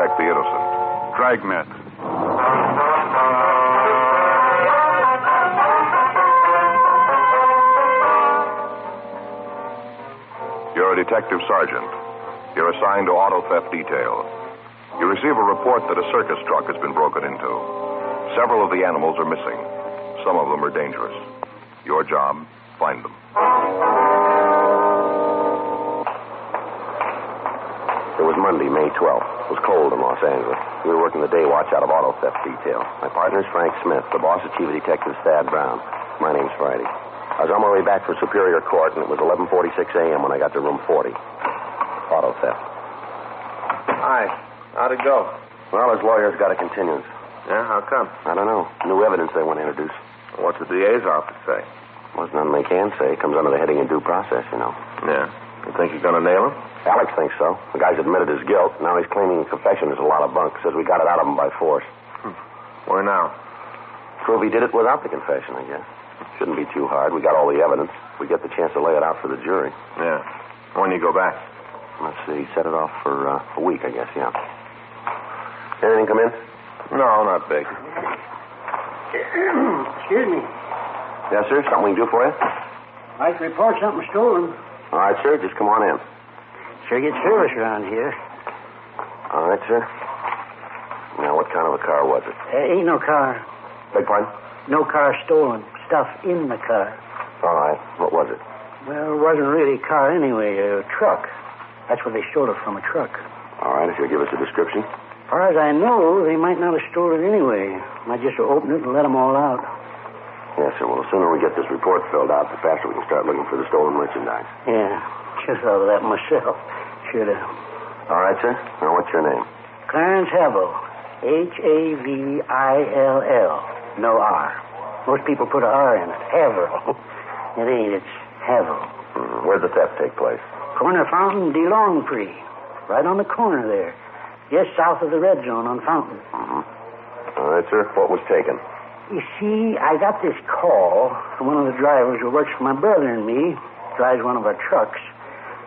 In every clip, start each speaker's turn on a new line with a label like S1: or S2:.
S1: protect the innocent.
S2: Dragnet.
S1: You're a detective sergeant. You're assigned to auto theft detail. You receive a report that a circus truck has been broken into. Several of the animals are missing. Some of them are dangerous. Your job, find them.
S3: It was Monday, May 12th. It was cold in Los Angeles. We were working the day watch out of auto theft detail. My partner's Frank Smith. The boss is Chief of Detectives Thad Brown. My name's Friday. I was on my way back from Superior Court, and it was 11:46 a.m. when I got to room 40. Auto theft.
S4: Hi. How'd it go?
S3: Well, his lawyer's got a continuance.
S4: Yeah, how come?
S3: I don't know. New evidence they want to introduce.
S4: What's the DA's office say?
S3: Well, there's nothing they can say. It comes under the heading of due process, you know.
S4: Yeah. You think you're going to nail him?
S3: Alex thinks so. The guy's admitted his guilt. Now he's claiming a confession is a lot of bunk. Says we got it out of him by force.
S4: Where now?
S3: Prove he did it without the confession, I guess. Shouldn't be too hard. We got all the evidence. We get the chance to lay it out for the jury.
S4: Yeah. When you go back?
S3: Let's see. Set it off for a week, I guess, yeah. Anything come in?
S4: No, not big.
S5: Excuse me.
S3: Yes, sir. Something we can do for you?
S5: I'd like to report something stolen.
S3: All right, sir. Just come on in.
S5: Sure get service around here.
S3: All right, sir. Now, what kind of a car was it?
S5: Ain't no car.
S3: Beg pardon?
S5: No car stolen. Stuff in the car.
S3: All right. What was it?
S5: Well, it wasn't really a car anyway. A truck. That's where they stole it from, a truck.
S3: All right. If you'll give us a description.
S5: As far as I know, they might not have stolen it anyway. Might just open it and let them all out.
S3: Yes, sir. Well, the sooner we get this report filled out, the faster we can start looking for the stolen merchandise.
S5: Yeah. Just thought of that myself. Should have.
S3: All right, sir. Now, what's your name?
S5: Clarence Havill. Havill. No R. Most people put an R in it. Havill. It ain't. It's Havill.
S3: Where'd the theft take place?
S5: Corner Fountain, DeLongpre. Right on the corner there. Just south of the red zone on Fountain.
S3: All right, sir. What was taken?
S5: You see, I got this call from one of the drivers who works for my brother and me. Drives one of our trucks.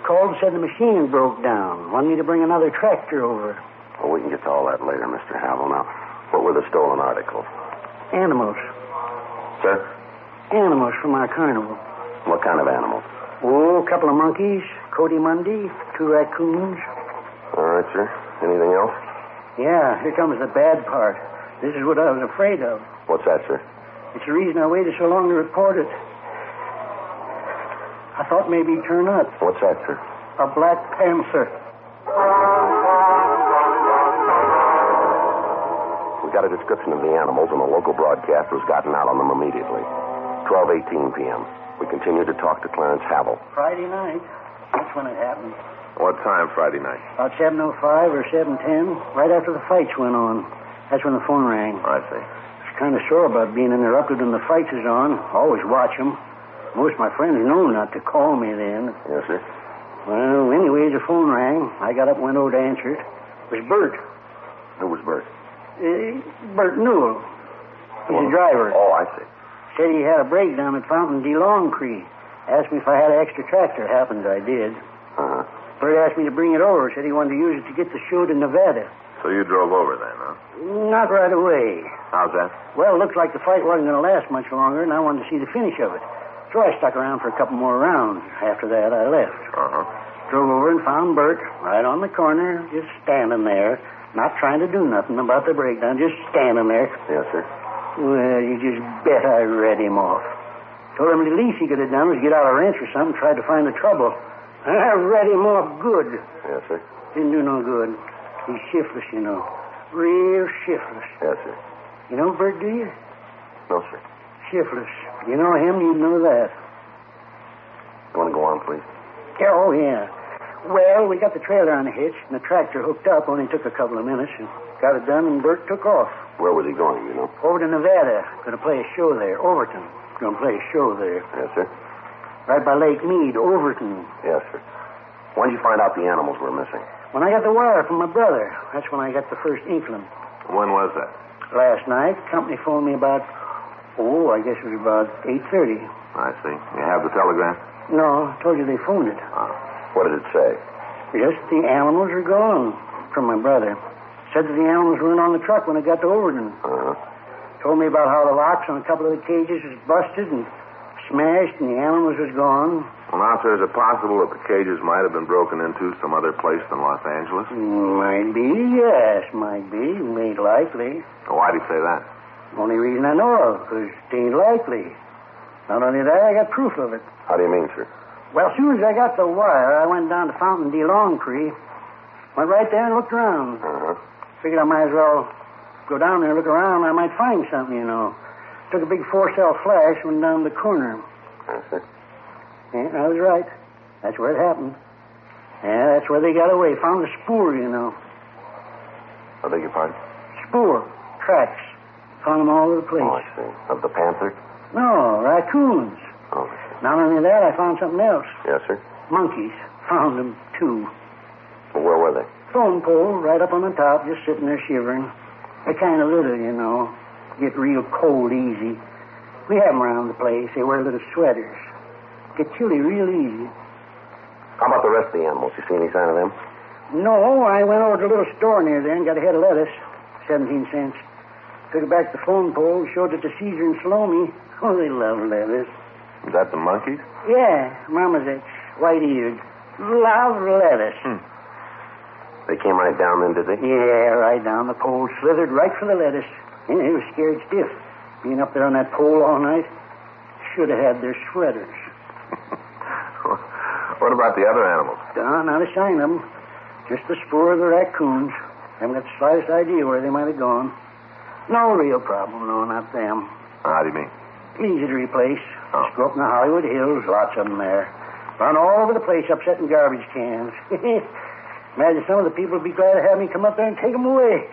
S5: Called and said the machine broke down. Wanted me to bring another tractor over.
S3: Well, we can get to all that later, Mr. Havill. Now, what were the stolen articles?
S5: Animals.
S3: Sir?
S5: Animals from our carnival.
S3: What kind of animals?
S5: Oh, a couple of monkeys, Cody Monday, 2 raccoons.
S3: All right, sir. Anything else?
S5: Yeah, here comes the bad part. This is what I was afraid of.
S3: What's that, sir?
S5: It's the reason I waited so long to report it. I thought maybe he'd turn up.
S3: What's that, sir?
S5: A black panther.
S3: We got a description of the animals, and the local broadcaster's gotten out on them immediately. 12:18 p.m. We continue to talk to Clarence Havill.
S5: Friday night. That's when it happened.
S4: What time Friday night?
S5: About 7:05 or 7:10, right after the fights went on. That's when the phone rang.
S4: I see.
S5: I was kind of sore about being interrupted when the fights is on. Always watch them. Most of my friends know not to call me then.
S3: Yes, sir.
S5: Well, anyways, the phone rang. I got up and went over to answer it. It was Bert.
S3: Who was Bert?
S5: Bert Newell. He's a driver.
S3: Oh, I see.
S5: Said he had a breakdown at Fountain DeLongpre. Asked me if I had an extra tractor. Happened I did.
S3: Uh-huh.
S5: Bert asked me to bring it over. Said he wanted to use it to get the show to Nevada.
S4: So you drove over then, huh?
S5: Not right away.
S4: How's that?
S5: Well, it looked like the fight wasn't going to last much longer, and I wanted to see the finish of it. So I stuck around for a couple more rounds. After that, I left.
S4: Uh-huh.
S5: Drove over and found Bert right on the corner, just standing there, not trying to do nothing about the breakdown, just standing there.
S3: Yes, sir.
S5: Well, you just bet I read him off. Told him the least he could have done was get out a wrench or something, tried to find the trouble. I read him off good.
S3: Yes, sir.
S5: Didn't do no good. He's shiftless, you know. Real shiftless.
S3: Yes, sir.
S5: You know Bert, do you?
S3: No, sir.
S5: Shiftless. You know him, you'd know that.
S3: You want to go on, please?
S5: Oh, yeah. Well, we got the trailer on the hitch, and the tractor hooked up. Only took a couple of minutes, and got it done, and Bert took off.
S3: Where was he going, you know?
S5: Over to Nevada. Going to play a show there. Overton. Going to play a show there.
S3: Yes, sir.
S5: Right by Lake Mead, Overton.
S3: Yes, sir. When did you find out the animals were missing?
S5: When I got the wire from my brother. That's when I got the first inkling.
S4: When was that?
S5: Last night, company phoned me about, I guess it was about 8:30.
S4: I see. You have the telegram?
S5: No, I told you they phoned it.
S3: What did it say?
S5: Just the animals are gone from my brother. Said that the animals weren't on the truck when it got to Overton.
S3: Uh-huh.
S5: Told me about how the locks on a couple of the cages was busted and smashed and the animals was gone.
S4: Well, now, sir, is it possible that the cages might have been broken into some other place than Los Angeles?
S5: Might be, yes, might be. Ain't likely.
S4: Well, why'd he say that?
S5: Only reason I know of, because it ain't likely. Not only that, I got proof of it.
S3: How do you mean, sir?
S5: Well, as soon as I got the wire, I went down to Fountain D. Longtree. Went right there and looked around.
S3: Uh-huh.
S5: Figured I might as well go down there and look around. I might find something, you know. Took a big 4-cell flash, went down the corner.
S3: That's it.
S5: Yeah, I was right. That's where it happened. Yeah, that's where they got away. Found the spoor, you know.
S3: I beg your pardon?
S5: Spoor. Tracks. Found them all over the place.
S3: Oh, I see. Of the panther?
S5: No, raccoons.
S3: Oh, I see.
S5: Not only that, I found something else.
S3: Yes, sir?
S5: Monkeys. Found them, too.
S3: Well, where were they?
S5: Phone pole, right up on the top, just sitting there shivering. They're kind of little, you know. Get real cold easy. We have them around the place. They wear little sweaters. Get chilly real easy.
S3: How about the rest of the animals? You see any sign of them?
S5: No, I went over to a little store near there and got a head of lettuce. 17 cents. Took it back to the phone pole, showed it to Caesar and Salome. Oh, they love lettuce.
S4: Is that the monkeys?
S5: Yeah, Mama's ex, white-eared. Love lettuce.
S3: They came right down then, did they?
S5: Yeah, right down. The pole slithered right for the lettuce. And they were scared stiff. Being up there on that pole all night, should have had their sweaters.
S4: What about the other animals?
S5: Not a sign of them. Just the spoor of the raccoons. Haven't got the slightest idea where they might have gone. No real problem, no, not them.
S4: How do you mean?
S5: Easy to replace.
S4: Oh.
S5: Just go up in the Hollywood Hills, lots of them there. Run all over the place, upsetting garbage cans. Imagine some of the people would be glad to have me come up there and take them away.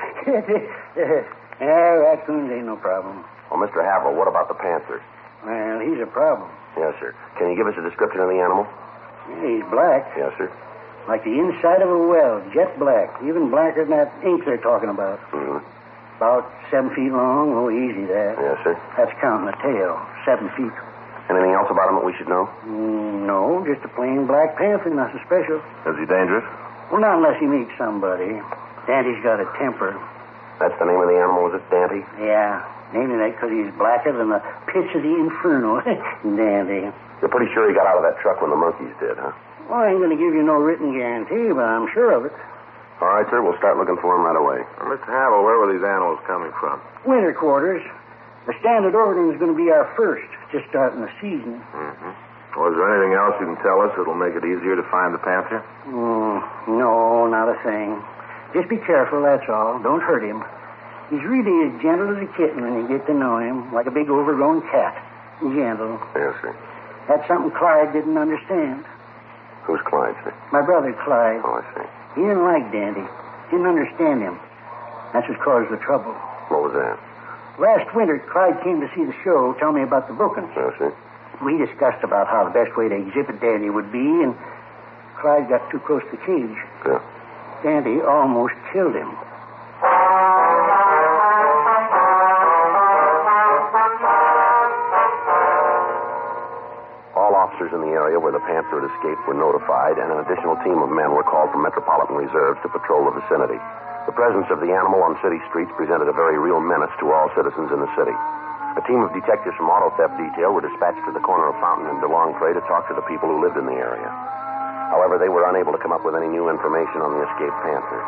S5: Yeah, raccoons ain't no problem.
S3: Well, Mr. Haverhill, what about the panther?
S5: Well, he's a problem.
S3: Yes, sir. Can you give us a description of the animal?
S5: Yeah, he's black.
S3: Yes, sir.
S5: Like the inside of a well, jet black. Even blacker than that ink they're talking about.
S3: Mm-hmm.
S5: About 7 feet long. Oh, easy that.
S3: Yes, sir.
S5: That's counting the tail. 7 feet.
S3: Anything else about him that we should know?
S5: No, just a plain black panther, nothing special.
S4: Is he dangerous?
S5: Well, not unless he meets somebody. Dandy's got a temper.
S3: That's the name of the animal, is it, Dante?
S5: Yeah, naming that because he's blacker than the pits of the inferno. Dandy.
S3: You're pretty sure he got out of that truck when the monkeys did, huh?
S5: Well, I ain't going to give you no written guarantee, but I'm sure of it.
S3: All right, sir. We'll start looking for him right away.
S4: Well, Mr. Havel, where were these animals coming from?
S5: Winter quarters. The standard Overton is going to be our first, just starting the season.
S4: Mm-hmm. Well, is there anything else you can tell us that'll make it easier to find the panther?
S5: No, not a thing. Just be careful, that's all. Don't hurt him. He's really as gentle as a kitten when you get to know him, like a big overgrown cat. Gentle.
S3: Yes, sir.
S5: That's something Clyde didn't understand.
S3: Who's Clyde, sir?
S5: My brother, Clyde.
S3: Oh, I see.
S5: He didn't like Dandy. Didn't understand him. That's what caused the trouble.
S3: What was that?
S5: Last winter, Clyde came to see the show, tell me about the bookings.
S3: Yes, sir.
S5: We discussed about how the best way to exhibit Dandy would be, and Clyde got too close to the cage.
S3: Yeah.
S5: Dandy almost killed him.
S3: All officers in the area where the panther had escaped were notified, and an additional team of men were called from Metropolitan Reserves to patrol the vicinity. The presence of the animal on city streets presented a very real menace to all citizens in the city. A team of detectives from Auto Theft Detail were dispatched to the corner of Fountain and DeLongpre to talk to the people who lived in the area. However, they were unable to come up with any new information on the escaped panther.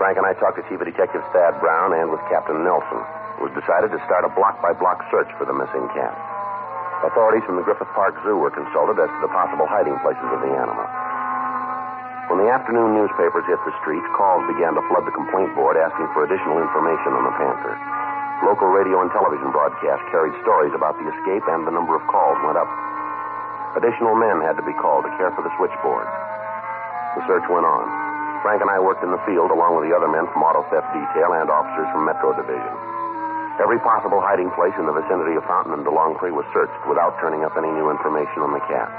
S3: Frank and I talked to Chief of Detectives Thad Brown and with Captain Nelson. It was decided to start a block-by-block search for the missing cat. Authorities from the Griffith Park Zoo were consulted as to the possible hiding places of the animal. When the afternoon newspapers hit the streets, calls began to flood the complaint board asking for additional information on the panther. Local radio and television broadcasts carried stories about the escape, and the number of calls went up. Additional men had to be called to care for the switchboard. The search went on. Frank and I worked in the field along with the other men from Auto Theft Detail and officers from Metro Division. Every possible hiding place in the vicinity of Fountain and DeLongpre was searched without turning up any new information on the cat.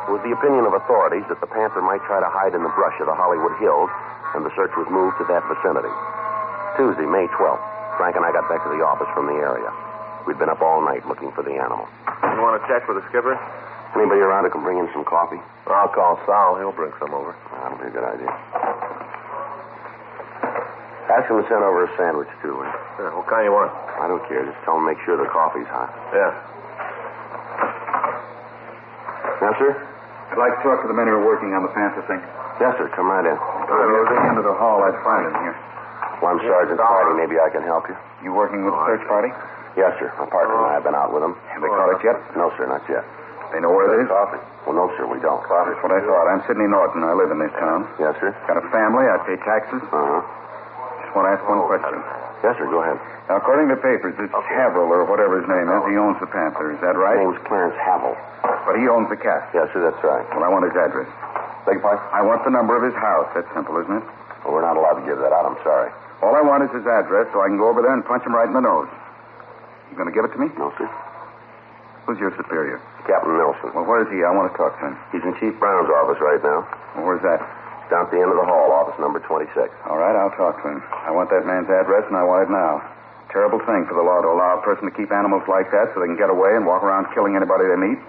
S3: It was the opinion of authorities that the panther might try to hide in the brush of the Hollywood Hills, and the search was moved to that vicinity. Tuesday, May 12th, Frank and I got back to the office from the area. We'd been up all night looking for the animal.
S4: You want to check with the skipper?
S3: Anybody around who can bring in some coffee?
S4: I'll call Sal. He'll bring some over.
S3: That'll be a good idea. Ask him to send over a sandwich, too.
S4: Yeah, what kind you want?
S3: I don't care. Just tell him to make sure the coffee's hot.
S4: Yeah.
S3: Yes, sir?
S2: I'd like to talk to the men who are working on the Panther thing.
S3: Yes, sir. Come right in.
S2: If I was at the end of the hall, I'd find him here.
S3: Well, I'm Sergeant Clyde. Maybe I can help you.
S2: You working with the search party?
S3: Yes, sir. My partner and I have been out with them.
S2: Have they caught it yet?
S3: No, sir, not yet.
S2: They know where it is?
S3: Coffee? Well, no, sir, we don't.
S2: That's what I thought. I'm Sidney Norton. I live in this town.
S3: Yes, sir.
S2: Got a family. I pay taxes.
S3: Uh-huh.
S2: Just want to ask one question.
S3: Yes, sir, go ahead.
S2: Now, according to papers, it's Haverhill or whatever his name is. He owns the Panther. Is that right?
S3: His name's Clarence Haverhill.
S2: But he owns the cat.
S3: Yes, sir, that's right.
S2: Well, I want his address.
S3: Beg your pardon?
S2: I want the number of his house. That's simple, isn't it?
S3: Well, we're not allowed to give that out. I'm sorry.
S2: All I want is his address so I can go over there and punch him right in the nose. You going to give it to me?
S3: No, sir.
S2: Who's your superior?
S3: Captain Nelson.
S2: Well, where is he? I want to talk to him.
S3: He's in Chief Brown's office right now.
S2: Well, where's that?
S3: It's down at the end of the hall, office number 26.
S2: All right, I'll talk to him. I want that man's address, and I want it now. Terrible thing for the law to allow a person to keep animals like that so they can get away and walk around killing anybody they meet.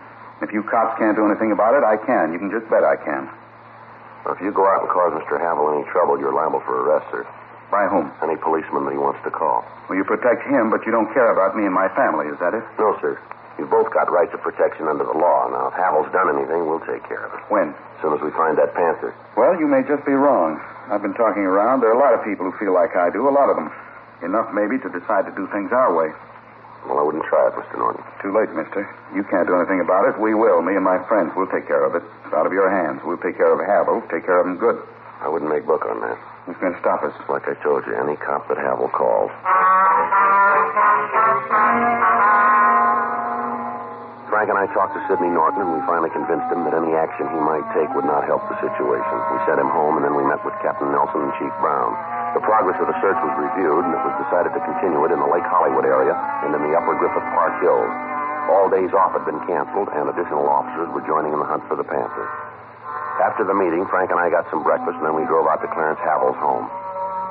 S2: If you cops can't do anything about it, I can. You can just bet I can.
S3: Well, if you go out and cause Mr. Haverhill any trouble, you're liable for arrest, sir.
S2: By whom?
S3: Any policeman that he wants to call.
S2: Well, you protect him, but you don't care about me and my family, is that it?
S3: No, sir. You've both got rights of protection under the law. Now, if Haverhill's done anything, we'll take care of it.
S2: When?
S3: As soon as we find that Panther.
S2: Well, you may just be wrong. I've been talking around. There are a lot of people who feel like I do, a lot of them. Enough, maybe, to decide to do things our way.
S3: Well, I wouldn't try it, Mr. Norton.
S2: Too late, mister. You can't do anything about it. We will. Me and my friends. We'll take care of it. It's out of your hands. We'll take care of Haverhill. Take care of him good.
S3: I wouldn't make book on that.
S2: Who's going to stop us?
S3: Like I told you, any cop that Haverhill calls. Frank and I talked to Sidney Norton, and we finally convinced him that any action he might take would not help the situation. We sent him home, and then we met with Captain Nelson and Chief Brown. The progress of the search was reviewed, and it was decided to continue it in the Lake Hollywood area and in the upper Griffith Park Hills. All days off had been canceled, and additional officers were joining in the hunt for the Panther. After the meeting, Frank and I got some breakfast, and then we drove out to Clarence Haverhill's home.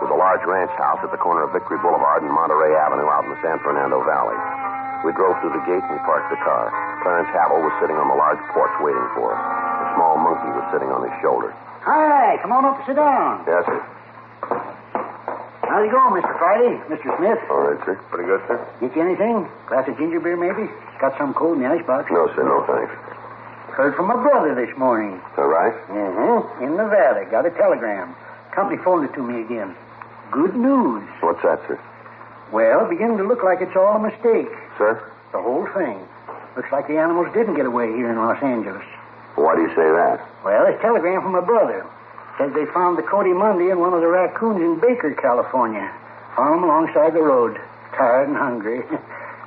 S3: It was a large ranch house at the corner of Victory Boulevard and Monterey Avenue out in the San Fernando Valley. We drove through the gate and we parked the car. Clarence Haverhill was sitting on the large porch waiting for us. A small monkey was sitting on his shoulder.
S5: Hi, come on up and sit down.
S3: Yes, sir.
S5: How's it going, Mr. Friday? Mr. Smith?
S3: All right, sir. Pretty good, sir.
S5: Get you anything? Glass of ginger beer, maybe? Got some cold in the icebox.
S3: No, sir. No, thanks.
S5: Heard from my brother this morning.
S3: All right?
S5: Mm-hmm. In Nevada. Got a telegram. Company phoned it to me again. Good news.
S3: What's that, sir?
S5: Well, beginning to look like it's all a mistake.
S3: Sir?
S5: The whole thing. Looks like the animals didn't get away here in Los Angeles.
S3: Why do you say that?
S5: Well, it's a telegram from my brother. Says they found the Cody Monday and one of the raccoons in Baker, California. Found them alongside the road. Tired and hungry.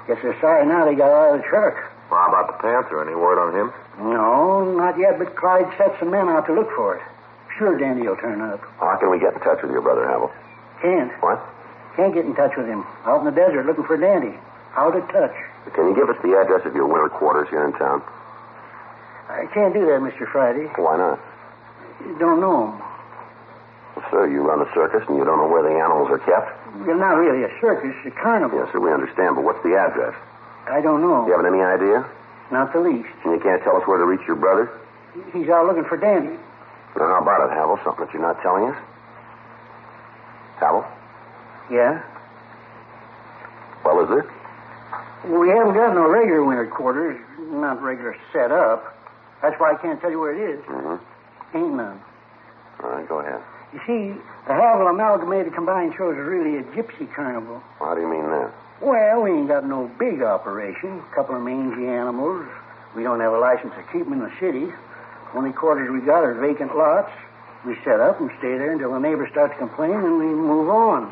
S5: Guess they're sorry now they got out of the truck.
S4: Well, how about the Panther? Any word on him?
S5: No, not yet, but Clyde set some men out to look for it. Sure Dandy will turn up.
S3: How can we get in touch with your brother, Haverhill?
S5: Can't.
S3: What?
S5: Can't get in touch with him. Out in the desert looking for Dandy. Out of touch.
S3: Can you give us the address of your winter quarters here in town?
S5: I can't do that, Mr. Friday.
S3: Why not?
S5: You don't know him.
S3: Well, sir, you run a circus and you don't know where the animals are kept?
S5: You're not really a circus, a carnival.
S3: Yes, sir, we understand, but what's the address?
S5: I don't know.
S3: You haven't any idea?
S5: Not the least.
S3: And you can't tell us where to reach your brother?
S5: He's out looking for Dandy.
S3: Now, how about it, Haverhill? Something that you're not telling us? Haverhill?
S5: Yeah?
S3: Well, is there?
S5: We haven't got no regular winter quarters. Not regular set up. That's why I can't tell you where it is.
S3: Mm-hmm.
S5: Ain't none.
S3: All right, go ahead.
S5: You see, the Haverhill Amalgamated Combined Shows is really a gypsy carnival.
S3: How do you mean that?
S5: Well, we ain't got no big operation. A couple of mangy animals. We don't have a license to keep them in the city. Only quarters we got are vacant lots. We set up and stay there until the neighbor starts complaining, and we move on.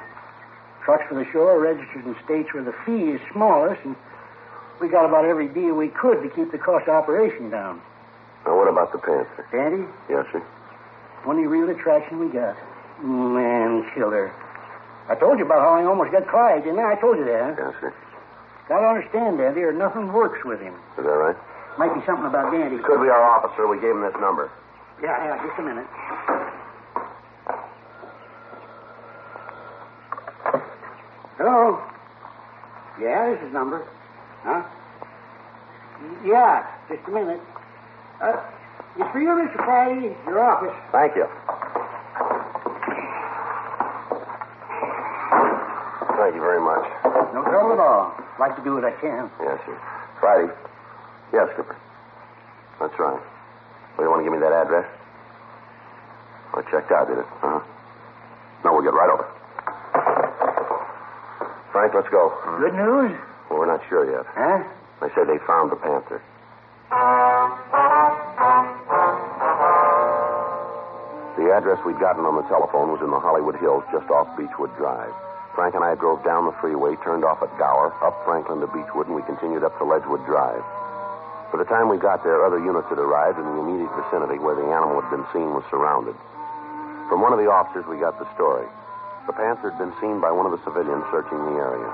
S5: Trucks for the show are registered in states where the fee is smallest, and we got about every deal we could to keep the cost of operation down.
S3: Now, what about the Panther?
S5: Dandy?
S3: Yes, sir.
S5: Only real attraction we got. Man killer. I told you about how I almost got Clyde, didn't I? I told you that.
S3: Yes, sir.
S5: Gotta understand, Dandy, or nothing works with him.
S3: Is that right?
S5: Might be something about Dandy.
S3: Could be our officer. We gave him this number.
S5: Yeah, just a minute. Hello? Yeah, this is number. Huh? Yeah, just a minute. It's for you, Mr. Friday, your office.
S3: Thank you. Thank you very much.
S5: No trouble at all. Like to do what I can.
S3: Yes, sir. Friday. Yes, Skipper. That's right. Well, you want to give me that address? Oh, it checked out, did it? Uh-huh. No, we'll get right over. Frank, let's go.
S5: Good news?
S3: Well, we're not sure yet.
S5: Huh?
S3: They said they found the Panther. The address we'd gotten on the telephone was in the Hollywood Hills, just off Beechwood Drive. Frank and I drove down the freeway, turned off at Gower, up Franklin to Beechwood, and we continued up to Ledgewood Drive. By the time we got there, other units had arrived, and the immediate vicinity where the animal had been seen was surrounded. From one of the officers, we got the story. The Panther had been seen by one of the civilians searching the area.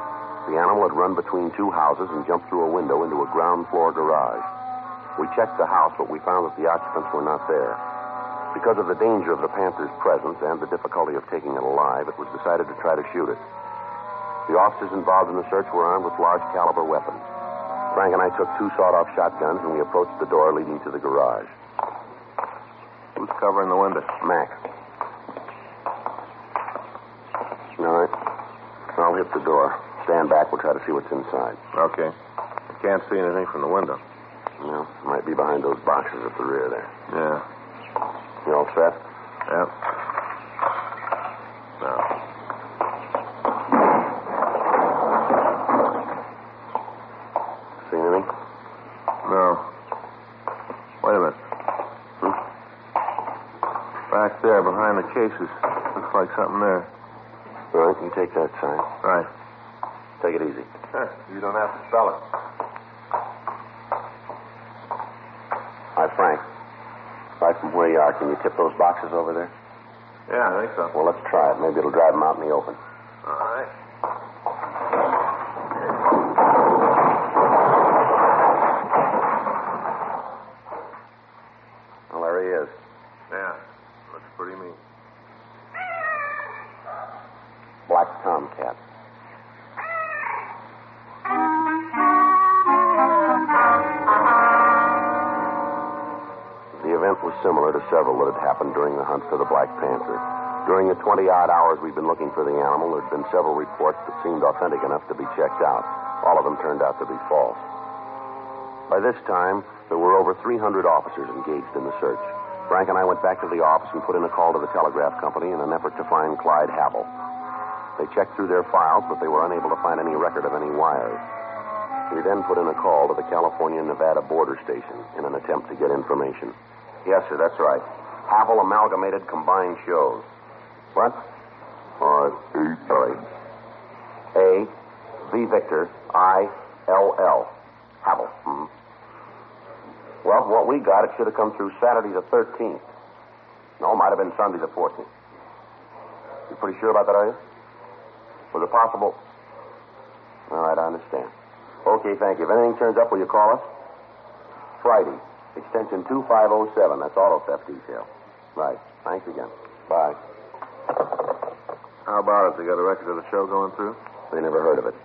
S3: The animal had run between two houses and jumped through a window into a ground-floor garage. We checked the house, but we found that the occupants were not there. Because of the danger of the Panther's presence and the difficulty of taking it alive, it was decided to try to shoot it. The officers involved in the search were armed with large-caliber weapons. Frank and I took 2 sawed-off shotguns, and we approached the door leading to the garage.
S4: Who's covering the window?
S3: Mac. All right. I'll hit the door. Stand back. We'll try to see what's inside.
S4: Okay. I can't see anything from the window.
S3: No, it might be behind those boxes at the rear there.
S4: Yeah.
S3: You all set?
S4: Yep. No.
S3: See anything?
S4: No. Wait a minute. Back there, behind the cases. Looks like something there.
S3: All right, you take that side.
S4: Right.
S3: Take it easy.
S4: You don't have to spell it.
S3: Hi, Frank. Right from where you are, can you tip those boxes over there?
S4: Yeah, I think so.
S3: Well, let's try it. Maybe it'll drive them out in the open.
S4: All right.
S3: Well, there he is.
S4: Yeah. Looks pretty mean.
S3: Black tomcat. The event was similar to several that had happened during the hunt for the Black Panther. During the 20-odd hours we'd been looking for the animal, there had been several reports that seemed authentic enough to be checked out. All of them turned out to be false. By this time, there were over 300 officers engaged in the search. Frank and I went back to the office and put in a call to the telegraph company in an effort to find Clyde Havel. They checked through their files, but they were unable to find any record of any wires. We then put in a call to the California-Nevada border station in an attempt to get information. Yes, sir, that's right. Havel Amalgamated Combined Shows. What? Sorry. A, V Victor, I, L, L. Havel. Mm-hmm. Well, what we got, it should have come through Saturday the 13th. No, it might have been Sunday the 14th. You pretty sure about that, are you? Was it possible? All right, I understand. Okay, thank you. If anything turns up, will you call us? Friday, extension 2507. That's auto theft detail. Right. Thanks again. Bye.
S4: How about it? They got a record of the show going through?
S3: They never heard of it.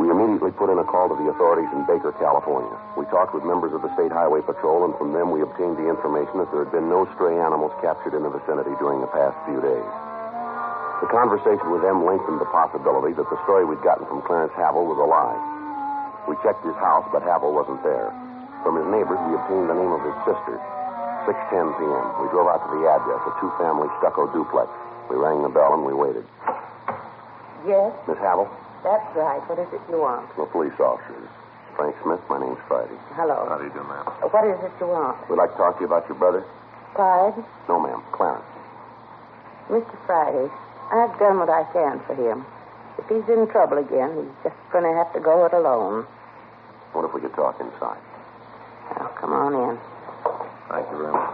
S3: We immediately put in a call to the authorities in Baker, California. We talked with members of the State Highway Patrol, and from them we obtained the information that there had been no stray animals captured in the vicinity during the past few days. The conversation with them lengthened the possibility that the story we'd gotten from Clarence Havel was a lie. We checked his house, but Havel wasn't there. From his neighbors, we obtained the name of his sister. 6:10 p.m. We drove out to the address, a 2-family stucco duplex. We rang the bell and we waited.
S6: Yes,
S3: Miss Havel?
S6: that's right. What is it you want?
S3: Well, police officers. Frank Smith, my name's Friday.
S6: Hello.
S4: How do you do, ma'am?
S6: What is it you want?
S3: We'd like to talk to you about your brother.
S6: Clyde?
S3: No, ma'am. Clarence.
S6: Mr. Friday, I've done what I can for him. If he's in trouble again, he's just going to have to go it alone.
S3: What if we could talk inside?
S6: Now, come on in.
S4: Thank you very much.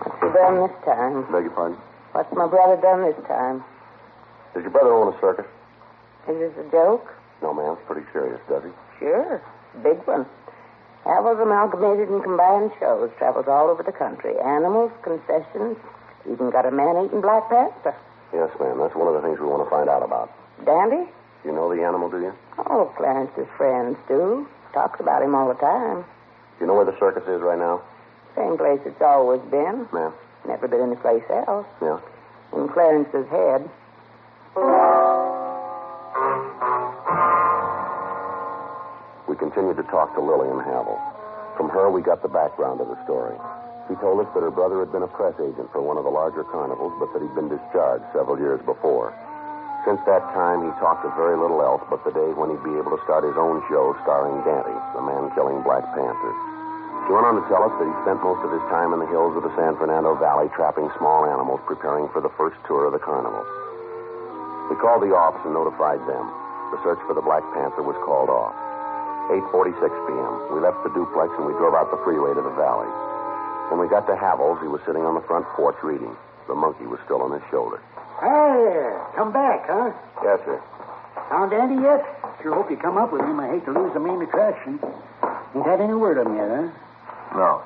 S6: What's he done this time?
S3: Beg your pardon?
S6: What's my brother done this time?
S3: Does your brother own a circus?
S6: Is this a joke?
S3: No, ma'am. It's pretty serious, does he?
S6: Sure. Big one. Havel's Amalgamated and Combined Shows. Travels all over the country. Animals, concessions. Even got a man-eating Black Panther.
S3: Yes, ma'am. That's one of the things we want to find out about.
S6: Dandy?
S3: You know the animal, do you?
S6: Oh, Clarence's friends do. Talks about him all the time.
S3: Do you know where the circus is right now?
S6: Same place it's always been.
S3: Ma'am?
S6: Never been anyplace else.
S3: Yeah?
S6: In Clarence's head.
S3: We continued to talk to Lillian Havel. From her, we got the background of the story. She told us that her brother had been a press agent for one of the larger carnivals, but that he'd been discharged several years before. Since that time, he talked of very little else but the day when he'd be able to start his own show starring Dante, the man-killing Black Panther. She went on to tell us that he spent most of his time in the hills of the San Fernando Valley trapping small animals, preparing for the first tour of the carnival. We called the office and notified them. The search for the Black Panther was called off. 8:46 p.m. We left the duplex and we drove out the freeway to the valley. When we got to Havel's, he was sitting on the front porch reading. The monkey was still on his shoulder.
S5: Hey, come back, huh?
S3: Yes, sir.
S5: Found Andy yet? Sure hope you come up with him. I hate to lose the main attraction. Ain't had any word of him yet, huh?
S4: No.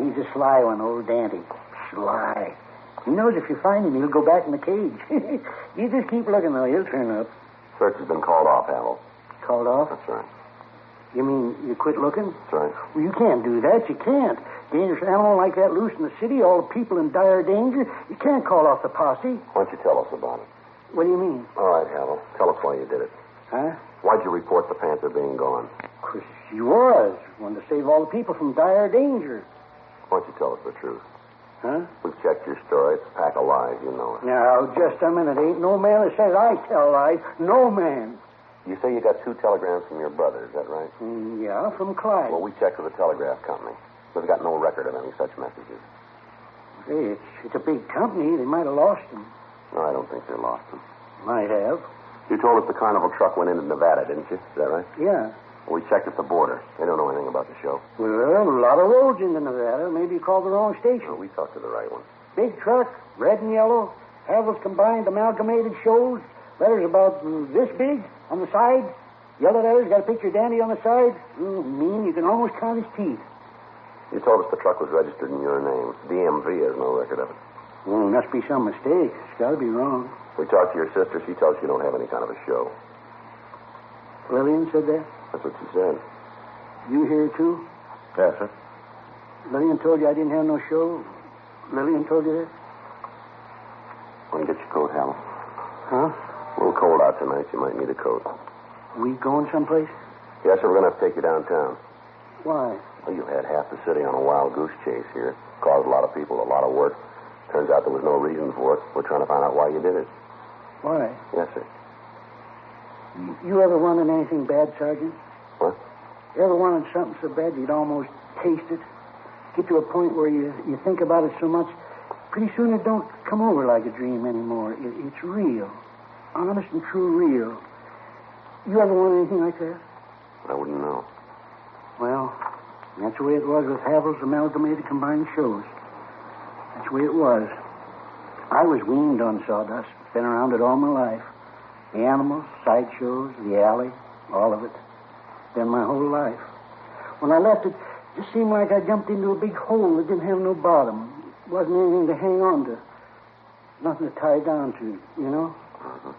S5: He's a sly one, old Dante. Sly. He knows if you find him, he'll go back in the cage. You just keep looking, though. He'll turn up.
S3: Search has been called off, Havel.
S5: Called off?
S3: That's right.
S5: You mean you quit looking?
S3: That's right.
S5: Well, you can't do that. You can't. Dangerous animal like that loose in the city, all the people in dire danger. You can't call off the posse.
S3: Why don't you tell us about it?
S5: What do you mean?
S3: All right, Havel. Tell us why you did it.
S5: Huh?
S3: Why'd you report the Panther being gone?
S5: 'Cause he was. Wanted to save all the people from dire danger.
S3: Why don't you tell us the truth?
S5: Huh?
S3: We've checked your story. It's a pack of lies. You know it.
S5: Now, just a minute. Ain't no man that says I tell lies. No man.
S3: You say you got 2 telegrams from your brother. Is that right?
S5: Yeah, from Clyde.
S3: Well, we checked with the telegraph company. We've got no record of any such messages.
S5: Hey, it's a big company. They might have lost them.
S3: No, I don't think they lost them.
S5: Might have.
S3: You told us the carnival truck went into Nevada, didn't you? Is that right?
S5: Yeah.
S3: We checked at the border. They don't know anything about the show.
S5: Well, a lot of roads into Nevada. Maybe you called the wrong station.
S3: No, we talked to the right one.
S5: Big truck, red and yellow. Havel's combined amalgamated shows. Letters about this big on the side. Yellow letters, got a picture of Dandy on the side. Mean you can almost count his teeth.
S3: You told us the truck was registered in your name. DMV has no record of it.
S5: Must be some mistake. It's got to be wrong.
S3: We talked to your sister. She tells us you don't have any kind of a show.
S5: Lillian said that?
S3: That's what she said.
S5: You here, too?
S4: Yes, sir.
S5: Lillian told you I didn't have no show? Lillian told you that?
S3: Want to get your coat, Hal?
S5: Huh?
S3: A little cold out tonight. You might need a coat.
S5: We going someplace?
S3: Yes, sir. We're going to have to take you downtown.
S5: Why?
S3: Well, you had half the city on a wild goose chase here. Caused a lot of people a lot of work. Turns out there was no reason for it. We're trying to find out why you did it.
S5: Why?
S3: Yes, sir.
S5: You ever wanted anything bad, Sergeant?
S3: What?
S5: You ever wanted something so bad you'd almost taste it? Get to a point where you think about it so much, pretty soon it don't come over like a dream anymore. It's real. Honest and true real. You ever wanted anything like that?
S3: I wouldn't know.
S5: Well, that's the way it was with Havel's amalgamated combined shows. That's the way it was. I was weaned on sawdust. Been around it all my life. The animals, sideshows, the alley, all of it. Been my whole life. When I left it just seemed like I jumped into a big hole that didn't have no bottom. Wasn't anything to hang on to. Nothing to tie down to, you know?
S3: Uh-huh.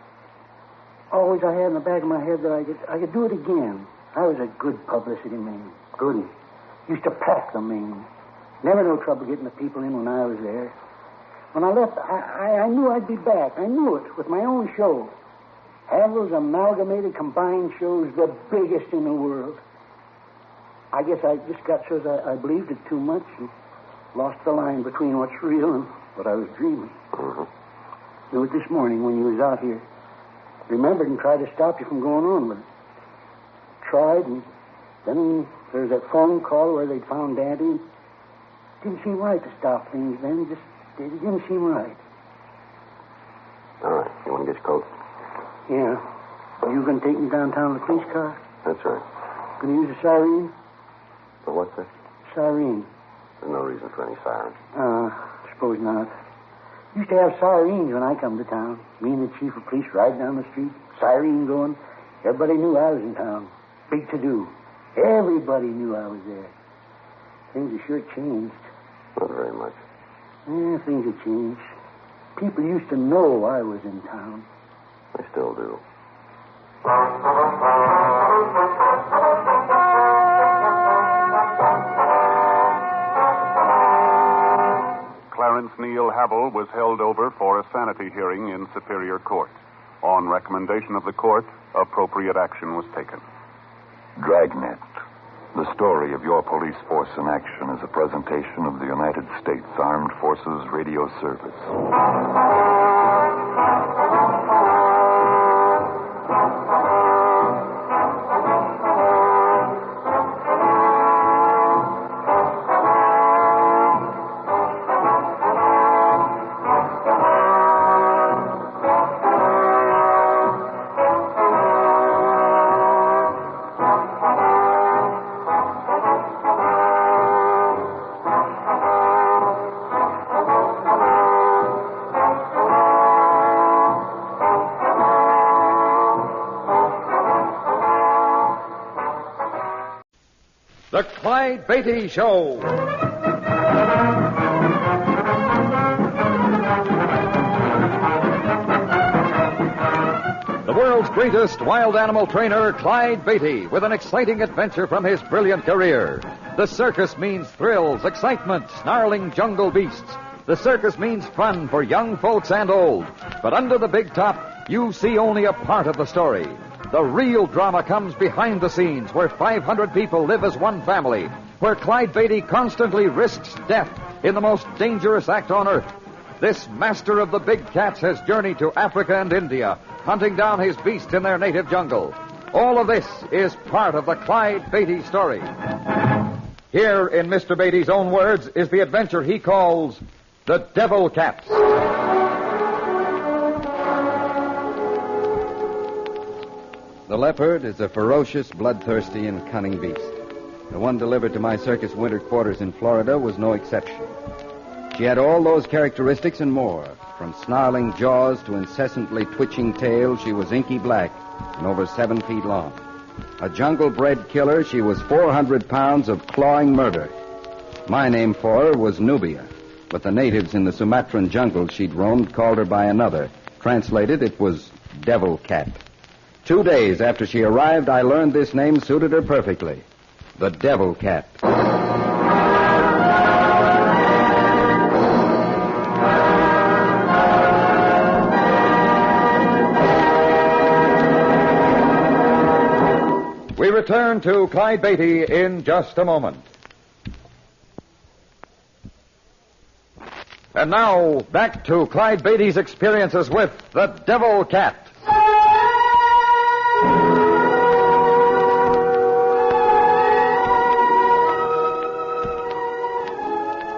S5: Always I had in the back of my head that I could do it again. I was a good publicity man. Good. Used to pack the man. Never no trouble getting the people in when I was there. When I left, I knew I'd be back. I knew it with my own show. Havel's amalgamated combined shows, the biggest in the world. I guess I just got so I believed it too much and lost the line between what's real and what I was dreaming.
S3: Uh-huh.
S5: Knew it this morning when you was out here. Remembered and tried to stop you from going on with it. Tried, and then there was that phone call where they'd found Daddy. Didn't seem right to stop things then. It didn't seem right.
S3: All right. You want to get your coat?
S5: Yeah. You going to take me downtown in the police car?
S3: That's right.
S5: Going to use a siren?
S3: For what's that?
S5: Siren.
S3: There's no reason for any sirens.
S5: Suppose not. Used to have sirens when I come to town. Me and the chief of police ride down the street, siren going. Everybody knew I was in town. Big to-do. Everybody knew I was there. Things have sure changed.
S3: Not very much.
S5: Yeah, things have changed. People used to know I was in town.
S3: They still do.
S7: Clarence Neil Havel was held over for a sanity hearing in Superior Court. On recommendation of the court, appropriate action was taken.
S8: Dragnet. The story of your police force in action is a presentation of the United States Armed Forces Radio Service.
S9: The Clyde Beatty Show. The world's greatest wild animal trainer, Clyde Beatty, with an exciting adventure from his brilliant career. The circus means thrills, excitement, snarling jungle beasts. The circus means fun for young folks and old. But under the big top, you see only a part of the story. The real drama comes behind the scenes, where 500 people live as one family, where Clyde Beatty constantly risks death in the most dangerous act on earth. This master of the big cats has journeyed to Africa and India, hunting down his beasts in their native jungle. All of this is part of the Clyde Beatty story. Here, in Mr. Beatty's own words, is the adventure he calls The Devil Cats.
S10: The leopard is a ferocious, bloodthirsty, and cunning beast. The one delivered to my circus winter quarters in Florida was no exception. She had all those characteristics and more. From snarling jaws to incessantly twitching tail, she was inky black and over 7 feet long. A jungle-bred killer, she was 400 pounds of clawing murder. My name for her was Nubia, but the natives in the Sumatran jungle she'd roamed called her by another. Translated, it was Devil Cat. 2 days after she arrived, I learned this name suited her perfectly. The Devil Cat.
S9: We return to Clyde Beatty in just a moment. And now, back to Clyde Beatty's experiences with the Devil Cat.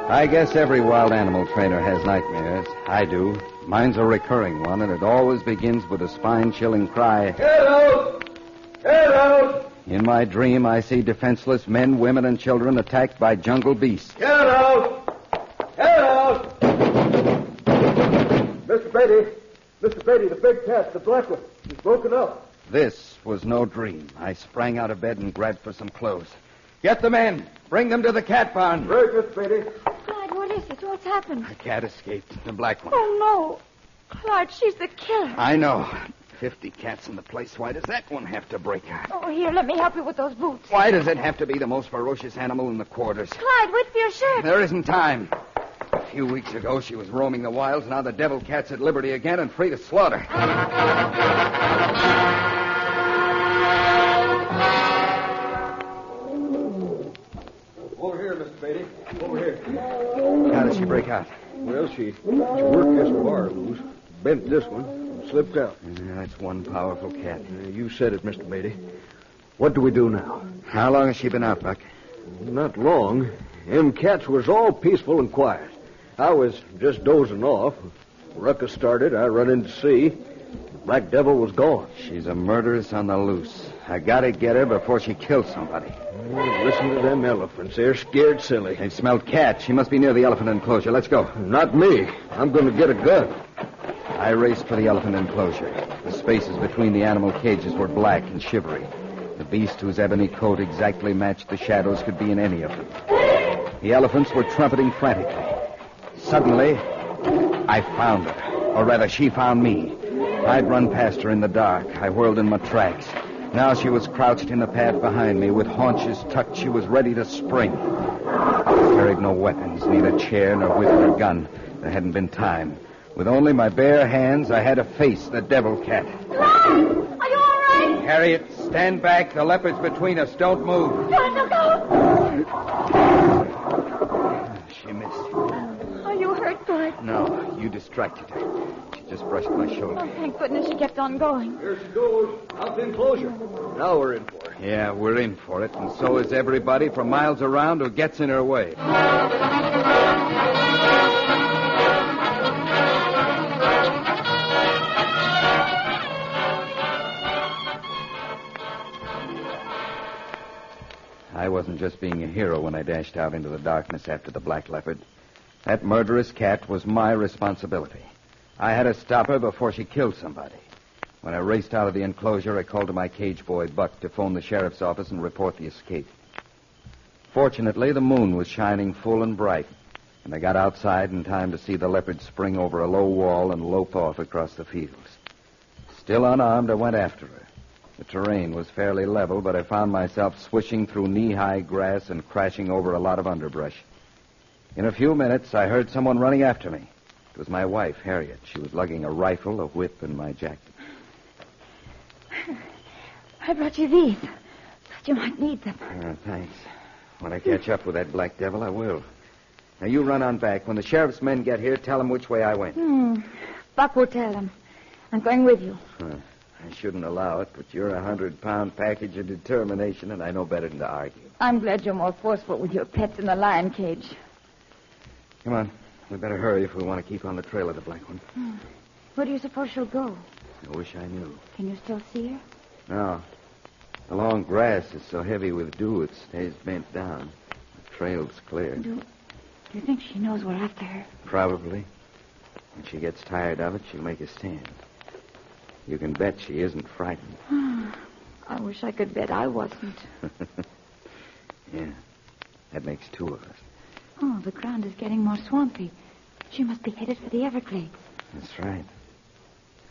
S10: I guess every wild animal trainer has nightmares. I do. Mine's a recurring one, and it always begins with a spine-chilling cry.
S9: Get out! Get out!
S10: In my dream, I see defenseless men, women, and children attacked by jungle beasts.
S9: Get out! Get out! Mr. Beatty, the big cat, the black one, he's broken up.
S10: This was no dream. I sprang out of bed and grabbed for some clothes. Get the men. Bring them to the cat barn.
S9: Right, Mr. Beatty.
S11: Clyde, what is it? What's happened?
S10: The cat escaped. The black one.
S11: Oh, no. Clyde, she's the killer.
S10: I know. 50 cats in the place. Why does that one have to break out?
S11: Oh, here, let me help you with those boots.
S10: Why does it have to be the most ferocious animal in the quarters?
S11: Clyde, wait for your shirt.
S10: There isn't time. A few weeks ago, she was roaming the wilds. Now the devil cat's at liberty again and free to slaughter.
S9: Over here, Mr. Beatty. Over here.
S10: How did she break out?
S9: Well, she worked this bar loose, bent this one, and slipped out.
S10: Yeah, that's one powerful cat.
S9: You said it, Mr. Beatty. What do we do now?
S10: How long has she been out, Buck?
S9: Not long. Them cats was all peaceful and quiet. I was just dozing off. Ruckus started. I run in to see. The black devil was gone.
S10: She's a murderess on the loose. I gotta get her before she kills somebody.
S9: Listen to them elephants. They're scared silly.
S10: They smelled cat. She must be near the elephant enclosure. Let's go.
S9: Not me. I'm going to get a gun.
S10: I raced for the elephant enclosure. The spaces between the animal cages were black and shivery. The beast whose ebony coat exactly matched the shadows could be in any of them. The elephants were trumpeting frantically. Suddenly, I found her. Or rather, she found me. I'd run past her in the dark. I whirled in my tracks. Now she was crouched in the path behind me. With haunches tucked, she was ready to spring. I carried no weapons, neither chair nor whip nor gun. There hadn't been time. With only my bare hands, I had to face the devil cat.
S11: Clyde! Are you all right?
S10: Harriet, stand back. The leopard's between us. Don't move.
S11: Clyde, look out!
S10: She missed.
S11: Are you hurt, Clyde?
S10: No, you distracted her. She just brushed my shoulder.
S11: Oh, thank goodness she kept on going.
S12: Here she goes. Out the enclosure. Now we're in for it.
S10: Yeah, we're in for it, and so is everybody from miles around who gets in her way. I wasn't just being a hero when I dashed out into the darkness after the black leopard. That murderous cat was my responsibility. I had to stop her before she killed somebody. When I raced out of the enclosure, I called to my cage boy, Buck, to phone the sheriff's office and report the escape. Fortunately, the moon was shining full and bright, and I got outside in time to see the leopard spring over a low wall and lope off across the fields. Still unarmed, I went after her. The terrain was fairly level, but I found myself swishing through knee-high grass and crashing over a lot of underbrush. In a few minutes, I heard someone running after me. It was my wife, Harriet. She was lugging a rifle, a whip, and my jacket.
S11: I brought you these. Thought you might need them.
S10: Thanks. When I catch up with that black devil, I will. Now, you run on back. When the sheriff's men get here, tell them which way I went.
S11: Buck will tell them. I'm going with you.
S10: I shouldn't allow it, but you're a 100-pound package of determination, and I know better than to argue.
S11: I'm glad you're more forceful with your pets in the lion cage.
S10: Come on. We better hurry if we want to keep on the trail of the black one.
S11: Where do you suppose she'll go?
S10: I wish I knew.
S11: Can you still see her?
S10: No. The long grass is so heavy with dew, it stays bent down. The trail's clear.
S11: Do you think she knows we're after her?
S10: Probably. When she gets tired of it, she'll make a stand. You can bet she isn't frightened.
S11: I wish I could bet I wasn't.
S10: Yeah. That makes two of us.
S11: Oh, the ground is getting more swampy. She must be headed for the Everglades.
S10: That's right.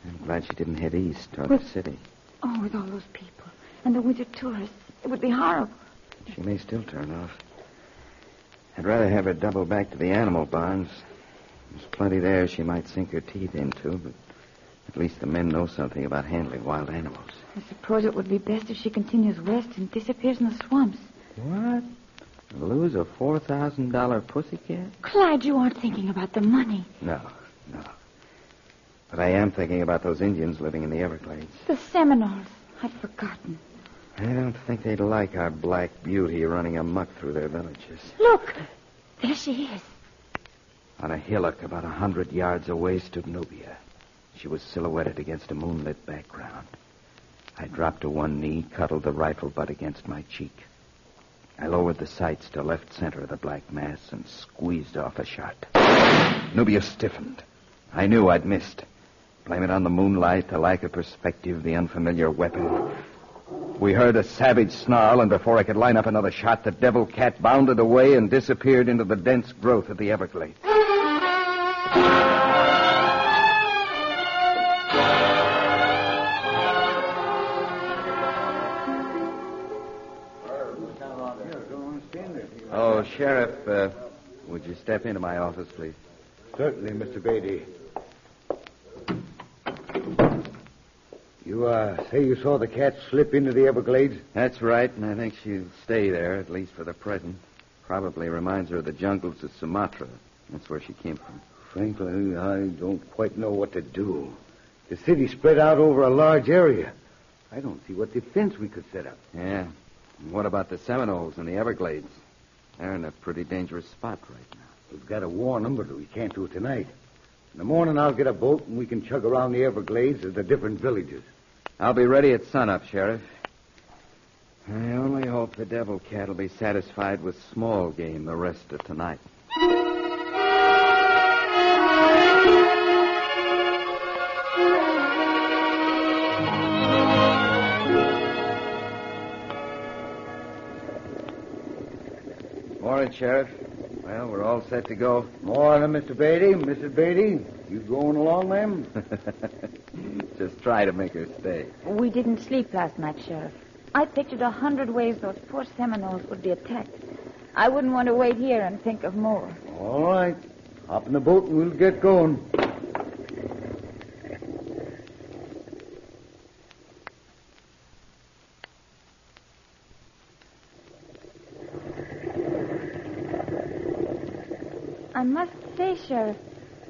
S10: I'm glad she didn't head east toward the city.
S11: Oh, with all those people. And the winter tourists. It would be horrible.
S10: She may still turn off. I'd rather have her double back to the animal barns. There's plenty there she might sink her teeth into, but at least the men know something about handling wild animals.
S11: I suppose it would be best if she continues west and disappears in the swamps.
S10: What? Lose a $4,000 pussycat?
S11: Clyde, you aren't thinking about the money.
S10: No. But I am thinking about those Indians living in the Everglades.
S11: The Seminoles. I'd forgotten.
S10: I don't think they'd like our black beauty running amok through their villages.
S11: Look! There she is.
S10: On a hillock about 100 yards away stood Nubia. She was silhouetted against a moonlit background. I dropped to one knee, cuddled the rifle butt against my cheek. I lowered the sights to left center of the black mass and squeezed off a shot. Nubia stiffened. I knew I'd missed. Blame it on the moonlight, the lack of perspective, the unfamiliar weapon. We heard a savage snarl, and before I could line up another shot, the devil cat bounded away and disappeared into the dense growth of the Everglades. Oh, Sheriff, would you step into my office, please?
S13: Certainly, Mr. Beatty. You say you saw the cat slip into the Everglades?
S10: That's right, and I think she'll stay there, at least for the present. Probably reminds her of the jungles of Sumatra. That's where she came from.
S13: Frankly, I don't quite know what to do. The city's spread out over a large area. I don't see what defense we could set up.
S10: Yeah. And what about the Seminoles and the Everglades? They're in a pretty dangerous spot right now.
S13: We've got to warn them, but we can't do it tonight. In the morning, I'll get a boat, and we can chug around the Everglades at the different villages.
S10: I'll be ready at sunup, Sheriff. I only hope the devil cat will be satisfied with small game the rest of tonight. Morning, Sheriff. Well, we're all set to go.
S13: Morning, Mr. Beatty. Mrs. Beatty, you going along, ma'am?
S10: Just try to make her stay.
S11: We didn't sleep last night, Sheriff. I pictured 100 ways those poor Seminoles would be attacked. I wouldn't want to wait here and think of more.
S13: All right. Hop in the boat and we'll get going.
S11: I must say, Sheriff,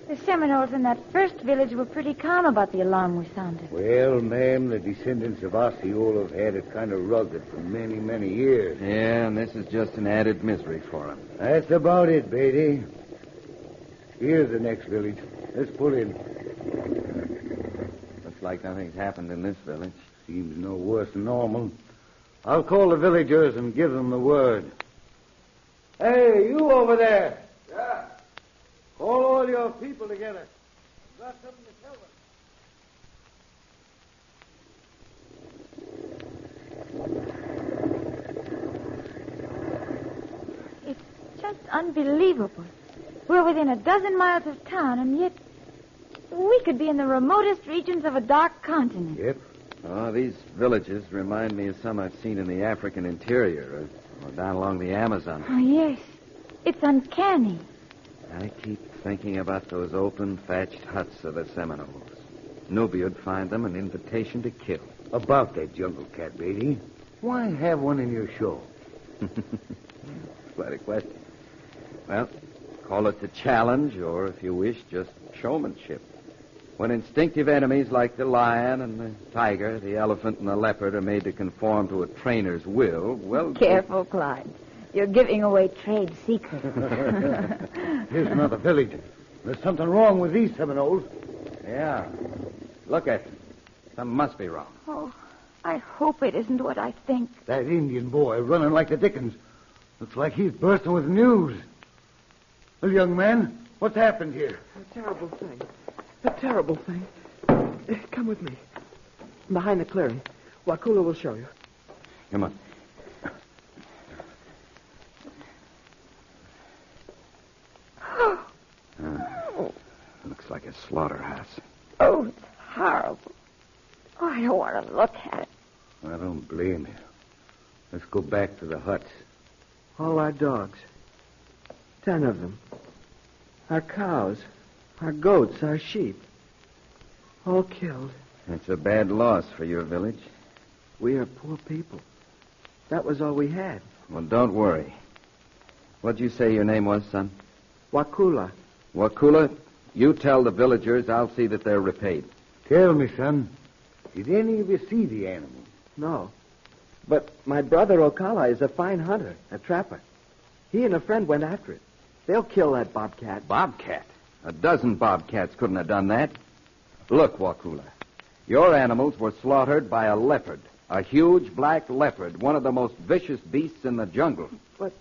S11: the Seminoles in that first village were pretty calm about the alarm we sounded.
S13: Well, ma'am, the descendants of Osceola have had it kind of rugged for many, many years.
S10: Yeah, and this is just an added misery for them.
S13: That's about it, Beatty. Here's the next village. Let's pull in.
S10: Looks like nothing's happened in this village.
S13: Seems no worse than normal. I'll call the villagers and give them the word. Hey, you over there.
S12: Yeah.
S13: Call all your people together. I've got something to tell them.
S11: It's just unbelievable. We're within a dozen miles of town, and yet we could be in the remotest regions of a dark continent.
S13: Yep.
S10: Oh, these villages remind me of some I've seen in the African interior or down along the Amazon.
S11: Oh, yes. It's uncanny.
S10: I keep thinking about those open, thatched huts of the Seminoles. Nubia'd find them an invitation to kill.
S13: About that jungle cat, Beatty. Why have one in your show?
S10: Quite a question. Well, call it the challenge, or if you wish, just showmanship. When instinctive enemies like the lion and the tiger, the elephant and the leopard are made to conform to a trainer's will, well...
S11: Careful, Clyde. You're giving away trade secrets.
S13: Here's another village. There's something wrong with these Seminoles.
S10: Yeah. Look at them. Something must be wrong.
S11: Oh, I hope it isn't what I think.
S13: That Indian boy running like the dickens. Looks like he's bursting with news. Well, young man, what's happened here?
S14: A terrible thing. A terrible thing. Come with me. Behind the clearing. Wakula will show you.
S10: Come on. Looks like a slaughterhouse.
S6: Oh, it's horrible. Oh, I don't want to look at it.
S13: I don't blame you. Let's go back to the huts.
S14: All our dogs. 10 of them. Our cows. Our goats. Our sheep. All killed.
S10: It's a bad loss for your village.
S14: We are poor people. That was all we had.
S10: Well, don't worry. What'd you say your name was, son?
S14: Wakula.
S10: Wakula, you tell the villagers I'll see that they're repaid.
S13: Tell me, son. Did any of you see the animal?
S14: No. But my brother Ocala is a fine hunter, a trapper. He and a friend went after it. They'll kill that bobcat.
S10: Bobcat? A dozen bobcats couldn't have done that. Look, Wakula, your animals were slaughtered by a leopard, a huge black leopard, one of the most vicious beasts in the jungle.
S14: But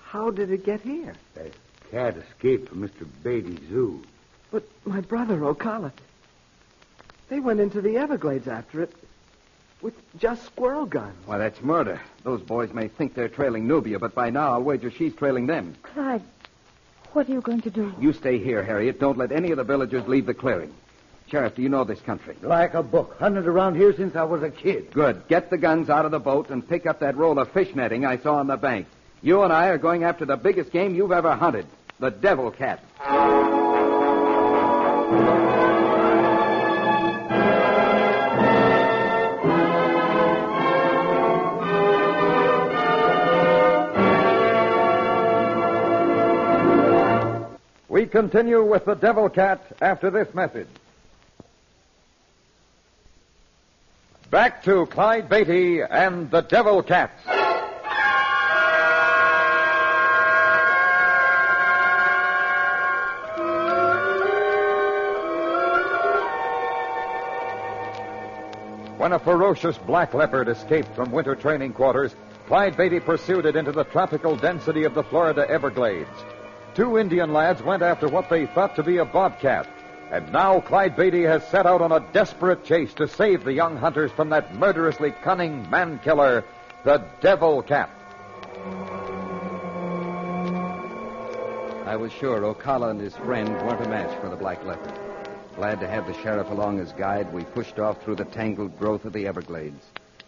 S14: how did it get here?
S13: That cat escaped from Mr. Beatty's zoo.
S14: But my brother Ocala, they went into the Everglades after it with just squirrel guns.
S10: Why, that's murder. Those boys may think they're trailing Nubia, but by now I'll wager she's trailing them.
S11: Clyde, what are you going to do?
S10: You stay here, Harriet. Don't let any of the villagers leave the clearing. Sheriff, do you know this country?
S13: Like a book. Hunted around here since I was a kid.
S10: Good. Get the guns out of the boat and pick up that roll of fish netting I saw on the bank. You and I are going after the biggest game you've ever hunted, the devil cat.
S9: We continue with the devil cat after this message. Back to Clyde Beatty and the devil cats. When a ferocious black leopard escaped from winter training quarters, Clyde Beatty pursued it into the tropical density of the Florida Everglades. 2 Indian lads went after what they thought to be a bobcat. And now Clyde Beatty has set out on a desperate chase to save the young hunters from that murderously cunning man-killer, the devil cat.
S10: I was sure Ocala and his friend weren't a match for the black leopard. Glad to have the sheriff along as guide, we pushed off through the tangled growth of the Everglades.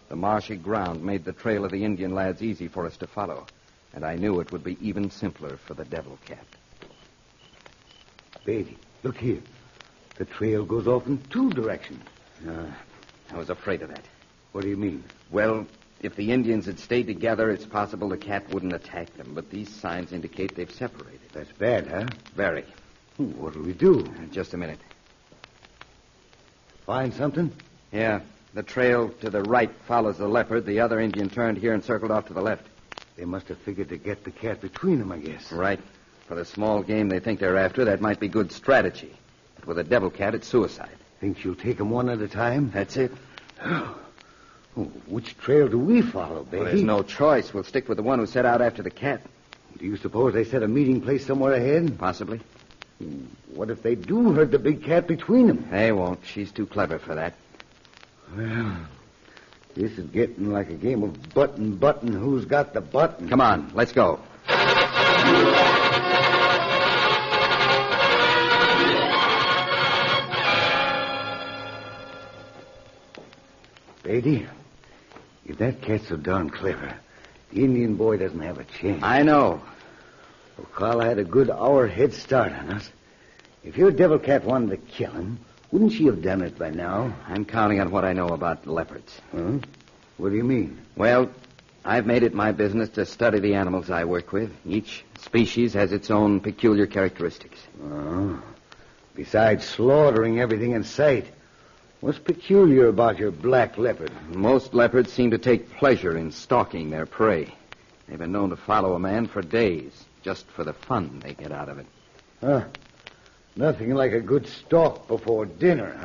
S10: The marshy ground made the trail of the Indian lads easy for us to follow, and I knew it would be even simpler for the devil cat.
S13: Beatty, look here. The trail goes off in two directions.
S10: I was afraid of that.
S13: What do you mean?
S10: Well, if the Indians had stayed together, it's possible the cat wouldn't attack them, but these signs indicate they've separated.
S13: That's bad, huh?
S10: Very.
S13: What'll we do?
S10: Just a minute.
S13: Find something?
S10: Yeah. The trail to the right follows the leopard. The other Indian turned here and circled off to the left.
S13: They must have figured to get the cat between them, I guess.
S10: Right. For the small game they think they're after, that might be good strategy. But with a devil cat, it's suicide.
S13: Think you'll take them one at a time?
S10: That's it.
S13: Which trail do we follow, Beatty?
S10: Well, there's no choice. We'll stick with the one who set out after the cat.
S13: Do you suppose they set a meeting place somewhere ahead?
S10: Possibly.
S13: What if they do herd the big cat between them?
S10: They won't. She's too clever for that.
S13: Well, this is getting like a game of button, who's got the button.
S10: Come on, let's go.
S13: Beatty, if that cat's so darn clever, the Indian boy doesn't have a chance.
S10: I know.
S13: Well, Carl had a good hour head start on us. If your devil cat wanted to kill him, wouldn't she have done it by now?
S10: I'm counting on what I know about leopards.
S13: Huh? What do you mean?
S10: Well, I've made it my business to study the animals I work with. Each species has its own peculiar characteristics.
S13: Oh. Besides slaughtering everything in sight, what's peculiar about your black leopard?
S10: Most leopards seem to take pleasure in stalking their prey. They've been known to follow a man for days, just for the fun they get out of it.
S13: Huh. Nothing like a good stalk before dinner,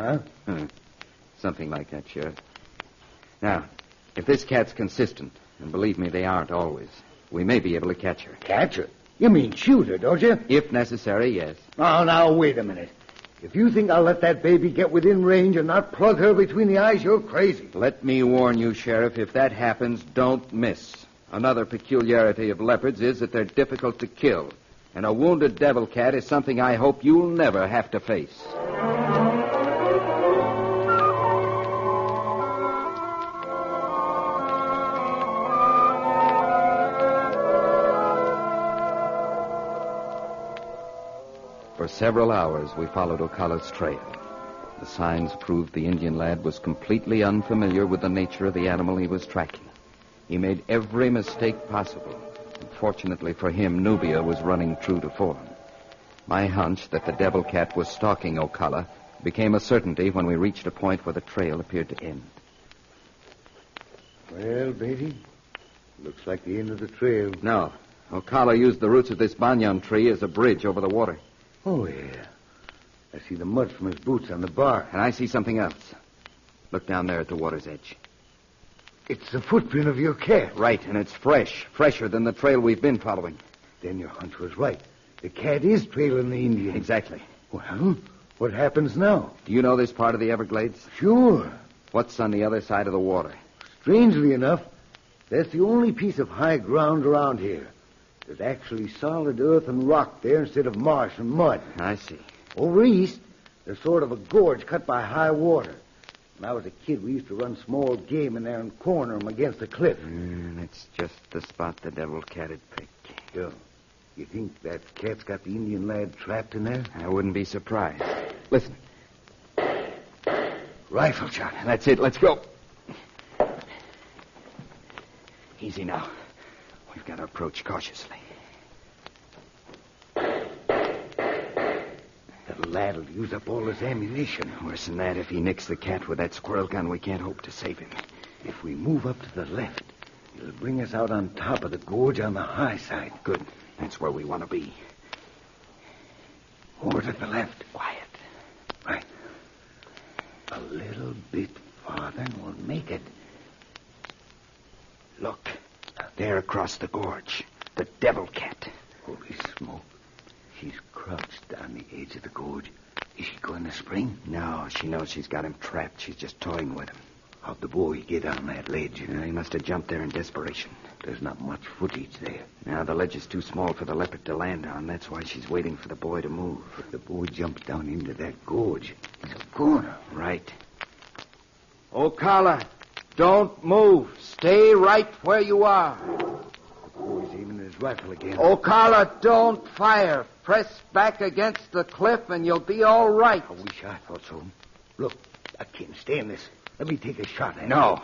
S13: huh?
S10: Something like that, Sheriff. Now, if this cat's consistent, and believe me, they aren't always, we may be able to catch her.
S13: Catch her? You mean shoot her, don't you?
S10: If necessary, yes.
S13: Oh, now, wait a minute. If you think I'll let that baby get within range and not plug her between the eyes, you're crazy.
S10: Let me warn you, Sheriff, if that happens, don't miss. Another peculiarity of leopards is that they're difficult to kill. And a wounded devil cat is something I hope you'll never have to face. For several hours, we followed Ocala's trail. The signs proved the Indian lad was completely unfamiliar with the nature of the animal he was tracking. He made every mistake possible. Fortunately for him, Nubia was running true to form. My hunch that the devil cat was stalking Ocala became a certainty when we reached a point where the trail appeared to end.
S13: Well, Beatty, looks like the end of the trail.
S10: No. Ocala used the roots of this banyan tree as a bridge over the water.
S13: Oh, yeah. I see the mud from his boots on the bark.
S10: And I see something else. Look down there at the water's edge.
S13: It's the footprint of your cat.
S10: Right, and it's fresh. Fresher than the trail we've been following.
S13: Then your hunch was right. The cat is trailing the Indian.
S10: Exactly.
S13: Well, what happens now?
S10: Do you know this part of the Everglades?
S13: Sure.
S10: What's on the other side of the water?
S13: Strangely enough, that's the only piece of high ground around here. There's actually solid earth and rock there instead of marsh and mud.
S10: I see.
S13: Over east, there's sort of a gorge cut by high water. When I was a kid, we used to run small game in there and corner them against the cliff.
S10: That's just the spot the devil cat had picked.
S13: Yeah. You think that cat's got the Indian lad trapped in there?
S10: I wouldn't be surprised. Listen.
S13: Rifle shot.
S10: That's it. Let's go. Easy now. We've got to approach cautiously.
S13: The lad'll use up all his ammunition.
S10: Worse than that, if he nicks the cat with that squirrel gun, we can't hope to save him.
S13: If we move up to the left, it'll bring us out on top of the gorge on the high side.
S10: Good. That's where we want to be.
S13: Over to the left.
S10: Quiet.
S13: Right. A little bit farther and we'll make it.
S10: Look. There across the gorge. The devil cat.
S13: Holy smoke. She's crouched on the edge of the gorge. Is she going to spring?
S10: No, she knows she's got him trapped. She's just toying with him.
S13: How'd the boy get on that ledge?
S10: He must have jumped there in desperation.
S13: There's not much footage there.
S10: Now, the ledge is too small for the leopard to land on. That's why she's waiting for the boy to move.
S13: If the boy jumps down into that gorge, he's a goner.
S10: Right. Ocala, don't move. Stay right where you are.
S13: The boy's aiming his rifle again.
S10: Oh, Carla, don't fire. Press back against the cliff and you'll be all right.
S13: I wish I thought so. Look, I can't stand this. Let me take a shot at her.
S10: No.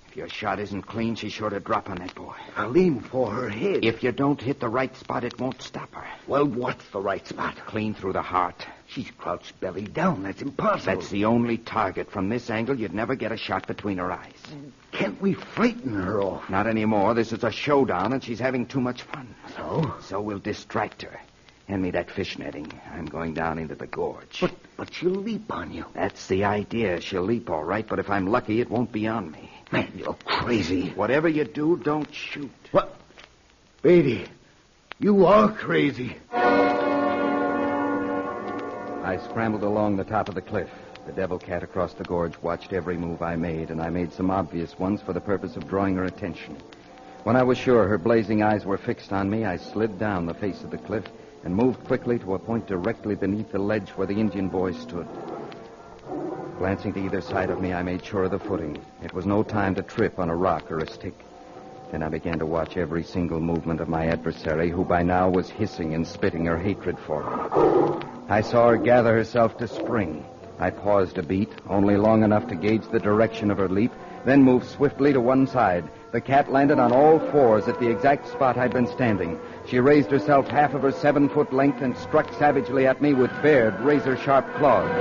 S10: If your shot isn't clean, she's sure to drop on that boy.
S13: I'll aim for her head.
S10: If you don't hit the right spot, it won't stop her.
S13: Well, what's the right spot?
S10: Clean through the heart.
S13: She's crouched belly down. That's impossible.
S10: That's the only target. From this angle, you'd never get a shot between her eyes.
S13: Can't we frighten her off?
S10: Not anymore. This is a showdown, and she's having too much fun.
S13: So?
S10: So we'll distract her. Hand me that fish netting. I'm going down into the gorge.
S13: But she'll leap on you.
S10: That's the idea. She'll leap all right, but if I'm lucky, it won't be on me.
S13: Man, you're crazy.
S10: Whatever you do, don't shoot.
S13: What? Beatty, you are crazy.
S10: I scrambled along the top of the cliff. The devil cat across the gorge watched every move I made, and I made some obvious ones for the purpose of drawing her attention. When I was sure her blazing eyes were fixed on me, I slid down the face of the cliff and moved quickly to a point directly beneath the ledge where the Indian boy stood. Glancing to either side of me, I made sure of the footing. It was no time to trip on a rock or a stick. Then I began to watch every single movement of my adversary, who by now was hissing and spitting her hatred for me. I saw her gather herself to spring. I paused a beat, only long enough to gauge the direction of her leap, then moved swiftly to one side. The cat landed on all fours at the exact spot I'd been standing. She raised herself half of her 7-foot length and struck savagely at me with bared, razor-sharp claws.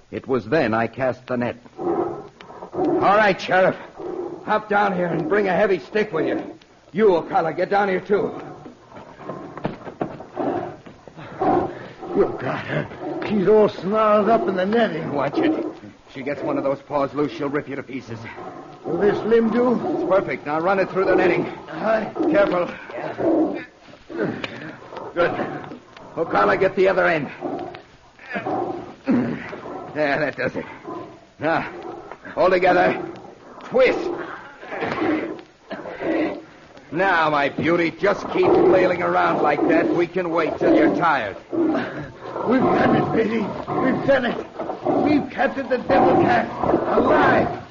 S10: It was then I cast the net. All right, Sheriff. Hop down here and bring a heavy stick with you. You, O'Connor, get down here, too.
S13: You got her. She's all snarled up in the netting.
S10: Watch it. If she gets one of those paws loose, she'll rip you to pieces.
S13: Will this limb do?
S10: It's perfect. Now run it through the netting. Careful. Good. O'Connor, get the other end. There, that does it. Now, hold together. Twist. Now, my beauty, just keep flailing around like that. We can wait till you're tired.
S13: We've done it, Beatty. We've done it. We've captured the devil cat alive.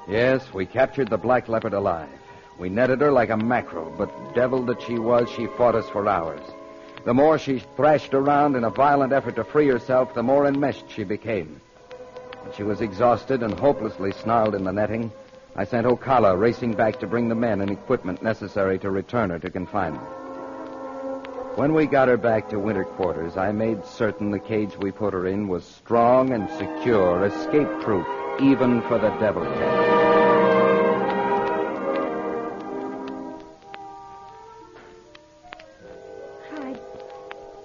S10: Yes, we captured the black leopard alive. We netted her like a mackerel, but devil that she was, she fought us for hours. The more she thrashed around in a violent effort to free herself, the more enmeshed she became. When she was exhausted and hopelessly snarled in the netting, I sent Ocala racing back to bring the men and equipment necessary to return her to confinement. When we got her back to winter quarters, I made certain the cage we put her in was strong and secure, escape-proof, even for the devil cat.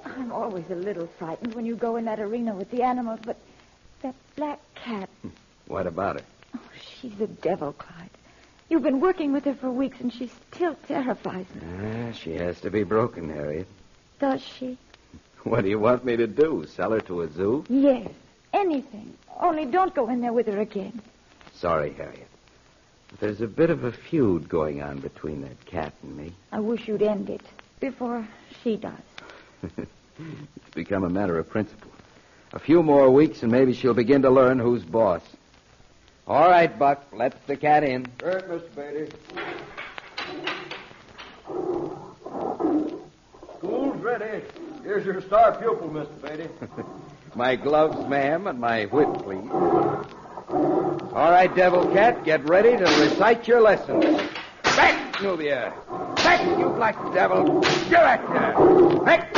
S11: I'm always a little frightened when you go in that arena with the animals, but that black cat...
S10: What about her?
S11: Oh, she's a devil, Clyde. You've been working with her for weeks, and she still terrifies me.
S10: She has to be broken, Harriet.
S11: Does she?
S10: What do you want me to do? Sell her to a zoo?
S11: Yes, anything. Only don't go in there with her again.
S10: Sorry, Harriet. But there's a bit of a feud going on between that cat and me.
S11: I wish you'd end it before she does.
S10: It's become a matter of principle. A few more weeks and maybe she'll begin to learn who's boss. All right, Buck, let the cat in.
S12: Right, Mr. Beatty. School's ready. Here's your star pupil, Mr. Beatty.
S10: My gloves, ma'am, and my whip, please. All right, devil cat, get ready to recite your lessons. Back, Nubia. Back, you black devil. You're back there. Back.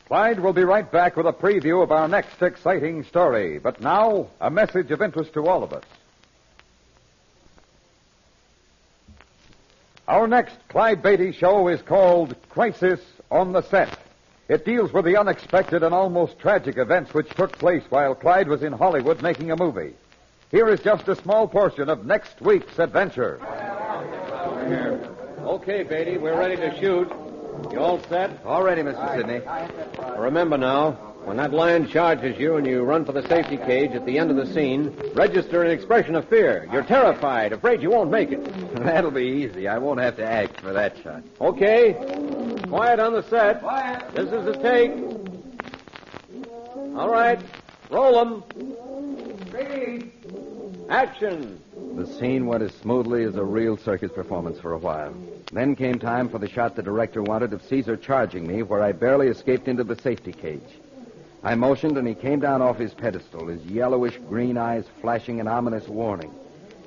S9: Clyde will be right back with a preview of our next exciting story. But now, a message of interest to all of us. Our next Clyde Beatty show is called Crisis on the Set. It deals with the unexpected and almost tragic events which took place while Clyde was in Hollywood making a movie. Here is just a small portion of next week's adventure.
S15: here. Okay, Beatty, we're ready to shoot. You all set?
S10: All ready, Mr. Sidney.
S15: Remember now, when that lion charges you and you run for the safety cage at the end of the scene, register an expression of fear. You're terrified, afraid you won't make it.
S10: That'll be easy. I won't have to act for that shot.
S15: Okay. Quiet on the set.
S16: Quiet.
S15: This is the take. All right. Roll 'em.
S16: Ready.
S15: Action.
S10: The scene went as smoothly as a real circus performance for a while. Then came time for the shot the director wanted of Caesar charging me, where I barely escaped into the safety cage. I motioned, and he came down off his pedestal, his yellowish-green eyes flashing an ominous warning.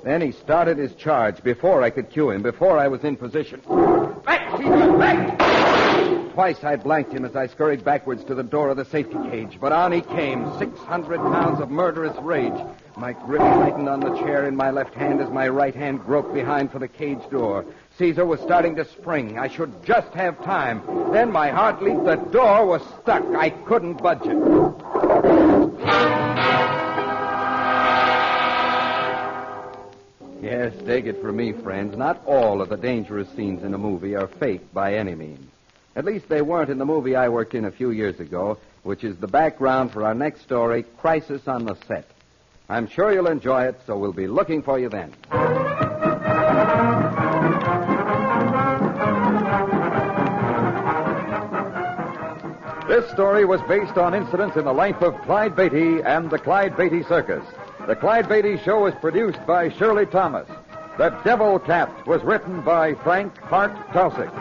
S10: Then he started his charge before I could cue him, before I was in position. Back, Caesar, back! Twice I blanked him as I scurried backwards to the door of the safety cage, but on he came, 600 pounds of murderous rage. My grip tightened on the chair in my left hand as my right hand groped behind for the cage door. Caesar was starting to spring. I should just have time. Then my heart leaped. The door was stuck. I couldn't budge it. Yes, take it from me, friends. Not all of the dangerous scenes in a movie are faked by any means. At least they weren't in the movie I worked in a few years ago, which is the background for our next story, Crisis on the Set. I'm sure you'll enjoy it, so we'll be looking for you then.
S9: This story was based on incidents in the life of Clyde Beatty and the Clyde Beatty Circus. The Clyde Beatty Show was produced by Shirley Thomas. The Devil Cat was written by Frank Hart Taussig.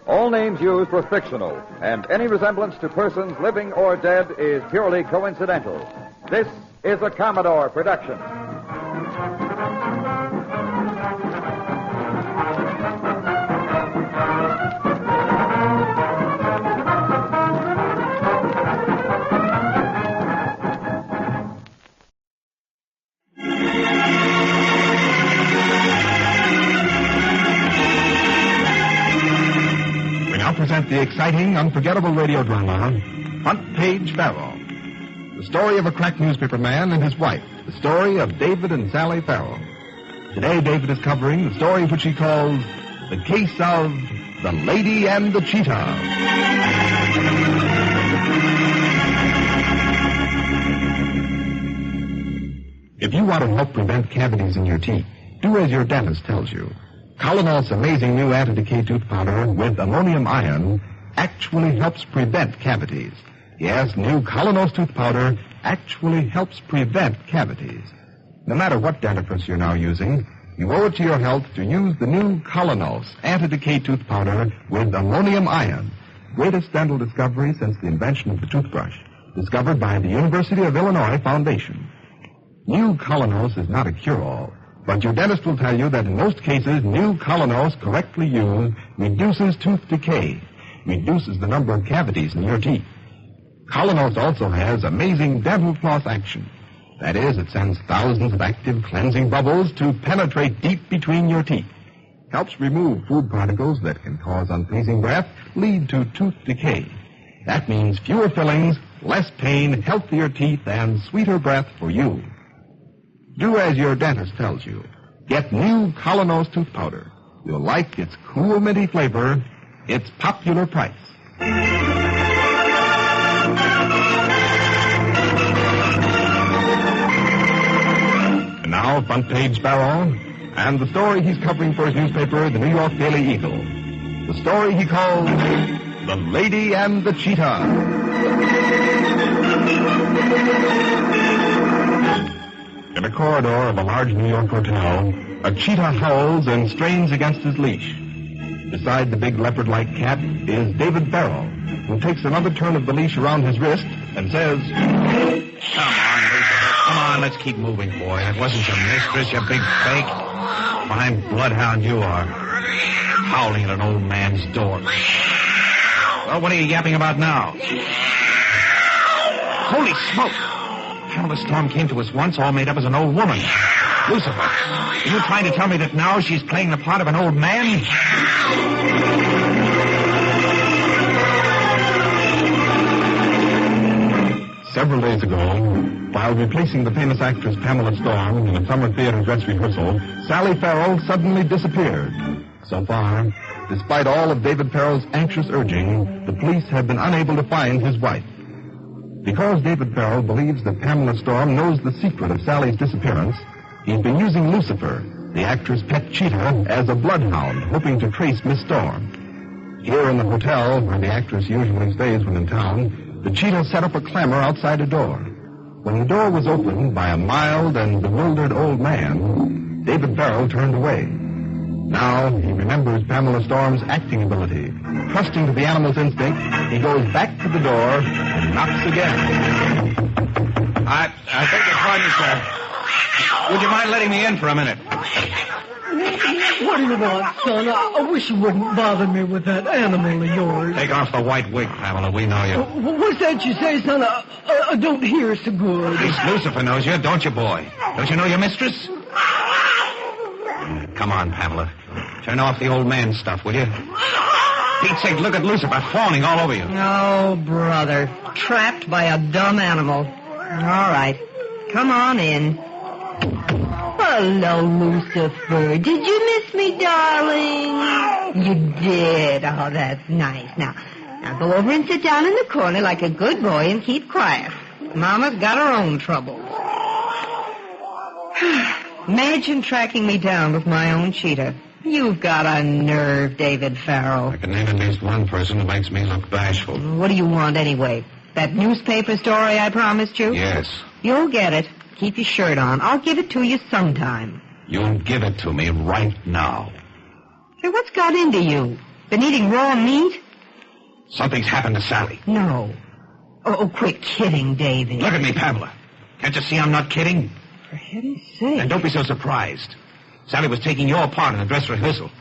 S9: All names used were fictional, and any resemblance to persons living or dead is purely coincidental. This is a Commodore production.
S17: Present the exciting, unforgettable radio drama, Front Page Farrell. The story of a crack newspaper man and his wife. The story of David and Sally Farrell. Today, David is covering the story which he calls The Case of The Lady and the Cheetah. If you want to help prevent cavities in your teeth, do as your dentist tells you. Colonos's amazing new anti-decay tooth powder with ammonium ion actually helps prevent cavities. Yes, new Colonos tooth powder actually helps prevent cavities. No matter what dentifrice you're now using, you owe it to your health to use the new Colonos anti-decay tooth powder with ammonium ion. Greatest dental discovery since the invention of the toothbrush. Discovered by the University of Illinois Foundation. New Colonos is not a cure-all. But your dentist will tell you that in most cases, new Colonos correctly used reduces tooth decay, reduces the number of cavities in your teeth. Colonos also has amazing dental floss action. That is, it sends thousands of active cleansing bubbles to penetrate deep between your teeth. Helps remove food particles that can cause unpleasing breath, lead to tooth decay. That means fewer fillings, less pain, healthier teeth, and sweeter breath for you. Do as your dentist tells you. Get new Colonos tooth powder. You'll like its cool minty flavor, its popular price. And now, Front Page Farrell, and the story he's covering for his newspaper, the New York Daily Eagle. The story he calls The Lady and the Cheetah. In a corridor of a large New York hotel, a cheetah howls and strains against his leash. Beside the big leopard-like cat is David Farrell, who takes another turn of the leash around his wrist and says,
S18: Come on, Whisperfoot. Come on, let's keep moving, boy. It wasn't your mistress, you big fake. Fine bloodhound you are. Howling at an old man's door. Well, what are you yapping about now? Holy smoke! How the storm came to us once, all made up as an old woman. Lucifer, are you trying to tell me that now she's playing the part of an old man?
S17: Several days ago, while replacing the famous actress Pamela Storm in a summer theater dress rehearsal, Sally Farrell suddenly disappeared. So far, despite all of David Farrell's anxious urging, the police have been unable to find his wife. Because David Farrell believes that Pamela Storm knows the secret of Sally's disappearance, he's been using Lucifer, the actress' pet cheetah, as a bloodhound, hoping to trace Miss Storm. Here in the hotel, where the actress usually stays when in town, the cheetah set up a clamor outside a door. When the door was opened by a mild and bewildered old man, David Farrell turned away. Now he remembers Pamela Storm's acting ability. Trusting to the animal's instinct, he goes back to the door and knocks again.
S18: I beg your pardon, sir. Would you mind letting me in for a minute?
S16: What do you want, son? I wish you wouldn't bother me with that animal of yours.
S18: Take off the white wig, Pamela. We know you.
S16: What's that you say, son? I don't hear so good.
S18: At least Lucifer knows you, don't you, boy? Don't you know your mistress? Come on, Pamela. Turn off the old man stuff, will you? Pete's sake, look at Lucifer fawning all over you.
S19: Oh, brother. Trapped by a dumb animal. All right. Come on in. Hello, Lucifer. Did you miss me, darling? You did. Oh, that's nice. Now go over and sit down in the corner like a good boy and keep quiet. Mama's got her own troubles. Imagine tracking me down with my own cheetah. You've got a nerve, David Farrell.
S18: I can name at least one person who makes me look bashful.
S19: What do you want, anyway? That newspaper story I promised you?
S18: Yes.
S19: You'll get it. Keep your shirt on. I'll give it to you sometime.
S18: You'll give it to me right now.
S19: Hey, what's got into you? Been eating raw meat?
S18: Something's happened to Sally.
S19: No. Oh, quit kidding, Davy.
S18: Look at me, Pamela. Can't you see I'm not kidding?
S19: For heaven's sake.
S18: And don't be so surprised. Sally was taking your part in the dress rehearsal.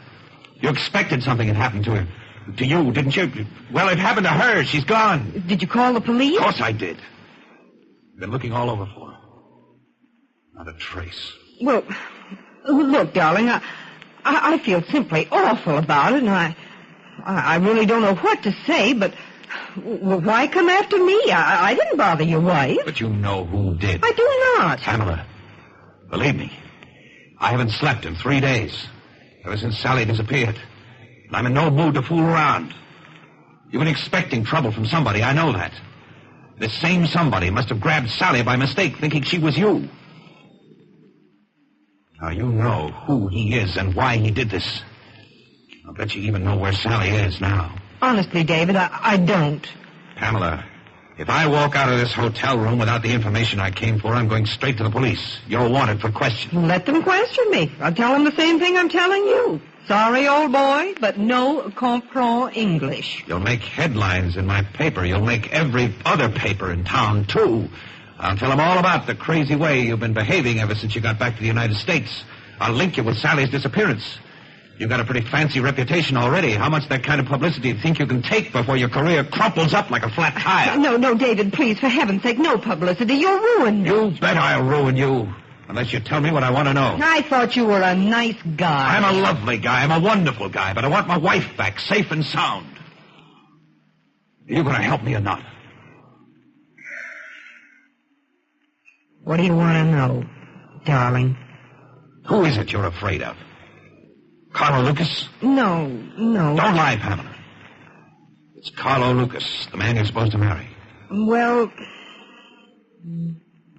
S18: You expected something had happened to her. To you, didn't you? Well, it happened to her. She's gone.
S19: Did you call the police?
S18: Of course I did. Been looking all over for her. Not a trace.
S19: Well, look, darling, I feel simply awful about it, and I really don't know what to say, but why come after me? I didn't bother your wife.
S18: But you know who did.
S19: I do not.
S18: Pamela, believe me, I haven't slept in 3 days, ever since Sally disappeared. And I'm in no mood to fool around. You've been expecting trouble from somebody, I know that. This same somebody must have grabbed Sally by mistake, thinking she was you. Now, you know who he is and why he did this. I'll bet you even know where Sally is now.
S19: Honestly, David, I don't.
S18: Pamela, if I walk out of this hotel room without the information I came for, I'm going straight to the police. You're wanted for questioning.
S19: Let them question me. I'll tell them the same thing I'm telling you. Sorry, old boy, but no comprend English.
S18: You'll make headlines in my paper. You'll make every other paper in town, too. I'll tell them all about the crazy way you've been behaving ever since you got back to the United States. I'll link you with Sally's disappearance. You've got a pretty fancy reputation already. How much that kind of publicity do you think you can take before your career crumples up like a flat tire?
S19: No, David, please, for heaven's sake, no publicity. You'll ruin me.
S18: You bet I'll ruin you. Unless you tell me what I want to know.
S19: I thought you were a nice guy.
S18: I'm a lovely guy. I'm a wonderful guy. But I want my wife back, safe and sound. Are you going to help me or not?
S19: What do you want to know, darling?
S18: Who is it you're afraid of? Carlo Lucas?
S19: No.
S18: Don't lie, Pamela. It's Carlo Lucas, the man you're supposed to marry.
S19: Well,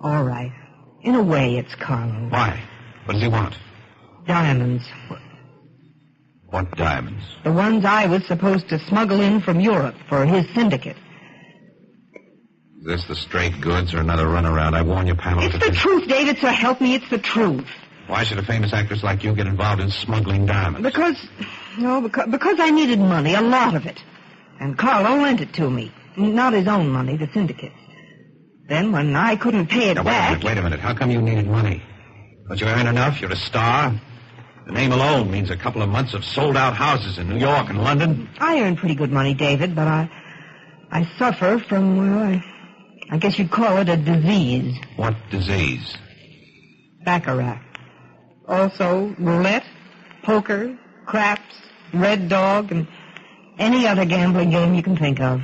S19: all right. In a way, it's Carlo.
S18: Why? What does he want?
S19: Diamonds.
S18: What diamonds?
S19: The ones I was supposed to smuggle in from Europe for his syndicate.
S18: Is this the straight goods or another runaround? I warn you, Pamela.
S19: It's the truth, David, so help me, it's the truth.
S18: Why should a famous actress like you get involved in smuggling diamonds?
S19: Because I needed money, a lot of it. And Carlo lent it to me. Not his own money, the syndicate. Then, when I couldn't pay it back...
S18: Wait a minute. How come you needed money? Don't you earn enough? You're a star. The name alone means a couple of months of sold-out houses in New York and London.
S19: I earn pretty good money, David, but I suffer from, well, I guess you'd call it a disease.
S18: What disease?
S19: Baccarat. Also, roulette, poker, craps, red dog, and any other gambling game you can think of.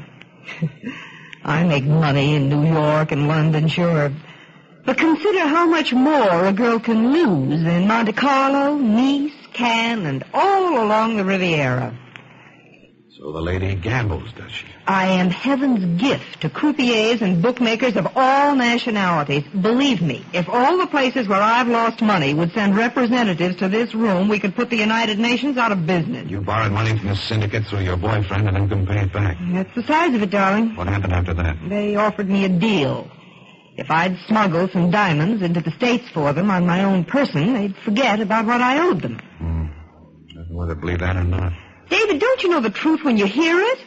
S19: I make money in New York and London, sure. But consider how much more a girl can lose in Monte Carlo, Nice, Cannes, and all along the Riviera.
S18: So the lady gambles, does she?
S19: I am heaven's gift to croupiers and bookmakers of all nationalities. Believe me, if all the places where I've lost money would send representatives to this room, we could put the United Nations out of business.
S18: You borrowed money from the syndicate through your boyfriend and then couldn't pay it back.
S19: That's the size of it, darling.
S18: What happened after that?
S19: They offered me a deal. If I'd smuggle some diamonds into the States for them on my own person, they'd forget about what I owed them.
S18: I don't know whether to believe that or not.
S19: David, don't you know the truth when you hear it?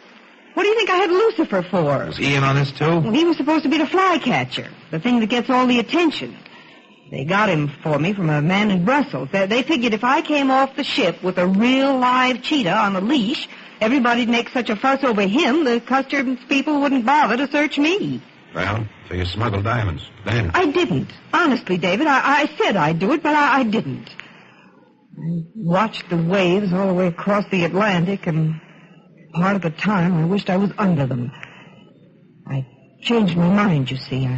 S19: What do you think I had Lucifer for?
S18: Was he in on this, too?
S19: Well, he was supposed to be the flycatcher, the thing that gets all the attention. They got him for me from a man in Brussels. They figured if I came off the ship with a real live cheetah on a leash, everybody'd make such a fuss over him, the customs people wouldn't bother to search me.
S18: Well, so you smuggled diamonds. Then?
S19: I didn't. Honestly, David, I said I'd do it, but I didn't. I watched the waves all the way across the Atlantic, and part of the time I wished I was under them. I changed my mind, you see.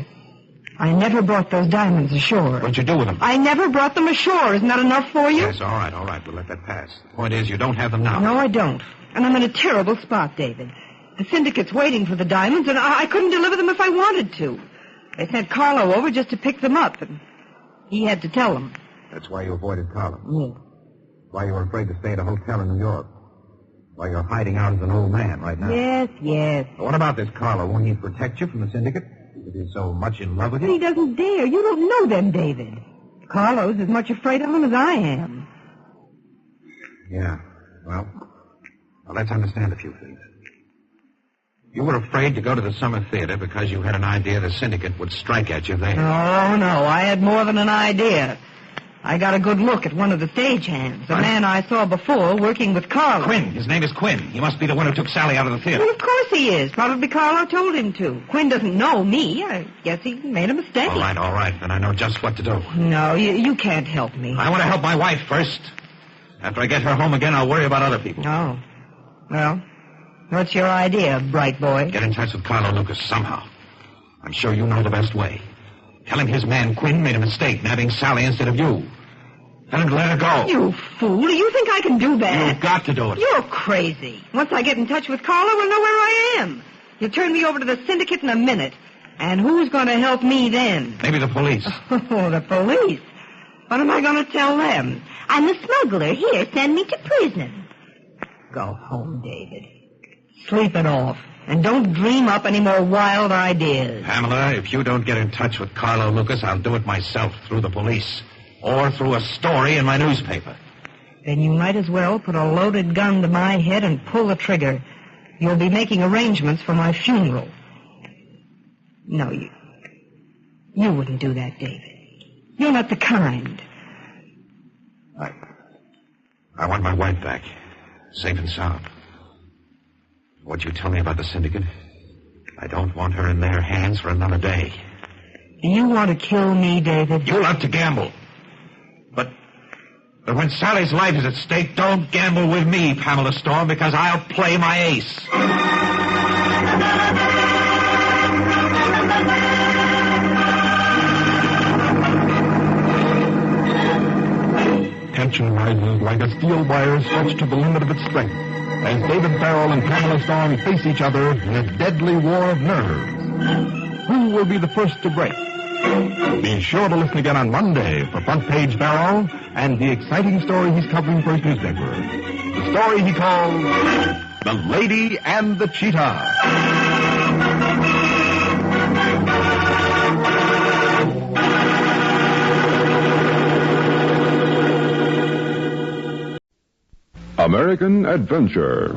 S19: I never brought those diamonds ashore.
S18: What'd you do with them?
S19: I never brought them ashore. Isn't that enough for you?
S18: Yes, all right. We'll let that pass. The point is, you don't have them now.
S19: No, I don't. And I'm in a terrible spot, David. The syndicate's waiting for the diamonds, and I couldn't deliver them if I wanted to. They sent Carlo over just to pick them up, and he had to tell them.
S18: That's why you avoided Carlo?
S19: Yeah.
S18: Why you were afraid to stay at a hotel in New York? Why you're hiding out as an old man right now?
S19: Yes.
S18: Well, what about this Carlo? Won't he protect you from the syndicate? Because he's so much in love with you?
S19: He doesn't dare. You don't know them, David. Carlo's as much afraid of them as I am.
S18: Yeah. Well, let's understand a few things. You were afraid to go to the summer theater because you had an idea the syndicate would strike at you there.
S19: Oh, no. I had more than an idea. I got a good look at one of the stagehands, the man I saw before working with Carlo.
S18: Quinn. His name is Quinn. He must be the one who took Sally out of the theater.
S19: Well, of course he is. Probably Carlo told him to. Quinn doesn't know me. I guess he made a mistake.
S18: All right. Then I know just what to do.
S19: No, you can't help me.
S18: I want to help my wife first. After I get her home again, I'll worry about other people.
S19: Oh. Well, what's your idea, bright boy?
S18: Get in touch with Carlo Lucas somehow. I'm sure you know the best way. Tell him his man Quinn made a mistake, nabbing Sally instead of you. Tell him to let her go.
S19: You fool. Do you think I can do that?
S18: You've got to do it.
S19: You're crazy. Once I get in touch with Carlo, we'll know where I am. You'll turn me over to the syndicate in a minute. And who's going to help me then?
S18: Maybe the police.
S19: Oh, the police? What am I going to tell them?
S20: I'm a smuggler. Here, send me to prison.
S19: Go home, David. Sleep it off. And don't dream up any more wild ideas.
S18: Pamela, if you don't get in touch with Carlo Lucas, I'll do it myself through the police. Or through a story in my newspaper.
S19: Then you might as well put a loaded gun to my head and pull the trigger. You'll be making arrangements for my funeral. No, you wouldn't do that, David. You're not the kind.
S18: I want my wife back. Safe and sound. What you tell me about the syndicate, I don't want her in their hands for another day.
S19: Do you want to kill me, David?
S18: You love to gamble. But when Sally's life is at stake, don't gamble with me, Pamela Storm, because I'll play my ace.
S17: Tension rises like a steel wire stretched to the limit of its strength as David Farrell and Pamela Storm face each other in a deadly war of nerves. Who will be the first to break? Be sure to listen again on Monday for Front Page Farrell and the exciting story he's covering for his newspaper. The story he calls The Lady and the Cheetah.
S8: American Adventure.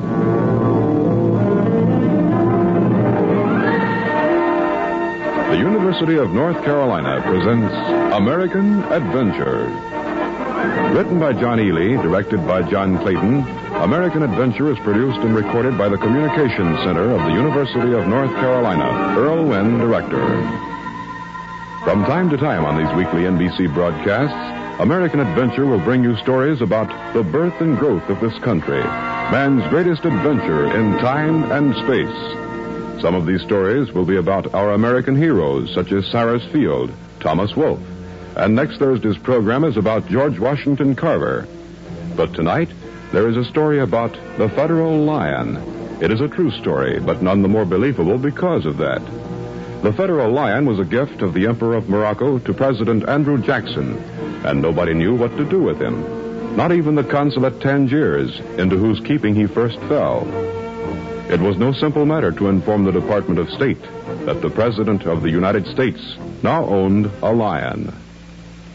S8: The University of North Carolina presents American Adventure. Written by John Ely, directed by John Clayton, American Adventure is produced and recorded by the Communications Center of the University of North Carolina. Earl Wynn, director. From time to time on these weekly NBC broadcasts, American Adventure will bring you stories about the birth and growth of this country, man's greatest adventure in time and space. Some of these stories will be about our American heroes, such as Cyrus Field, Thomas Wolfe. And next Thursday's program is about George Washington Carver. But tonight, there is a story about the Federal Lion. It is a true story, but none the more believable because of that. The Federal Lion was a gift of the Emperor of Morocco to President Andrew Jackson, and nobody knew what to do with him. Not even the consul at Tangiers, into whose keeping he first fell. It was no simple matter to inform the Department of State that the President of the United States now owned a lion.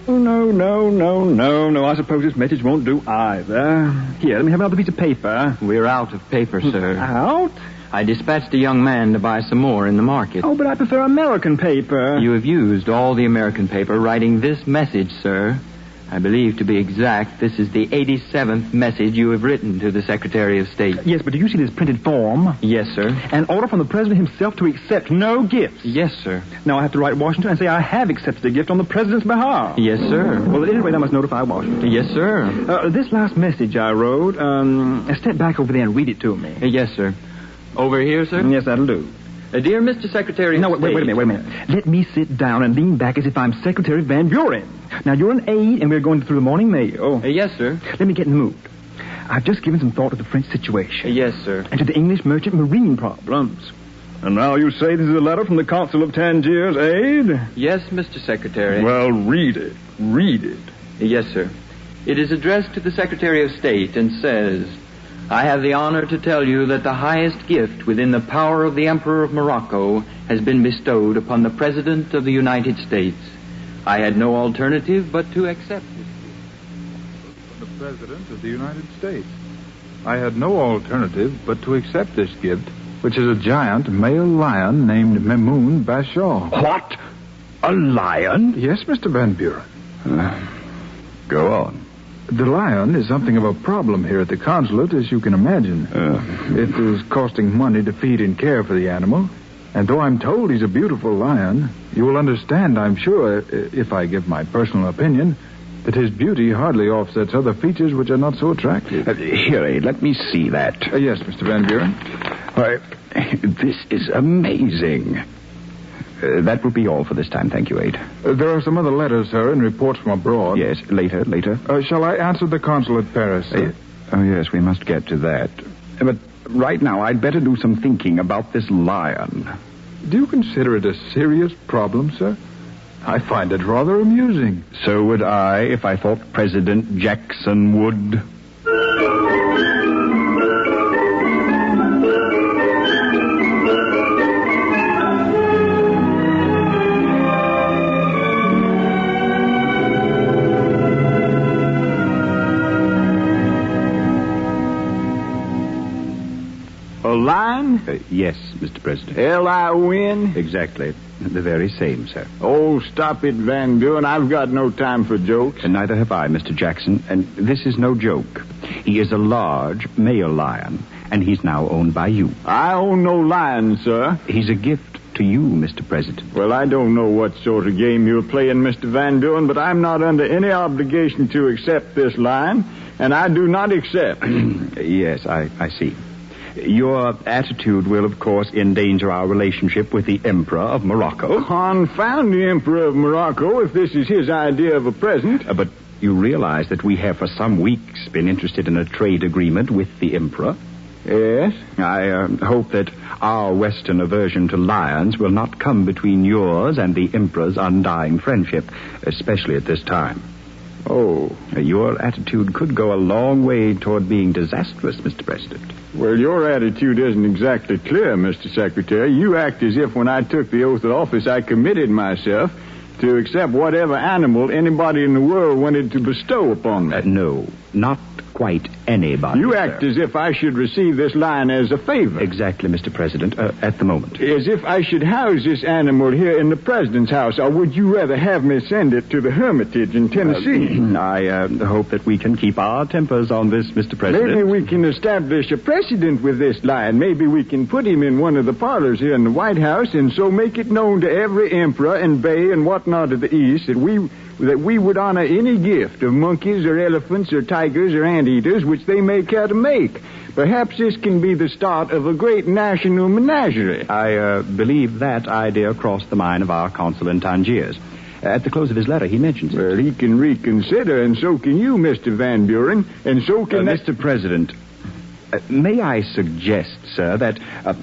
S21: Oh, no. I suppose this message won't do either. Here, let me have another piece of paper.
S22: We're out of paper, sir.
S21: Out?
S22: I dispatched a young man to buy some more in the market.
S21: Oh, but I prefer American paper.
S22: You have used all the American paper writing this message, sir. I believe, to be exact, this is the 87th message you have written to the Secretary of State.
S21: Yes, but do you see this printed form?
S22: Yes, sir.
S21: An order from the President himself to accept no gifts?
S22: Yes, sir.
S21: Now I have to write Washington and say I have accepted a gift on the President's behalf.
S22: Yes, sir.
S21: Well, at any rate, I must notify Washington.
S22: Yes, sir.
S21: This last message I wrote, step back over there and read it to me.
S22: Yes, sir. Over here, sir?
S21: Yes, that'll do.
S22: Dear Mr. Secretary of State...
S21: Wait a minute. Let me sit down and lean back as if I'm Secretary Van Buren. Now, you're an aide, and we're going through the morning mail.
S22: Yes, sir.
S21: Let me get in the mood. I've just given some thought to the French situation.
S22: Yes, sir.
S21: And to the English merchant marine problems. And now you say this is a letter from the consul of Tangiers, aide?
S22: Yes, Mr. Secretary.
S21: Well, read it. Read it.
S22: Yes, sir. It is addressed to the Secretary of State and says... I have the honor to tell you that the highest gift within the power of the Emperor of Morocco has been bestowed upon the President of the United States. I had no alternative but to accept it.
S23: The President of the United States. I had no alternative but to accept this gift, which is a giant male lion named Mamoun Bashaw.
S21: What? A lion?
S23: Yes, Mr. Van Buren.
S21: Go on.
S23: The lion is something of a problem here at the consulate, as you can imagine. It is costing money to feed and care for the animal. And though I'm told he's a beautiful lion, you will understand, I'm sure, if I give my personal opinion, that his beauty hardly offsets other features which are not so attractive.
S21: Here, Aide, let me see that.
S23: Yes, Mr. Van Buren.
S21: Why, this is amazing. That will be all for this time, thank you, Aide.
S23: There are some other letters, sir, and reports from abroad.
S21: Yes, later.
S23: Shall I answer the consul at Paris, sir?
S21: Oh, yes, we must get to that. But right now, I'd better do some thinking about this lion.
S23: Do you consider it a serious problem, sir? I find it rather amusing.
S21: So would I, if I thought President Jackson would.
S23: A lion?
S21: Yes, Mr. President.
S23: L-I-O-N?
S21: Exactly. The very same, sir.
S23: Oh, stop it, Van Buren. I've got no time for jokes.
S21: And neither have I, Mr. Jackson. And this is no joke. He is a large male lion, and he's now owned by you.
S23: I own no lion, sir.
S21: He's a gift to you, Mr. President.
S23: Well, I don't know what sort of game you're playing, Mr. Van Buren, but I'm not under any obligation to accept this lion, and I do not accept.
S21: Yes, I see. Your attitude will, of course, endanger our relationship with the Emperor of Morocco.
S23: Confound the Emperor of Morocco if this is his idea of a present.
S21: But you realize that we have for some weeks been interested in a trade agreement with the Emperor?
S23: Yes.
S21: I hope that our Western aversion to lions will not come between yours and the Emperor's undying friendship, especially at this time.
S23: Oh.
S21: Your attitude could go a long way toward being disastrous, Mr. President.
S23: Well, your attitude isn't exactly clear, Mr. Secretary. You act as if when I took the oath of office, I committed myself to accept whatever animal anybody in the world wanted to bestow upon me.
S21: No, not quite anybody.
S23: You act as if I should receive this lion as a favor.
S21: Exactly, Mr. President, at the moment.
S23: As if I should house this animal here in the President's house, or would you rather have me send it to the Hermitage in Tennessee?
S21: I hope that we can keep our tempers on this, Mr. President.
S23: Maybe we can establish a precedent with this lion. Maybe we can put him in one of the parlors here in the White House and so make it known to every emperor and bey and whatnot of the East that we that we would honor any gift of monkeys or elephants or tigers or anteaters which they may care to make. Perhaps this can be the start of a great national menagerie.
S21: I believe that idea crossed the mind of our consul in Tangiers. At the close of his letter, he mentions it.
S23: Well, he can reconsider, and so can you, Mr. Van Buren, and so can...
S21: Mr. President, may I suggest, sir, that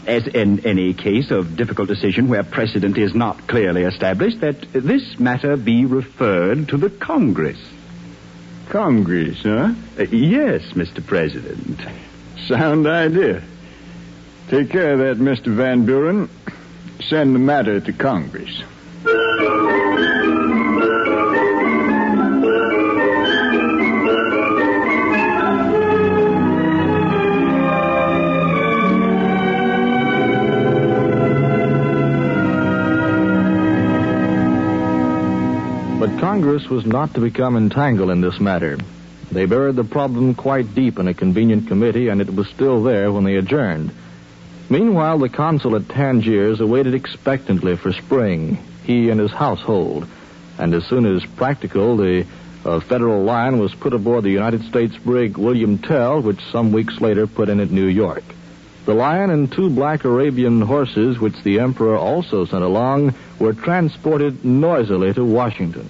S21: as in any case of difficult decision where precedent is not clearly established, that this matter be referred to the Congress.
S23: Congress, huh?
S21: Yes, Mr. President.
S23: Sound idea. Take care of that, Mr. Van Buren. Send the matter to Congress.
S1: But Congress was not to become entangled in this matter. They buried the problem quite deep in a convenient committee, and it was still there when they adjourned. Meanwhile, the consul at Tangiers awaited expectantly for spring, he and his household. And as soon as practical, the federal lion was put aboard the United States brig William Tell, which some weeks later put in at New York. The lion and 2 black Arabian horses, which the emperor also sent along, were transported noisily to Washington.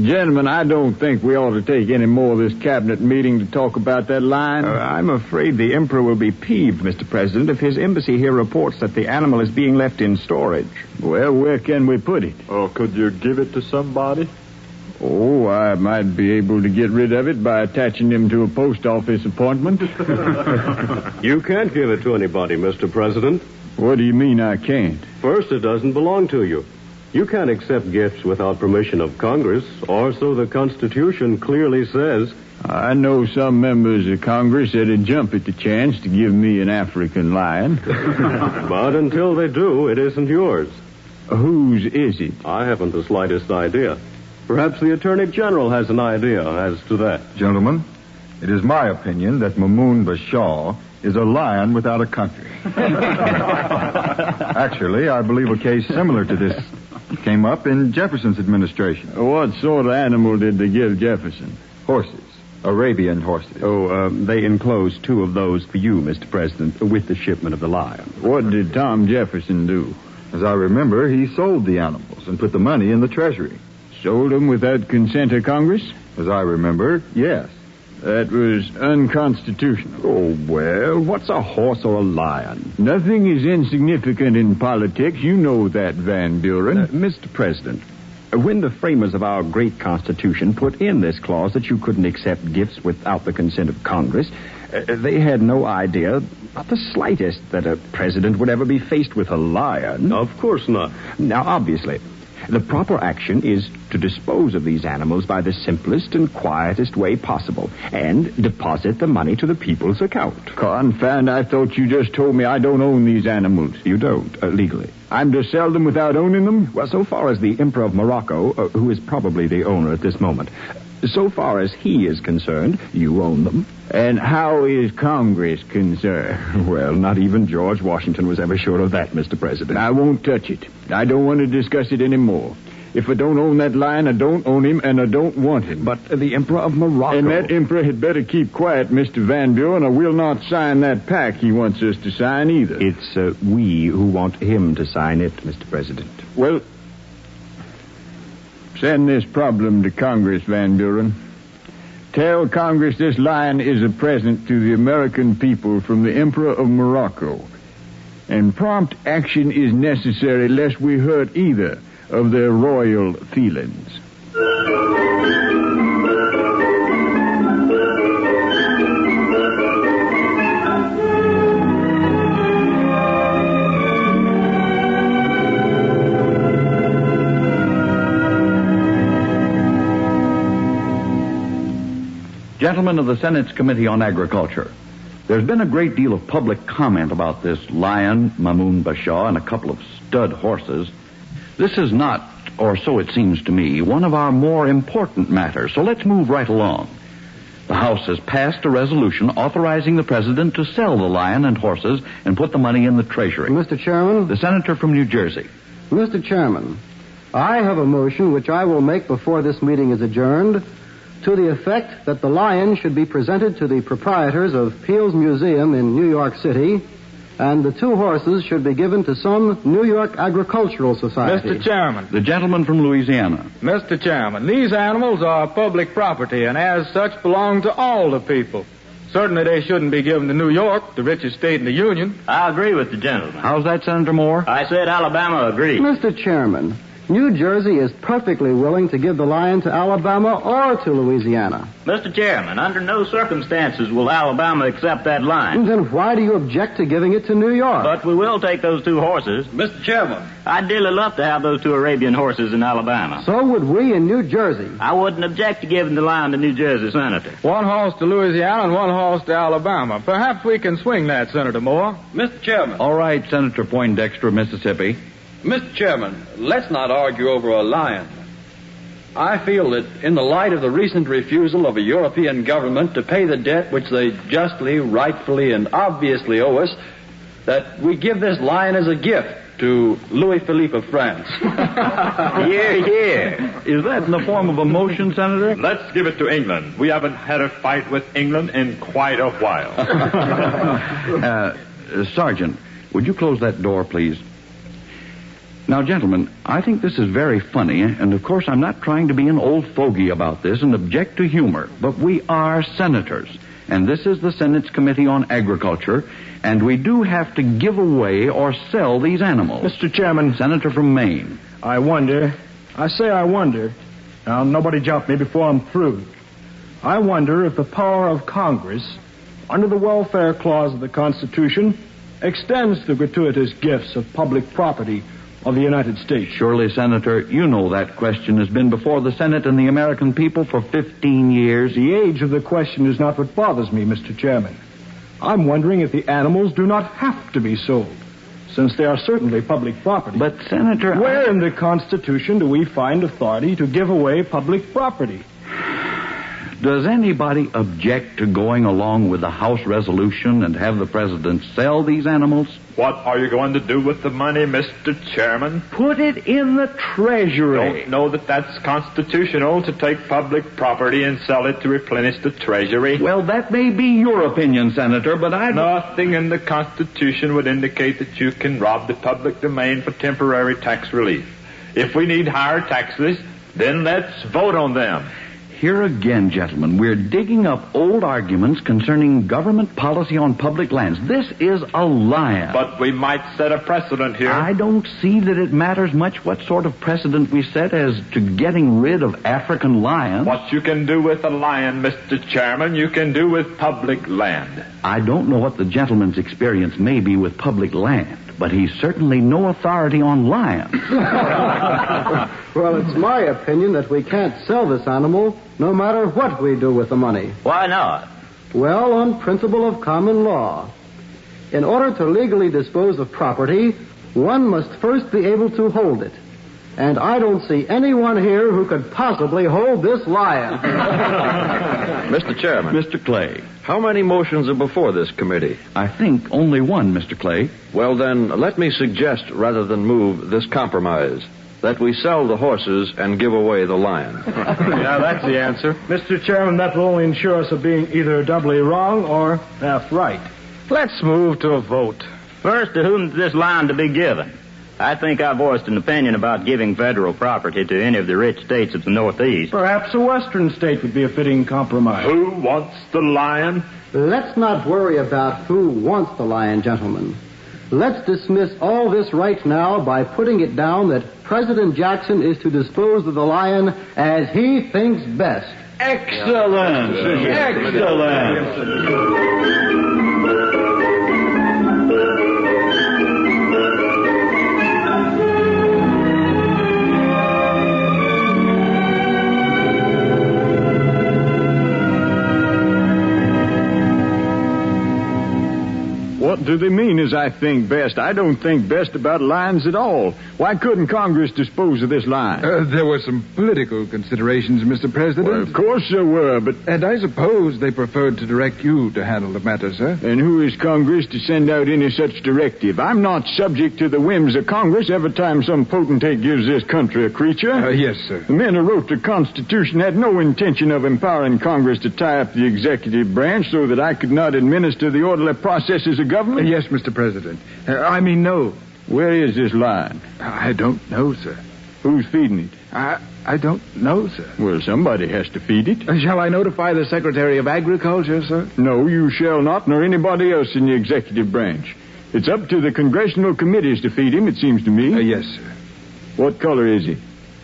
S23: Gentlemen, I don't think we ought to take any more of this cabinet meeting to talk about that lion.
S21: I'm afraid the Emperor will be peeved, Mr. President, if his embassy here reports that the animal is being left in storage.
S23: Well, where can we put it?
S2: Or could you give it to somebody?
S23: Oh, I might be able to get rid of it by attaching him to a post office appointment.
S2: You can't give it to anybody, Mr. President.
S23: What do you mean I can't?
S2: First, it doesn't belong to you. You can't accept gifts without permission of Congress, or so the Constitution clearly says.
S23: I know some members of Congress that'd jump at the chance to give me an African lion.
S2: But until they do, it isn't yours.
S23: Whose is it?
S2: I haven't the slightest idea. Perhaps the Attorney General has an idea as to that.
S23: Gentlemen, it is my opinion that Mamoon Bashaw is a lion without a country. Actually, I believe a case similar to this came up in Jefferson's administration. What sort of animal did they give Jefferson? Horses. Arabian horses.
S21: They enclosed 2 of those for you, Mr. President, with the shipment of the lion.
S23: What did Tom Jefferson do? As I remember, he sold the animals and put the money in the Treasury. Sold them without consent of Congress? As I remember, yes. That was unconstitutional.
S21: Oh, well, what's a horse or a lion?
S23: Nothing is insignificant in politics. You know that, Van Buren.
S21: Mr. President, when the framers of our great Constitution put in this clause that you couldn't accept gifts without the consent of Congress, they had no idea, not the slightest, that a president would ever be faced with a lion.
S2: Of course not.
S21: Now, obviously, the proper action is to dispose of these animals by the simplest and quietest way possible and deposit the money to the people's account.
S23: Confound, I thought you just told me I don't own these animals.
S21: You don't, legally.
S23: I'm to sell them without owning them?
S21: Well, so far as the Emperor of Morocco, who is probably the owner at this moment, so far as he is concerned, you own them.
S23: And how is Congress concerned?
S21: Well, not even George Washington was ever sure of that, Mr. President.
S23: I won't touch it. I don't want to discuss it anymore. If I don't own that lion, I don't own him, and I don't want him.
S21: But the Emperor of Morocco...
S23: And that emperor had better keep quiet, Mr. Van Buren, or we'll not sign that pact he wants us to sign either.
S21: It's we who want him to sign it, Mr. President.
S23: Well, send this problem to Congress, Van Buren. Tell Congress this lion is a present to the American people from the Emperor of Morocco. And prompt action is necessary lest we hurt either of their royal feelings.
S4: Gentlemen of the Senate's Committee on Agriculture, there's been a great deal of public comment about this lion, Mamoon Bashaw, and a couple of stud horses. This is not, or so it seems to me, one of our more important matters, so let's move right along. The House has passed a resolution authorizing the President to sell the lion and horses and put the money in the Treasury.
S24: Mr. Chairman?
S4: The Senator from New Jersey.
S24: Mr. Chairman,
S3: I have a motion which I will make before this meeting is adjourned to the effect that the lion should be presented to the proprietors of Peale's Museum in New York City, and the 2 horses should be given to some New York Agricultural Society.
S1: Mr. Chairman.
S4: The gentleman from Louisiana.
S1: Mr. Chairman, these animals are public property and as such belong to all the people. Certainly they shouldn't be given to New York, the richest state in the Union.
S5: I agree with the gentleman.
S4: How's that, Senator Moore?
S5: I said Alabama agreed.
S3: Mr. Chairman, New Jersey is perfectly willing to give the lion to Alabama or to Louisiana.
S5: Mr. Chairman, under no circumstances will Alabama accept that lion.
S3: Then why do you object to giving it to New York?
S5: But we will take those 2 horses.
S12: Mr. Chairman.
S5: I'd dearly love to have those 2 Arabian horses in Alabama.
S3: So would we in New Jersey.
S5: I wouldn't object to giving the lion to New Jersey, Senator.
S1: 1 horse to Louisiana and 1 horse to Alabama. Perhaps we can swing that, Senator Moore.
S12: Mr. Chairman.
S4: All right, Senator Poindexter of Mississippi.
S12: Mr. Chairman, let's not argue over a lion. I feel that in the light of the recent refusal of a European government to pay the debt which they justly, rightfully, and obviously owe us, that we give this lion as a gift to Louis Philippe of France.
S4: Yeah. Is that in the form of a motion, Senator?
S7: Let's give it to England. We haven't had a fight with England in quite a while.
S4: Sergeant, would you close that door, please? Now, gentlemen, I think this is very funny, and of course I'm not trying to be an old fogey about this and object to humor, but we are senators, and this is the Senate's Committee on Agriculture, and we do have to give away or sell these animals.
S24: Mr. Chairman.
S4: Senator from Maine.
S24: I wonder. Now, nobody jump me before I'm through. I wonder if the power of Congress, under the welfare clause of the Constitution, extends the gratuitous gifts of public property of the United States.
S4: Surely, Senator, you know that question has been before the Senate and the American people for 15 years.
S24: The age of the question is not what bothers me, Mr. Chairman. I'm wondering if the animals do not have to be sold, since they are certainly public property.
S4: But, Senator...
S24: Where in the Constitution do we find authority to give away public property?
S4: Does anybody object to going along with the House resolution and have the President sell these animals?
S7: What are you going to do with the money, Mr. Chairman?
S4: Put it in the Treasury.
S7: Don't know that that's constitutional to take public property and sell it to replenish the Treasury.
S4: Well, that may be your opinion, Senator, but
S7: Nothing in the Constitution would indicate that you can rob the public domain for temporary tax relief. If we need higher taxes, then let's vote on them.
S4: Here again, gentlemen, we're digging up old arguments concerning government policy on public lands. This is a lion.
S7: But we might set a precedent here.
S4: I don't see that it matters much what sort of precedent we set as to getting rid of African lions.
S7: What you can do with a lion, Mr. Chairman, you can do with public land.
S4: I don't know what the gentleman's experience may be with public land, but he's certainly no authority on lions.
S3: Well, it's my opinion that we can't sell this animal no matter what we do with the money.
S5: Why not?
S3: Well, on principle of common law. In order to legally dispose of property, one must first be able to hold it. And I don't see anyone here who could possibly hold this lion.
S1: Mr. Chairman.
S4: Mr. Clay.
S1: How many motions are before this committee?
S4: I think only one, Mr. Clay.
S1: Well, then, let me suggest, rather than move, this compromise. That we sell the horses and give away the lion.
S24: Yeah, that's the answer. Mr. Chairman, that will only ensure us of being either doubly wrong or half right.
S1: Let's move to a vote.
S5: First, to whom is this lion to be given? I think I voiced an opinion about giving federal property to any of the rich states of the Northeast.
S24: Perhaps a western state would be a fitting compromise.
S7: Who wants the lion?
S3: Let's not worry about who wants the lion, gentlemen. Let's dismiss all this right now by putting it down that President Jackson is to dispose of the lion as he thinks best.
S4: Excellent! Excellent!
S1: What
S6: What do they mean as I think best? I don't think best about lions at all. Why couldn't Congress dispose of this lion?
S23: There were some political considerations, Mr. President.
S6: Well, of course there were, but...
S23: And I suppose they preferred to direct you to handle the matter, sir.
S6: And who is Congress to send out any such directive? I'm not subject to the whims of Congress every time some potentate gives this country a creature.
S23: Yes, sir.
S6: The men who wrote the Constitution had no intention of empowering Congress to tie up the executive branch so that I could not administer the orderly processes of government.
S23: Yes, Mr. President. No.
S6: Where is this lion?
S23: I don't know, sir.
S6: Who's feeding it?
S23: I don't know, sir.
S6: Well, somebody has to feed it.
S23: Shall I notify the Secretary of Agriculture, sir?
S6: No, you shall not, nor anybody else in the executive branch. It's up to the congressional committees to feed him, it seems to me.
S23: Yes, sir.
S6: What color is he?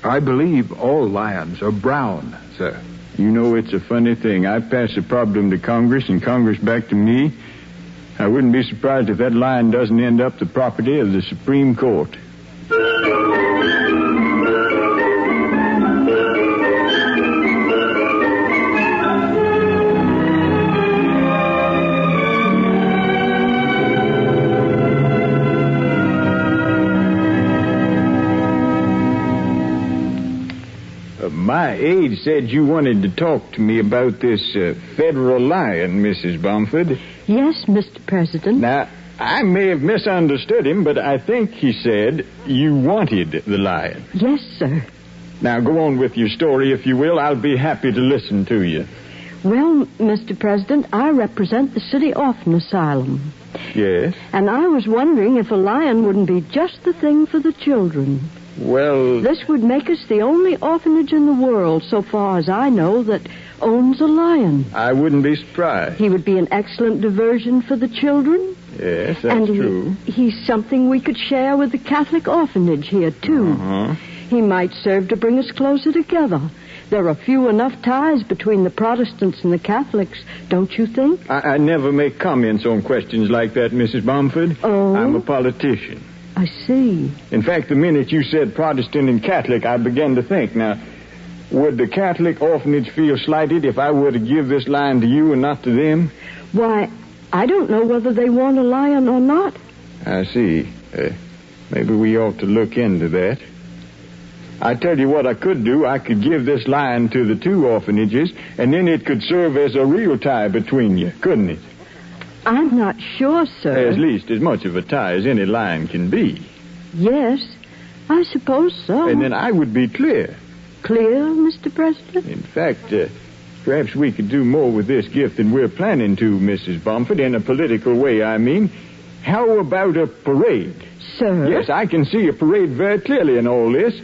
S23: I believe all lions are brown, sir.
S6: You know, it's a funny thing. I pass a problem to Congress and Congress back to me. I wouldn't be surprised if that lion doesn't end up the property of the Supreme Court. My aide said you wanted to talk to me about this federal lion, Mrs. Bumford.
S11: Yes, Mr. President.
S6: Now, I may have misunderstood him, but I think he said you wanted the lion.
S11: Yes, sir.
S6: Now, go on with your story, if you will. I'll be happy to listen to you.
S11: Well, Mr. President, I represent the City Orphan Asylum.
S6: Yes?
S11: And I was wondering if a lion wouldn't be just the thing for the children.
S6: Well...
S11: This would make us the only orphanage in the world, so far as I know, that owns a lion.
S6: I wouldn't be surprised.
S11: He would be an excellent diversion for the children.
S6: Yes, that's true.
S11: He's something we could share with the Catholic orphanage here, too.
S6: Uh-huh.
S11: He might serve to bring us closer together. There are few enough ties between the Protestants and the Catholics, don't you think?
S6: I never make comments on questions like that, Mrs. Bumford.
S11: Oh?
S6: I'm a politician.
S11: I see.
S6: In fact, the minute you said Protestant and Catholic, I began to think. Now, would the Catholic orphanage feel slighted if I were to give this lion to you and not to them?
S11: Why, I don't know whether they want a lion or not.
S6: I see. Maybe we ought to look into that. I tell you what I could do. I could give this lion to the two orphanages, and then it could serve as a real tie between you, couldn't it?
S11: I'm not sure, sir.
S6: At least as much of a tie as any lion can be.
S11: Yes, I suppose so.
S6: And then I would be clear.
S11: Clear, Mr. President?
S6: In fact, perhaps we could do more with this gift than we're planning to, Mrs. Bumford, in a political way, I mean. How about a parade?
S11: Sir?
S6: Yes, I can see a parade very clearly in all this.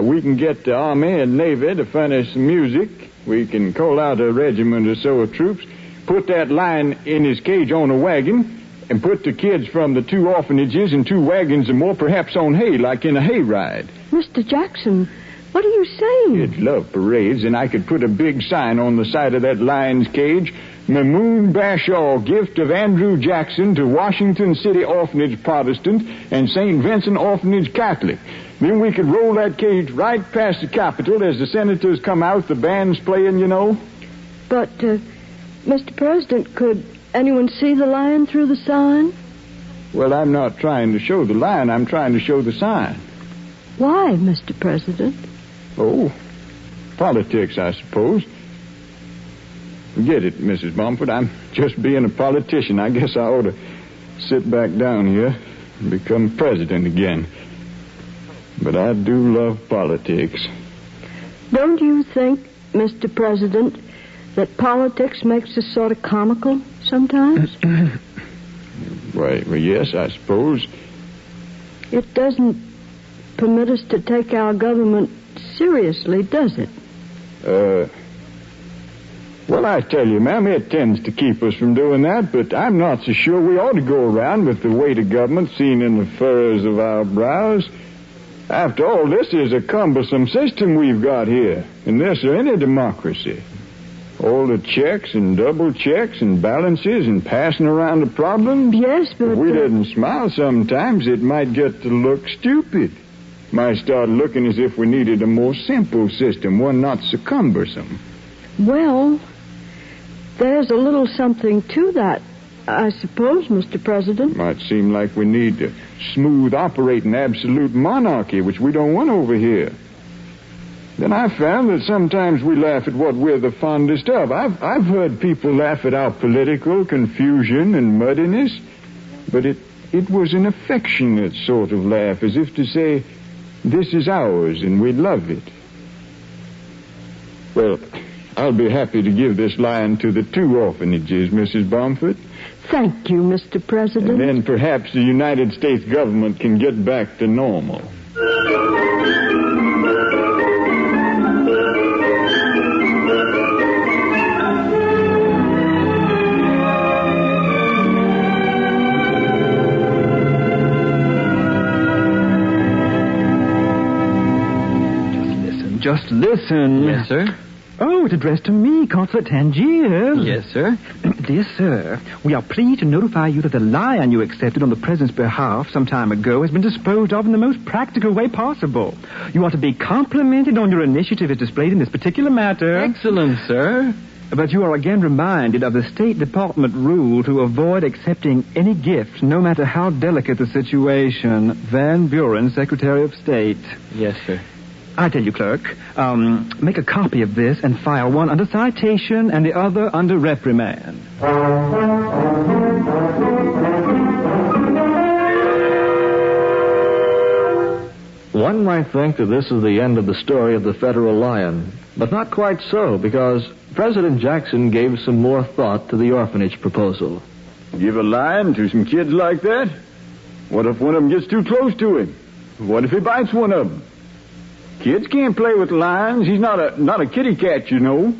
S6: We can get the Army and Navy to furnish some music. We can call out a regiment or so of troops, put that lion in his cage on a wagon, and put the kids from the two orphanages in two wagons or more, perhaps on hay, like in a hayride.
S11: Mr. Jackson, what are you saying?
S6: You'd love parades, and I could put a big sign on the side of that lion's cage. Mamoon Bashaw, gift of Andrew Jackson to Washington City Orphanage Protestant and St. Vincent Orphanage Catholic. Then we could roll that cage right past the Capitol as the senators come out, the band's playing, you know.
S11: But, Mr. President, could anyone see the lion through the sign?
S6: Well, I'm not trying to show the lion. I'm trying to show the sign.
S11: Why, Mr. President?
S6: Oh, politics, I suppose. Forget it, Mrs. Bumford. I'm just being a politician. I guess I ought to sit back down here and become president again. But I do love politics.
S11: Don't you think, Mr. President, that politics makes us sort of comical sometimes?
S6: Well, yes, I suppose.
S11: It doesn't permit us to take our government seriously, does it?
S6: Well, I tell you, ma'am, it tends to keep us from doing that, but I'm not so sure we ought to go around with the weight of government seen in the furrows of our brows. After all, this is a cumbersome system we've got here, in this or any democracy. All the checks and double checks and balances and passing around the problems.
S11: Yes, but...
S6: If we didn't smile sometimes, it might get to look stupid. Might start looking as if we needed a more simple system, one not so cumbersome.
S11: Well, there's a little something to that, I suppose, Mr. President.
S6: Might seem like we need a smooth operating absolute monarchy, which we don't want over here. Then I found that sometimes we laugh at what we're the fondest of. I've heard people laugh at our political confusion and muddiness, but it was an affectionate sort of laugh, as if to say, this is ours and we love it. Well, I'll be happy to give this lion to the 2 orphanages, Mrs. Bomford.
S11: Thank you, Mr. President.
S6: And then perhaps the United States government can get back to normal.
S10: Just listen.
S22: Yes, sir?
S10: Oh, it's addressed to me, Consulate Tangier.
S22: Yes, sir?
S10: Dear sir, we are pleased to notify you that the lion you accepted on the President's behalf some time ago has been disposed of in the most practical way possible. You are to be complimented on your initiative as displayed in this particular matter.
S22: Excellent, sir.
S10: But you are again reminded of the State Department rule to avoid accepting any gift, no matter how delicate the situation. Van Buren, Secretary of State.
S22: Yes, sir.
S10: I tell you, clerk, make a copy of this and file one under citation and the other under reprimand.
S1: One might think that this is the end of the story of the federal lion, but not quite so, because President Jackson gave some more thought to the orphanage proposal.
S6: Give a lion to some kids like that? What if one of them gets too close to him? What if he bites one of them? Kids can't play with lions. He's not a kitty cat, you know.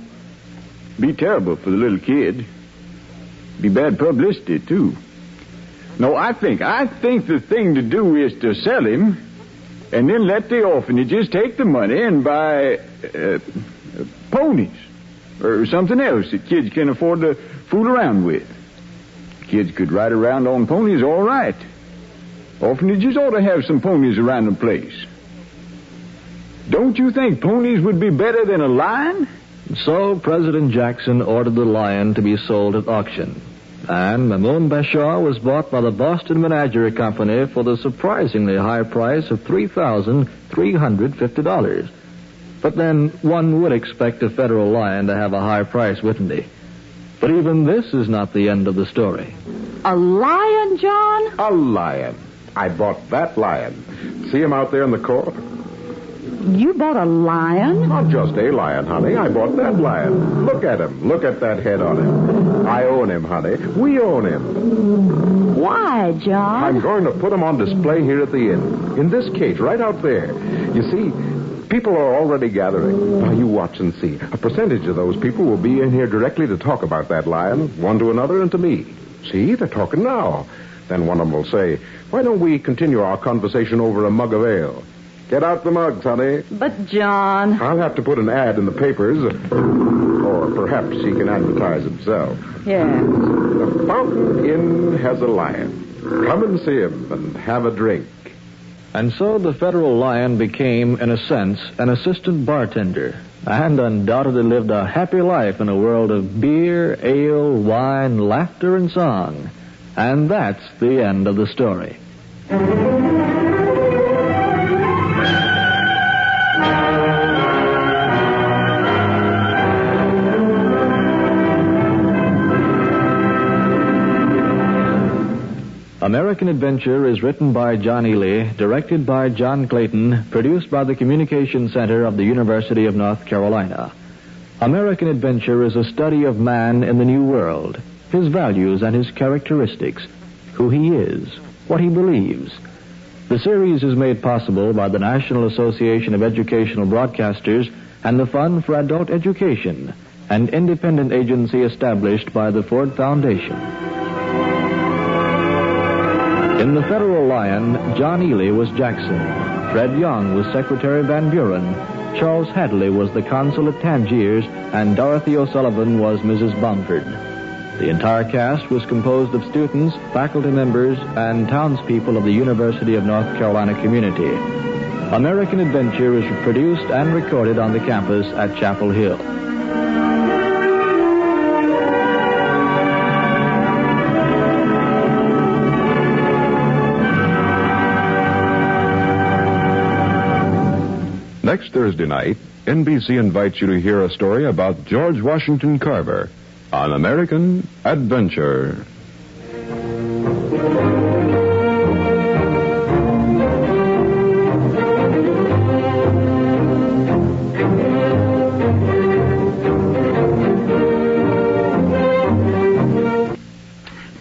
S6: Be terrible for the little kid. Be bad publicity, too. No, I think the thing to do is to sell him, and then let the orphanages take the money and buy ponies or something else that kids can afford to fool around with. Kids could ride around on ponies all right. Orphanages ought to have some ponies around the place. Don't you think ponies would be better than a lion?
S1: So President Jackson ordered the lion to be sold at auction. And Mamoun Bashaw was bought by the Boston Menagerie Company for the surprisingly high price of $3,350. But then one would expect a federal lion to have a high price, wouldn't he? But even this is not the end of the story.
S11: A lion, John?
S13: A lion. I bought that lion. See him out there in the court?
S11: You bought a lion?
S13: Not just a lion, honey. I bought that lion. Look at him. Look at that head on him. I own him, honey. We own him.
S11: Why, John?
S13: I'm going to put him on display here at the inn. In this cage, right out there. You see, people are already gathering. Now, you watch and see. A percentage of those people will be in here directly to talk about that lion, one to another and to me. See, they're talking now. Then one of them will say, why don't we continue our conversation over a mug of ale? Get out the mugs, honey.
S11: But, John...
S13: I'll have to put an ad in the papers, or perhaps he can advertise himself.
S11: Yes.
S13: The Fountain Inn has a lion. Come and see him and have a drink.
S1: And so the federal lion became, in a sense, an assistant bartender, and undoubtedly lived a happy life in a world of beer, ale, wine, laughter, and song. And that's the end of the story. American Adventure is written by John Ely, directed by John Clayton, produced by the Communication Center of the University of North Carolina. American Adventure is a study of man in the New World, his values and his characteristics, who he is, what he believes. The series is made possible by the National Association of Educational Broadcasters and the Fund for Adult Education, an independent agency established by the Ford Foundation. In The Federal Lion, John Ely was Jackson, Fred Young was Secretary Van Buren, Charles Hadley was the Consul at Tangiers, and Dorothy O'Sullivan was Mrs. Bomford. The entire cast was composed of students, faculty members, and townspeople of the University of North Carolina community. American Adventure is produced and recorded on the campus at Chapel Hill.
S8: Next Thursday night, NBC invites you to hear a story about George Washington Carver on American Adventure.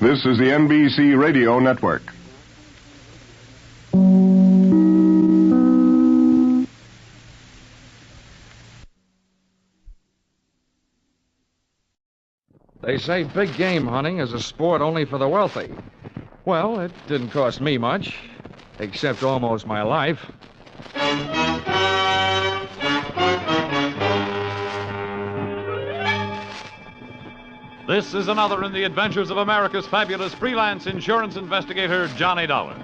S9: This is the NBC Radio Network.
S14: They say big game hunting is a sport only for the wealthy. Well, it didn't cost me much, except almost my life.
S15: This is another in the adventures of America's fabulous freelance insurance investigator, Johnny Dollar.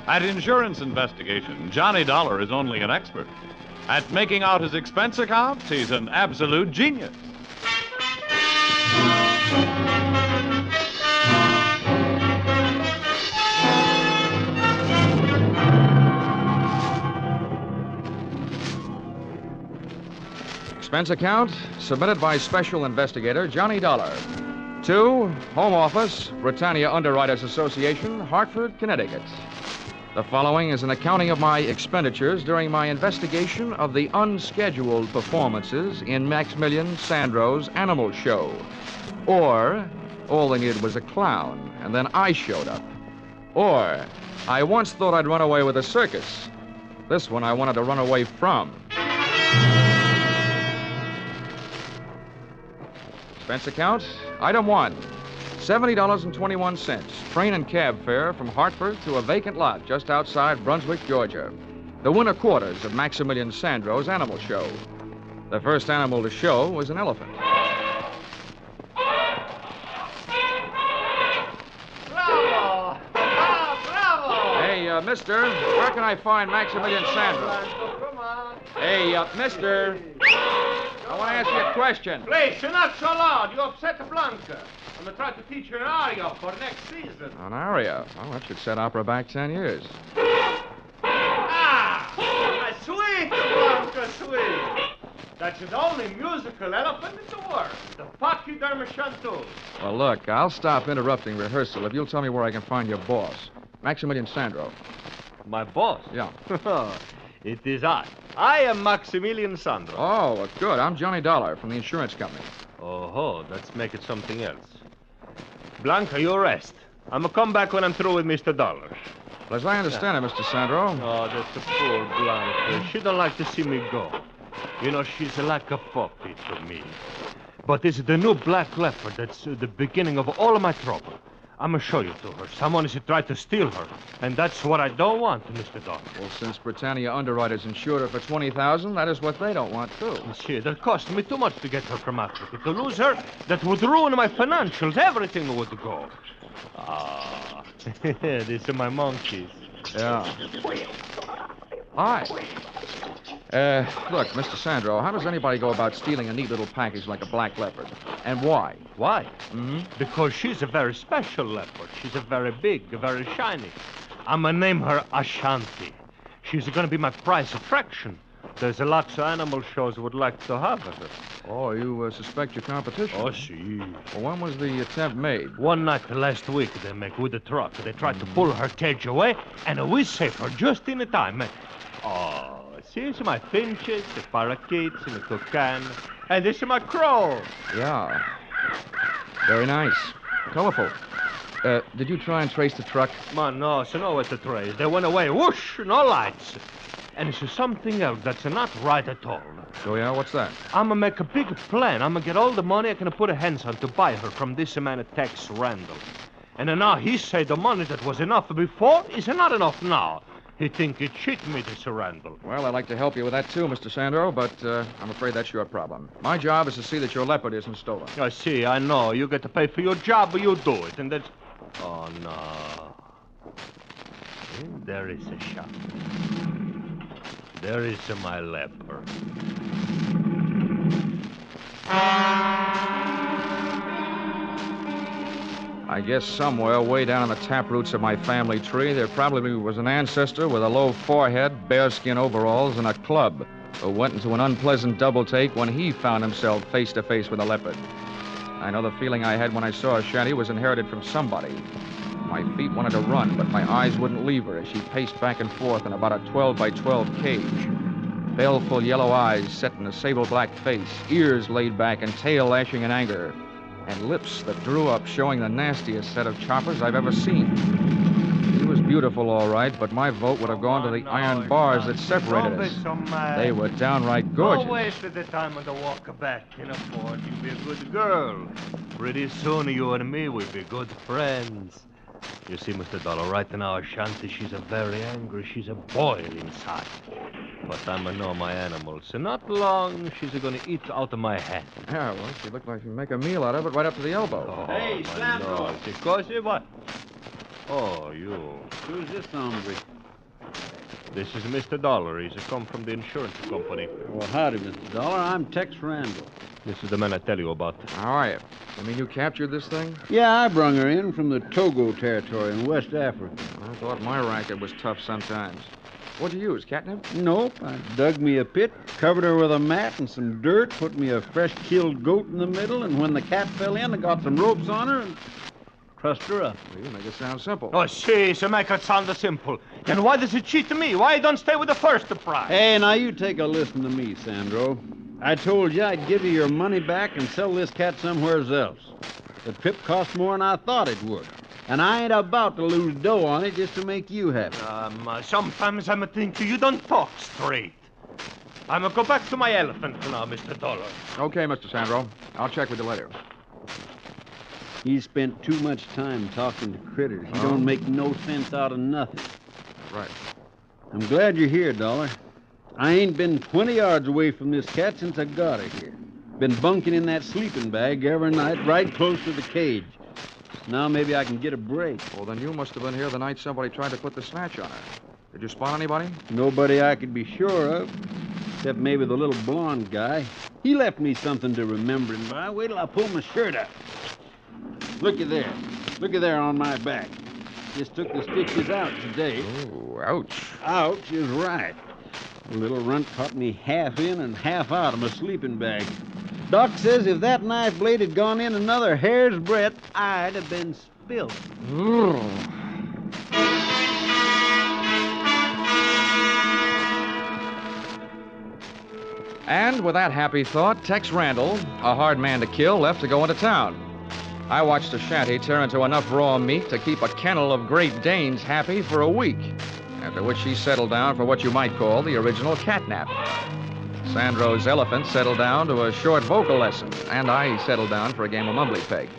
S15: At insurance investigation, Johnny Dollar is only an expert. At making out his expense accounts, he's an absolute genius.
S14: Expense account submitted by Special Investigator Johnny Dollar to Home Office, Britannia Underwriters Association, Hartford, Connecticut. The following is an accounting of my expenditures during my investigation of the unscheduled performances in Maximilian Sandro's animal show. Or, all they needed was a clown, and then I showed up. Or, I once thought I'd run away with a circus. This one I wanted to run away from. Expense account, item 1, $70.21, train and cab fare from Hartford to a vacant lot just outside Brunswick, Georgia. The winter quarters of Maximilian Sandro's animal show. The first animal to show was an elephant.
S16: Bravo! Bravo!
S14: Hey, mister, where can I find Maximilian Sandro? Hey, mister, I want to ask you a question.
S16: Please, you're not so loud. You upset Blanca. I'm going to try to teach her an aria for next season.
S14: An aria? Well, that should set opera back 10 years.
S16: Ah! Sweet, Blanca, sweet. That's the only musical elephant in the world. The Pachydermachantus.
S14: Well, look, I'll stop interrupting rehearsal if you'll tell me where I can find your boss, Maximilian Sandro.
S16: My boss?
S14: Yeah.
S16: It is I. I am Maximilian Sandro.
S14: Oh, well, good. I'm Johnny Dollar from the insurance company.
S16: Oh, let's make it something else. Blanca, you rest. I'm going to come back when I'm through with Mr. Dollar.
S14: Well, as I understand it, Mr. Sandro.
S16: Oh, that's a poor Blanca. She don't like to see me go. You know, she's like a puppy to me. But it's the new black leopard that's the beginning of all of my trouble. I'm going to show you to her. Someone is trying to steal her. And that's what I don't want, Mr. Dollar.
S14: Well, since Britannia Underwriters insured her for $20,000, that is what they don't want, too.
S16: See, that cost me too much to get her from Africa. To lose her, that would ruin my financials. Everything would go. Ah, these are my monkeys.
S14: Yeah. Hi. Look, Mr. Sandro, how does anybody go about stealing a neat little package like a black leopard? And why?
S16: Why?
S14: Mm-hmm.
S16: Because she's a very special leopard. She's a very big, very shiny. I'm going to name her Ashanti. She's going to be my prize attraction. There's a lot of animal shows would like to have her.
S14: Oh, you suspect your competition?
S16: Oh, see.
S14: Well, when was the attempt made?
S16: One night last week they make with the truck. They tried to pull her cage away, and we saved her just in time. Oh, see, this is my finches, the parakeets, and the toucan. And this is my crow.
S14: Yeah. Very nice. Colorful. Did you try and trace the truck?
S16: Man, no, so no way to trace. They went away. Whoosh, no lights. And it's something else that's not right at all.
S14: Oh, yeah? What's that?
S16: I'm going to make a big plan. I'm going to get all the money I can put a hands on to buy her from this man at Tex Randall. And now he say the money that was enough before is not enough now. He think he cheat me, this Randall.
S14: Well, I'd like to help you with that, too, Mr. Sandro, but I'm afraid that's your problem. My job is to see that your leopard isn't stolen.
S16: I see, I know. You get to pay for your job, but you do it, and that's... Oh, no. There is a shot. There is my leopard.
S14: I guess somewhere way down in the taproots of my family tree, there probably was an ancestor with a low forehead, bearskin overalls, and a club. who went into an unpleasant double take when he found himself face to face with a leopard. I know the feeling I had when I saw Shanty was inherited from somebody. My feet wanted to run, but my eyes wouldn't leave her as she paced back and forth in about a 12 by 12 cage. Baleful yellow eyes set in a sable-black face, ears laid back and tail lashing in anger, and lips that drew up showing the nastiest set of choppers I've ever seen. She was beautiful, all right, but my vote would have gone to the iron bars that separated us. They were downright gorgeous.
S16: Don't waste the time on the walk back in a fort. You be a good girl. Pretty soon you and me will be good friends. You see, Mr. Dollar, right now, Shanty, she's a very angry. She's a boil inside. But I'm a know my animals. So not long, she's going to eat out of my hand.
S14: Yeah, well, she looked like she'd make a meal out of it right up to the elbow.
S16: Oh, hey, Sandro. What? Oh, you.
S17: Who's this hombre?
S16: This is Mr. Dollar. He's come from the insurance company.
S17: Well, howdy, Mr. Dollar. I'm Tex Randall.
S16: This is the man I tell you about.
S14: How are you? You mean you captured this thing?
S17: Yeah, I brung her in from the Togo territory in West Africa.
S14: I thought my racket was tough sometimes. What'd you use, catnip?
S17: Nope. I dug me a pit, covered her with a mat and some dirt, put me a fresh-killed goat in the middle, and when the cat fell in, I got some ropes on her and trussed her up.
S14: Well, you make it sound simple.
S16: Oh, see, so make it sound simple. And why does it cheat to me? Why you don't stay with the first prize?
S17: Hey, now you take a listen to me, Sandro. I told you I'd give you your money back and sell this cat somewhere else. The trip cost more than I thought it would. And I ain't about to lose dough on it just to make you happy.
S16: Sometimes I'm thinking you don't talk straight. I'm going to go back to my elephant now, Mr. Dollar.
S14: Okay, Mr. Sandro. I'll check with you later.
S17: He spent too much time talking to critters. He don't make no sense out of nothing.
S14: Right.
S17: I'm glad you're here, Dollar. I ain't been 20 yards away from this cat since I got her here. Been bunking in that sleeping bag every night right close to the cage. Now maybe I can get a break.
S14: Well, then you must have been here the night somebody tried to put the snatch on her. Did you spot anybody?
S17: Nobody I could be sure of, except maybe the little blonde guy. He left me something to remember him by. Wait till I pull my shirt up. Looky there. Looky there on my back. Just took the stitches out today.
S14: Oh, ouch.
S17: Ouch is right. The little runt caught me half in and half out of my sleeping bag. Doc says if that knife blade had gone in another hair's breadth, I'd have been spilled.
S14: And with that happy thought, Tex Randall, a hard man to kill, left to go into town. I watched the shanty tear into enough raw meat to keep a kennel of Great Danes happy for a week, after which she settled down for what you might call the original catnap. Sandro's elephant settled down to a short vocal lesson, and I settled down for a game of mumbly peg.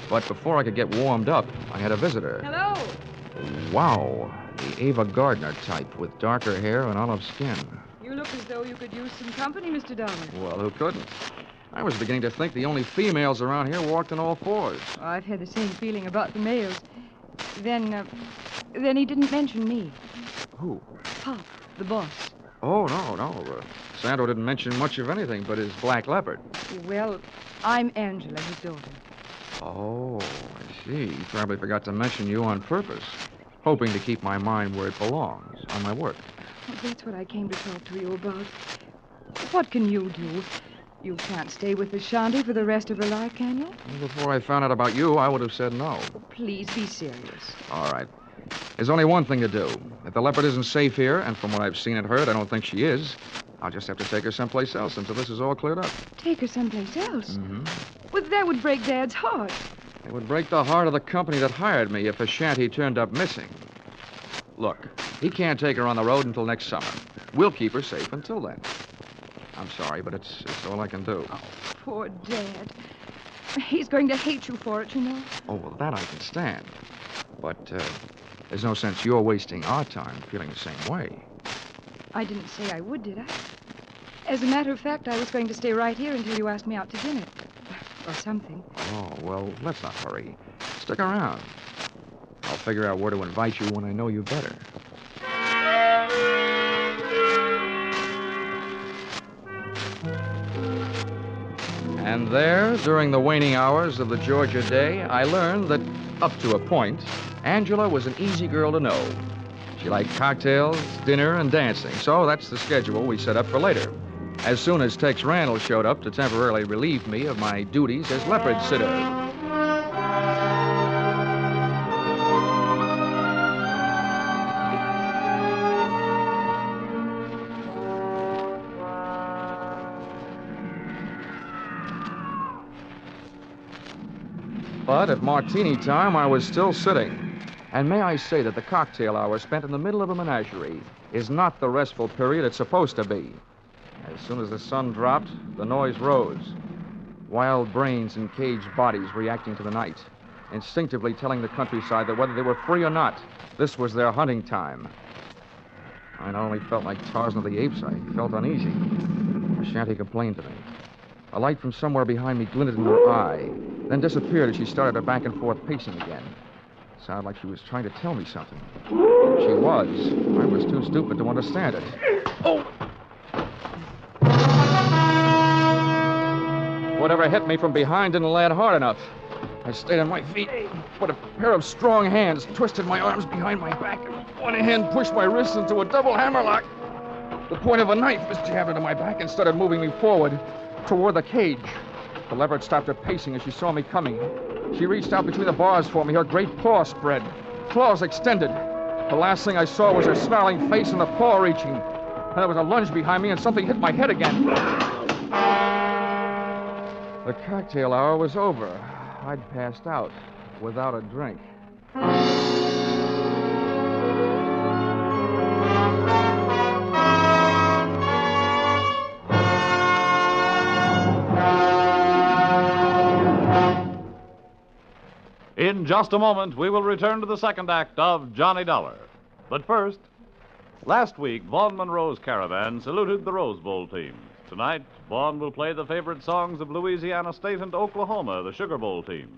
S14: But before I could get warmed up, I had a visitor.
S18: Hello.
S14: Wow, the Ava Gardner type with darker hair and olive skin.
S18: You look as though you could use some company, Mr. Dollar.
S14: Well, who couldn't? I was beginning to think the only females around here walked on all fours.
S18: Oh, I've had the same feeling about the males. Then he didn't mention me.
S14: Who?
S18: Pop, the boss.
S14: Oh, no. Sandro didn't mention much of anything but his black leopard.
S18: Well, I'm Angela, his daughter.
S14: Oh, I see. He probably forgot to mention you on purpose, hoping to keep my mind where it belongs, on my work.
S18: Well, that's what I came to talk to you about. What can you do? You can't stay with the shanty for the rest of her life, can you?
S14: Well, before I found out about you, I would have said no.
S18: Please be serious.
S14: All right. There's only one thing to do. If the leopard isn't safe here, and from what I've seen and heard, I don't think she is, I'll just have to take her someplace else until this is all cleared up.
S18: Take her someplace else?
S14: Mm-hmm.
S18: Well, that would break Dad's heart.
S14: It would break the heart of the company that hired me if the shanty turned up missing. Look, he can't take her on the road until next summer. We'll keep her safe until then. I'm sorry, but it's all I can do.
S18: Oh, poor Dad. He's going to hate you for it, you know.
S14: Oh, well, that I can stand. But there's no sense you're wasting our time feeling the same way.
S18: I didn't say I would, did I? As a matter of fact, I was going to stay right here until you asked me out to dinner. Or something.
S14: Oh, well, let's not hurry. Stick around. I'll figure out where to invite you when I know you better. And there, during the waning hours of the Georgia day, I learned that, up to a point, Angela was an easy girl to know. She liked cocktails, dinner, and dancing, so that's the schedule we set up for later. As soon as Tex Randall showed up to temporarily relieve me of my duties as leopard sitter. But at martini time, I was still sitting. And may I say that the cocktail hour spent in the middle of a menagerie is not the restful period it's supposed to be. As soon as the sun dropped, the noise rose. Wild brains and caged bodies reacting to the night, instinctively telling the countryside that whether they were free or not, this was their hunting time. I not only felt like Tarzan of the Apes, I felt uneasy. Shanty complained to me. A light from somewhere behind me glinted in her eye, then disappeared as she started her back and forth pacing again. It sounded like she was trying to tell me something. She was. I was too stupid to understand it. Oh! Whatever hit me from behind didn't land hard enough. I stayed on my feet, but a pair of strong hands twisted my arms behind my back, and one hand pushed my wrists into a double hammerlock. The point of a knife was jabbed into my back and started moving me forward toward the cage. The leopard stopped her pacing as she saw me coming. She reached out between the bars for me, her great paw spread, claws extended. The last thing I saw was her snarling face and the paw reaching. And there was a lunge behind me and something hit my head again. The cocktail hour was over. I'd passed out without a drink.
S15: In just a moment, we will return to the second act of Johnny Dollar. But first, last week, Vaughn Monroe's Caravan saluted the Rose Bowl team. Tonight, Vaughn will play the favorite songs of Louisiana State and Oklahoma, the Sugar Bowl team.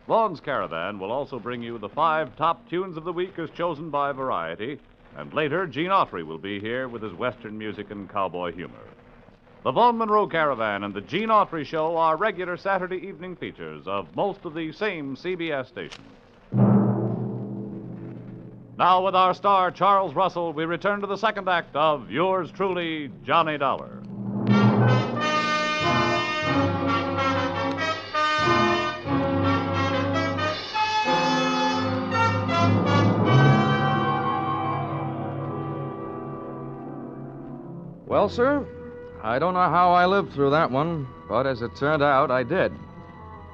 S15: Vaughn's Caravan will also bring you the 5 top tunes of the week as chosen by Variety, and later, Gene Autry will be here with his Western music and cowboy humor. The Vaughn Monroe Caravan and the Gene Autry Show are regular Saturday evening features of most of the same CBS stations. Now, with our star, Charles Russell, we return to the second act of yours truly, Johnny Dollar.
S14: Well, sir, I don't know how I lived through that one, but as it turned out, I did.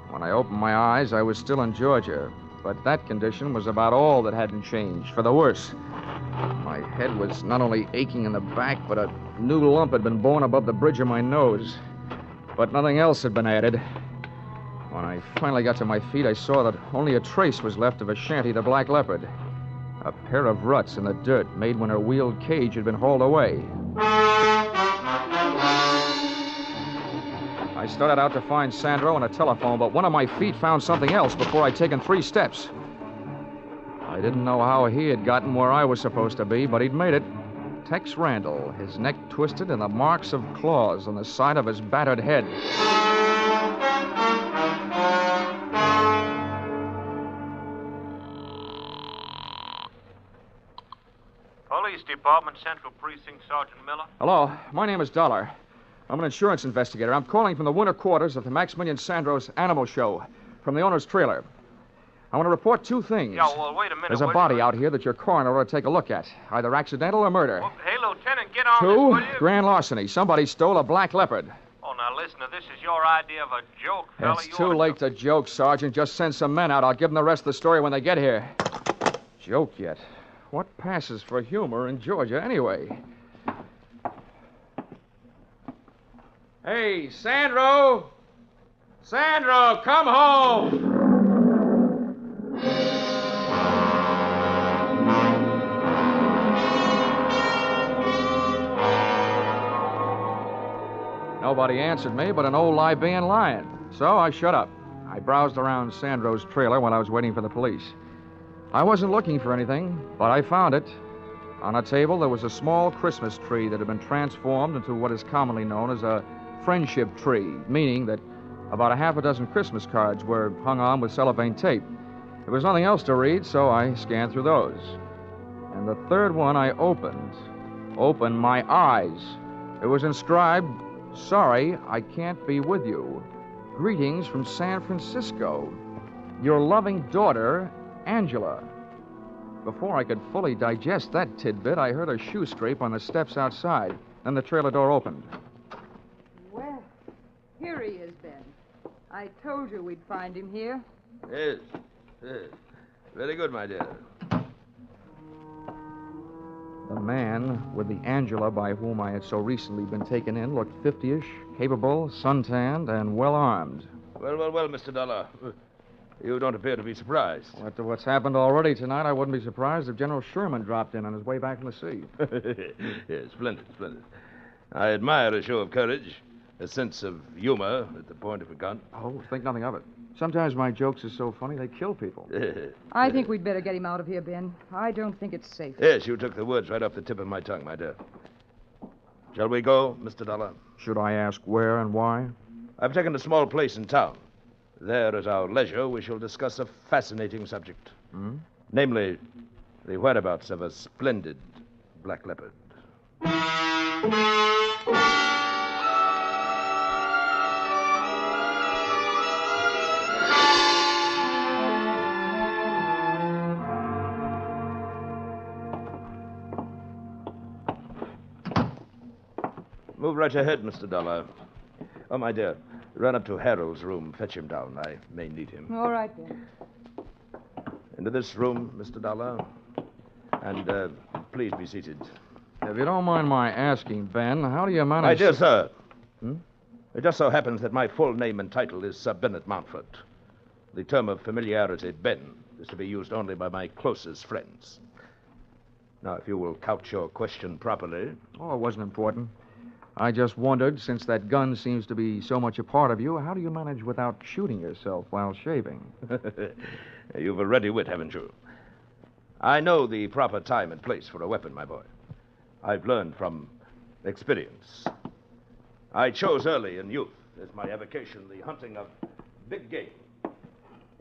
S14: When I opened my eyes, I was still in Georgia, but that condition was about all that hadn't changed, for the worse. My head was not only aching in the back, but a new lump had been born above the bridge of my nose. But nothing else had been added. When I finally got to my feet, I saw that only a trace was left of a Shanty the Black Leopard. A pair of ruts in the dirt made when her wheeled cage had been hauled away. I started out to find Sandro and a telephone, but one of my feet found something else before I'd taken 3 steps. I didn't know how he had gotten where I was supposed to be, but he'd made it. Tex Randall, his neck twisted and the marks of claws on the side of his battered head.
S2: Police Department, Central Precinct, Sergeant Miller.
S14: Hello, my name is Dollar. I'm an insurance investigator. I'm calling from the winter quarters of the Maximilian Sandro's Animal Show, from the owner's trailer. I want to report 2 things.
S2: Yeah, well, wait a minute.
S14: There's a body out here that your coroner ought to take a look at, either accidental or murder.
S2: Well, hey, Lieutenant, get on
S14: 2,
S2: this, will you?
S14: grand larceny. Somebody stole a black leopard.
S2: Oh, now listen, this is your idea of a joke, fella.
S14: It's too late to joke, Sergeant. Just send some men out. I'll give them the rest of the story when they get here. Joke yet? What passes for humor in Georgia, anyway? Hey, Sandro! Sandro, come home! Nobody answered me but an old Libyan lion, so I shut up. I browsed around Sandro's trailer while I was waiting for the police. I wasn't looking for anything, but I found it. On a table, there was a small Christmas tree that had been transformed into what is commonly known as a friendship tree, meaning that about 6 Christmas cards were hung on with cellophane tape. There was nothing else to read, so I scanned through those. And the third one I opened my eyes. It was inscribed, "Sorry, I can't be with you. Greetings from San Francisco. Your loving daughter, Angela." Before I could fully digest that tidbit, I heard a shoe scrape on the steps outside. Then the trailer door opened.
S18: Well, here he is, Ben. I told you we'd find him here.
S12: Yes. Very good, my dear.
S14: The man with the Angela by whom I had so recently been taken in looked 50-ish, capable, suntanned, and well-armed.
S12: Well, Mr. Dollar. You don't appear to be surprised.
S14: Well, after what's happened already tonight, I wouldn't be surprised if General Sherman dropped in on his way back from the sea.
S12: Yes, splendid. I admire a show of courage, a sense of humor at the point of a gun.
S14: Oh, think nothing of it. Sometimes my jokes are so funny they kill people.
S18: I think we'd better get him out of here, Ben. I don't think it's safe.
S12: Yes, you took the words right off the tip of my tongue, my dear. Shall we go, Mr. Dollar?
S14: Should I ask where and why?
S12: I've taken a small place in town. There, at our leisure, we shall discuss a fascinating subject. Namely, the whereabouts of a splendid black leopard. Move right ahead, Mr. Dollar. Oh, my dear, run up to Harold's room. Fetch him down. I may need him.
S18: All right, Ben.
S12: Into this room, Mr. Dollar. And please be seated.
S14: If you don't mind my asking, Ben, how do you manage...
S12: My dear sir. It just so happens that my full name and title is Sir Bennet Mountfort. The term of familiarity, Ben, is to be used only by my closest friends. Now, if you will couch your question properly...
S14: Oh, it wasn't important. I just wondered, since that gun seems to be so much a part of you, how do you manage without shooting yourself while shaving?
S12: You've a ready wit, haven't you? I know the proper time and place for a weapon, my boy. I've learned from experience. I chose early in youth as my avocation the hunting of big game.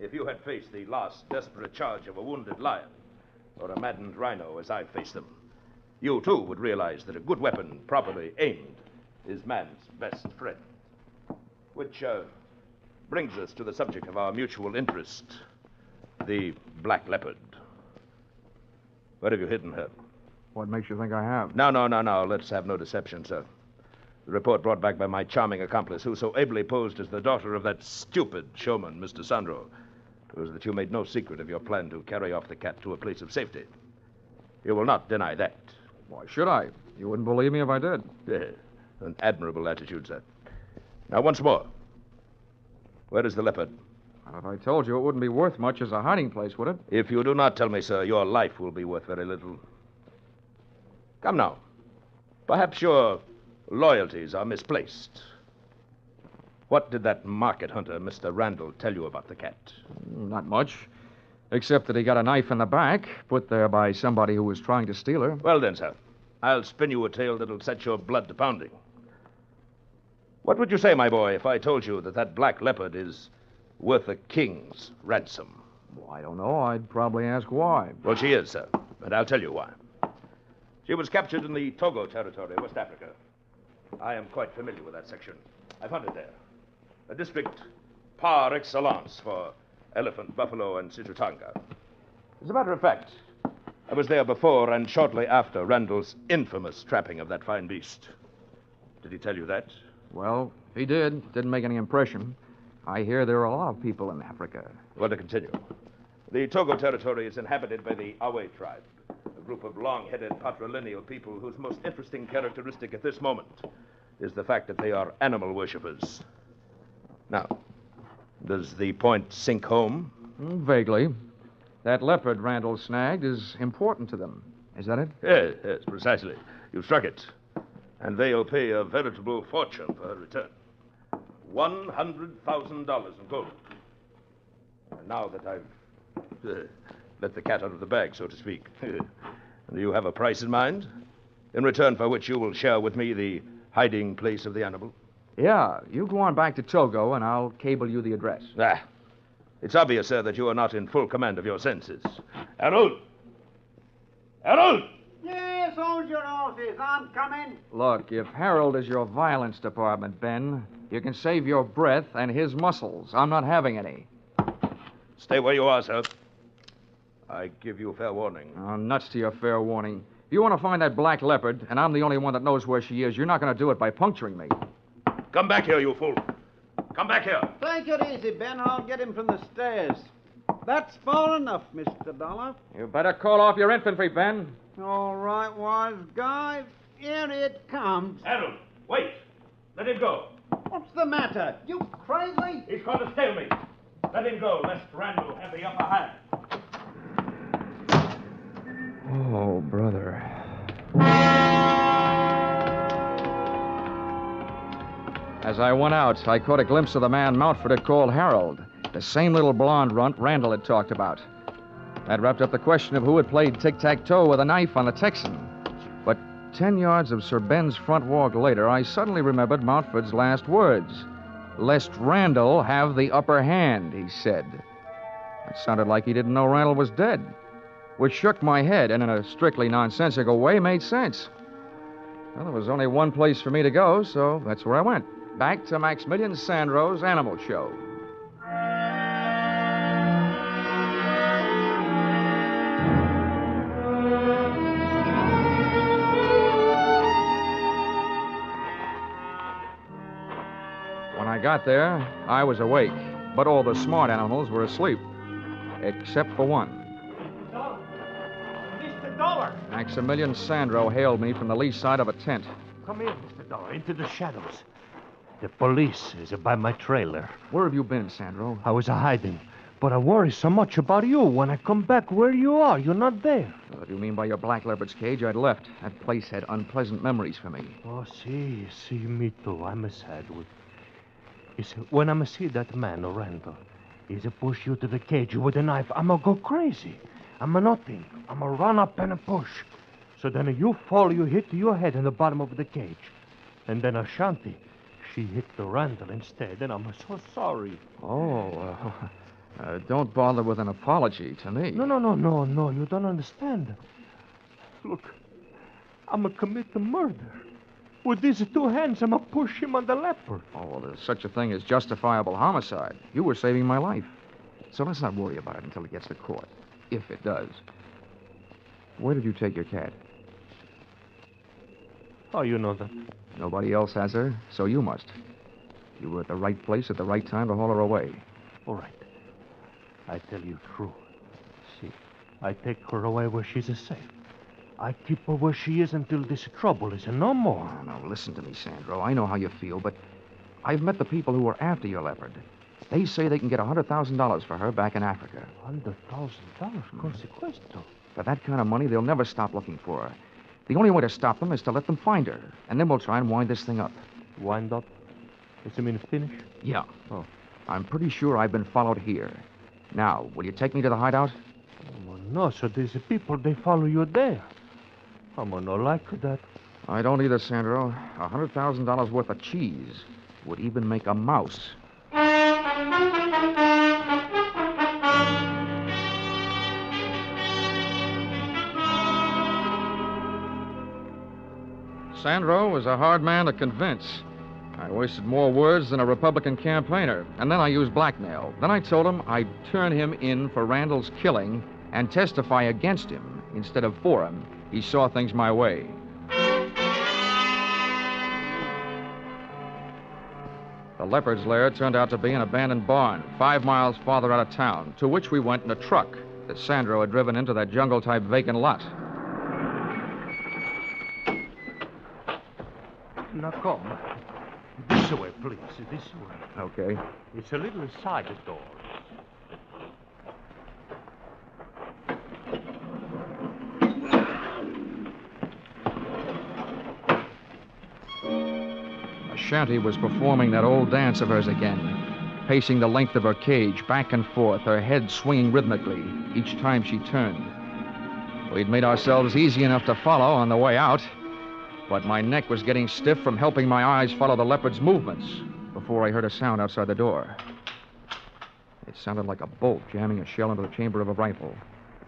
S12: If you had faced the last desperate charge of a wounded lion or a maddened rhino as I faced them, you, too, would realize that a good weapon, properly aimed, is man's best friend. Which brings us to the subject of our mutual interest, the black leopard. Where have you hidden her?
S14: What makes you think I have?
S12: No. Let's have no deception, sir. The report brought back by my charming accomplice, who so ably posed as the daughter of that stupid showman, Mr. Sandro, was that you made no secret of your plan to carry off the cat to a place of safety. You will not deny that.
S14: Why should I? You wouldn't believe me if I did.
S12: An admirable attitude, sir. Now, once more. Where is the leopard?
S14: If I told you, it wouldn't be worth much as a hiding place, would it?
S12: If you do not tell me, sir, your life will be worth very little. Come now. Perhaps your loyalties are misplaced. What did that market hunter, Mr. Randall, tell you about the cat?
S14: Not much. Except that he got a knife in the back, put there by somebody who was trying to steal her.
S12: Well then, sir, I'll spin you a tale that'll set your blood to pounding. What would you say, my boy, if I told you that black leopard is worth a king's ransom?
S14: Well, I don't know. I'd probably ask why.
S12: Well, she is, sir, and I'll tell you why. She was captured in the Togo territory, West Africa. I am quite familiar with that section. I've hunted there. A district par excellence for elephant, buffalo, and Situtanga. As a matter of fact, I was there before and shortly after Randall's infamous trapping of that fine beast. Did he tell you that?
S14: Well, he did. Didn't make any impression. I hear there are a lot of people in Africa.
S12: Well, to continue. The Togo territory is inhabited by the Awe tribe, a group of long-headed patrilineal people whose most interesting characteristic at this moment is the fact that they are animal worshippers. Now, does the point sink home?
S14: Vaguely. That leopard Randall snagged is important to them. Is that it?
S12: Yes, precisely. You struck it. And they'll pay a veritable fortune for her return. $100,000 in gold. And now that I've let the cat out of the bag, so to speak, do you have a price in mind? In return for which you will share with me the hiding place of the animal?
S14: Yeah, you go on back to Togo, and I'll cable you the address.
S12: It's obvious, sir, that you are not in full command of your senses. Harold! Harold!
S5: Yes, hold your horses. I'm coming.
S14: Look, if Harold is your violence department, Ben, you can save your breath and his muscles. I'm not having any.
S12: Stay where you are, sir. I give you fair warning.
S14: Oh, nuts to your fair warning. If you want to find that black leopard, and I'm the only one that knows where she is, you're not going to do it by puncturing me.
S12: Come back here, you fool. Come back here.
S17: Take it easy, Ben. I'll get him from the stairs. That's far enough, Mr. Dollar.
S14: You better call off your infantry, Ben.
S17: All right, wise guy. Here it comes.
S12: Harold, wait. Let him go.
S17: What's the matter? You crazy?
S12: He's going to steal me. Let him go, lest Randall have the upper hand.
S14: Oh, brother. As I went out, I caught a glimpse of the man Mountford had called Harold, the same little blonde runt Randall had talked about. That wrapped up the question of who had played tic-tac-toe with a knife on the Texan. But 10 yards of Sir Ben's front walk later, I suddenly remembered Mountford's last words. Lest Randall have the upper hand, he said. It sounded like he didn't know Randall was dead, which shook my head and in a strictly nonsensical way made sense. Well, there was only one place for me to go, so that's where I went. Back to Maximilian Sandro's Animal Show. When I got there, I was awake, but all the smart animals were asleep, except for one.
S16: Mr. Dollar!
S14: Maximilian Sandro hailed me from the lee side of a tent.
S16: Come here, Mr. Dollar, into the shadows. The police is by my trailer.
S14: Where have you been, Sandro?
S16: I was hiding, but I worry so much about you. When I come back where you are, you're not there.
S14: What do you mean by your black leopard's cage? I'd left. That place had unpleasant memories for me.
S16: Oh, see, me too. I'm a sad one. You see, when I see that man, Randall, he's a push you to the cage with a knife, I'm a go crazy. I'm a nothing. I'm a run up and a push. So then you fall, you hit your head in the bottom of the cage. And then Ashanti, she hit the Randall instead, and I'm so sorry.
S14: Oh, don't bother with an apology to me.
S16: No, you don't understand. Look, I'm a commit the murder. With these two hands, I'm a push him on the leopard.
S14: Oh, well, there's such a thing as justifiable homicide. You were saving my life. So let's not worry about it until it gets to court. If it does. Where did you take your cat?
S16: How you know that?
S14: Nobody else has her, so you must. You were at the right place at the right time to haul her away.
S16: All right. I tell you true. See, I take her away where she's safe. I keep her where she is until this trouble is no more.
S14: Oh, now, listen to me, Sandro. I know how you feel, but I've met the people who were after your leopard. They say they can get $100,000 for her back in Africa.
S16: $100,000? Consequesto.
S14: For that kind of money, they'll never stop looking for her. The only way to stop them is to let them find her, and then we'll try and wind this thing up.
S16: Wind up? Does it mean finish?
S14: Yeah. Oh. I'm pretty sure I've been followed here. Now, will you take me to the hideout?
S16: Oh, no, so these people, they follow you there. I'm not like that.
S14: I don't either, Sandro. $100,000 worth of cheese would even make a mouse. Sandro was a hard man to convince. I wasted more words than a Republican campaigner, and then I used blackmail. Then I told him I'd turn him in for Randall's killing and testify against him instead of for him. He saw things my way. The leopard's lair turned out to be an abandoned barn 5 miles farther out of town, to which we went in a truck that Sandro had driven into that jungle-type vacant lot.
S16: Now come. This way, please. This way.
S14: Okay.
S16: It's a little side door.
S14: Ashanti was performing that old dance of hers again, pacing the length of her cage back and forth, her head swinging rhythmically each time she turned. We'd made ourselves easy enough to follow on the way out, but my neck was getting stiff from helping my eyes follow the leopard's movements before I heard a sound outside the door. It sounded like a bolt jamming a shell into the chamber of a rifle.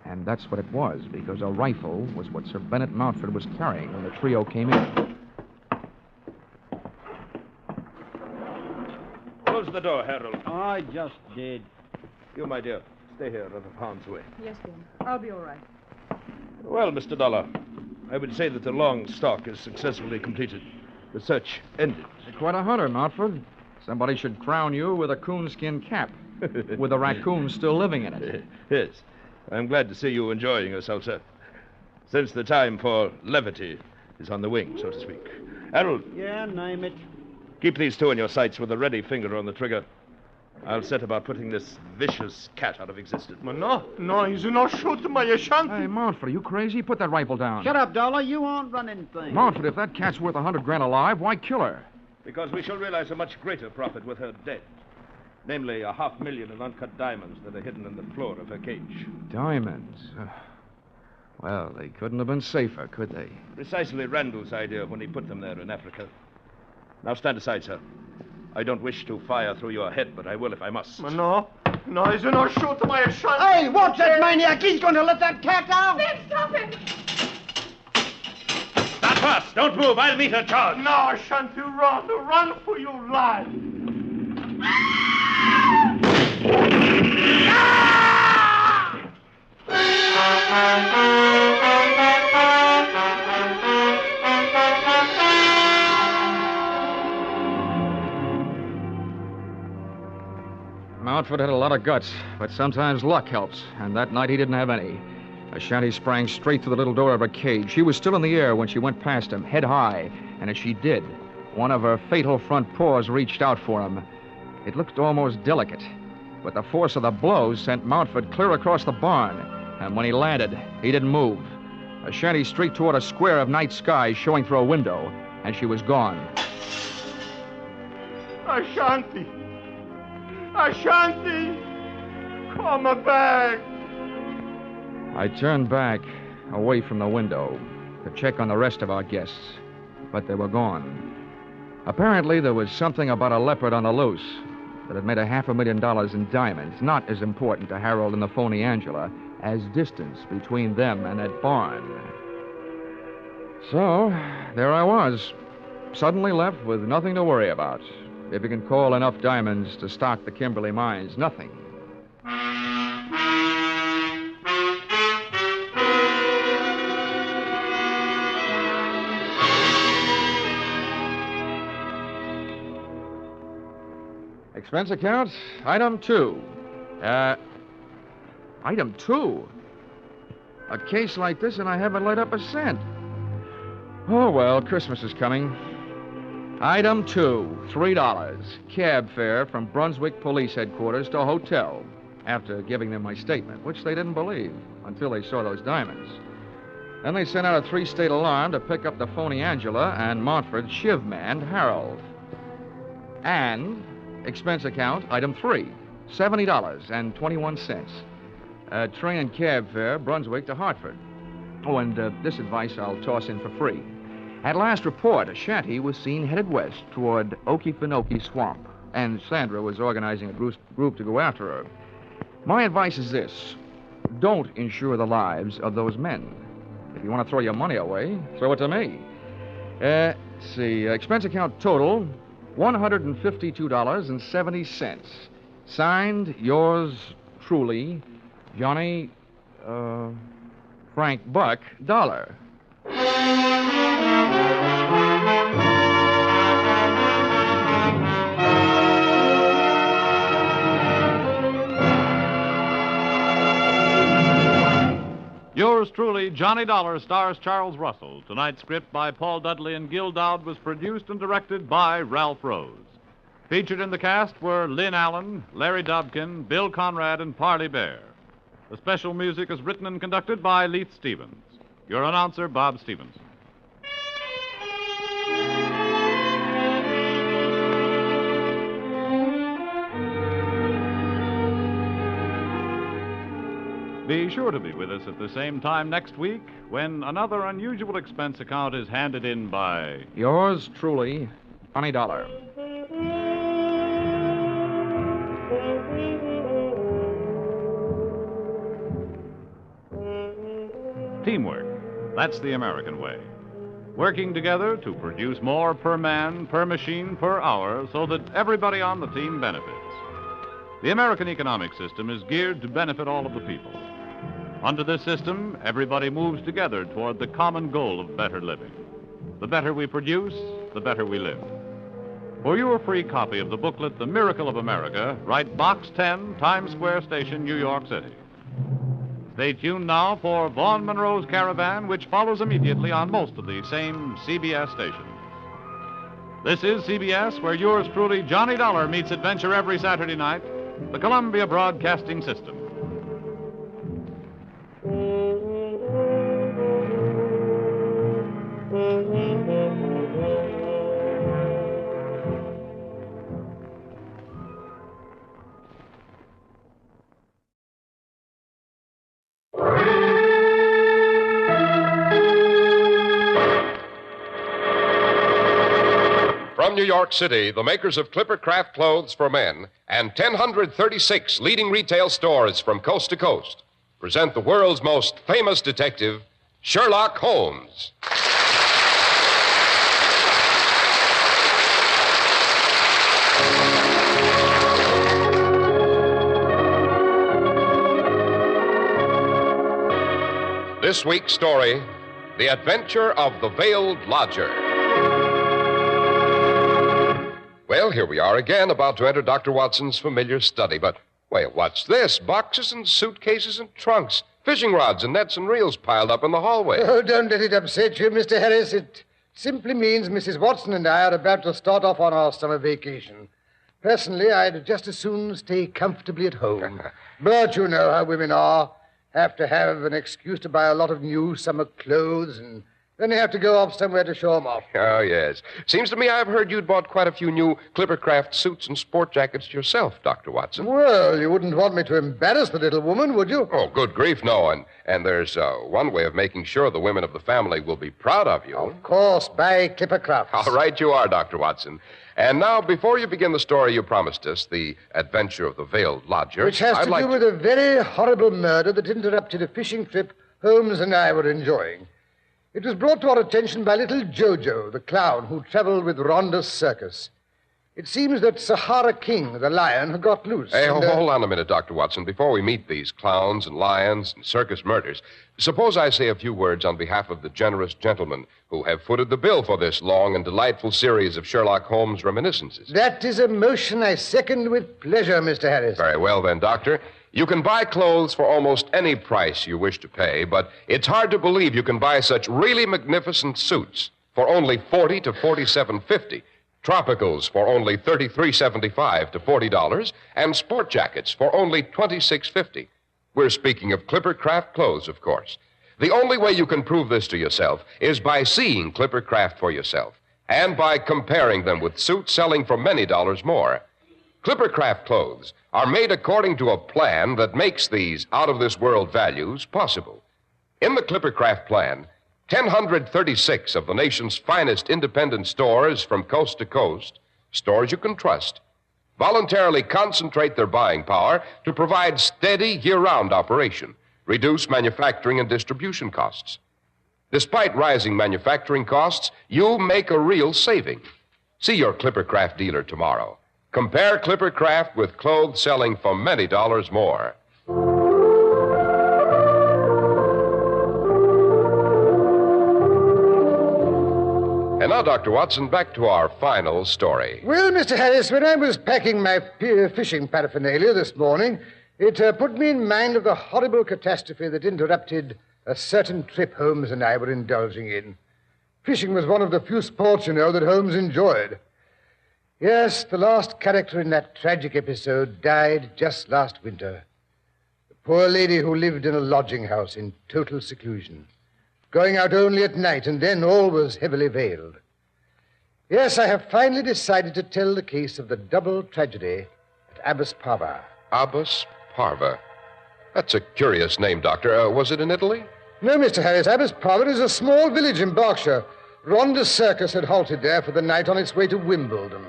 S14: And that's what it was, because a rifle was what Sir Bennett Mountford was carrying when the trio came in.
S12: Close the door, Harold.
S17: I just did.
S12: You, my dear, stay here out of harm's way.
S18: Yes, Ben. I'll be all right.
S12: Well, Mr. Dollar, I would say that the long stalk is successfully completed. The search ended.
S14: You're quite a hunter, Mountford. Somebody should crown you with a coonskin cap, with a raccoon still living in it.
S12: Yes. I'm glad to see you enjoying yourself, sir. Since the time for levity is on the wing, so to speak. Harold.
S17: Yeah, name it.
S12: Keep these two in your sights with a ready finger on the trigger. I'll set about putting this vicious cat out of existence.
S16: No, he's not shooting my Ashanti.
S14: Hey, Mountford, are you crazy? Put that rifle down.
S17: Shut up, Dollar. You aren't running things.
S14: Mountford, if that cat's worth $100,000 alive, why kill her?
S12: Because we shall realize a much greater profit with her dead. Namely, $500,000 in uncut diamonds that are hidden in the floor of her cage.
S14: Diamonds? Well, they couldn't have been safer, could they?
S12: Precisely Randall's idea when he put them there in Africa. Now stand aside, sir. I don't wish to fire through your head, but I will if I must.
S16: No, he's not shooting my Ashanti.
S5: Hey, watch that maniac! He's going to let that cat out!
S18: Ben, stop him!
S12: Not fast! Don't move! I'll meet her charge!
S16: No, Ashanti, run for your life!
S14: Mountford had a lot of guts, but sometimes luck helps, and that night he didn't have any. Ashanti sprang straight through the little door of her cage. She was still in the air when she went past him, head high, and as she did, one of her fatal front paws reached out for him. It looked almost delicate, but the force of the blows sent Mountford clear across the barn, and when he landed, he didn't move. Ashanti streaked toward a square of night sky showing through a window, and she was gone.
S16: Ashanti! Come back!
S14: I turned back, away from the window, to check on the rest of our guests, but they were gone. Apparently, there was something about a leopard on the loose that had made $500,000 in diamonds not as important to Harold and the phony Angela as distance between them and that barn. So, there I was, suddenly left with nothing to worry about. If you can call enough diamonds to stock the Kimberley mines, nothing. Expense account, item 2. Item 2? A case like this and I haven't laid up a cent. Oh, well, Christmas is coming. Item 2, $3. Cab fare from Brunswick Police Headquarters to hotel, after giving them my statement, which they didn't believe until they saw those diamonds. Then they sent out a 3-state alarm to pick up the phony Angela and Montford's shiv man, Harold. And expense account, item 3, $70.21. Train and cab fare, Brunswick to Hartford. Oh, and this advice I'll toss in for free. At last report, Ashanti was seen headed west toward Okefenokee Swamp, and Sandra was organizing a group to go after her. My advice is this: don't insure the lives of those men. If you want to throw your money away, throw it to me. Let's see, expense account total, $152.70. Signed, yours truly, Johnny, Frank Buck, Dollar.
S15: Yours truly, Johnny Dollar, stars Charles Russell. Tonight's script by Paul Dudley and Gil Dowd was produced and directed by Ralph Rose. Featured in the cast were Lynn Allen, Larry Dobkin, Bill Conrad, and Parley Bear. The special music is written and conducted by Leith Stevens. Your announcer, Bob Stevens. Be sure to be with us at the same time next week when another unusual expense account is handed in by...
S14: Yours truly, Johnny Dollar.
S15: teamwork. That's the American way. Working together to produce more per man, per machine, per hour, so that everybody on the team benefits. The American economic system is geared to benefit all of the people. Under this system, everybody moves together toward the common goal of better living. The better we produce, the better we live. For your free copy of the booklet, The Miracle of America, write Box 10, Times Square Station, New York City. Stay tuned now for Vaughn Monroe's Caravan, which follows immediately on most of the same CBS stations. This is CBS, where yours truly, Johnny Dollar, meets adventure every Saturday night, the Columbia Broadcasting System.
S19: From New York City, the makers of Clipper Craft Clothes for Men and 1,036 leading retail stores from coast to coast present the world's most famous detective, Sherlock Holmes. This week's story, The Adventure of the Veiled Lodger. Well, here we are again, about to enter Dr. Watson's familiar study. But, wait, what's this? Boxes and suitcases and trunks. Fishing rods and nets and reels piled up in the hallway.
S5: Oh, don't let it upset you, Mr. Harris. It simply means Mrs. Watson and I are about to start off on our summer vacation. Personally, I'd just as soon stay comfortably at home. But you know how women are. Have to have an excuse to buy a lot of new summer clothes, and then they have to go off somewhere to show them off.
S19: Oh, yes. Seems to me I've heard you'd bought quite a few new Clippercraft suits and sport jackets yourself, Dr. Watson.
S5: Well, you wouldn't want me to embarrass the little woman, would you?
S19: Oh, good grief, no. And there's one way of making sure the women of the family will be proud of you.
S5: Of course, buy Clippercrafts.
S19: All right, you are, Dr. Watson. And now, before you begin the story you promised us, The Adventure of the Veiled Lodger...
S5: Which has to do with a very horrible murder that interrupted a fishing trip Holmes and I were enjoying. It was brought to our attention by little Jojo, the clown who traveled with Rhonda's circus. It seems that Sahara King, the lion, had got loose.
S19: Hey, hold on a minute, Dr. Watson. Before we meet these clowns and lions and circus murders, suppose I say a few words on behalf of the generous gentlemen who have footed the bill for this long and delightful series of Sherlock Holmes reminiscences.
S5: That is a motion I second with pleasure, Mr. Harris.
S19: Very well, then, Doctor. You can buy clothes for almost any price you wish to pay, but it's hard to believe you can buy such really magnificent suits for only $40 to $47.50. Tropicals for only $33.75 to $40, and sport jackets for only $26.50. We're speaking of Clippercraft clothes, of course. The only way you can prove this to yourself is by seeing Clippercraft for yourself and by comparing them with suits selling for many dollars more. Clippercraft clothes are made according to a plan that makes these out-of-this-world values possible. In the Clippercraft plan, 1,036 of the nation's finest independent stores from coast to coast, stores you can trust, voluntarily concentrate their buying power to provide steady year-round operation, reduce manufacturing and distribution costs. Despite rising manufacturing costs, you make a real saving. See your Clippercraft dealer tomorrow. Compare Clippercraft with clothes selling for many dollars more. And now, Dr. Watson, back to our final story.
S5: Well, Mr. Harris, when I was packing my fishing paraphernalia this morning, it put me in mind of the horrible catastrophe that interrupted a certain trip Holmes and I were indulging in. Fishing was one of the few sports, you know, that Holmes enjoyed. Yes, the last character in that tragic episode died just last winter. The poor lady who lived in a lodging house in total seclusion, going out only at night, and then always heavily veiled. Yes, I have finally decided to tell the case of the double tragedy at Abbas Parva.
S19: Abbas Parva. That's a curious name, Doctor. Was it in Italy?
S5: No, Mr. Harris. Abbas Parva is a small village in Berkshire. Rhonda's circus had halted there for the night on its way to Wimbledon.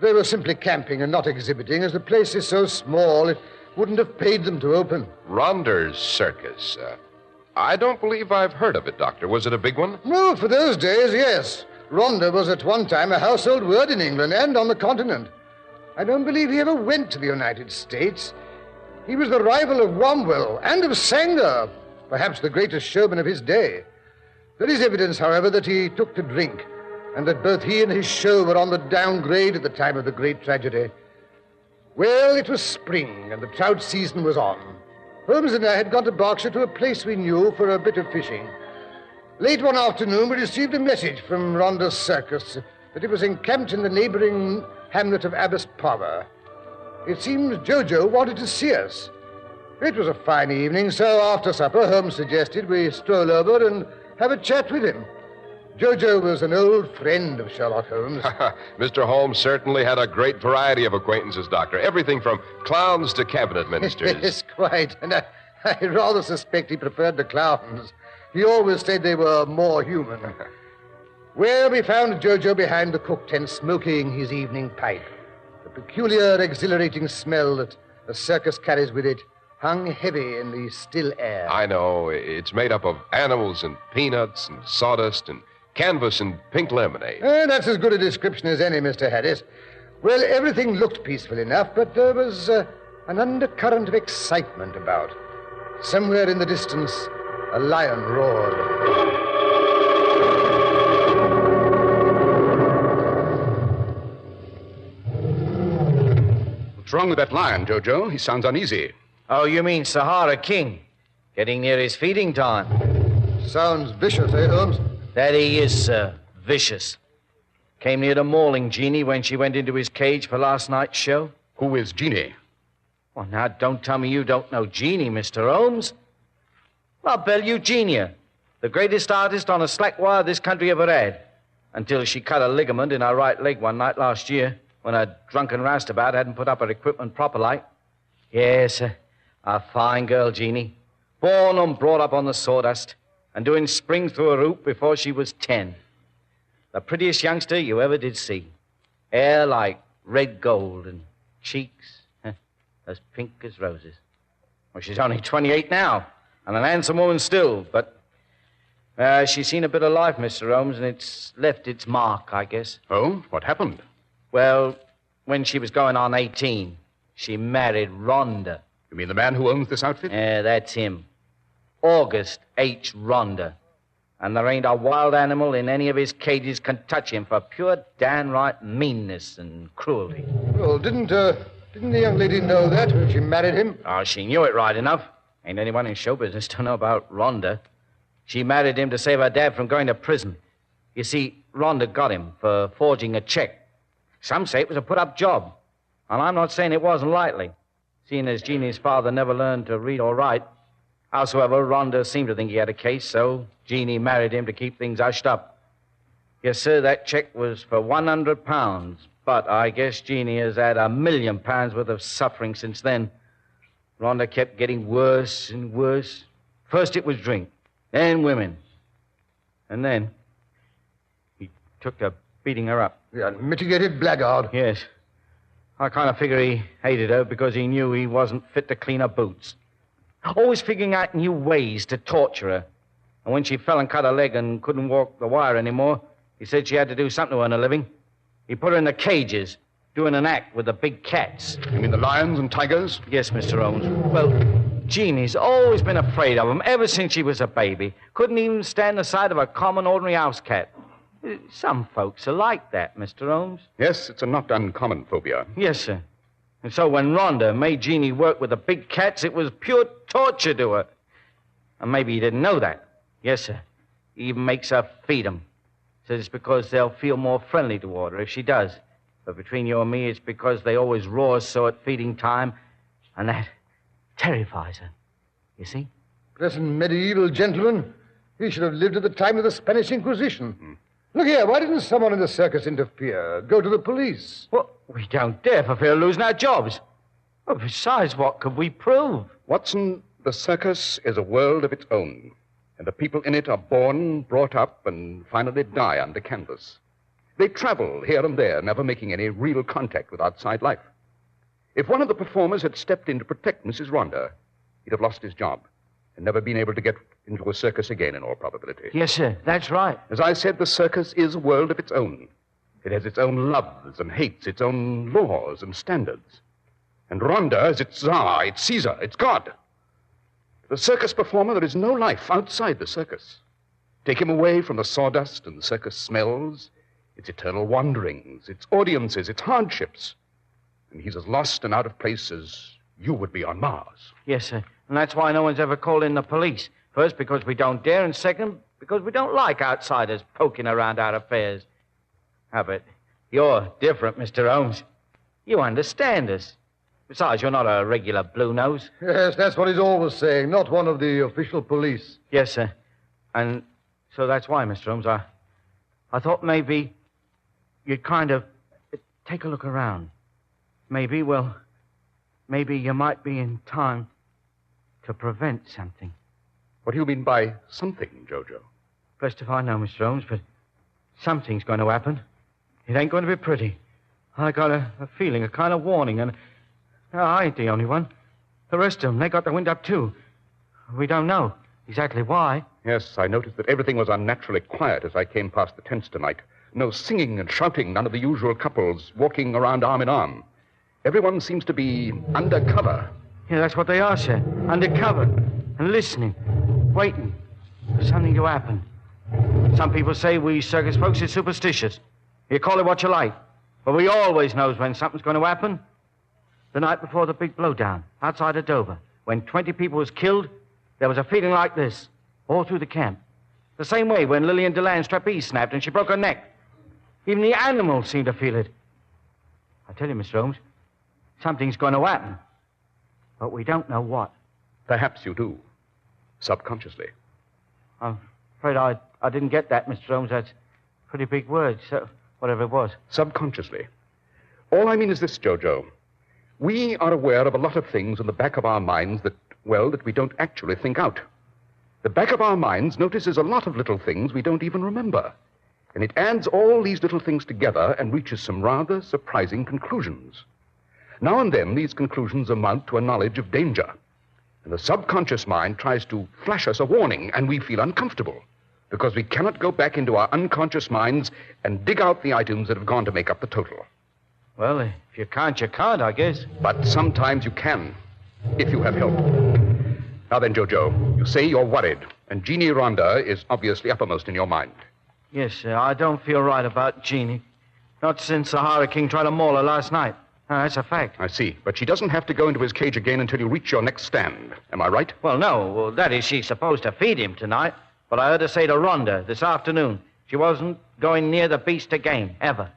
S5: They were simply camping and not exhibiting, as the place is so small it wouldn't have paid them to open.
S19: Rhonda's circus. I don't believe I've heard of it, Doctor. Was it a big one?
S5: No, for those days, yes. Rhonda was at one time a household word in England and on the continent. I don't believe he ever went to the United States. He was the rival of Womwell and of Sanger, perhaps the greatest showman of his day. There is evidence, however, that he took to drink, and that both he and his show were on the downgrade at the time of the great tragedy. Well, it was spring, and the trout season was on. Holmes and I had gone to Berkshire to a place we knew for a bit of fishing. Late one afternoon, we received a message from Rhonda's circus that it was encamped in the neighboring hamlet of Abbaspover. It seems Jojo wanted to see us. It was a fine evening, so after supper, Holmes suggested we stroll over and have a chat with him. Jojo was an old friend of Sherlock Holmes.
S19: Mr. Holmes certainly had a great variety of acquaintances, Doctor. Everything from clowns to cabinet ministers.
S5: Yes, quite. And I rather suspect he preferred the clowns. He always said they were more human. Well, we found Jojo behind the cook tent smoking his evening pipe. The peculiar, exhilarating smell that a circus carries with it hung heavy in the still air.
S19: I know. It's made up of animals and peanuts and sawdust and canvas and pink lemonade.
S5: That's as good a description as any, Mr. Harris. Well, everything looked peaceful enough, but there was an undercurrent of excitement about. Somewhere in the distance, a lion roared.
S7: What's wrong with that lion, Jojo? He sounds uneasy.
S20: Oh, you mean Sahara King? Getting near his feeding time.
S5: Sounds vicious, eh, Holmes?
S20: That he is, sir. Vicious. Came near to mauling Jeannie when she went into his cage for last night's show.
S7: Who is Jeannie?
S20: Well, now, don't tell me you don't know Jeannie, Mr. Holmes. Well, Belle Eugenia, the greatest artist on a slack wire this country ever had, until she cut a ligament in her right leg one night last year when a drunken roustabout hadn't put up her equipment proper like. Yes, a fine girl, Jeannie. Born and brought up on the sawdust and doing springs through her hoop before she was 10. The prettiest youngster you ever did see. Hair like red gold and cheeks as pink as roses. Well, she's only 28 now and an handsome woman still, but she's seen a bit of life, Mr. Holmes, and it's left its mark, I guess.
S7: Oh? What happened?
S20: Well, when she was going on 18, she married Rhonda.
S7: You mean the man who owns this outfit?
S20: Yeah, that's him. August H. Rhonda. And there ain't a wild animal in any of his cages can touch him for pure downright meanness and cruelty.
S5: Well, didn't the young lady know that when she married him?
S20: Oh, she knew it right enough. Ain't anyone in show business to know about Rhonda. She married him to save her dad from going to prison. You see, Rhonda got him for forging a check. Some say it was a put-up job. And I'm not saying it wasn't likely, seeing as Jeannie's father never learned to read or write. Howsoever, Rhonda seemed to think he had a case, so Jeannie married him to keep things hushed up. Yes, sir, that check was for £100, but I guess Jeannie has had £1 million worth of suffering since then. Rhonda kept getting worse and worse. First it was drink, then women. And then he took to beating her up.
S5: The unmitigated blackguard.
S20: Yes. I kind of figure he hated her because he knew he wasn't fit to clean her boots. Always figuring out new ways to torture her. And when she fell and cut her leg and couldn't walk the wire anymore, he said she had to do something to earn a living. He put her in the cages, doing an act with the big cats.
S7: You mean the lions and tigers?
S20: Yes, Mr. Holmes. Well, Jeannie's always been afraid of them ever since she was a baby. Couldn't even stand the sight of a common, ordinary house cat. Some folks are like that, Mr. Holmes.
S7: Yes, it's a not uncommon phobia.
S20: Yes, sir. And so when Rhonda made Jeannie work with the big cats, it was pure torture to her. And maybe he didn't know that. Yes, sir. He even makes her feed them. Says it's because they'll feel more friendly toward her if she does. But between you and me, it's because they always roar so at feeding time, and that terrifies her. You see?
S5: Pleasant medieval gentleman. He should have lived at the time of the Spanish Inquisition. Look here, why didn't someone in the circus interfere? Go to the police.
S20: Well, we don't dare for fear of losing our jobs. Well, besides, what could we prove?
S7: Watson, the circus is a world of its own. And the people in it are born, brought up, and finally die under canvas. They travel here and there, never making any real contact with outside life. If one of the performers had stepped in to protect Mrs. Rhonda, he'd have lost his job. and never been able to get into a circus again, in all probability.
S20: Yes, sir. That's right.
S7: As I said, the circus is a world of its own. It has its own loves and hates, its own laws and standards. And Rhonda is its Tsar, its Caesar, its God. The circus performer, there is no life outside the circus. Take him away from the sawdust and the circus smells, its eternal wanderings, its audiences, its hardships. And he's as lost and out of place as you would be on Mars.
S20: Yes, sir. And that's why no one's ever called in the police. First, because we don't dare, and second, because we don't like outsiders poking around our affairs. Ah, but you're different, Mr. Holmes. You understand us. Besides, you're not a regular blue nose.
S5: Yes, that's what he's always saying, not one of the official police.
S20: Yes, sir. And so that's why, Mr. Holmes, I thought maybe you'd kind of take a look around. Maybe you might be in time to prevent something.
S7: What do you mean by something, Jojo?
S20: Best if I know, Mr. Holmes, but something's going to happen. It ain't going to be pretty. I got a feeling, a kind of warning, and I ain't the only one. The rest of them, they got the wind up, too. We don't know exactly why.
S7: Yes, I noticed that everything was unnaturally quiet as I came past the tents tonight. No singing and shouting, none of the usual couples walking around arm in arm. Everyone seems to be undercover.
S20: Yeah, that's what they are, sir. Undercover. And listening. Waiting for something to happen. Some people say we circus folks are superstitious. You call it what you like. But we always knows when something's going to happen. The night before the big blowdown, outside of Dover, when 20 people was killed, there was a feeling like this, all through the camp. The same way when Lillian Deland's trapeze snapped and she broke her neck. Even the animals seemed to feel it. I tell you, Mr. Holmes, something's going to happen. But we don't know what.
S7: Perhaps you do. Subconsciously.
S20: I'm afraid I didn't get that, Mr. Holmes. That's pretty big words, so whatever it was.
S7: Subconsciously. All I mean is this, Jojo. We are aware of a lot of things in the back of our minds that we don't actually think out. The back of our minds notices a lot of little things we don't even remember. And it adds all these little things together and reaches some rather surprising conclusions. Now and then, these conclusions amount to a knowledge of danger. And the subconscious mind tries to flash us a warning, and we feel uncomfortable because we cannot go back into our unconscious minds and dig out the items that have gone to make up the total.
S20: Well, if you can't, I guess.
S7: But sometimes you can, if you have help. Now then, Jojo, you say you're worried, and Jeannie Rhonda is obviously uppermost in your mind.
S20: Yes, sir. I don't feel right about Jeannie. Not since Sahara King tried to maul her last night. That's a fact.
S7: I see. But she doesn't have to go into his cage again until you reach your next stand. Am I right?
S20: Well, no. Well, that is, she's supposed to feed him tonight. But I heard her say to Rhonda this afternoon she wasn't going near the beast again, ever.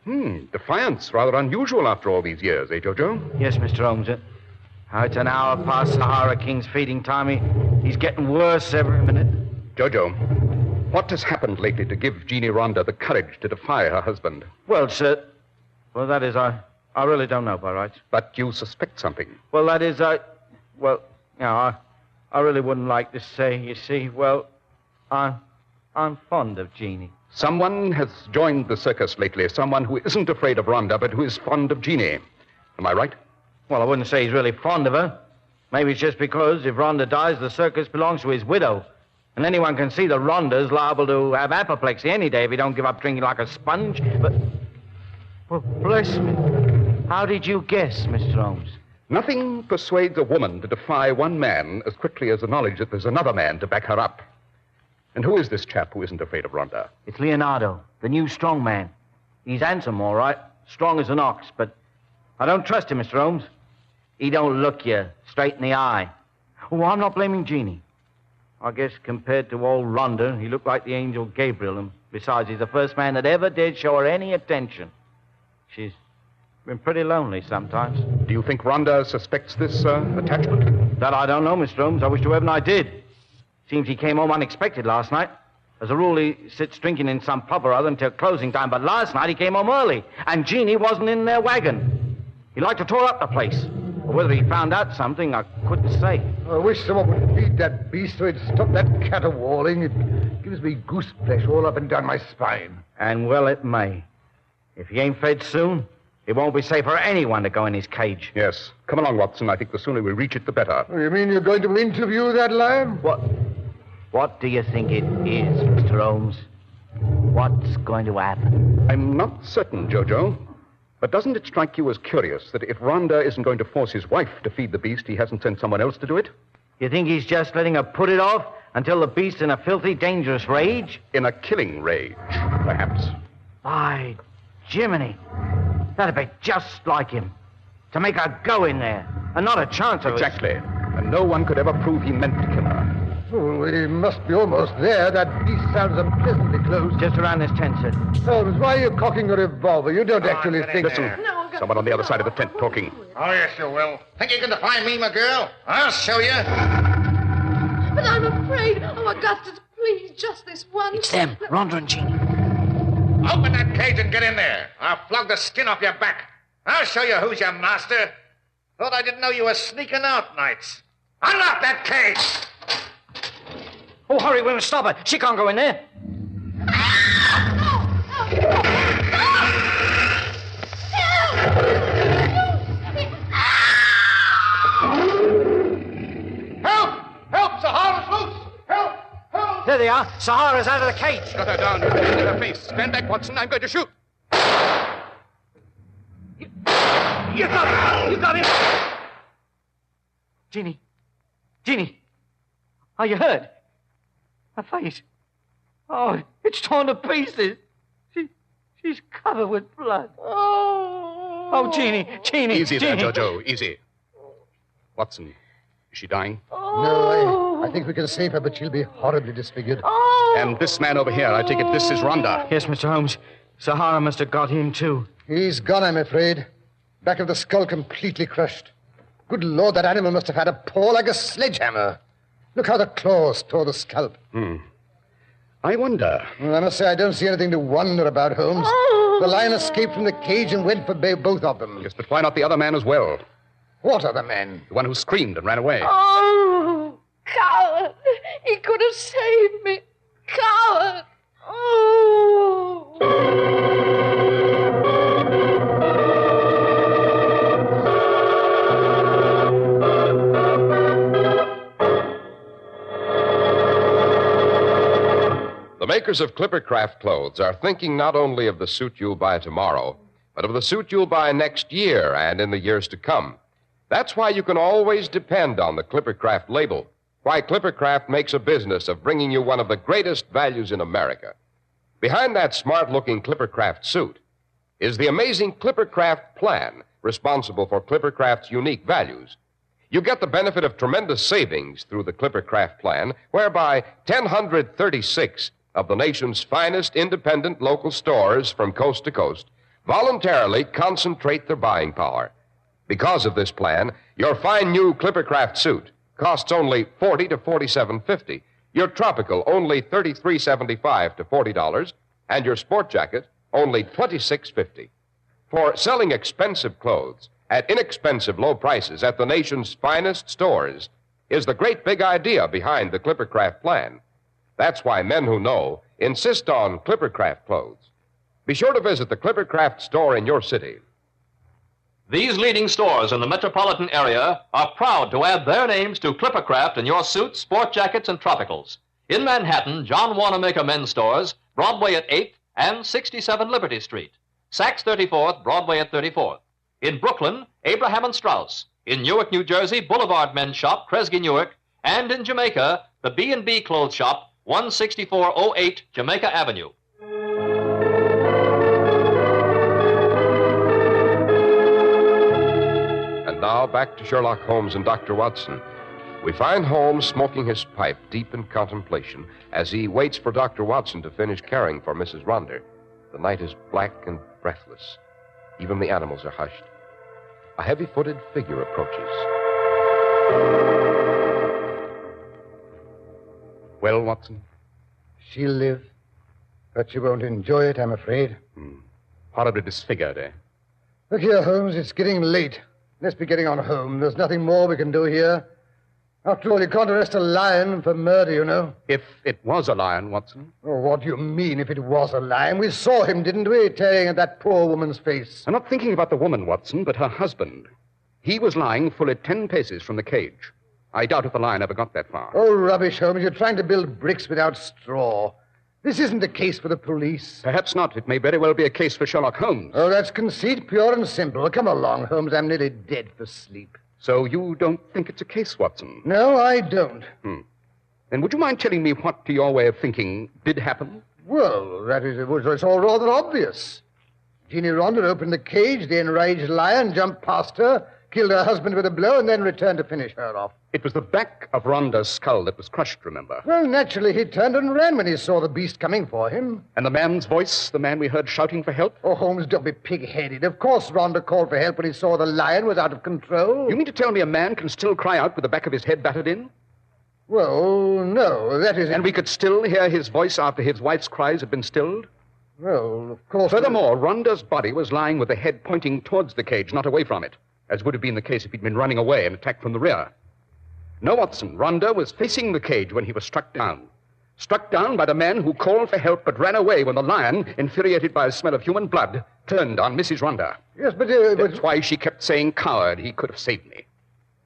S7: Defiance. Rather unusual after all these years, eh, Jojo?
S20: Yes, Mr. Holmes. It's an hour past Sahara King's feeding time. He's getting worse every minute.
S7: Jojo, what has happened lately to give Jeannie Rhonda the courage to defy her husband?
S20: Well, sir, that is, I really don't know by rights.
S7: But you suspect something.
S20: Well, that is, I really wouldn't like to say, you see, I'm fond of Jeannie.
S7: Someone has joined the circus lately, someone who isn't afraid of Rhonda, but who is fond of Jeannie. Am I right?
S20: Well, I wouldn't say he's really fond of her. Maybe it's just because if Rhonda dies, the circus belongs to his widow. And anyone can see that Rhonda's liable to have apoplexy any day if he don't give up drinking like a sponge. But, well, bless me. How did you guess, Mr. Holmes?
S7: Nothing persuades a woman to defy one man as quickly as the knowledge that there's another man to back her up. And who is this chap who isn't afraid of Rhonda?
S20: It's Leonardo, the new strong man. He's handsome, all right, strong as an ox, but I don't trust him, Mr. Holmes. He don't look you straight in the eye. Oh, I'm not blaming Jeannie. I guess compared to old Rhonda, he looked like the angel Gabriel, and besides, he's the first man that ever did show her any attention. She's been pretty lonely sometimes.
S7: Do you think Rhonda suspects this attachment?
S20: That I don't know, Mr. Holmes. I wish to heaven I did. Seems he came home unexpected last night. As a rule, he sits drinking in some pub or other until closing time, but last night he came home early, and Jeannie wasn't in their wagon. He liked to tore up the place. But whether he found out something, I couldn't say.
S5: I wish someone would feed that beast so he'd stop that caterwauling. It gives me goose flesh all up and down my spine.
S20: And well it may. If he ain't fed soon, It won't be safe for anyone to go in his cage.
S7: Yes. Come along, Watson. I think the sooner we reach it, the better.
S5: You mean you're going to interview that lion?
S20: What do you think it is, Mr. Holmes? What's going to happen?
S7: I'm not certain, Jojo. But doesn't it strike you as curious that if Rhonda isn't going to force his wife to feed the beast, he hasn't sent someone else to do it?
S20: You think he's just letting her put it off until the beast's in a filthy, dangerous rage?
S7: In a killing rage, perhaps.
S20: By Jiminy. That'd be just like him. To make her go in there, and not a chance of
S7: Exactly. And no one could ever prove he meant to kill her.
S5: Oh, we must be almost there. That beast sounds unpleasantly close.
S20: Just around this tent, sir.
S5: Holmes, why are you cocking a revolver? You don't actually think...
S7: Listen, someone on the other side of the tent talking.
S3: Oh, yes, you will. Think you can defy me, my girl? I'll show you.
S4: But I'm afraid. Oh, Augustus, please, just this once.
S20: It's them, Rhonda and Jeannie.
S3: Open that cage and get in there. I'll flog the skin off your back. I'll show you who's your master. Thought I didn't know you were sneaking out nights. Unlock that cage!
S20: Oh, hurry, we must stop her. She can't go in there.
S3: Help! Help! Sahara's loose! Help! Help!
S20: There they are. Sahara's out of the cage.
S7: Got her down. In her face. Stand back, Watson. I'm going to shoot.
S20: You got him! You got him! Jeannie. Are you hurt? Her face. Oh, it's torn to pieces. She's covered with blood. Oh, Jeannie.
S7: Easy there, Jojo. Easy. Watson, is she dying?
S5: No, I think we can save her, but she'll be horribly disfigured.
S7: And this man over here, I take it this is Rhonda.
S20: Yes, Mr. Holmes. Sahara must have got him, too.
S5: He's gone, I'm afraid. Back of the skull completely crushed. Good Lord, that animal must have had a paw like a sledgehammer. Look how the claws tore the scalp.
S7: I wonder.
S5: Well, I must say I don't see anything to wonder about, Holmes. The lion escaped from the cage and went for both of them.
S7: Yes, but why not the other man as well?
S5: What other man?
S7: The one who screamed and ran away.
S4: Oh, coward. He could have saved me. Coward. Oh.
S19: The makers of Clippercraft clothes are thinking not only of the suit you'll buy tomorrow, but of the suit you'll buy next year and in the years to come. That's why you can always depend on the Clippercraft label, why Clippercraft makes a business of bringing you one of the greatest values in America. Behind that smart-looking Clippercraft suit is the amazing Clippercraft plan, responsible for Clippercraft's unique values. You get the benefit of tremendous savings through the Clippercraft plan, whereby 1,036 of the nation's finest independent local stores from coast to coast voluntarily concentrate their buying power. Because of this plan, your fine new Clippercraft suit costs only $40 to $47.50, your tropical only $33.75 to $40, and your sport jacket only $26.50. For selling expensive clothes at inexpensive low prices at the nation's finest stores is the great big idea behind the Clippercraft plan. That's why men who know insist on Clippercraft clothes. Be sure to visit the Clippercraft store in your city.
S21: These leading stores in the metropolitan area are proud to add their names to Clippercraft in your suits, sport jackets, and tropicals. In Manhattan, John Wanamaker Men's Stores, Broadway at 8th and 67 Liberty Street. Saks 34th, Broadway at 34th. In Brooklyn, Abraham and Strauss. In Newark, New Jersey, Boulevard Men's Shop, Kresge Newark. And in Jamaica, the B&B Clothes Shop, 16408 Jamaica Avenue.
S19: And now back to Sherlock Holmes and Dr. Watson. We find Holmes smoking his pipe deep in contemplation as he waits for Dr. Watson to finish caring for Mrs. Rhonda. The night is black and breathless. Even the animals are hushed. A heavy-footed figure approaches.
S7: Well, Watson?
S5: She'll live, but she won't enjoy it, I'm afraid.
S7: Horribly disfigured, eh?
S5: Look here, Holmes, it's getting late. Let's be getting on home. There's nothing more we can do here. After all, you can't arrest a lion for murder, you know.
S7: If it was a lion, Watson.
S5: Oh, what do you mean, if it was a lion? We saw him, didn't we, tearing at that poor woman's face?
S7: I'm not thinking about the woman, Watson, but her husband. He was lying fully 10 paces from the cage. I doubt if the lion ever got that far.
S5: Oh, rubbish, Holmes. You're trying to build bricks without straw. This isn't a case for the police.
S7: Perhaps not. It may very well be a case for Sherlock Holmes.
S5: Oh, that's conceit, pure and simple. Come along, Holmes. I'm nearly dead for sleep.
S7: So you don't think it's a case, Watson?
S5: No, I don't.
S7: Then would you mind telling me what, to your way of thinking, did happen?
S5: Well, it's all rather obvious. Jeannie Rhonda opened the cage, the enraged lion jumped past her, killed her husband with a blow, and then returned to finish her off.
S7: It was the back of Rhonda's skull that was crushed, remember?
S5: Well, naturally, he turned and ran when he saw the beast coming for him.
S7: And the man's voice, the man we heard shouting for help?
S5: Oh, Holmes, don't be pig-headed. Of course Rhonda called for help when he saw the lion was out of control.
S7: You mean to tell me a man can still cry out with the back of his head battered in?
S5: Well, no, that is...
S7: And we could still hear his voice after his wife's cries had been stilled?
S5: Well, of course...
S7: Furthermore, Rhonda's body was lying with the head pointing towards the cage, not away from it, as would have been the case if he'd been running away and attacked from the rear. No, Watson, Rhonda was facing the cage when he was struck down. Struck down by the man who called for help but ran away when the lion, infuriated by the smell of human blood, turned on Mrs. Rhonda.
S5: Yes, but...
S7: That's why she kept saying, coward, he could have saved me.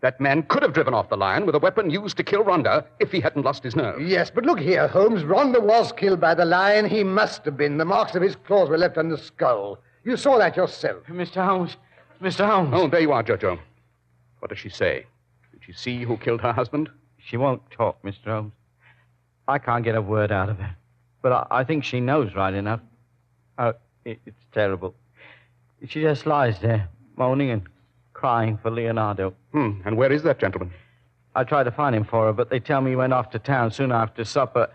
S7: That man could have driven off the lion with a weapon used to kill Rhonda if he hadn't lost his nerve.
S5: Yes, but look here, Holmes. Rhonda was killed by the lion. He must have been. The marks of his claws were left on the skull. You saw that yourself.
S20: Mr. Holmes. Mr. Holmes.
S7: Oh, there you are, Jojo. What does she say? Did she see who killed her husband?
S20: She won't talk, Mr. Holmes. I can't get a word out of her. But I think she knows right enough. Oh, it's terrible. She just lies there, moaning and crying for Leonardo.
S7: And where is that gentleman?
S20: I tried to find him for her, but they tell me he went off to town soon after supper.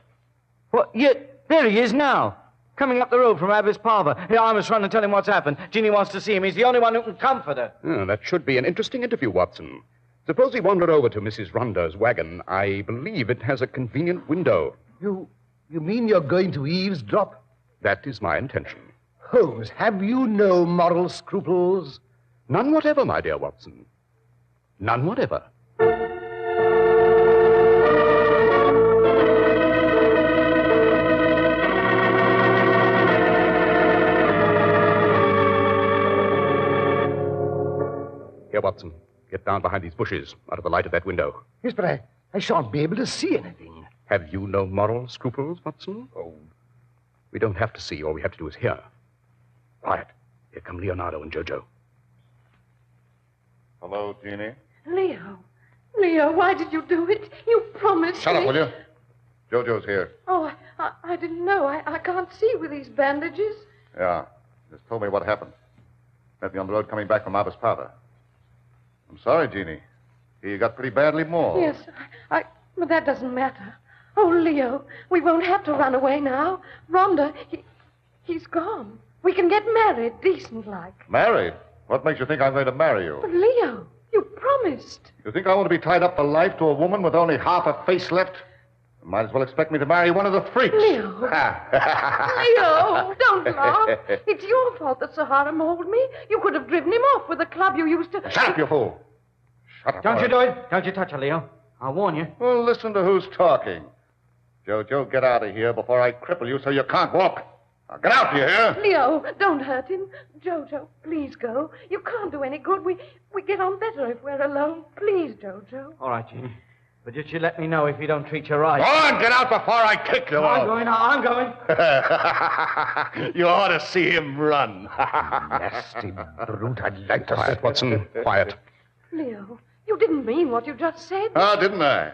S20: What? Yeah, there he is now. Coming up the road from Abbott's Parlour. Yeah, I must run and tell him what's happened. Jeannie wants to see him. He's the only one who can comfort her.
S7: Oh, that should be an interesting interview, Watson. Suppose we wander over to Mrs. Rhonda's wagon. I believe it has a convenient window.
S5: You mean you're going to eavesdrop?
S7: That is my intention.
S5: Holmes, have you no moral scruples?
S7: None whatever, my dear Watson. None whatever. Here, Watson. Get down behind these bushes, out of the light of that window.
S5: Yes, but I shan't be able to see anything.
S7: Have you no moral scruples, Watson? Oh. We don't have to see. All we have to do is hear. Quiet. Here come Leonardo and Jojo.
S9: Hello, Jeannie.
S4: Leo, why did you do it? You promised
S9: Shut
S4: me.
S9: up, will you? Jojo's here.
S4: Oh, I didn't know. I can't see with these bandages.
S9: Yeah. Just told me what happened. Met me on the road coming back from Abbott's Parlour. I'm sorry, Jeannie. You got pretty badly mauled.
S4: Yes, but that doesn't matter. Oh, Leo, we won't have to run away now. Rhonda, he's gone. We can get married, decent-like.
S9: Married? What makes you think I'm going to marry you?
S4: But, Leo, you promised.
S9: You think I want to be tied up for life to a woman with only half a face left? You might as well expect me to marry one of the freaks.
S4: Leo. Leo, don't laugh. It's your fault that Sahara mauled me. You could have driven him off with a club you used to...
S9: Shut up, you fool. Shut up.
S20: Don't you do it. Don't you touch her, Leo. I'll warn you.
S9: Well, listen to who's talking. Jojo, get out of here before I cripple you so you can't walk. Now, get out, do you hear?
S4: Leo, don't hurt him. Jojo, please go. You can't do any good. We get on better if we're alone. Please, Jojo.
S20: All right, Jeannie. But just you let me know if he don't treat you right.
S9: Go on, get out before I kick you
S20: I'm going.
S9: You ought to see him run.
S5: Nasty brute. I'd like to...
S7: Quiet, Watson. Quiet.
S4: Leo, you didn't mean what you just said.
S9: Oh, didn't I?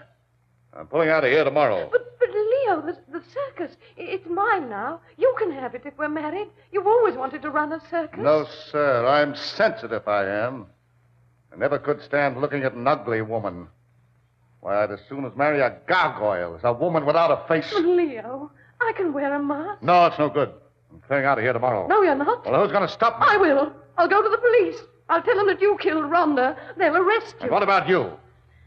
S9: I'm pulling out of here tomorrow.
S4: But Leo, the circus, it's mine now. You can have it if we're married. You've always wanted to run a circus.
S9: No, sir. I'm sensitive, I am. I never could stand looking at an ugly woman. Why, I'd as soon as marry a gargoyle as a woman without a face.
S4: Leo, I can wear a mask.
S9: No, it's no good. I'm clearing out of here tomorrow.
S4: No, you're not.
S9: Well, who's going to stop me?
S4: I will. I'll go to the police. I'll tell them that you killed Rhonda. They'll arrest you.
S9: And what about you?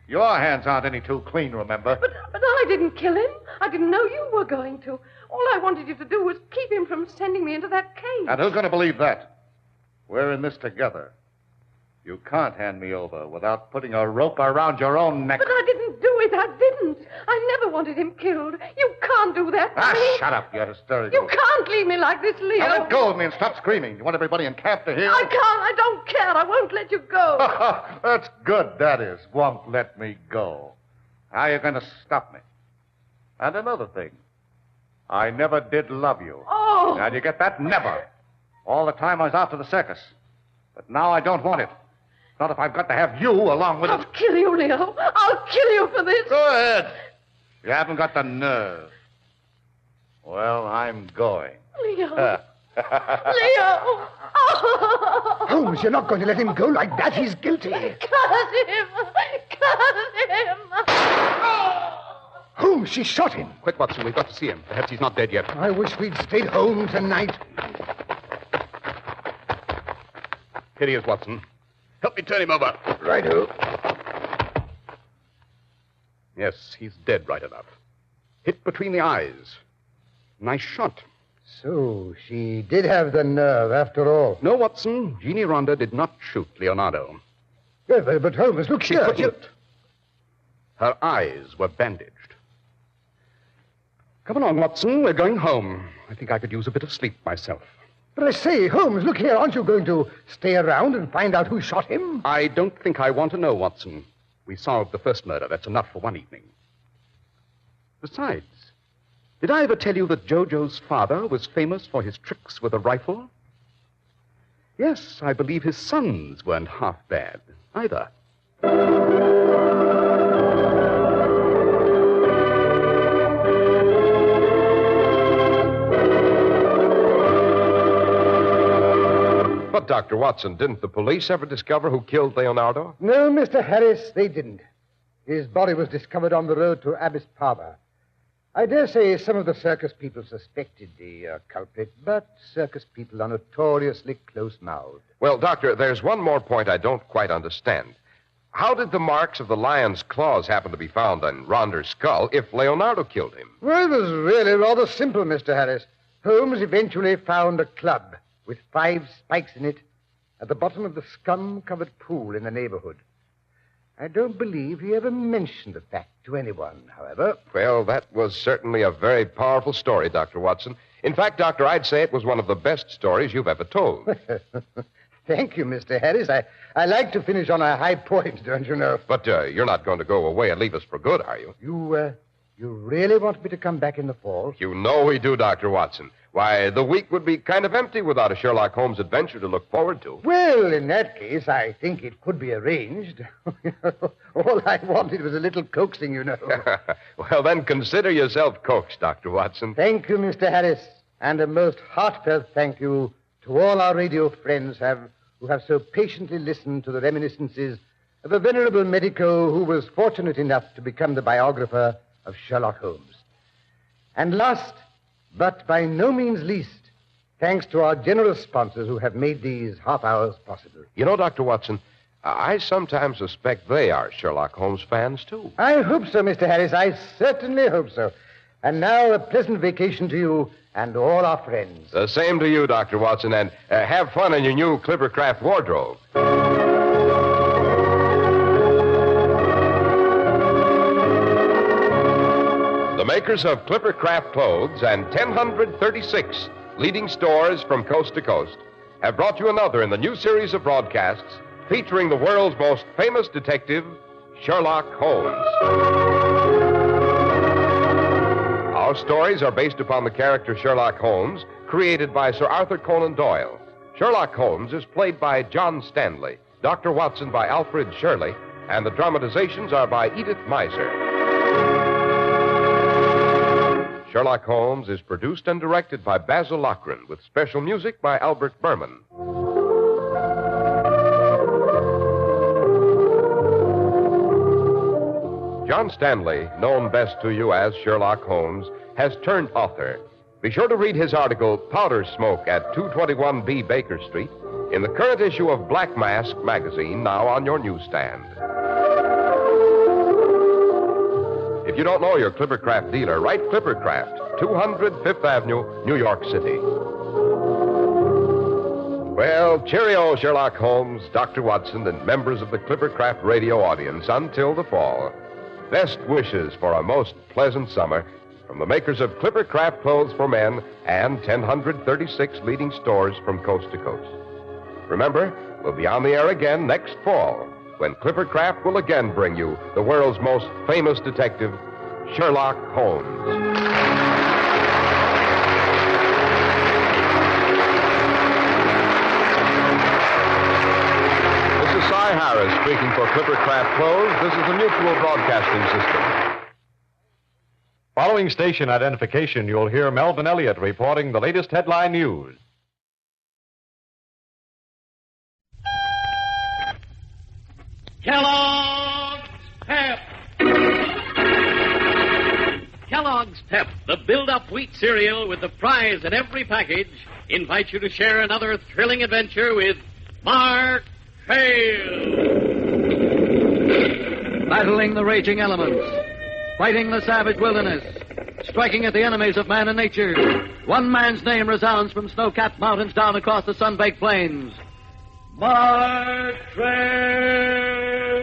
S9: Your hands aren't any too clean, remember?
S4: But I didn't kill him. I didn't know you were going to. All I wanted you to do was keep him from sending me into that cage.
S9: And who's going to believe that? We're in this together. You can't hand me over without putting a rope around your own neck.
S4: But I didn't do it. I didn't. I never wanted him killed. You can't do that to me.
S9: Shut up, you're hysterical.
S4: You can't leave me like this, Leo.
S9: Now let go of me and stop screaming. You want everybody in camp to hear?
S4: I can't. I don't care. I won't let you go.
S9: That's good, that is. Won't let me go. How are you going to stop me? And another thing. I never did love you.
S4: Oh.
S9: Now, do you get that? Never. All the time I was after the circus. But now I don't want it. Not if I've got to have you along with it.
S4: I'll kill you, Leo. I'll kill you for this.
S9: Go ahead. You haven't got the nerve. Well, I'm going.
S4: Leo. Leo. Oh.
S5: Holmes, you're not going to let him go like that. He's guilty.
S4: Cut him. Cut him.
S5: Holmes, she shot him.
S7: Quick, Watson, we've got to see him. Perhaps he's not dead yet.
S5: I wish we'd stayed home tonight.
S7: Here he is, Watson. Help me turn him over.
S5: Righto.
S7: Yes, he's dead right enough. Hit between the eyes. Nice shot.
S5: So, she did have the nerve after all.
S7: No, Watson. Jeannie Rhonda did not shoot Leonardo.
S5: But Holmes, look
S7: She
S5: here.
S7: couldn't. Her eyes were bandaged. Come along, Watson. We're going home. I think I could use a bit of sleep myself.
S5: But I say, Holmes, look here. Aren't you going to stay around and find out who shot him?
S7: I don't think I want to know, Watson. We solved the first murder. That's enough for one evening. Besides, did I ever tell you that Jojo's father was famous for his tricks with a rifle? Yes, I believe his sons weren't half bad either.
S19: But, Dr. Watson, didn't the police ever discover who killed Leonardo?
S5: No, Mr. Harris, they didn't. His body was discovered on the road to Abyss Harbor. I dare say some of the circus people suspected the culprit, but circus people are notoriously close-mouthed.
S19: Well, Doctor, there's one more point I don't quite understand. How did the marks of the lion's claws happen to be found on Rhonda's skull if Leonardo killed him?
S5: Well, it was really rather simple, Mr. Harris. Holmes eventually found a club with 5 spikes in it at the bottom of the scum-covered pool in the neighborhood. I don't believe he ever mentioned the fact to anyone, however.
S19: Well, that was certainly a very powerful story, Dr. Watson. In fact, Doctor, I'd say it was one of the best stories you've ever told.
S5: Thank you, Mr. Harris. I like to finish on a high point, don't you know?
S19: But you're not going to go away and leave us for good, are you?
S5: You really want me to come back in the fall?
S19: You know we do, Dr. Watson. Why, the week would be kind of empty without a Sherlock Holmes adventure to look forward to.
S5: Well, in that case, I think it could be arranged. All I wanted was a little coaxing, you know.
S19: Well, then consider yourself coaxed, Dr. Watson.
S5: Thank you, Mr. Harris. And a most heartfelt thank you to all our radio friends who have so patiently listened to the reminiscences of a venerable medico who was fortunate enough to become the biographer of Sherlock Holmes. And last, but by no means least, thanks to our generous sponsors who have made these half hours possible.
S19: You know, Dr. Watson, I sometimes suspect they are Sherlock Holmes fans, too.
S5: I hope so, Mr. Harris. I certainly hope so. And now a pleasant vacation to you and all our friends.
S19: The same to you, Dr. Watson, and have fun in your new Clippercraft wardrobe. The makers of Clippercraft clothes and 1,036 leading stores from coast to coast have brought you another in the new series of broadcasts featuring the world's most famous detective, Sherlock Holmes. Our stories are based upon the character Sherlock Holmes, created by Sir Arthur Conan Doyle. Sherlock Holmes is played by John Stanley, Dr. Watson by Alfred Shirley, and the dramatizations are by Edith Meiser. Sherlock Holmes is produced and directed by Basil Lochran, with special music by Albert Berman. John Stanley, known best to you as Sherlock Holmes, has turned author. Be sure to read his article, Powder Smoke at 221B Baker Street, in the current issue of Black Mask magazine, now on your newsstand. If you don't know your Clippercraft dealer, write Clippercraft, 200 Fifth Avenue, New York City. Well, cheerio, Sherlock Holmes, Dr. Watson, and members of the Clippercraft radio audience until the fall. Best wishes for a most pleasant summer from the makers of Clippercraft clothes for men and 1,036 leading stores from coast to coast. Remember, we'll be on the air again next fall when Clippercraft will again bring you the world's most famous detective, Sherlock Holmes. Cy Harris speaking for Clippercraft Clothes. This is the Mutual Broadcasting System.
S15: Following station identification, you'll hear Melvin Elliott reporting the latest headline news.
S10: Kellogg's Pep. Kellogg's Pep, the build-up wheat cereal with the prize in every package, invites you to share another thrilling adventure with Mark
S22: Battling the raging elements, fighting the savage wilderness, striking at the enemies of man and nature. One man's name resounds from snow-capped mountains down across the sun-baked plains. Mark Trail!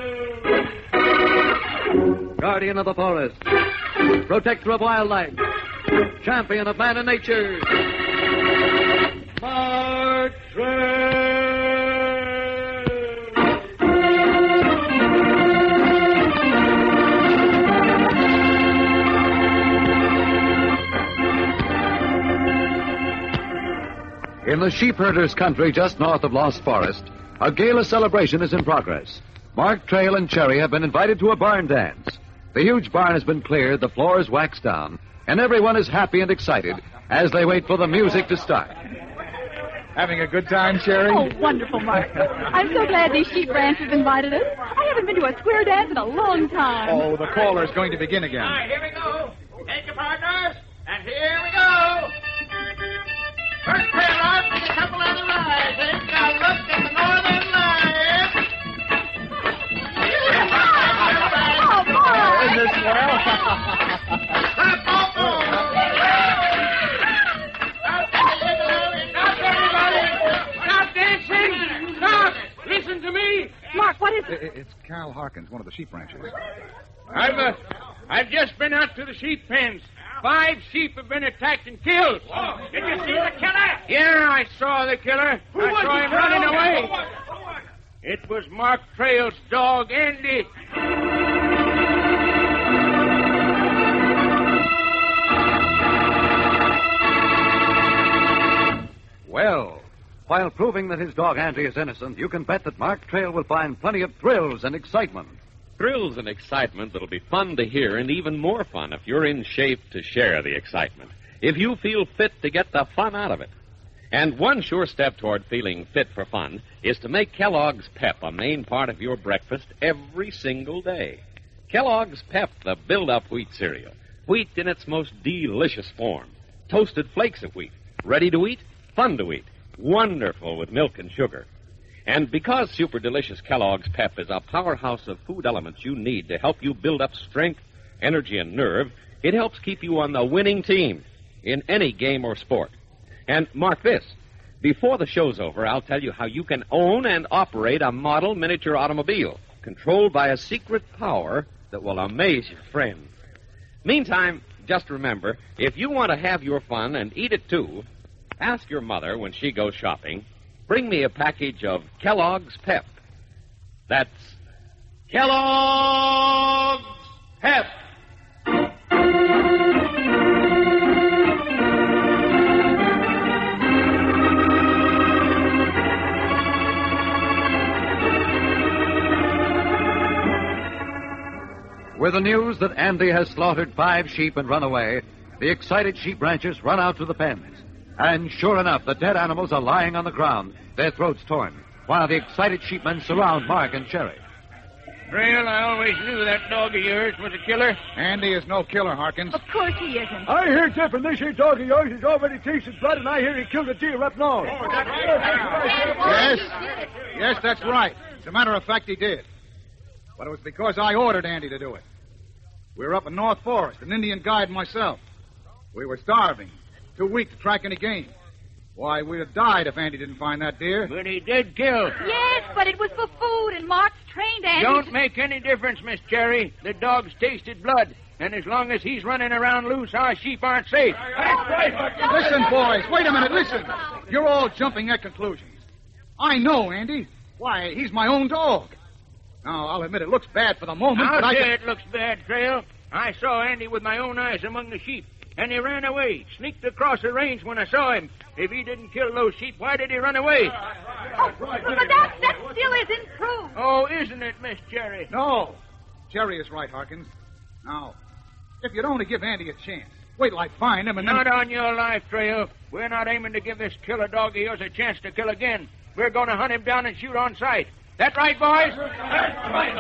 S22: Guardian of the forest, protector of wildlife, champion of man and nature. Mark Trail! In the sheepherder's country just north of Lost Forest, a gala celebration is in progress. Mark Trail and Cherry have been invited to a barn dance. The huge barn has been cleared, the floor is waxed down, and everyone is happy and excited as they wait for the music to start.
S23: Having a good time, Cherry?
S24: Oh, wonderful, Mark. I'm so glad these sheep ranchers invited us. I haven't been to a square dance in a long time.
S23: Oh, the caller is going to begin again.
S10: All right, here we go. Take your partners, and here we go. First pair off is a couple on the rise. They've got a look at the northern lights.
S24: Oh, boy!
S23: Isn't this swell?
S10: Stop, everybody! Stop dancing! Stop! Listen to me!
S24: Mark, what is it?
S23: It's Cal Harkins, one of the sheep ranchers.
S10: I've just been out to the sheep pens. 5 sheep have been attacked and killed. Did you see the killer? Yeah, I saw the killer. I saw him running away. It was Mark Trail's dog, Andy.
S22: Well, while proving that his dog Andy is innocent, you can bet that Mark Trail will find plenty of thrills and excitement.
S25: Thrills and excitement that'll be fun to hear and even more fun if you're in shape to share the excitement. If you feel fit to get the fun out of it. And one sure step toward feeling fit for fun is to make Kellogg's Pep a main part of your breakfast every single day. Kellogg's Pep, the build-up wheat cereal. Wheat in its most delicious form. Toasted flakes of wheat. Ready to eat, fun to eat. Wonderful with milk and sugar. And because super delicious Kellogg's Pep is a powerhouse of food elements you need to help you build up strength, energy, and nerve, it helps keep you on the winning team in any game or sport. And mark this, before the show's over, I'll tell you how you can own and operate a model miniature automobile controlled by a secret power that will amaze your friends. Meantime, just remember, if you want to have your fun and eat it too, ask your mother when she goes shopping, bring me a package of Kellogg's Pep. That's Kellogg's Pep.
S22: With the news that Andy has slaughtered 5 sheep and run away, the excited sheep ranchers run out to the pens. And sure enough, the dead animals are lying on the ground, their throats torn, while the excited sheepmen surround Mark and Cherry.
S10: Trail, I always knew that dog of yours was a killer.
S23: Andy is no killer, Harkins.
S24: Of course he isn't.
S26: I hear different. This here dog of yours is already tasted blood, and I hear he killed a deer up north.
S23: Yes, that's right. As a matter of fact, he did. But it was because I ordered Andy to do it. We were up in North Forest, an Indian guide and myself. We were starving, too weak to track any game. Why, we'd have died if Andy didn't find that deer.
S10: But he did kill.
S24: Yes, but it was for food, and Mark's trained Andy.
S10: Don't make any difference, Miss Cherry. The dog's tasted blood. And as long as he's running around loose, our sheep aren't safe.
S23: Listen, boys, wait a minute, listen. You're all jumping at conclusions. I know Andy. Why, he's my own dog. Now, I'll admit it looks bad for the moment, but
S10: I'll
S23: I
S10: say
S23: can...
S10: it looks bad, Trail. I saw Andy with my own eyes among the sheep, and he ran away, sneaked across the range when I saw him. If he didn't kill those sheep, why did he run away?
S24: Oh, but that still isn't true.
S10: Oh, isn't it, Miss Cherry?
S23: No. Cherry is right, Harkins. Now, if you'd only give Andy a chance, wait till I find him and then...
S10: Not on your life, Trail. We're not aiming to give this killer dog of yours a chance to kill again. We're going to hunt him down and shoot on sight. That right, boys? That's right.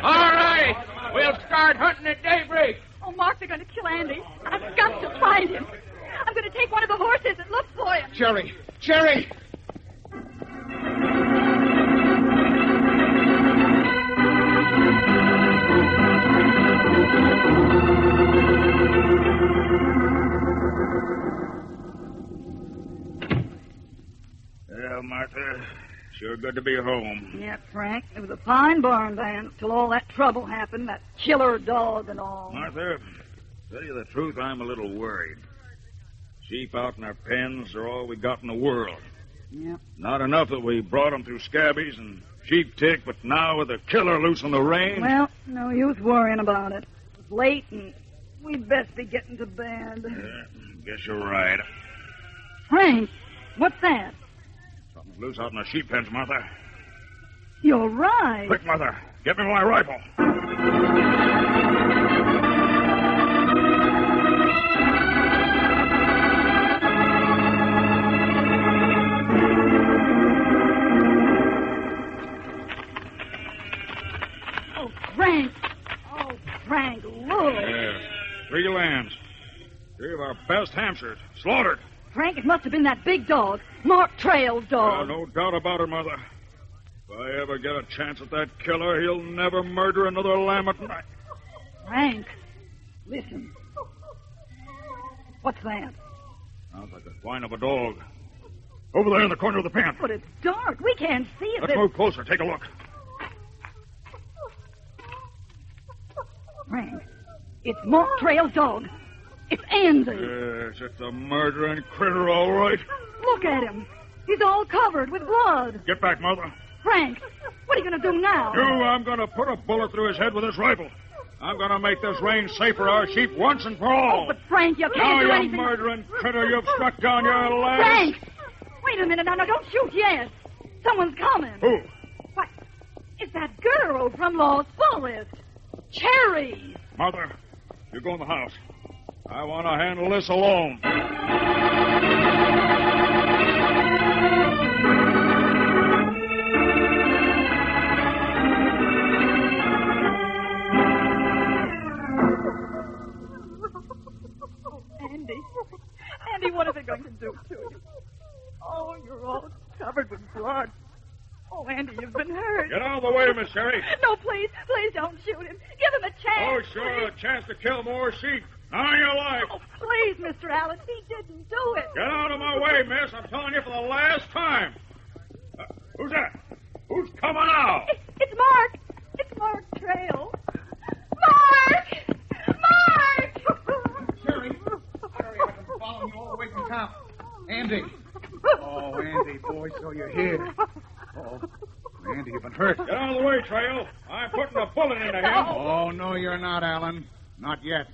S10: All right. We'll start hunting at daybreak.
S24: Oh, Mark, they're going to kill Andy. I've got to find him. I'm going to take one of the horses and look for him.
S23: Cherry! Cherry!
S10: Well, Martha, sure good to be home.
S24: Yeah, Frank. It was a fine barn dance till all that trouble happened, that killer dog and all.
S1: Martha, to tell you the truth, I'm a little worried. Sheep out in our pens are all we got in the world.
S24: Yeah.
S1: Not enough that we brought them through scabies and sheep tick, but now with a killer loose on the range.
S24: Well, no use worrying about it. It's late and we'd best be getting to bed.
S1: Guess you're right.
S24: Frank, what's that?
S1: Something's loose out in the sheep pens, Martha.
S24: You're right.
S1: Quick, Mother. Get me my rifle.
S24: Frank! Oh, Frank, look!
S1: Yes. 3 lambs. 3 of our best hamsters. Slaughtered.
S24: Frank, it must have been that big dog. Mark Trail's dog.
S1: No doubt about it, Mother. If I ever get a chance at that killer, he'll never murder another lamb at night.
S24: Frank, listen. What's that?
S1: Sounds like the whine of a dog. Over there in the corner of the pen.
S24: But it's dark. We can't see it.
S1: Let's move closer. Take a look.
S24: Frank, it's Mark Trail's dog. It's Andy.
S1: Yes, it's a murdering critter, all right.
S24: Look at him. He's all covered with blood.
S1: Get back, Mother.
S24: Frank, what are you going to do now?
S1: I'm going to put a bullet through his head with this rifle. I'm going to make this range safe for our sheep once and for all.
S24: Oh, but Frank, you can't do
S1: you
S24: anything.
S1: Murdering critter, you've struck down your last...
S24: Frank! Wait a minute now. No, don't shoot yet. Someone's coming.
S1: Who?
S24: What? It's that girl from Lost Forest. Cherry.
S1: Mother, you go in the house. I want to handle this alone.
S24: Andy, what are they going to do to you? Oh, you're all covered with blood. Oh, Andy, you've been hurt.
S1: Get out of the way, Miss Sherry.
S24: No, please don't shoot him. Give him a chance.
S1: Oh, sure, a chance to kill more sheep. Now your life.
S24: Oh, please, Mr. Allen, he didn't do it.
S1: Get out of my way, miss. I'm telling you for the last time. Who's that? Who's coming out?
S24: It's Mark. It's Mark Trail. Mark! Mark!
S23: Sherry, I've been following you all the way from town. Andy. Oh, Andy, boy, so you're here. Oh, Andy, you've been hurt.
S1: Get out of the way, Trail. I'm putting a bullet into him.
S23: Oh, no, you're not, Alan. Not yet.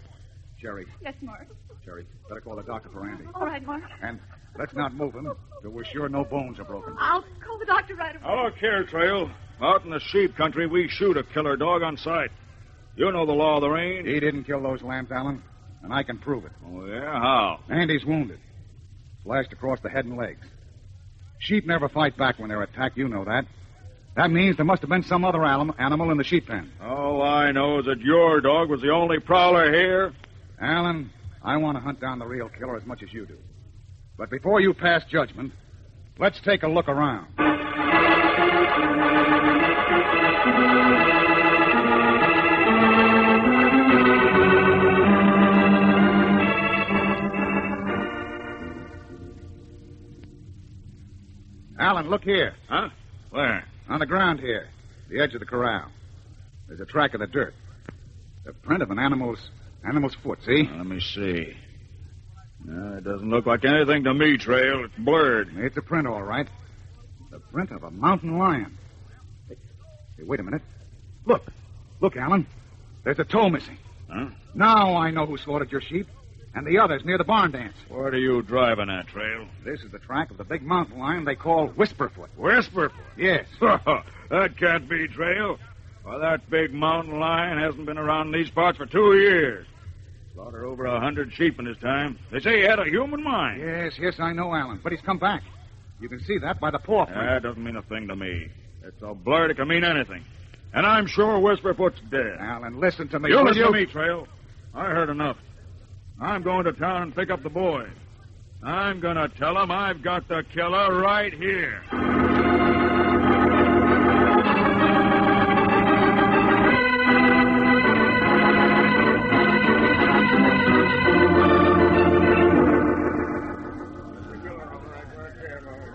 S23: Sherry.
S24: Yes, Mark.
S23: Sherry, better call the doctor for Andy.
S24: All right, Mark.
S23: And let's not move him till we're sure no bones are broken.
S24: I'll call the doctor right away.
S1: Now, look here, Trail. Out in the sheep country, we shoot a killer dog on sight. You know the law of the range.
S23: He didn't kill those lambs, Alan, and I can prove it.
S1: Oh, yeah? How?
S23: Andy's wounded. Slashed across the head and legs. Sheep never fight back when they're attacked, you know that. That means there must have been some other animal in the sheep pen.
S1: All I know is that your dog was the only prowler here.
S23: Alan, I want to hunt down the real killer as much as you do. But before you pass judgment, let's take a look around. Alan, look here.
S1: Huh? Where?
S23: On the ground here. The edge of the corral. There's a track in the dirt. The print of an animal's foot, see?
S1: Let me see. No, it doesn't look like anything to me, Trail. It's blurred.
S23: It's a print, all right. The print of a mountain lion. Hey, wait a minute. Look, Alan. There's a toe missing.
S1: Huh?
S23: Now I know who slaughtered your sheep. And the others near the barn dance.
S1: What are you driving at, Trail?
S23: This is the track of the big mountain lion they call Whisperfoot.
S1: Whisperfoot?
S23: Yes.
S1: That can't be, Trail. Well, that big mountain lion hasn't been around these parts for 2 years. Slaughtered over 100 sheep in his time. They say he had a human mind.
S23: Yes, I know, Alan. But he's come back. You can see that by the paw print.
S1: That doesn't mean a thing to me. It's so blurred it can mean anything. And I'm sure Whisperfoot's dead.
S23: Alan, listen to me.
S1: You listen to me, Trail. I heard enough. I'm going to town and pick up the boys. I'm going to tell them I've got the killer right here.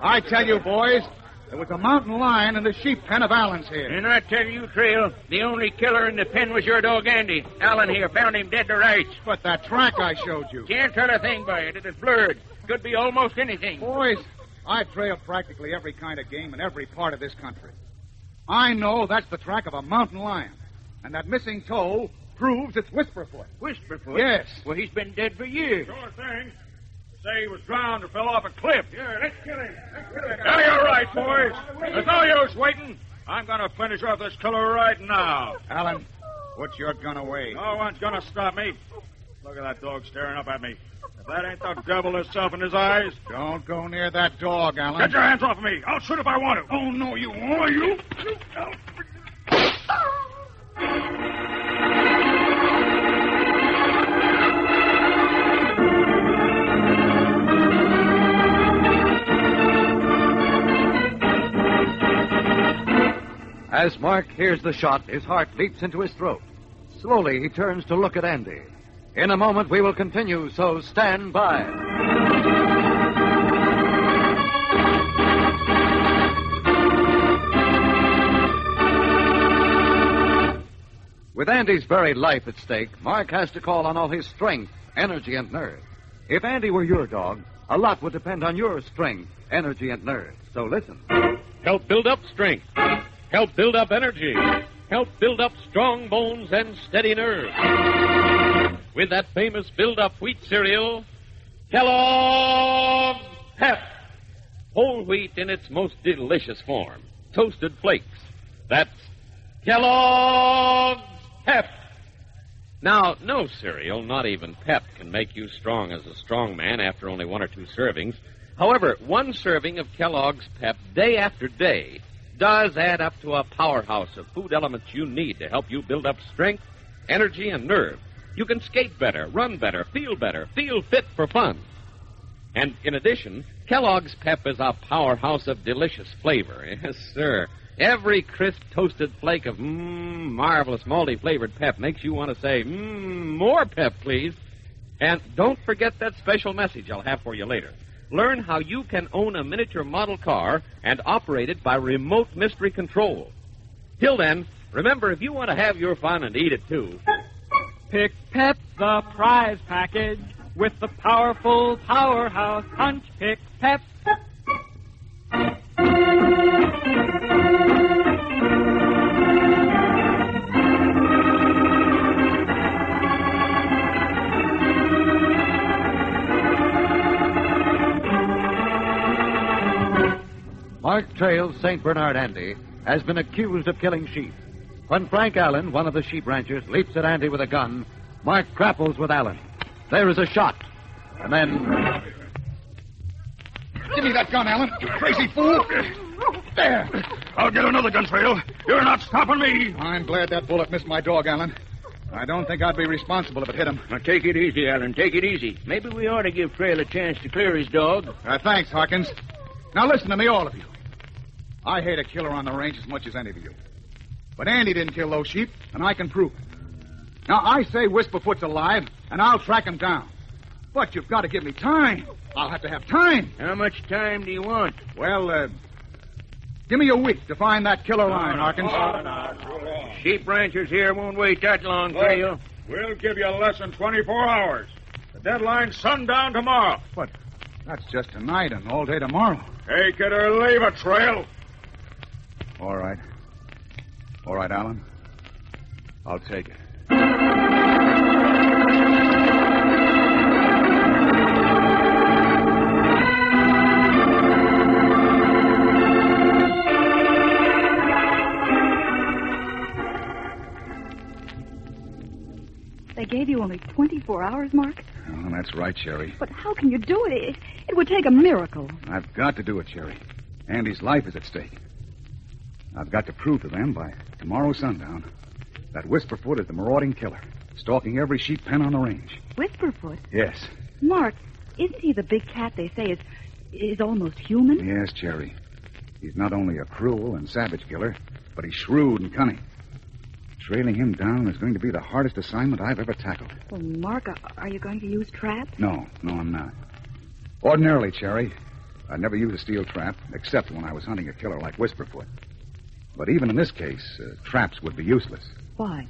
S23: I tell you, boys, there was a mountain lion in the sheep pen of Alan's here.
S10: And I tell you, Trail, the only killer in the pen was your dog, Andy. Alan here found him dead to rights.
S23: But that track I showed you.
S10: Can't tell a thing by it. It is blurred. Could be almost anything.
S23: Boys, I've trailed practically every kind of game in every part of this country. I know that's the track of a mountain lion. And that missing toe proves it's Whisperfoot.
S10: Whisperfoot?
S23: Yes.
S10: Well, he's been dead for years.
S1: Sure thing. Say he was drowned or fell off a cliff.
S10: Yeah, let's kill him.
S1: Now, you're right, boys. There's no use waiting. I'm going to finish off this killer right now.
S23: Alan, put your gun away.
S1: No one's going to stop me. Look at that dog staring up at me. If that ain't the devil himself in his eyes.
S23: Don't go near that dog, Alan.
S1: Get your hands off of me. I'll shoot if I want to.
S23: Oh, no, you won't. You.
S22: As Mark hears the shot, his heart leaps into his throat. Slowly, he turns to look at Andy. In a moment, we will continue, so stand by. With Andy's very life at stake, Mark has to call on all his strength, energy, and nerve. If Andy were your dog, a lot would depend on your strength, energy, and nerve. So listen.
S25: Help build up strength. Help build up energy. Help build up strong bones and steady nerves. With that famous build-up wheat cereal, Kellogg's Pep. Whole wheat in its most delicious form. Toasted flakes. That's Kellogg's Pep. Now, no cereal, not even Pep, can make you strong as a strong man after only 1 or 2 servings. However, 1 serving of Kellogg's Pep day after day does add up to a powerhouse of food elements you need to help you build up strength, energy, and nerve. You can skate better, run better, feel fit for fun. And in addition, Kellogg's Pep is a powerhouse of delicious flavor. Yes, sir. Every crisp toasted flake of marvelous malty flavored Pep makes you want to say, more Pep, please. And don't forget that special message I'll have for you later. Learn how you can own a miniature model car and operate it by remote mystery control. Till then, remember, if you want to have your fun and eat it too,
S2: pick Pep, the prize package, with the powerful powerhouse punch. Pick Pep.
S22: Mark Trail's St. Bernard Andy has been accused of killing sheep. When Frank Allen, one of the sheep ranchers, leaps at Andy with a gun, Mark grapples with Allen. There is a shot. And then...
S23: Give me that gun, Allen, you crazy fool. There.
S1: I'll get another gun, Trail. You're not stopping me.
S23: I'm glad that bullet missed my dog, Allen. I don't think I'd be responsible if it hit him.
S10: Now, take it easy, Allen. Take it easy. Maybe we ought to give Trail a chance to clear his dog.
S23: Thanks, Hawkins. Now, listen to me, all of you. I hate a killer on the range as much as any of you. But Andy didn't kill those sheep, and I can prove it. Now, I say Whisperfoot's alive, and I'll track him down. But you've got to give me time. I'll have to have time.
S10: How much time do you want?
S23: Well, Give me a week to find that killer line, Harkins.
S10: Sheep ranchers here won't wait that long, Trail.
S1: We'll give you less than 24 hours. The deadline's sundown tomorrow.
S23: But that's just tonight and all day tomorrow.
S1: Take it or leave it, Trail.
S23: All right. All right, Alan. I'll take it.
S24: They gave you only 24 hours, Mark?
S23: Oh, that's right, Sherry.
S24: But how can you do it? It would take a miracle.
S23: I've got to do it, Sherry. Andy's life is at stake. I've got to prove to them by tomorrow sundown that Whisperfoot is the marauding killer, stalking every sheep pen on the range.
S24: Whisperfoot?
S23: Yes.
S24: Mark, isn't he the big cat they say is almost human?
S23: Yes, Cherry. He's not only a cruel and savage killer, but he's shrewd and cunning. Trailing him down is going to be the hardest assignment I've ever tackled.
S24: Well, Mark, are you going to use traps?
S23: No, I'm not. Ordinarily, Cherry, I'd never use a steel trap, except when I was hunting a killer like Whisperfoot. But even in this case, traps would be useless.
S24: Why?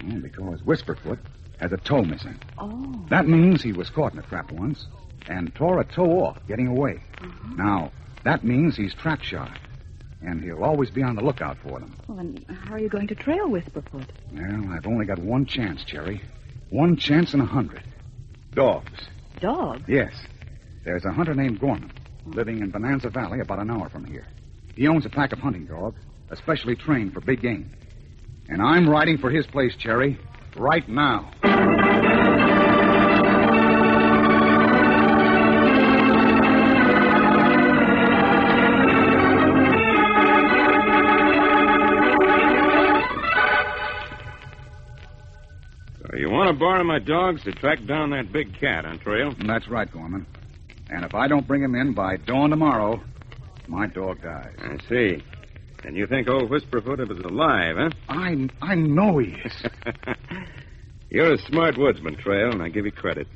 S23: Well, because Whisperfoot has a toe missing.
S24: Oh.
S23: That means he was caught in a trap once and tore a toe off getting away.
S24: Uh-huh.
S23: Now, that means he's trap shot, and he'll always be on the lookout for them.
S24: Well, then how are you going to trail Whisperfoot?
S23: Well, I've only got one chance, Cherry. 1 chance in 100. Dogs.
S24: Dogs?
S23: Yes. There's a hunter named Gorman, living in Bonanza Valley about an hour from here. He owns a pack of hunting dogs, especially trained for big game. And I'm riding for his place, Cherry, right now.
S10: So you want to borrow my dogs to track down that big cat on trail?
S23: That's right, Gorman. And if I don't bring him in by dawn tomorrow, my dog dies.
S10: I see. And you think old Whisperfoot is alive, huh?
S23: I know he is.
S10: You're a smart woodsman, Trail, and I give you credit.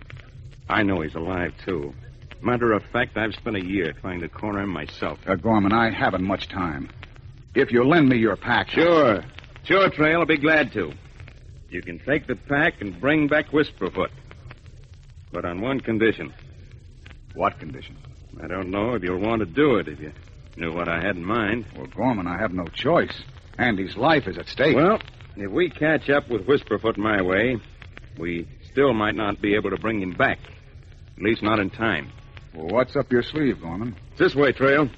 S10: I know he's alive, too. Matter of fact, I've spent a year trying to corner him myself.
S23: Gorman, I haven't much time. If you'll lend me your pack...
S10: Sure, Trail. I'll be glad to. You can take the pack and bring back Whisperfoot. But on one condition.
S23: What condition?
S10: I don't know if you'll want to do it if you knew what I had in mind.
S23: Well, Gorman, I have no choice. Andy's life is at stake.
S10: Well, if we catch up with Whisperfoot my way, we still might not be able to bring him back. At least not in time.
S23: Well, what's up your sleeve, Gorman?
S10: It's this way, Trail.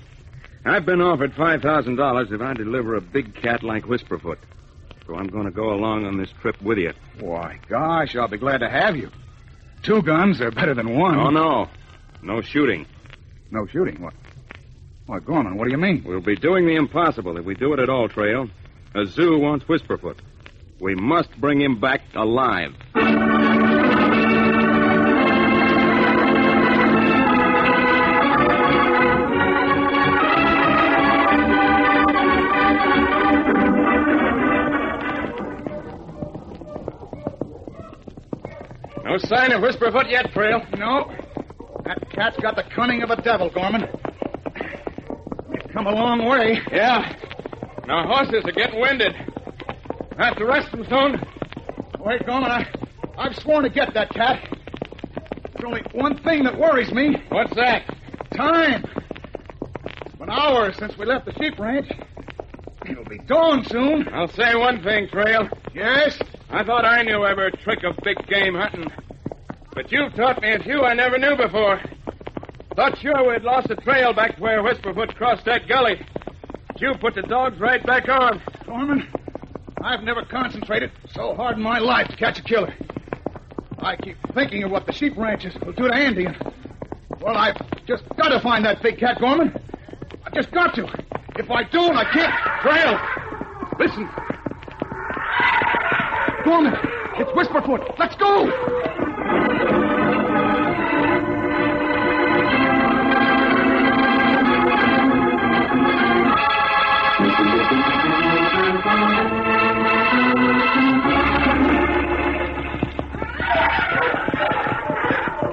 S10: I've been offered $5,000 if I deliver a big cat like Whisperfoot. So I'm going to go along on this trip with you.
S23: Why, gosh, I'll be glad to have you. 2 guns are better than 1.
S10: Oh, no. No shooting.
S23: No shooting? What? Why, Gorman, what do you mean?
S10: We'll be doing the impossible if we do it at all, Trail. A zoo wants Whisperfoot. We must bring him back alive. No sign of Whisperfoot yet, Trail.
S23: No. That cat's got the cunning of a devil, Gorman. We've come a long way.
S10: Yeah. And our horses are getting winded. I have to rest them soon.
S23: Wait, Gorman, I've sworn to get that cat. There's only one thing that worries me.
S10: What's that?
S23: Time. It's been hours since we left the sheep ranch. It'll be dawn soon.
S10: I'll say one thing, Trail.
S23: Yes?
S10: I thought I knew every trick of big game hunting. But you've taught me a few I never knew before. Thought sure we'd lost the trail back to where Whisperfoot crossed that gully. But you put the dogs right back on.
S23: Gorman, I've never concentrated so hard in my life to catch a killer. I keep thinking of what the sheep ranchers will do to Andy. Well, I've just got to find that big cat, Gorman. I've just got to. If I don't, I can't.
S10: Trail!
S23: Listen. Gorman, it's Whisperfoot. Let's go!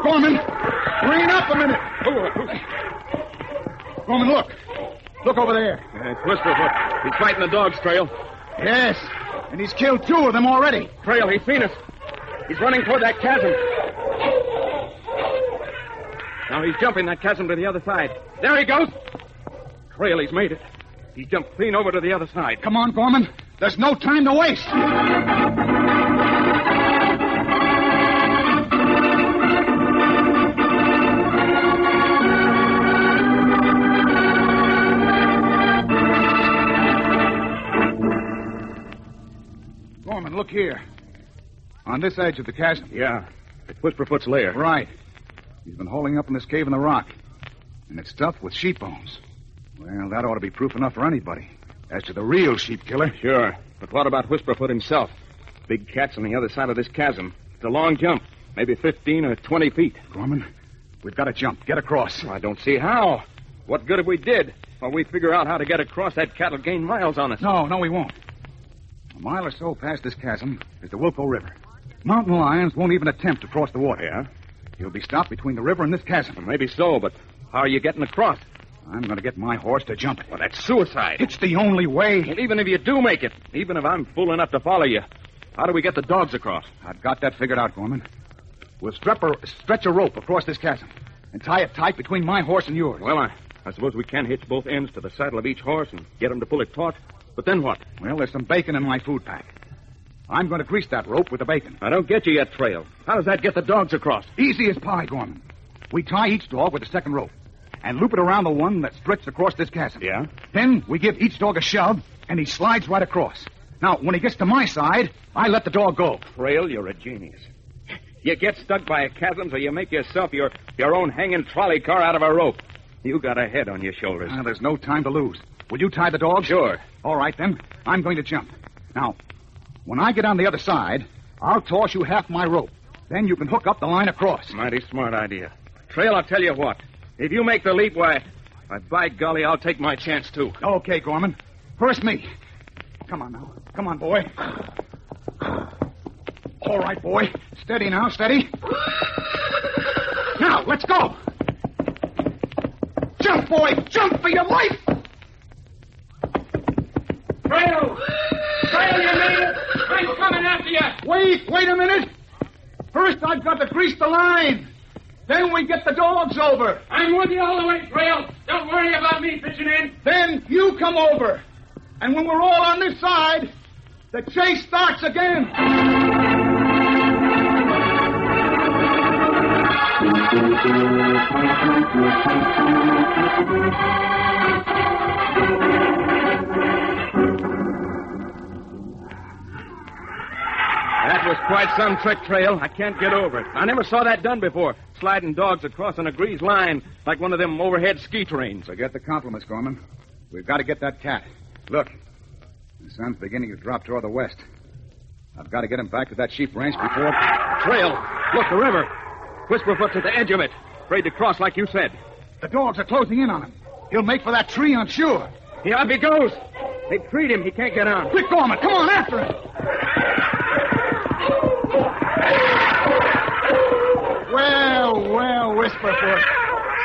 S23: Gorman, rein up a minute. Gorman, look. Look over there.
S6: Whisperfoot. He's fighting the dogs, Trail.
S23: Yes, and he's killed 2 of them already.
S6: Trail, he's seen us. He's running toward that chasm. Now he's jumping that chasm to the other side. There he goes. Trail, he's made it. He's jumped clean over to the other side.
S23: Come on, Gorman. There's no time to waste. Gorman, look here. On this edge of the chasm.
S6: Yeah, it's Whisperfoot's lair.
S23: Right. He's been holding up in this cave in the rock. And it's stuffed with sheep bones. Well, that ought to be proof enough for anybody. As to the real sheep killer.
S6: Sure. But what about Whisperfoot himself? Big cat's on the other side of this chasm. It's a long jump. Maybe 15 or 20 feet.
S23: Gorman, we've got to jump. Get across.
S6: I don't see how. What good if we did? While we figure out how to get across, that cat'll gain miles on us.
S23: No, we won't. A mile or so past this chasm is the Wilco River. Mountain lions won't even attempt to cross the water.
S6: Yeah?
S23: You'll be stopped between the river and this chasm.
S6: Well, maybe so, but how are you getting across?
S23: I'm going to get my horse to jump it.
S6: Well, that's suicide.
S23: It's the only way.
S6: Well, even if you do make it, even if I'm fool enough to follow you, how do we get the dogs across?
S23: I've got that figured out, Gorman. We'll stretch a rope across this chasm and tie it tight between my horse and yours.
S6: Well, I suppose we can hitch both ends to the saddle of each horse and get them to pull it taut. But then what?
S23: Well, there's some bacon in my food pack. I'm going to grease that rope with the bacon.
S6: I don't get you yet, Trail. How does that get the dogs across?
S23: Easy as pie, Gorman. We tie each dog with the second rope and loop it around the one that's stretched across this chasm.
S6: Yeah?
S23: Then we give each dog a shove, and he slides right across. Now, when he gets to my side, I let the dog go.
S6: Trail, you're a genius. You get stuck by a chasm, so you make yourself your own hanging trolley car out of a rope. You got a head on your shoulders.
S23: There's no time to lose. Will you tie the dog?
S6: Sure.
S23: All right, then. I'm going to jump. Now, when I get on the other side, I'll toss you half my rope. Then you can hook up the line across.
S6: Mighty smart idea. Trail, I'll tell you what. If you make the leap, why, by golly, I'll take my chance, too.
S23: Okay, Gorman. First me. Come on now. Come on, boy. All right, boy. Steady now, steady. Now, let's go. Jump, boy. Jump for your life.
S10: Trail! Trail, you made it! I'm coming after you!
S23: Wait a minute. First, I've got to grease the line. Then we get the dogs over.
S10: I'm with you all the way, Trail. Don't worry about me pitching in.
S23: Then you come over. And when we're all on this side, the chase starts again.
S6: That was quite some trick, Trail. I can't get over it. I never saw that done before. Sliding dogs across on a greased line like one of them overhead ski trains.
S23: Forget the compliments, Gorman. We've got to get that cat. Look, the sun's beginning to drop toward the west. I've got to get him back to that sheep ranch before...
S6: Trail! Look, the river. Whisperfoot's at the edge of it. Afraid to cross like you said.
S23: The dogs are closing in on him. He'll make for that tree, I'm sure.
S6: Yeah, up he goes. They treat him. He can't get on.
S23: Quick, Gorman. Come on, after him. Well, Whisperfoot.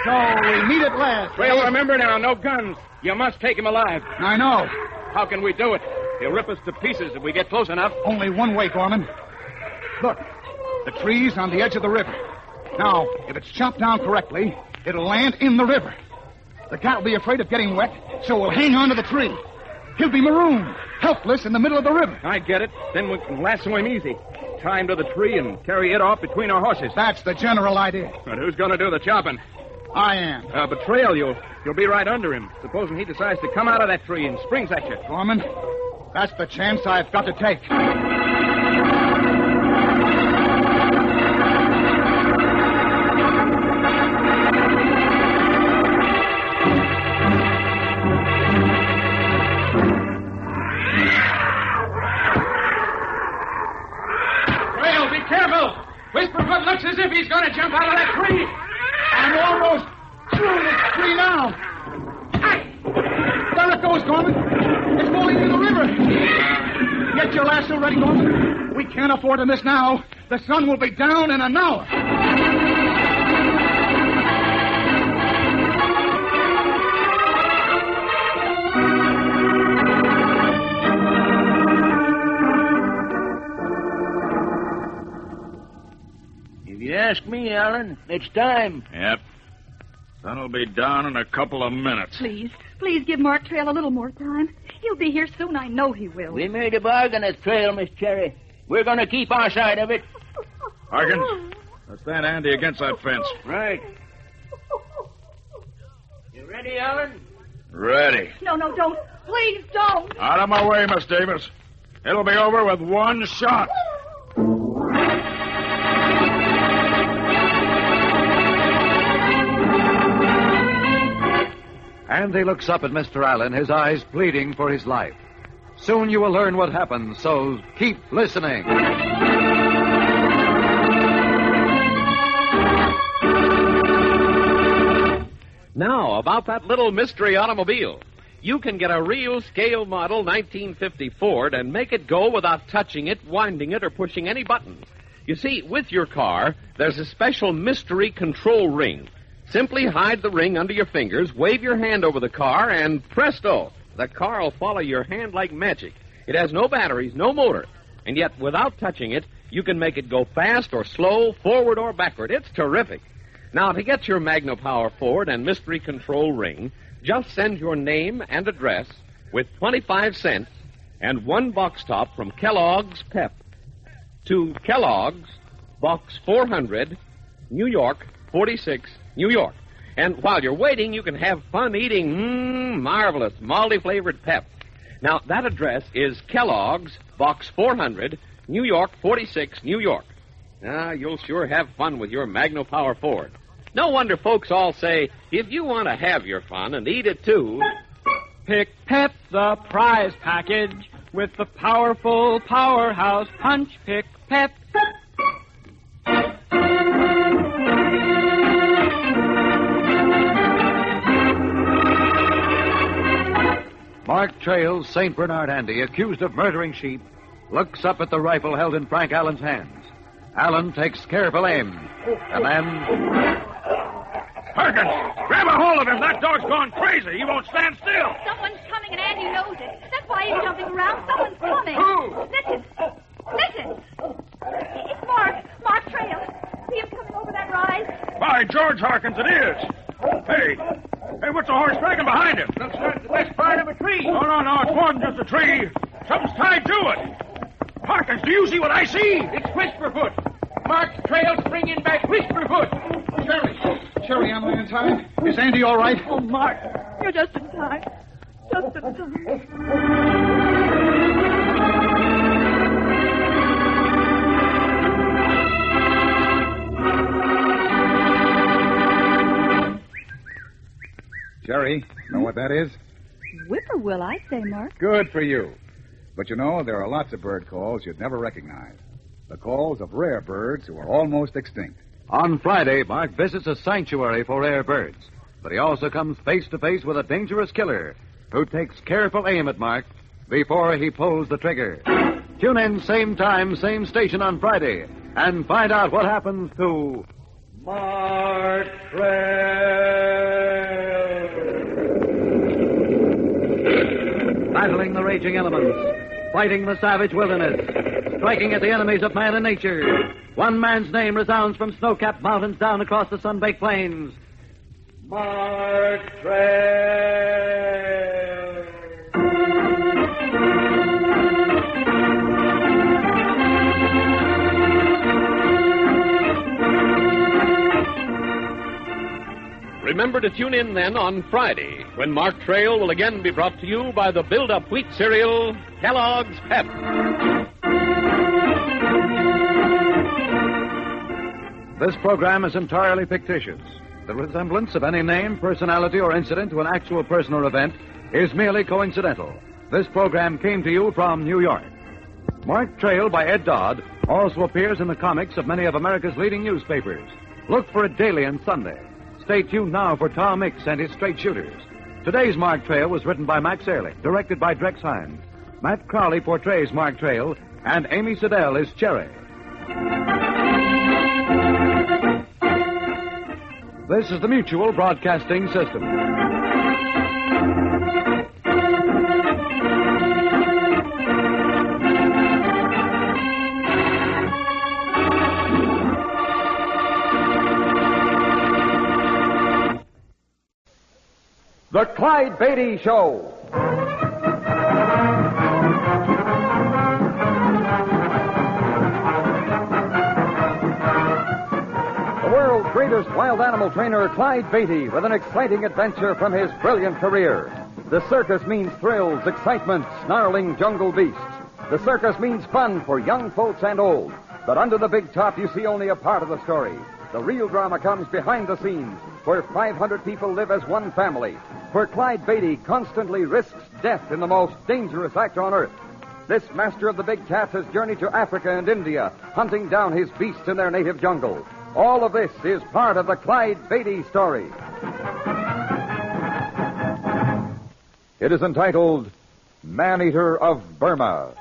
S23: So we meet at last.
S6: Well, remember now, no guns. You must take him alive.
S23: I know.
S6: How can we do it? He'll rip us to pieces if we get close enough.
S23: Only one way, Gorman. Look, the tree's on the edge of the river. Now, if it's chopped down correctly, it'll land in the river. The cat will be afraid of getting wet, so we'll hang on to the tree. He'll be marooned, helpless in the middle of the river.
S6: I get it. Then we can lasso him easy. Tie him to the tree and carry it off between our horses.
S23: That's the general idea.
S6: But who's going to do the chopping?
S23: I am.
S6: But Trail, you'll be right under him. Supposing he decides to come out of that tree and springs at you.
S23: Gorman, that's the chance I've got to take.
S10: Trail, be careful! Whisperfoot looks as if he's going to jump out of that tree.
S23: I'm almost through this tree now. There it goes, Gorman. It's falling into the river. Get your lasso ready, Gorman. We can't afford to miss now. The sun will be down in an hour.
S8: ask me, Alan. It's time.
S1: Yep. Sun'll be down in a couple of minutes.
S24: Please give Mark Trail a little more time. He'll be here soon. I know he will.
S8: We made a bargain at Trail, Miss Cherry. We're going to keep our side of it.
S1: Harkins, let's stand Andy against that fence.
S8: Right. You ready, Alan?
S1: Ready.
S24: No, don't. Please don't.
S1: Out of my way, Miss Davis. It'll be over with one shot.
S22: Andy looks up at Mr. Allen, his eyes pleading for his life. Soon you will learn what happens, so keep listening.
S25: Now, about that little mystery automobile. You can get a real scale model 1950 Ford and make it go without touching it, winding it, or pushing any buttons. You see, with your car, there's a special mystery control ring. Simply hide the ring under your fingers, wave your hand over the car, and presto, the car will follow your hand like magic. It has no batteries, no motor, and yet without touching it, you can make it go fast or slow, forward or backward. It's terrific. Now, to get your Magna Power Ford and mystery control ring, just send your name and address with 25 cents and one box top from Kellogg's Pep to Kellogg's, Box 400, New York, 46, New York. And while you're waiting, you can have fun eating marvelous malty-flavored Pep. Now, that address is Kellogg's, Box 400, New York, 46, New York. Now, you'll sure have fun with your Magna Power Ford. No wonder folks all say, if you want to have your fun and eat it too...
S2: Pick Pep, the prize package, with the powerful powerhouse punch. Pick Pep.
S22: Mark Trail's St. Bernard Andy, accused of murdering sheep, looks up at the rifle held in Frank Allen's hands. Allen takes careful aim, and then...
S1: Harkins, grab a hold of him. That dog's gone crazy. He won't stand still.
S24: Someone's coming, and Andy knows it. That's why he's jumping around. Someone's coming.
S1: Who?
S24: Listen. It's Mark Trail. See him coming over that rise?
S1: By George, Harkins, it is. Hey, what's the horse dragging behind him?
S8: Looks like the west part of a tree.
S1: No, it's more than just a tree. Something's tied to it. Harkins, do you see what I see?
S10: It's Whisperfoot. Mark Trail's bringing back Whisperfoot.
S23: Cherry, am I in time? Is Andy all right?
S24: Oh, Mark, you're just in time. Just in time.
S23: Cherry, know what that is?
S24: Whippoorwill, I'd say, Mark.
S23: Good for you. But you know, there are lots of bird calls you'd never recognize. The calls of rare birds who are almost extinct.
S22: On Friday, Mark visits a sanctuary for rare birds. But he also comes face to face with a dangerous killer who takes careful aim at Mark before he pulls the trigger. Tune in same time, same station on Friday and find out what happens to Mark Trail. Battling the raging elements, fighting the savage wilderness, striking at the enemies of man and nature. One man's name resounds from snow-capped mountains down across the sun-baked plains. Mark Trail.
S25: Remember to tune in then on Friday, when Mark Trail will again be brought to you by the build-up wheat cereal, Kellogg's Pep.
S22: This program is entirely fictitious. The resemblance of any name, personality, or incident to an actual person or event is merely coincidental. This program came to you from New York. Mark Trail by Ed Dodd also appears in the comics of many of America's leading newspapers. Look for it daily and Sunday. Stay tuned now for Tom Mix and his straight shooters. Today's Mark Trail was written by Max Ehrlich, directed by Drex Hines. Matt Crowley portrays Mark Trail, and Amy Siddell is Cherry. This is the Mutual Broadcasting System.
S14: The Clyde Beatty Show. The world's greatest wild animal trainer, Clyde Beatty, with an exciting adventure from his brilliant career. The circus means thrills, excitement, snarling jungle beasts. The circus means fun for young folks and old. But under the big top, you see only a part of the story. The real drama comes behind the scenes, where 500 people live as one family, where Clyde Beatty constantly risks death in the most dangerous act on earth. This master of the big cats has journeyed to Africa and India, hunting down his beasts in their native jungle. All of this is part of the Clyde Beatty story. It is entitled Man-Eater of Burma.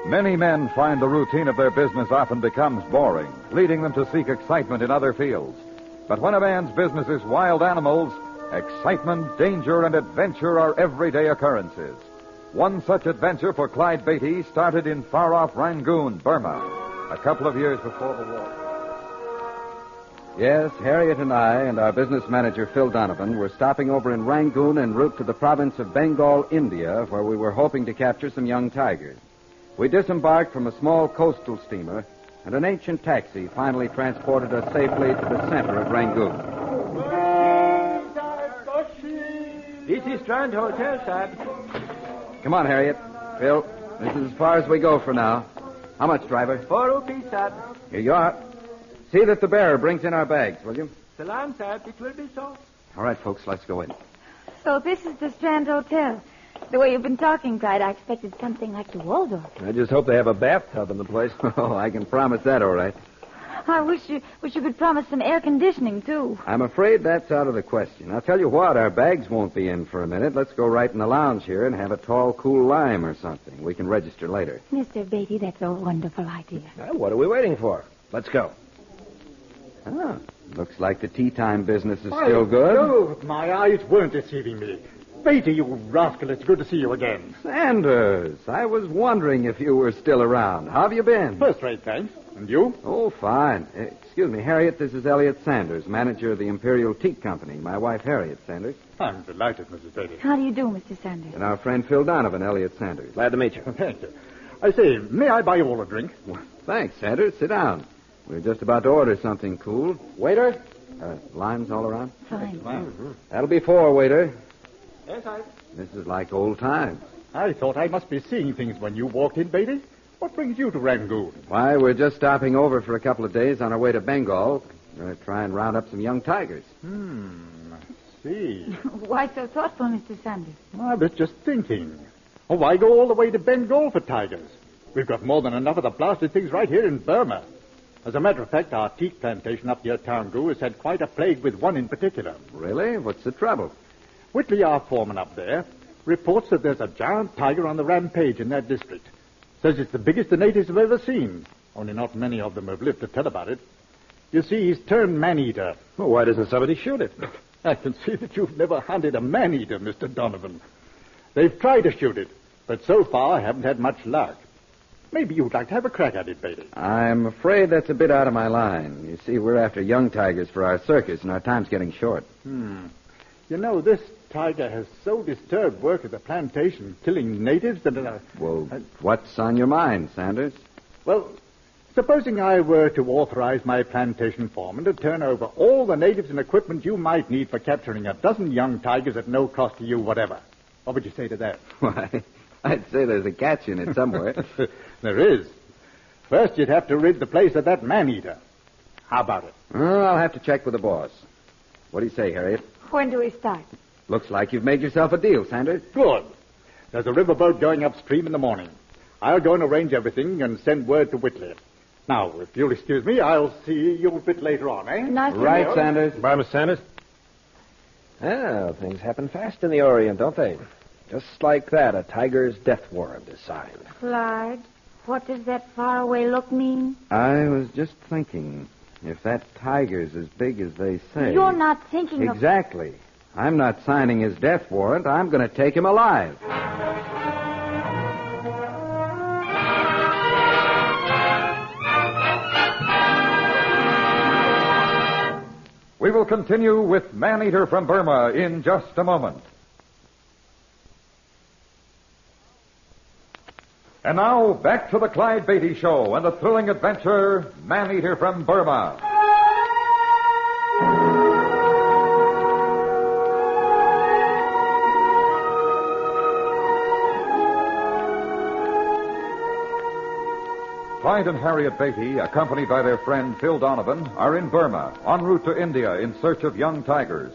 S14: Many men find the routine of their business often becomes boring, leading them to seek excitement in other fields. But when a man's business is wild animals, excitement, danger, and adventure are everyday occurrences. One such adventure for Clyde Beatty started in far-off Rangoon, Burma, a couple of years before the war.
S22: Yes, Harriet and I and our business manager, Phil Donovan, were stopping over in Rangoon en route to the province of Bengal, India, where we were hoping to capture some young tigers. We disembarked from a small coastal steamer, and an ancient taxi finally transported us safely to the center of Rangoon.
S11: This is Strand Hotel, sir.
S22: Come on, Harriet. Phil, this is as far as we go for now. How much, driver?
S11: 4 rupees, sir.
S22: Here you are. See that the bearer brings in our bags, will you?
S11: Salam, sir. It will be so.
S22: All right, folks, let's go in.
S12: So this is the Strand Hotel. The way you've been talking, Clyde, I expected something like the Waldorf.
S22: I just hope they have a bathtub in the place. Oh, I can promise that, all right.
S12: I wish you could promise some air conditioning, too.
S22: I'm afraid that's out of the question. I'll tell you what, our bags won't be in for a minute. Let's go right in the lounge here and have a tall, cool lime or something. We can register later.
S12: Mr. Beatty, that's a wonderful idea.
S22: Well, what are we waiting for? Let's go. Ah, looks like the tea time business is still good.
S26: Oh, my eyes weren't deceiving me. Beatty, you rascal, it's good to see you again.
S22: Sanders, I was wondering if you were still around. How have you been?
S26: First rate, thanks. And you?
S22: Oh, fine. Excuse me, Harriet, this is Elliot Sanders, manager of the Imperial Teak Company. My wife, Harriet Sanders.
S26: I'm delighted, Mrs. Beatty.
S12: How do you do, Mr. Sanders?
S22: And our friend Phil Donovan, Elliot Sanders.
S26: Glad to meet you. Thank you. I say, may I buy you all a drink?
S22: Well, thanks, Sanders. Sit down. We're just about to order something cool. Waiter? Limes all around?
S12: Fine.
S22: Mm-hmm. That'll be 4, waiter.
S26: Yes, I...
S22: This is like old times.
S26: I thought I must be seeing things when you walked in, Beatty. What brings you to Rangoon?
S22: Why, we're just stopping over for a couple of days on our way to Bengal. We're going to try and round up some young tigers.
S26: I see.
S12: Why so thoughtful, Mr. Sanders?
S26: I was just thinking. Oh, why go all the way to Bengal for tigers? We've got more than enough of the blasted things right here in Burma. As a matter of fact, our teak plantation up near Taungu has had quite a plague with one in particular.
S22: Really? What's the trouble?
S26: Whitley, our foreman up there, reports that there's a giant tiger on the rampage in that district. Says it's the biggest the natives have ever seen. Only not many of them have lived to tell about it. You see, he's turned man-eater.
S22: Well, why doesn't somebody shoot it?
S26: I can see that you've never hunted a man-eater, Mr. Donovan. They've tried to shoot it, but so far haven't had much luck. Maybe you'd like to have a crack at it, Beatty.
S22: I'm afraid that's a bit out of my line. You see, we're after young tigers for our circus, and our time's getting short.
S26: You know, this tiger has so disturbed work at the plantation, killing natives that...
S22: Well, what's on your mind, Sanders?
S26: Well, supposing I were to authorize my plantation foreman to turn over all the natives and equipment you might need for capturing a dozen young tigers at no cost to you whatever. What would you say to that?
S22: Why, I'd say there's a catch in it somewhere.
S26: There is. First, you'd have to rid the place of that man-eater. How about it?
S22: I'll have to check with the boss. What do you say, Harriet?
S12: When do we start?
S22: Looks like you've made yourself a deal, Sanders.
S26: Good. There's a riverboat going upstream in the morning. I'll go and arrange everything and send word to Whitley. Now, if you'll excuse me, I'll see you a bit later on, eh?
S12: Nice
S22: right, to Sanders.
S13: Bye, Miss Sanders. Well, things happen fast in the Orient, don't they? Just like that, a tiger's death warrant is signed.
S12: Clyde, what does that faraway look mean?
S22: I was just thinking, if that tiger's as big as they say...
S12: You're not thinking of...
S22: Exactly. I'm not signing his death warrant. I'm going to take him alive.
S3: will continue with Man-Eater from Burma in just a moment. And now, back to the Clyde Beatty Show and the thrilling adventure, Man-Eater from Burma. Clyde and Harriet Beatty, accompanied by their friend Phil Donovan, are in Burma, en route to India in search of young tigers.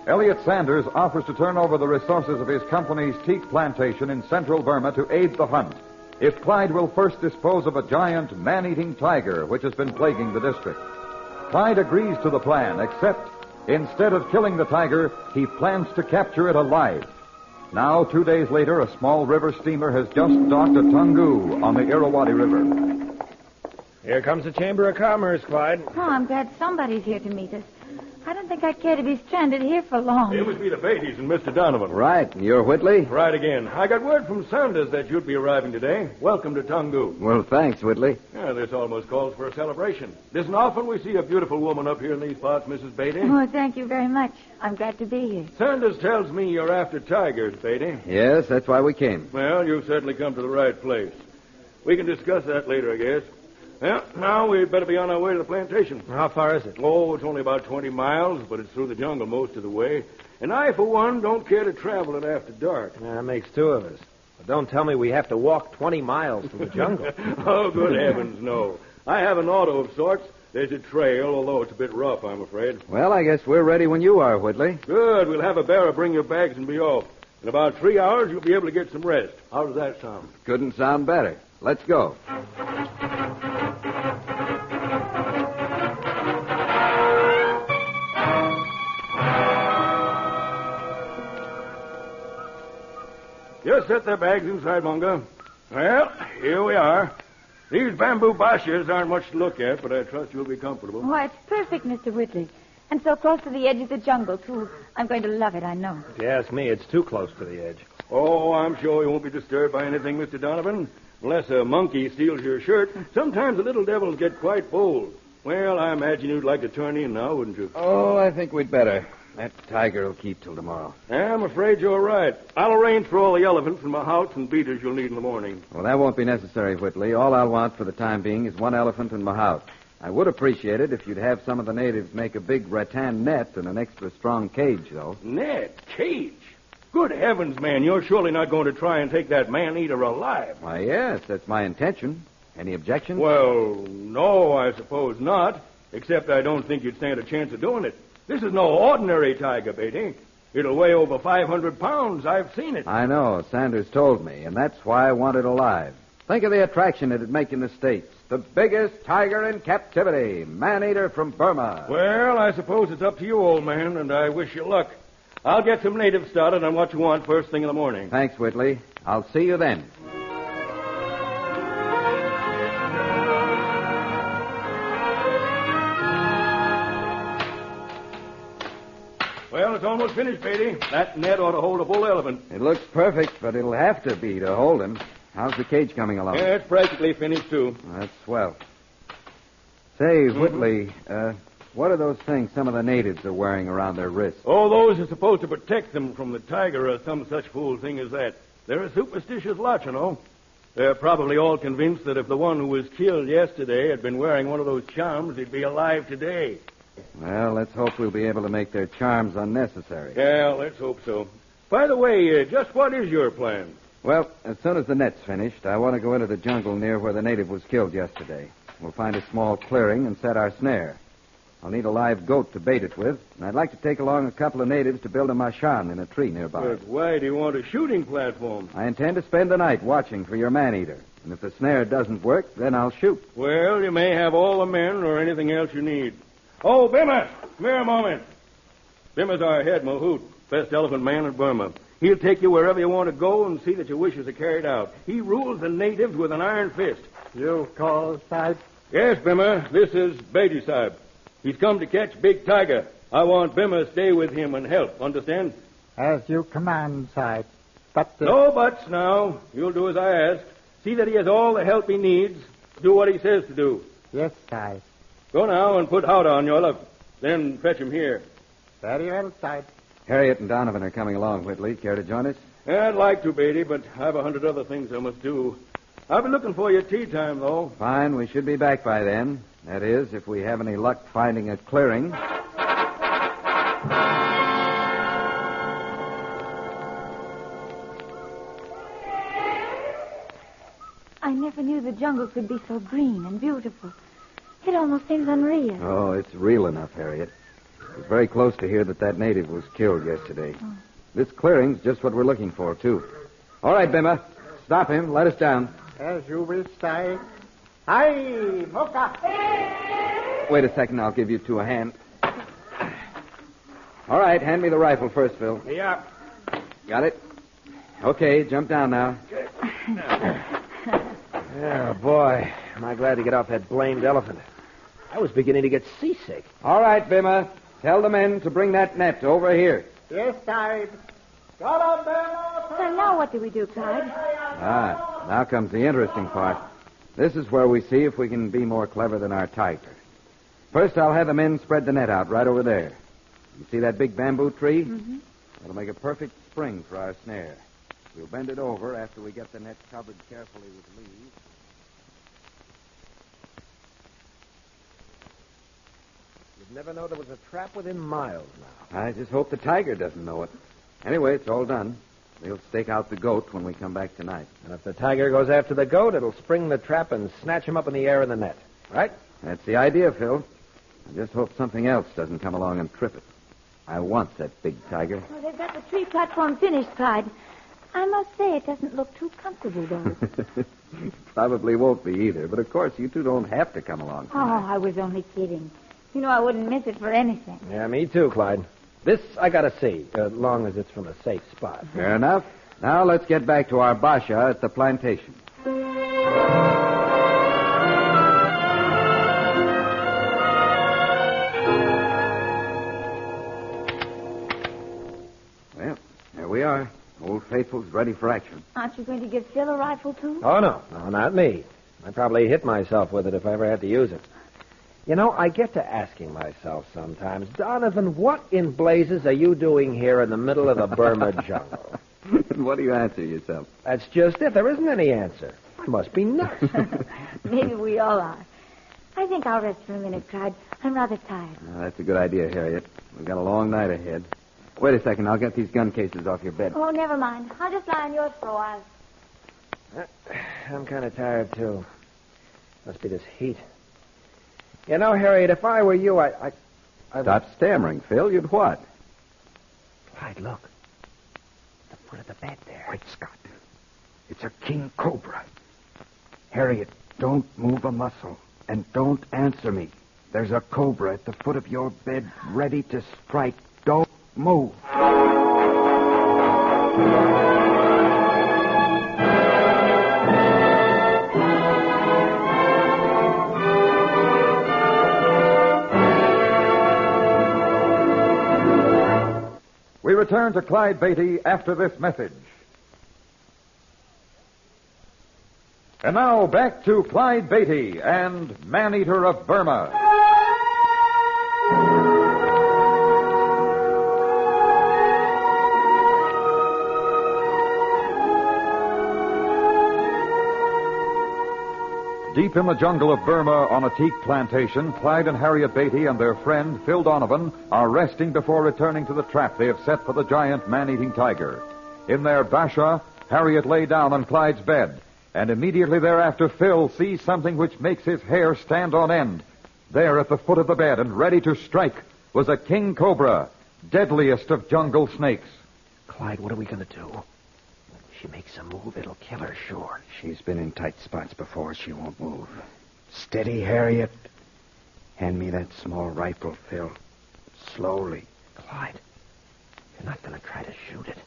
S3: Elliot Sanders offers to turn over the resources of his company's teak plantation in central Burma to aid the hunt, if Clyde will first dispose of a giant man-eating tiger which has been plaguing the district. Clyde agrees to the plan, except instead of killing the tiger, he plans to capture it alive. Now, 2 days later, a small river steamer has just docked at Tungu on the Irrawaddy River.
S13: Here comes the Chamber of Commerce, Clyde.
S12: Oh, I'm glad somebody's here to meet us. I don't think I'd care to be stranded here for long.
S6: It must be the Beattys and Mr. Donovan.
S13: Right. And you're Whitley?
S6: Right again. I got word from Sanders that you'd be arriving today. Welcome to Tungu.
S13: Well, thanks, Whitley.
S6: Yeah, this almost calls for a celebration. Isn't often we see a beautiful woman up here in these parts, Mrs. Beatty.
S12: Oh, thank you very much. I'm glad to be here.
S6: Sanders tells me you're after tigers, Beatty.
S13: Yes, that's why we came.
S6: Well, you've certainly come to the right place. We can discuss that later, I guess. Well, now we'd better be on our way to the plantation.
S13: How far is it?
S6: Oh, it's only about 20 miles, but it's through the jungle most of the way. And I, for one, don't care to travel it after dark.
S13: That makes two of us. But don't tell me we have to walk 20 miles through the jungle.
S6: Oh, good heavens, no. I have an auto of sorts. There's a trail, although it's a bit rough, I'm afraid.
S13: Well, I guess we're ready when you are, Whitley.
S6: Good. We'll have a bearer bring your bags and be off. In about 3 hours, you'll be able to get some rest. How does that sound?
S13: Couldn't sound better. Let's go.
S6: Just set their bags inside, Munga. Well, here we are. These bamboo bashas aren't much to look at, but I trust you'll be comfortable.
S12: Why, it's perfect, Mr. Whitley. And so close to the edge of the jungle, too. I'm going to love it, I know.
S13: If you ask me, it's too close to the edge.
S6: Oh, I'm sure you won't be disturbed by anything, Mr. Donovan. Unless a monkey steals your shirt, sometimes the little devils get quite bold. Well, I imagine you'd like to turn in now, wouldn't you?
S13: Oh, I think we'd better. That tiger will keep till tomorrow.
S6: I'm afraid you're right. I'll arrange for all the elephants and mahouts and beaters you'll need in the morning.
S13: Well, that won't be necessary, Whitley. All I'll want for the time being is one elephant and mahout. I would appreciate it if you'd have some of the natives make a big rattan net and an extra strong cage, though.
S6: Net? Cage? Good heavens, man, you're surely not going to try and take that man-eater alive.
S13: Why, yes, that's my intention. Any objections?
S6: Well, no, I suppose not. Except I don't think you'd stand a chance of doing it. This is no ordinary tiger, Beatty. It'll weigh over 500 pounds. I've seen it.
S13: I know. Sanders told me, and that's why I want it alive. Think of the attraction it'd make in the States. The biggest tiger in captivity, man-eater from Burma.
S6: Well, I suppose it's up to you, old man, and I wish you luck. I'll get some natives started on what you want first thing in the morning.
S13: Thanks, Whitley. I'll see you then.
S6: Well, it's almost finished, Beatty. That net ought to hold a bull elephant.
S13: It looks perfect, but it'll have to be to hold him. How's the cage coming along?
S6: Yeah, it's practically finished, too.
S13: That's swell. Say, Whitley, what are those things some of the natives are wearing around their wrists?
S6: Oh, those are supposed to protect them from the tiger or some such fool thing as that. They're a superstitious lot, you know. They're probably all convinced that if the one who was killed yesterday had been wearing one of those charms, he'd be alive today.
S13: Well, let's hope we'll be able to make their charms unnecessary.
S6: Yeah, let's hope so. By the way, just what is your plan?
S13: Well, as soon as the net's finished, I want to go into the jungle near where the native was killed yesterday. We'll find a small clearing and set our snare. I'll need a live goat to bait it with, and I'd like to take along a couple of natives to build a mashan in a tree nearby.
S6: But why do you want a shooting platform?
S13: I intend to spend the night watching for your man-eater. And if the snare doesn't work, then I'll shoot.
S6: Well, you may have all the men or anything else you need. Oh, Bimmer! Come here a moment. Bimmer's our head mahout, best elephant man in Burma. He'll take you wherever you want to go and see that your wishes are carried out. He rules the natives with an iron fist.
S26: You call, Sahib?
S6: Yes, Bimmer. This is Beatty, Sahib. He's come to catch Big Tiger. I want Bimmer to stay with him and help. Understand?
S26: As you command, Sahib. But...
S6: No buts now. You'll do as I ask. See that he has all the help he needs. Do what he says to do.
S26: Yes, Sahib.
S6: Go now and put Howdah on your elephant. Then fetch him here.
S11: Very well, Clyde.
S13: Harriet and Donovan are coming along, Whitley. Care to join us?
S6: I'd like to, Beatty, but I've 100 other things I must do. I'll be looking for you at tea time, though.
S13: Fine. We should be back by then. That is, if we have any luck finding a clearing.
S12: I never knew the jungle could be so green and beautiful. It almost seems unreal.
S13: Oh, it's real enough, Harriet. It was very close to here that native was killed yesterday.
S12: Oh.
S13: This clearing's just what we're looking for, too. All right, Bimba. Stop him. Let us down.
S11: As you will, Clyde. Hi, Mocha.
S13: Wait a second. I'll give you two a hand. All right. Hand me the rifle first, Phil.
S10: Yeah.
S13: Got it? Okay. Jump down now.
S9: Oh, boy. Am I glad to get off that blamed elephant. I was beginning to get seasick.
S13: All right, Bimba. Tell the men to bring that net over here.
S11: Yes, Clyde. Got up there,
S12: So now what do we do, Clyde?
S13: Ah, now comes the interesting part. This is where we see if we can be more clever than our tiger. First, I'll have the men spread the net out right over there. You see that big bamboo tree?
S12: Mm-hmm.
S13: That'll make a perfect spring for our snare. We'll bend it over after we get the net covered carefully with leaves.
S9: You'd never know there was a trap within miles now.
S13: I just hope the tiger doesn't know it. Anyway, it's all done. We'll stake out the goat when we come back tonight.
S9: And if the tiger goes after the goat, it'll spring the trap and snatch him up in the air in the net. Right?
S13: That's the idea, Phil. I just hope something else doesn't come along and trip it. I want that big tiger.
S12: Well, they've got the tree platform finished, Clyde. I must say it doesn't look too comfortable, though.
S13: Probably won't be either. But, of course, you two don't have to come along tonight.
S12: Oh, I was only kidding. You know I wouldn't miss it for anything.
S9: Yeah, me too, Clyde. This I gotta see, as long as it's from a safe spot.
S13: Fair enough. Now let's get back to our basha at the plantation. Well, there we are. Old Faithful's ready for action.
S12: Aren't you going to give Phil a rifle, too?
S9: Oh, no. No, not me. I'd probably hit myself with it if I ever had to use it. You know, I get to asking myself sometimes, Donovan, what in blazes are you doing here in the middle of the Burma jungle?
S13: What do you answer yourself?
S9: That's just it. There isn't any answer. I must be nuts.
S12: Maybe we all are. I think I'll rest for a minute, Clyde. I'm rather tired.
S13: That's a good idea, Harriet. We've got a long night ahead. Wait a second. I'll get these gun cases off your bed.
S12: Oh, never mind. I'll just lie on yours for a while.
S9: I'm kind of tired, too. Must be this heat. You know, Harriet, if I were you, I
S13: Stop stammering, Phil. You'd what?
S9: Clyde, look. The foot of the bed there.
S16: Wait, Scott. It's a king cobra. Harriet, don't move a muscle. And don't answer me. There's a cobra at the foot of your bed ready to strike. Don't move.
S3: We return to Clyde Beatty after this message. And now back to Clyde Beatty and Man-Eater of Burma. Deep in the jungle of Burma on a teak plantation, Clyde and Harriet Beatty and their friend, Phil Donovan, are resting before returning to the trap they have set for the giant man-eating tiger. In their basha, Harriet lay down on Clyde's bed, and immediately thereafter Phil sees something which makes his hair stand on end. There at the foot of the bed and ready to strike was a king cobra, deadliest of jungle snakes.
S9: Clyde, what are we going to do? She makes a move, it'll kill her, sure.
S16: She's been in tight spots before. She won't move. Steady, Harriet. Hand me that small rifle, Phil. Slowly.
S9: Clyde, you're not going to try to shoot it.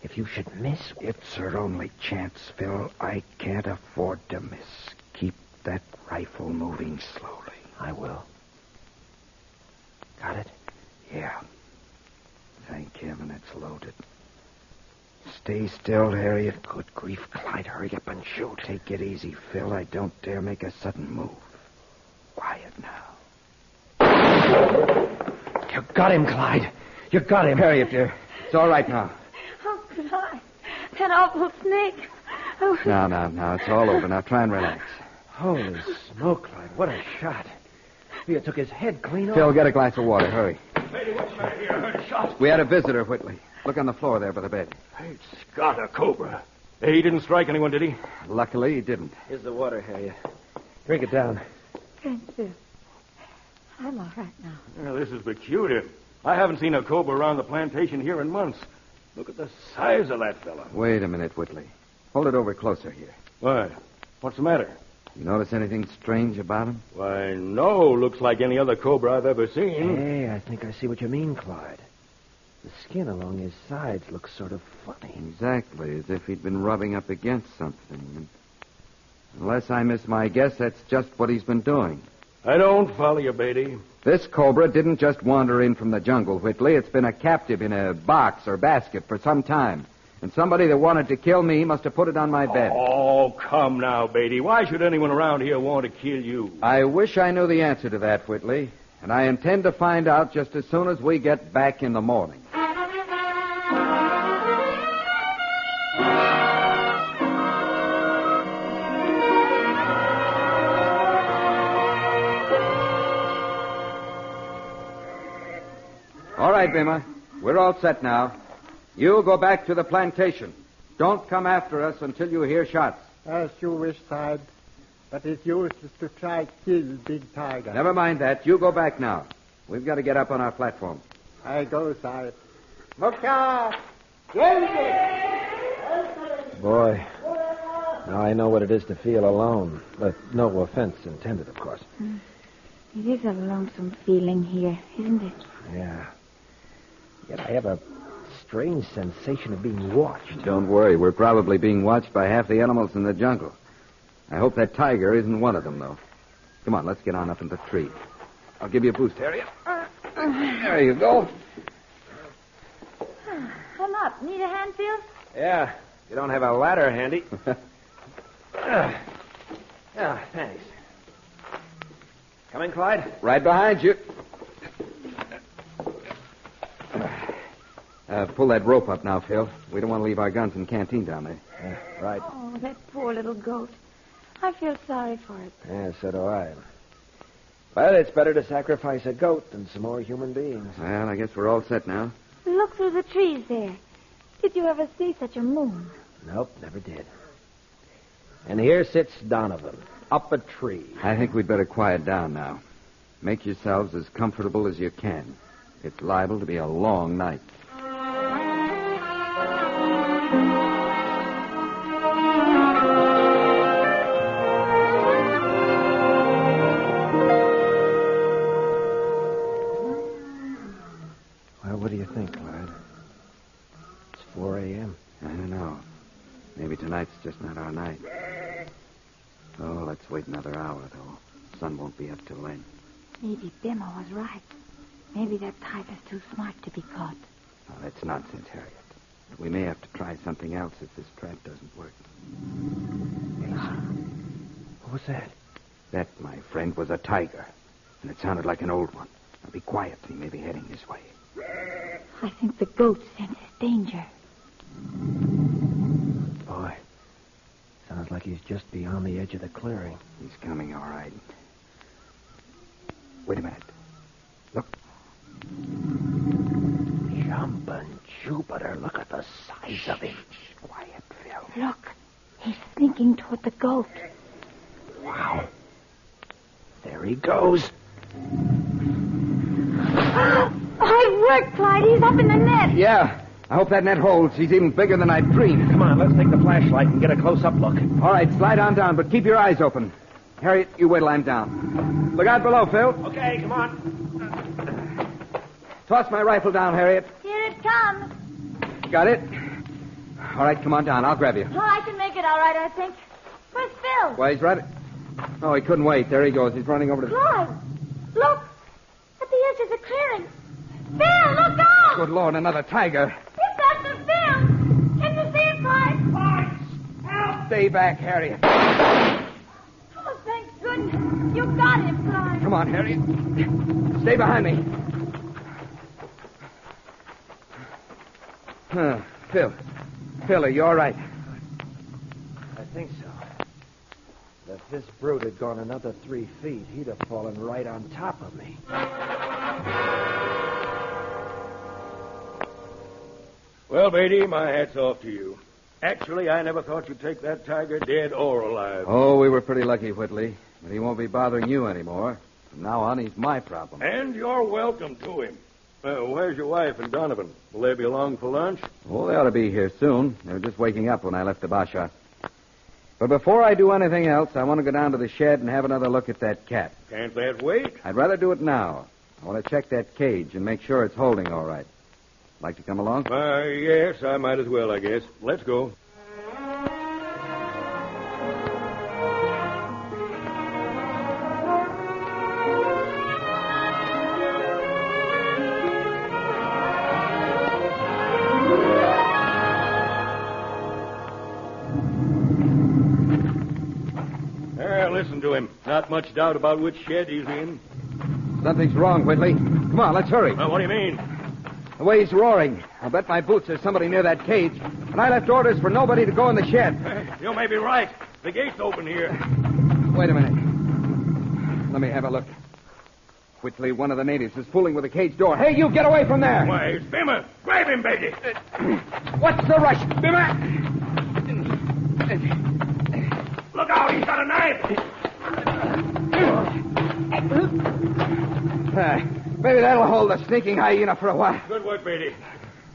S9: If you should miss...
S16: It's her only chance, Phil. I can't afford to miss. Keep that rifle moving slowly.
S9: I will. Got it?
S16: Yeah. Thank heaven it's loaded. Stay still, Harriet.
S9: Good grief, Clyde. Hurry up and shoot.
S16: Take it easy, Phil. I don't dare make a sudden move. Quiet now.
S9: You got him, Clyde. You got him.
S13: Harriet, dear. It's all right now.
S12: Oh, Clyde. That awful snake. Oh.
S13: Now. It's all over. Now, try and relax.
S9: Holy smoke, Clyde. What a shot. You took his head clean off.
S13: Phil, get a glass of water. Hurry.
S6: Lady, what's the matter here? I heard a shot.
S13: We had a visitor, Whitley. Look on the floor there by the bed.
S6: Great Scott, a cobra. Hey, he didn't strike anyone, did he?
S13: Luckily, he didn't.
S9: Here's the water, Harriet. Drink it down.
S12: Thank you. I'm all right now.
S6: Well, this is peculiar. I haven't seen a cobra around the plantation here in months. Look at the size of that fella.
S13: Wait a minute, Whitley. Hold it over closer here.
S6: Why? What's the matter?
S13: You notice anything strange about him?
S6: Why, no. Looks like any other cobra I've ever seen.
S9: Hey, I think I see what you mean, Clyde. The skin along his sides looks sort of funny.
S13: Exactly, as if he'd been rubbing up against something. And unless I miss my guess, that's just what he's been doing.
S6: I don't follow you, Beatty.
S13: This cobra didn't just wander in from the jungle, Whitley. It's been a captive in a box or basket for some time. And somebody that wanted to kill me must have put it on my bed.
S6: Oh, come now, Beatty. Why should anyone around here want to kill you?
S13: I wish I knew the answer to that, Whitley. And I intend to find out just as soon as we get back in the morning. All right, Bima. We're all set now. You go back to the plantation. Don't come after us until you hear shots.
S4: As you wish, Clyde. But it's useless to try to kill Big Tiger.
S13: Never mind that. You go back now. We've got to get up on our platform.
S4: I go, Clyde. Look out!
S9: Boy, now I know what it is to feel alone. But no offense intended, of course.
S12: It is a lonesome feeling here, isn't it?
S9: Yeah. Yet I have a strange sensation of being watched.
S13: Don't worry. We're probably being watched by half the animals in the jungle. I hope that tiger isn't one of them, though. Come on, let's get on up in the tree. I'll give you a boost, Harriet. There you go.
S12: Come up. Need a hand, Phil?
S9: Yeah. You don't have a ladder handy. Thanks. Coming, Clyde?
S13: Right behind you. Pull that rope up now, Phil. We don't want to leave our guns in canteen down there.
S9: Right.
S12: Oh, that poor little goat. I feel sorry for it.
S9: Yeah, so do I. But it's better to sacrifice a goat than some more human beings.
S13: Well, I guess we're all set now.
S12: Look through the trees there. Did you ever see such a moon?
S9: Nope, never did. And here sits Donovan, up a tree.
S13: I think we'd better quiet down now. Make yourselves as comfortable as you can. It's liable to be a long night.
S9: Well, what do you think, Clyde? It's 4 a.m.
S13: I don't know. Maybe tonight's just not our night. Oh, let's wait another hour, though. The sun won't be up till then.
S12: Maybe Bimmer was right. Maybe that tiger's too smart to be caught.
S13: Oh, that's nonsense, Harriet. But we may have to try something else if this trap doesn't work.
S9: What was that?
S13: That, my friend, was a tiger. And it sounded like an old one. Now be quiet. He may be heading this way.
S12: I think the goat senses danger.
S9: Boy, sounds like he's just beyond the edge of the clearing.
S13: He's coming, all right. Wait a minute. Look.
S9: Jumping Jupiter, look at the size of him.
S13: Quiet, Phil.
S12: Look, he's sneaking toward the goat.
S9: Wow. There he goes.
S12: Hard work, Clyde. He's up in the net.
S13: Yeah. I hope that net holds. He's even bigger than I'd dreamed.
S9: Come on, let's take the flashlight and get a close-up look.
S13: All right, slide on down, but keep your eyes open. Harriet, you wait till I'm down. Look out below, Phil.
S9: Okay, come on.
S13: Toss my rifle down, Harriet.
S12: Here it comes.
S13: Got it? All right, come on down. I'll grab you.
S12: Oh, I can make it all right, I think. Where's Phil?
S13: Why, he's right. Oh, he couldn't wait. There he goes. He's running over to...
S12: Clyde, look. At the edge of the clearing. Phil, look out!
S13: Good Lord, another tiger.
S12: He's got the Phil. Can you see it, Clyde?
S13: Clyde, help! Stay back, Harriet.
S12: Oh, thank goodness. You got him, Clyde.
S13: Come on, Harriet. Stay behind me. Phil, are you all right?
S9: I think so. If this brute had gone another 3 feet, he'd have fallen right on top of me.
S6: Well, Beatty, my hat's off to you. Actually, I never thought you'd take that tiger dead or alive.
S13: Oh, we were pretty lucky, Whitley. But he won't be bothering you anymore. From now on, he's my problem.
S6: And you're welcome to him. Where's your wife and Donovan? Will they be along for lunch?
S13: Oh, they ought to be here soon. They were just waking up when I left the Basha. But before I do anything else, I want to go down to the shed and have another look at that cat.
S6: Can't that wait?
S13: I'd rather do it now. I want to check that cage and make sure it's holding all right. Like to come along?
S6: Yes, I might as well, I guess. Let's go. Listen to him. Not much doubt about which shed he's in.
S13: Something's wrong, Whitley. Come on, let's hurry.
S6: What do you mean?
S13: The way he's roaring. I'll bet my boots there's somebody near that cage. And I left orders for nobody to go in the shed.
S6: You may be right. The gate's open here.
S13: Wait a minute. Let me have a look. Whitley, one of the natives is fooling with the cage door. Hey, you get away from there!
S6: Why, it's Bimmer. Grab him, Beatty.
S13: What's the rush?
S6: Bimmer! Look out, he's got a knife!
S13: Maybe that'll hold the sneaking hyena for a while.
S6: Good work, Beatty.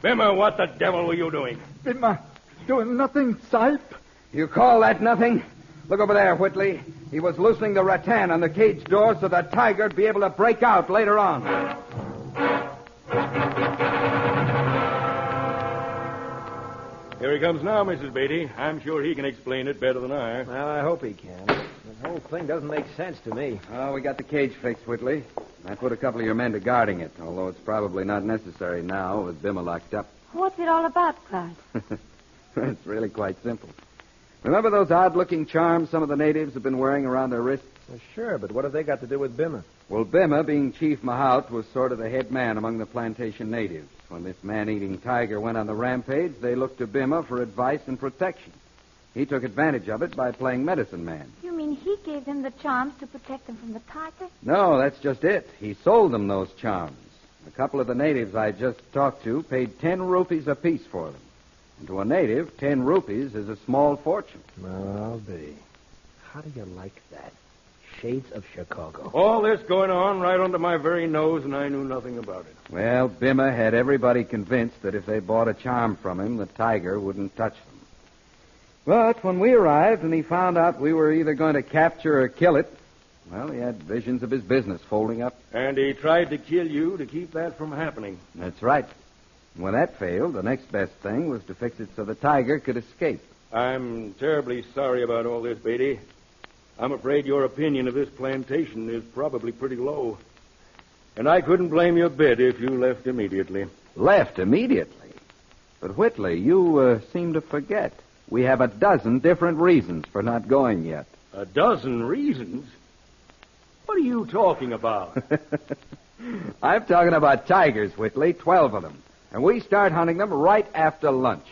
S6: Bimmer, what the devil were you doing?
S26: Bimmer, doing nothing, Sipe.
S13: You call that nothing? Look over there, Whitley. He was loosening the rattan on the cage door so the tiger'd be able to break out later on.
S6: Here he comes now, Mrs. Beatty. I'm sure he can explain it better than I.
S9: Well, I hope he can. The whole thing doesn't make sense to me.
S13: Oh, we got the cage fixed, Whitley. I put a couple of your men to guarding it, although it's probably not necessary now with Bimmer locked up.
S12: What's it all about, Clyde?
S13: It's really quite simple. Remember those odd-looking charms some of the natives have been wearing around their wrists?
S9: Sure, but what have they got to do with Bimmer?
S13: Well, Bimmer, being Chief Mahout, was sort of the head man among the plantation natives. When this man-eating tiger went on the rampage, they looked to Bimmer for advice and protection. He took advantage of it by playing medicine man.
S12: You mean he gave them the charms to protect them from the tiger?
S13: No, that's just it. He sold them those charms. A couple of the natives I just talked to paid 10 rupees apiece for them. And to a native, 10 rupees is a small fortune.
S9: Well, I'll be. How do you like that? Shades of Chicago.
S6: All this going on right under my very nose, and I knew nothing about it.
S13: Well, Bimmer had everybody convinced that if they bought a charm from him, the tiger wouldn't touch them. But when we arrived and he found out we were either going to capture or kill it, well, he had visions of his business folding up.
S6: And he tried to kill you to keep that from happening.
S13: That's right. And when that failed, the next best thing was to fix it so the tiger could escape.
S6: I'm terribly sorry about all this, Beatty. I'm afraid your opinion of this plantation is probably pretty low. And I couldn't blame you a bit if you left immediately.
S13: Left immediately? But, Whitley, you seem to forget. We have a dozen different reasons for not going yet.
S6: A dozen reasons? What are you talking about?
S13: I'm talking about tigers, Whitley, 12 of them. And we start hunting them right after lunch.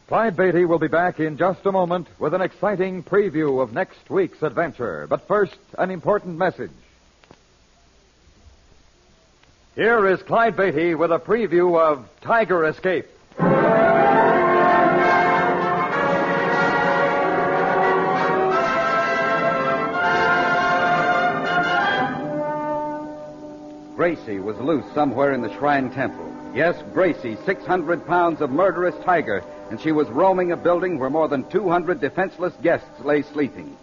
S3: Clyde Beatty will be back in just a moment with an exciting preview of next week's adventure. But first, an important message. Here is Clyde Beatty with a preview of Tiger Escape.
S13: Gracie was loose somewhere in the Shrine Temple. Yes, Gracie, 600 pounds of murderous tiger, and she was roaming a building where more than 200 defenseless guests lay sleeping.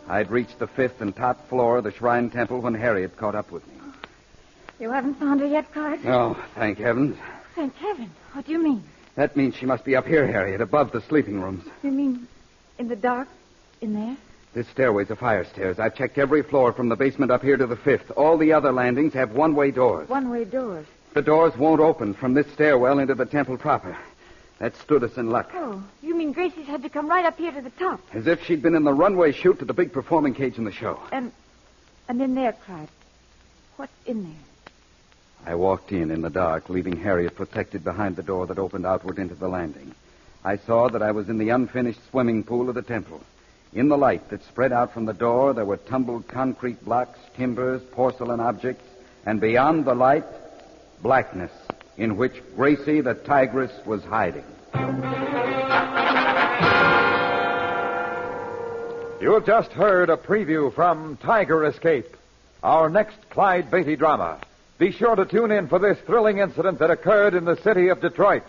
S13: I'd reached the 5th and top floor of the Shrine Temple when Harriet caught up with me.
S12: You haven't found her yet, Clyde?
S13: Oh, thank heavens.
S12: Thank heaven. What do you mean?
S13: That means she must be up here, Harriet, above the sleeping rooms.
S12: You mean in the dark? In there?
S13: This stairway's a fire stairs. I've checked every floor from the basement up here to the 5th. All the other landings have one-way doors.
S12: One-way doors.
S13: The doors won't open from this stairwell into the temple proper. That stood us in luck.
S12: Oh, you mean Gracie's had to come right up here to the top?
S13: As if she'd been in the runway chute to the big performing cage in the show.
S12: And in there, Clyde. What's in there?
S13: I walked in the dark, leaving Harriet protected behind the door that opened outward into the landing. I saw that I was in the unfinished swimming pool of the temple. In the light that spread out from the door, there were tumbled concrete blocks, timbers, porcelain objects, and beyond the light, blackness, in which Gracie the tigress was hiding.
S3: You have just heard a preview from Tiger Escape, our next Clyde Beatty drama. Be sure to tune in for this thrilling incident that occurred in the city of Detroit.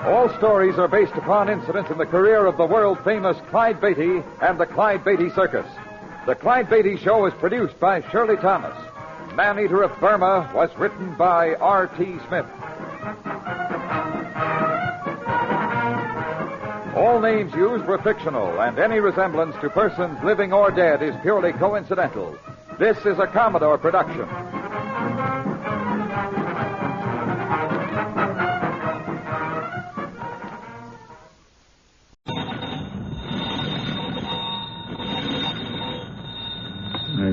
S3: All stories are based upon incidents in the career of the world-famous Clyde Beatty and the Clyde Beatty Circus. The Clyde Beatty Show is produced by Shirley Thomas. Man-Eater of Burma was written by R.T. Smith. All names used were fictional, and any resemblance to persons living or dead is purely coincidental. This is a Commodore production.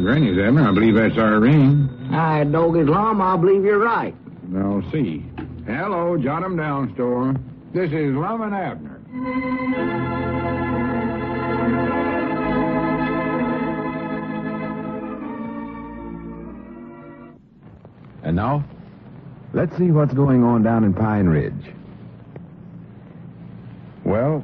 S5: Granny's, Abner. I believe that's our ring.
S11: I dog Islam. I believe you're right.
S5: I'll see. Hello, jot 'em down, store. This is Lum and Abner.
S7: And now, let's see what's going on down in Pine Ridge. Well,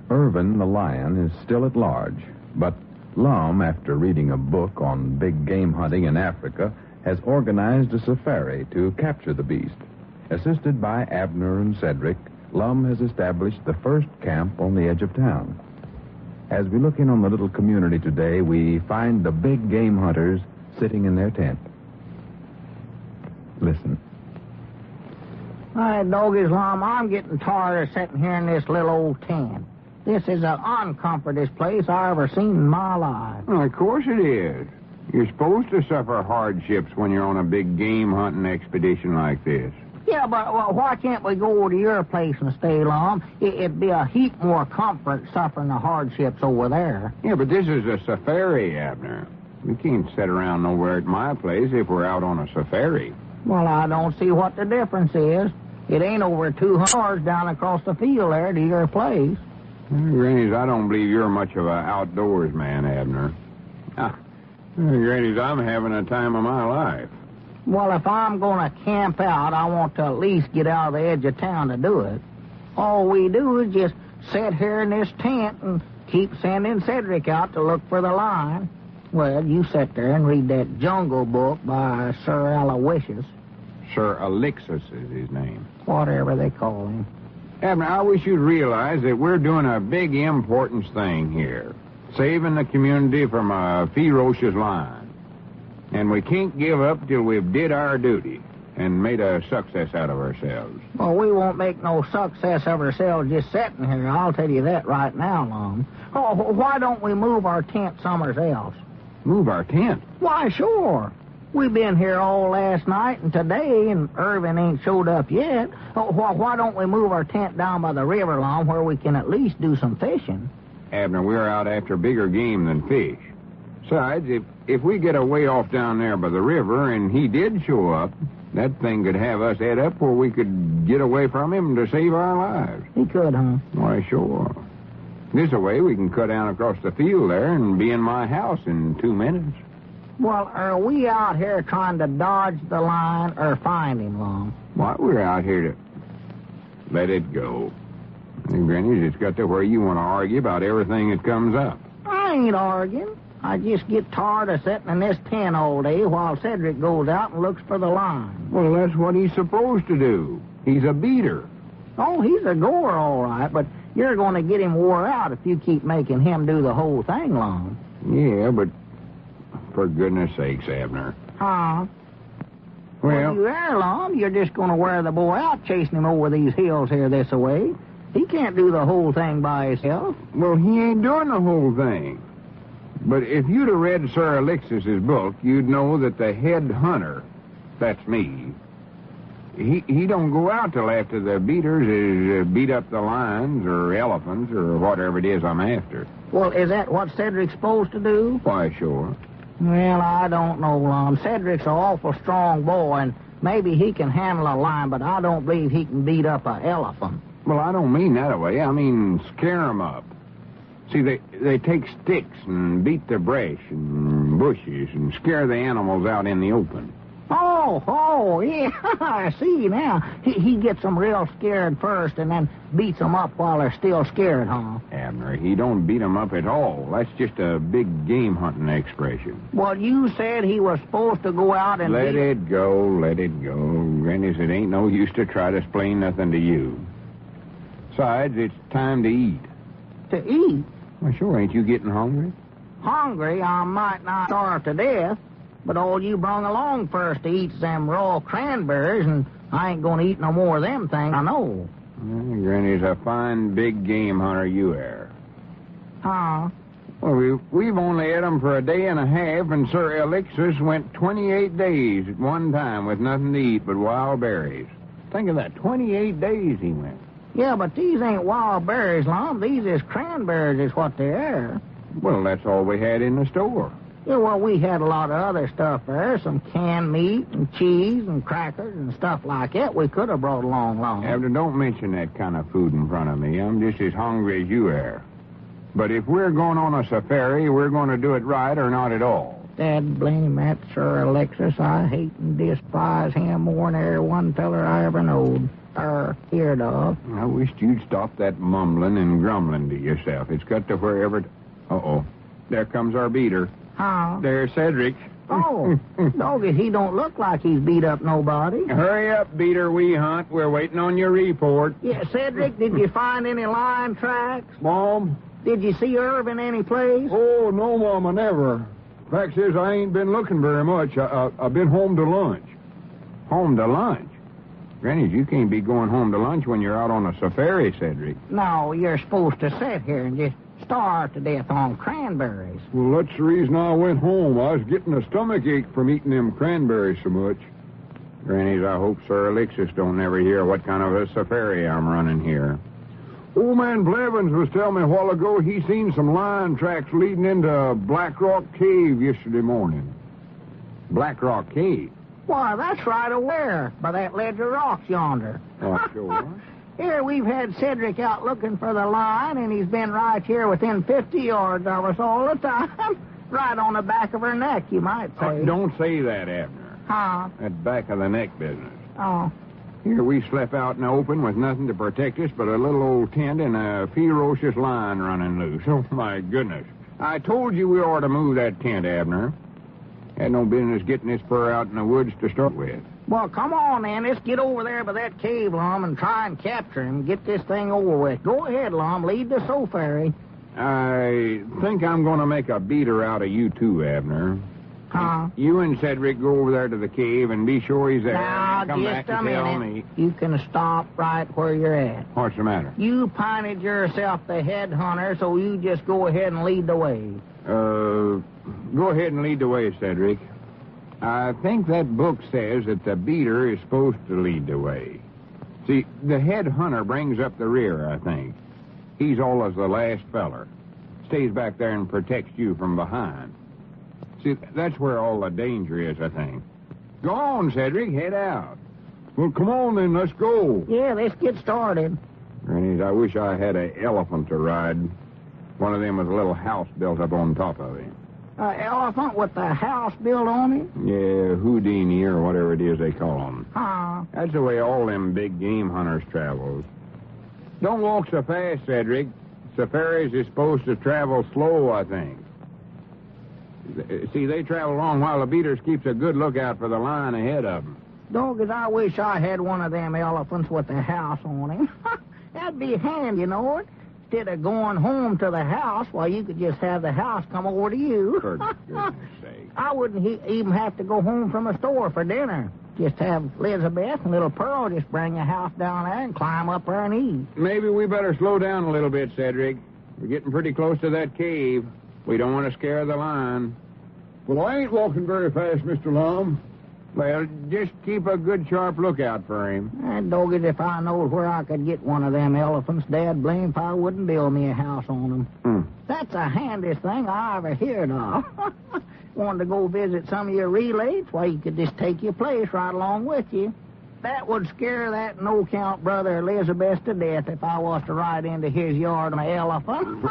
S7: Irvin the lion is still at large, but Lum, after reading a book on big game hunting in Africa, has organized a safari to capture the beast. Assisted by Abner and Cedric, Lum has established the first camp on the edge of town. As we look in on the little community today, we find the big game hunters sitting in their tent. Listen.
S11: I dog Islam. I'm getting tired of sitting here in this little old tent. This is the uncomfortest place I ever seen in my life.
S5: Well, of course it is. You're supposed to suffer hardships when you're on a big game hunting expedition like this.
S11: Yeah, but why can't we go over to your place and stay long? It'd be a heap more comfort suffering the hardships over there.
S5: Yeah, but this is a safari, Abner. We can't sit around nowhere at my place if we're out on a safari.
S11: Well, I don't see what the difference is. It ain't over 200 yards down across the field there to your place.
S5: Granny's, I don't believe you're much of an outdoors man, Abner. Granny's, I'm having a time of my life.
S11: Well, if I'm going to camp out, I want to at least get out of the edge of town to do it. All we do is just sit here in this tent and keep sending Cedric out to look for the lion. Well, you sit there and read that Jungle Book by Sir Aloysius.
S5: Sir Alexis is his name.
S11: Whatever they call him.
S5: Abner, I wish you'd realize that we're doing a big importance thing here. Saving the community from a ferocious lion. And we can't give up till we've did our duty and made a success out of ourselves.
S11: Well, we won't make no success of ourselves just sitting here. I'll tell you that right now, Lum. Oh, why don't we move our tent somewhere else?
S5: Move our tent?
S11: Why, sure. We've been here all last night and today, and Irvin ain't showed up yet. Oh, why don't we move our tent down by the river, Lum, where we can at least do some fishing?
S5: Abner, we're out after bigger game than fish. Besides, if we get a way off down there by the river and he did show up, that thing could have us head up where we could get away from him to save our lives.
S11: He could, huh?
S5: Why, sure. This way we can cut down across the field there and be in my house in 2 minutes.
S11: Well, are we out here trying to dodge the lion or find him, Lum?
S5: Why, we're out here to... Let it go. And Granny, it's got to where you want to argue about everything that comes up.
S11: I ain't arguing. I just get tired of sitting in this tent all day while Cedric goes out and looks for the lion.
S5: Well, that's what he's supposed to do. He's a beater.
S11: Oh, he's a goer, all right, but you're going to get him wore out if you keep making him do the whole thing, Lum.
S5: Yeah, but for goodness sakes, Abner.
S11: Huh? Well, you are, Lum. You're just going to wear the boy out chasing him over these hills here this way. He can't do the whole thing by himself.
S5: Well, he ain't doing the whole thing. But if you'd have read Sir Alexis's book, you'd know that the head hunter, that's me, he don't go out till after the beaters is beat up the lions or elephants or whatever it is I'm after.
S11: Well, is that what Cedric's supposed to do?
S5: Why, sure.
S11: Well, I don't know, Lum. Cedric's an awful strong boy, and maybe he can handle a lion, but I don't believe he can beat up an elephant.
S5: Well, I don't mean that way. I mean scare 'em up. See, they take sticks and beat the brush and bushes and scare the animals out in the open.
S11: Oh, yeah, I see now. He gets them real scared first and then beats them up while they're still scared, huh?
S5: Abner, he don't beat them up at all. That's just a big game hunting expression.
S11: Well, you said he was supposed to go out and
S5: Let it go. Granny, it ain't no use to try to explain nothing to you. Besides, it's time to eat.
S11: To eat?
S5: Well, sure, ain't you getting hungry?
S11: Hungry? I might not starve to death. But all you brung along first to eat them raw cranberries, and I ain't going to eat no more of them things, I know.
S5: Granny's a fine big game hunter you are.
S11: Huh?
S5: Well, we've only had 'em for a day and a half, and Sir Alexis went 28 days at one time with nothing to eat but wild berries. Think of that, 28 days he went.
S11: Yeah, but these ain't wild berries, Lum. These is cranberries is what they are.
S5: Well, that's all we had in the store.
S11: Yeah, well, we had a lot of other stuff there, some canned meat and cheese and crackers and stuff like that we could have brought along.
S5: Abner, don't mention that kind of food in front of me. I'm just as hungry as you are. But if we're going on a safari, we're going to do it right or not at all.
S11: Dad blame that Sir Alexis. I hate and despise him more than every one feller I ever knowed. Heard of.
S5: I wished you'd stop that mumbling and grumbling to yourself. It's got to wherever... Uh-oh. There comes our beater.
S11: Huh?
S5: There's Cedric.
S11: Oh, doggy, he don't look like he's beat up nobody.
S5: Hurry up, beater, we hunt. We're waiting on your report.
S11: Yeah, Cedric, did you find any lion tracks?
S5: Mom?
S11: Did you see Irvin any place?
S5: Oh, no, Mama, never. Fact is, I ain't been looking very much. I've been home to lunch. Home to lunch? Granny, you can't be going home to lunch when you're out on a safari, Cedric.
S11: No, you're supposed to sit here and just starve to death on cranberries.
S5: Well, that's the reason I went home. I was getting a stomach ache from eating them cranberries so much. Grannies, I hope Sir Alexis don't never hear what kind of a safari I'm running here. Old man Blevins was telling me a while ago he seen some lion tracks leading into Black Rock Cave yesterday morning. Black Rock Cave?
S11: Why, that's right away by that ledge of rocks yonder.
S5: Oh, sure.
S11: Here, we've had Cedric out looking for the lion, and he's been right here within 50 yards of us all the time. Right on the back of her neck, you might say.
S5: Don't say that, Abner.
S11: Huh?
S5: That back of the neck business.
S11: Oh.
S5: Here we slept out in the open with nothing to protect us but a little old tent and a ferocious lion running loose. Oh, my goodness. I told you we ought to move that tent, Abner. Had no business getting this fur out in the woods to start with.
S11: Well, come on, then. Let's get over there by that cave, Lum, and try and capture him. Get this thing over with. Go ahead, Lum. Lead the safari.
S5: I think I'm going to make a beater out of you, too, Abner.
S11: Huh?
S5: You and Cedric go over there to the cave and be sure he's there.
S11: Now,
S5: and come
S11: just
S5: back
S11: a
S5: and tell
S11: minute.
S5: me.
S11: You can stop right where you're at.
S5: What's the matter?
S11: You pinted yourself the head hunter, so you just go ahead and lead the way.
S5: Go ahead and lead the way, Cedric. I think that book says that the beater is supposed to lead the way. See, the head hunter brings up the rear, I think. He's always the last feller. Stays back there and protects you from behind. See, that's where all the danger is, I think. Go on, Cedric. Head out. Well, come on, then. Let's go.
S11: Yeah, let's get started.
S5: Grannies, I wish I had an elephant to ride. One of them with a little house built up on top of him.
S11: An elephant with a house built on it?
S5: Yeah, Houdini or whatever it is they call them.
S11: Huh?
S5: That's the way all them big game hunters travels. Don't walk so fast, Cedric. Safaris is supposed to travel slow, I think. See, they travel along while the beaters keeps a good lookout for the lion ahead of them.
S11: Doggos, I wish I had one of them elephants with a house on him. That'd be handy, you know it. Instead of going home to the house, well, you could just have the house come over to you.
S5: For goodness sake.
S11: I wouldn't even have to go home from a store for dinner. Just have Elizabeth and little Pearl just bring a house down there and climb up there and eat.
S5: Maybe we better slow down a little bit, Cedric. We're getting pretty close to that cave. We don't want to scare the lion.
S15: Well, I ain't walking very fast, Mr. Lum.
S5: Well, just keep a good sharp lookout for him.
S11: Doggies, if I knowed where I could get one of them elephants, Dad, blame if I wouldn't build me a house on them. That's the handiest thing I ever heard of. Wanted to go visit some of your relays? Why, you could just take your place right along with you. That would scare that no-count brother Elizabeth to death if I was to ride into his yard on an elephant.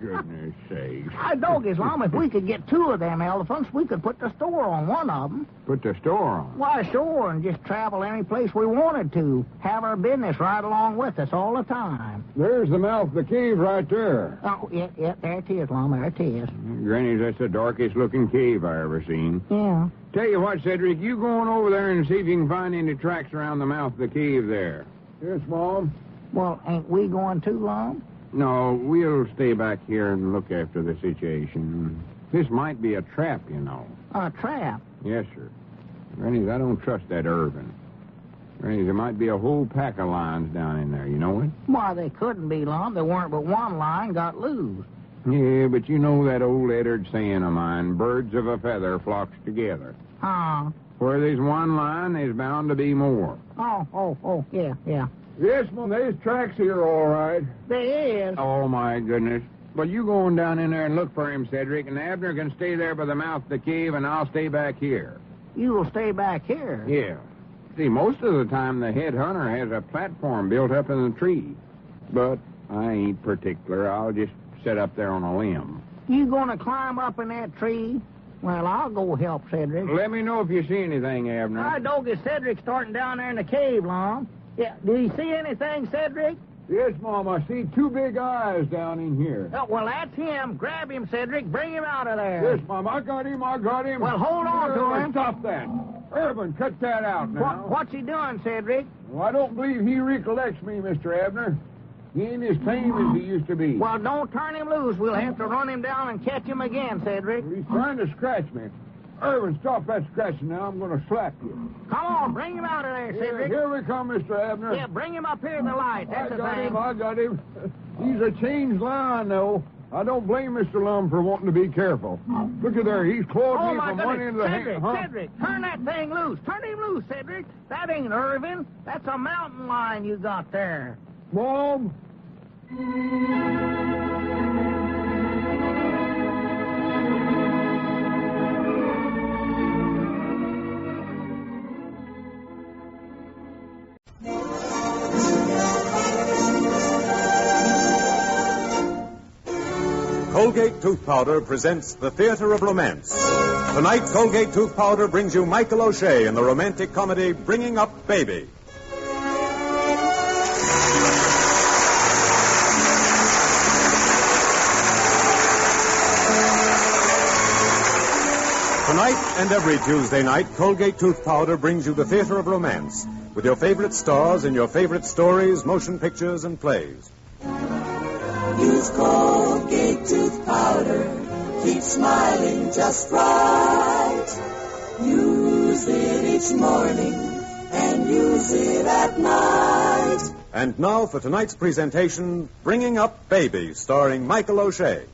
S5: Goodness sakes.
S11: Doggies, Lum, if we could get 2 of them elephants, we could put the store on one of them.
S5: Put the store on?
S11: Why, sure, and just travel any place we wanted to. Have our business right along with us all the time.
S15: There's the mouth of the cave right there.
S11: Oh, yeah, there it is, Lum, there it is.
S5: Granny, that's the darkest-looking cave I ever seen.
S11: Yeah.
S5: Tell you what, Cedric, you go on over there and see if you can find any tracks around the mouth of the cave there.
S15: Yes, Mom.
S11: Well, ain't we going too long?
S5: No, we'll stay back here and look after the situation. This might be a trap, you know.
S11: A trap?
S5: Yes, sir. Granny, I don't trust that Irvin. Granny, there might be a whole pack of lions down in there, you know it?
S11: Why, they couldn't be, Lum. There weren't but one lion got loose.
S5: Yeah, but you know that old Eddard saying of mine, birds of a feather flocks together. Where there's one lion, there's bound to be more.
S11: Oh, yeah.
S15: Yes, Mom, there's tracks here, all right.
S11: There is.
S5: Oh, my goodness. Well, you go on down in there and look for him, Cedric, and Abner can stay there by the mouth of the cave, and I'll stay back here.
S11: You'll stay back here?
S5: Yeah. See, most of the time the head hunter has a platform built up in the tree. But I ain't particular. I'll just sit up there on a limb.
S11: You gonna climb up in that tree? Well, I'll go help Cedric.
S5: Let me know if you see anything, Abner.
S11: I don't get Cedric starting down there in the cave, Lum. Yeah, did you see anything, Cedric?
S15: Yes, Mom, I see 2 big eyes down in here.
S11: Oh, well, that's him. Grab him, Cedric. Bring him out of there.
S15: Yes, Mom, I got him.
S11: Well, hold on to him.
S15: Stop that. Irvin, cut that out now.
S11: What's he doing, Cedric?
S15: Well, I don't believe he recollects me, Mr. Abner. He ain't as tame as he used to be.
S11: Well, don't turn him loose. We'll have to run him down and catch him again, Cedric.
S15: He's trying to scratch me. Irvin, stop that scratching now. I'm going to slap you.
S11: Come on, bring him out of there, Cedric.
S15: Here we come, Mr. Abner.
S11: Yeah, bring him up here in the light. That's the thing.
S15: I got him. He's a changed lion, though. I don't blame Mr. Lum for wanting to be careful. Look at there. He's clawed me from one end of the hand.
S11: Cedric, turn that thing loose. Turn him loose, Cedric. That ain't Irvin. That's a mountain lion you got there.
S15: Mom?
S17: Colgate Tooth Powder presents The Theater of Romance. Tonight, Colgate Tooth Powder brings you Michael O'Shea in the romantic comedy Bringing Up Baby. Tonight and every Tuesday night, Colgate Tooth Powder brings you The Theater of Romance with your favorite stars in your favorite stories, motion pictures, and plays.
S18: Use Colgate Tooth Powder. Keep smiling just right. Use it each morning and use it at night.
S17: And now for tonight's presentation, Bringing Up Baby, starring Michael O'Shea.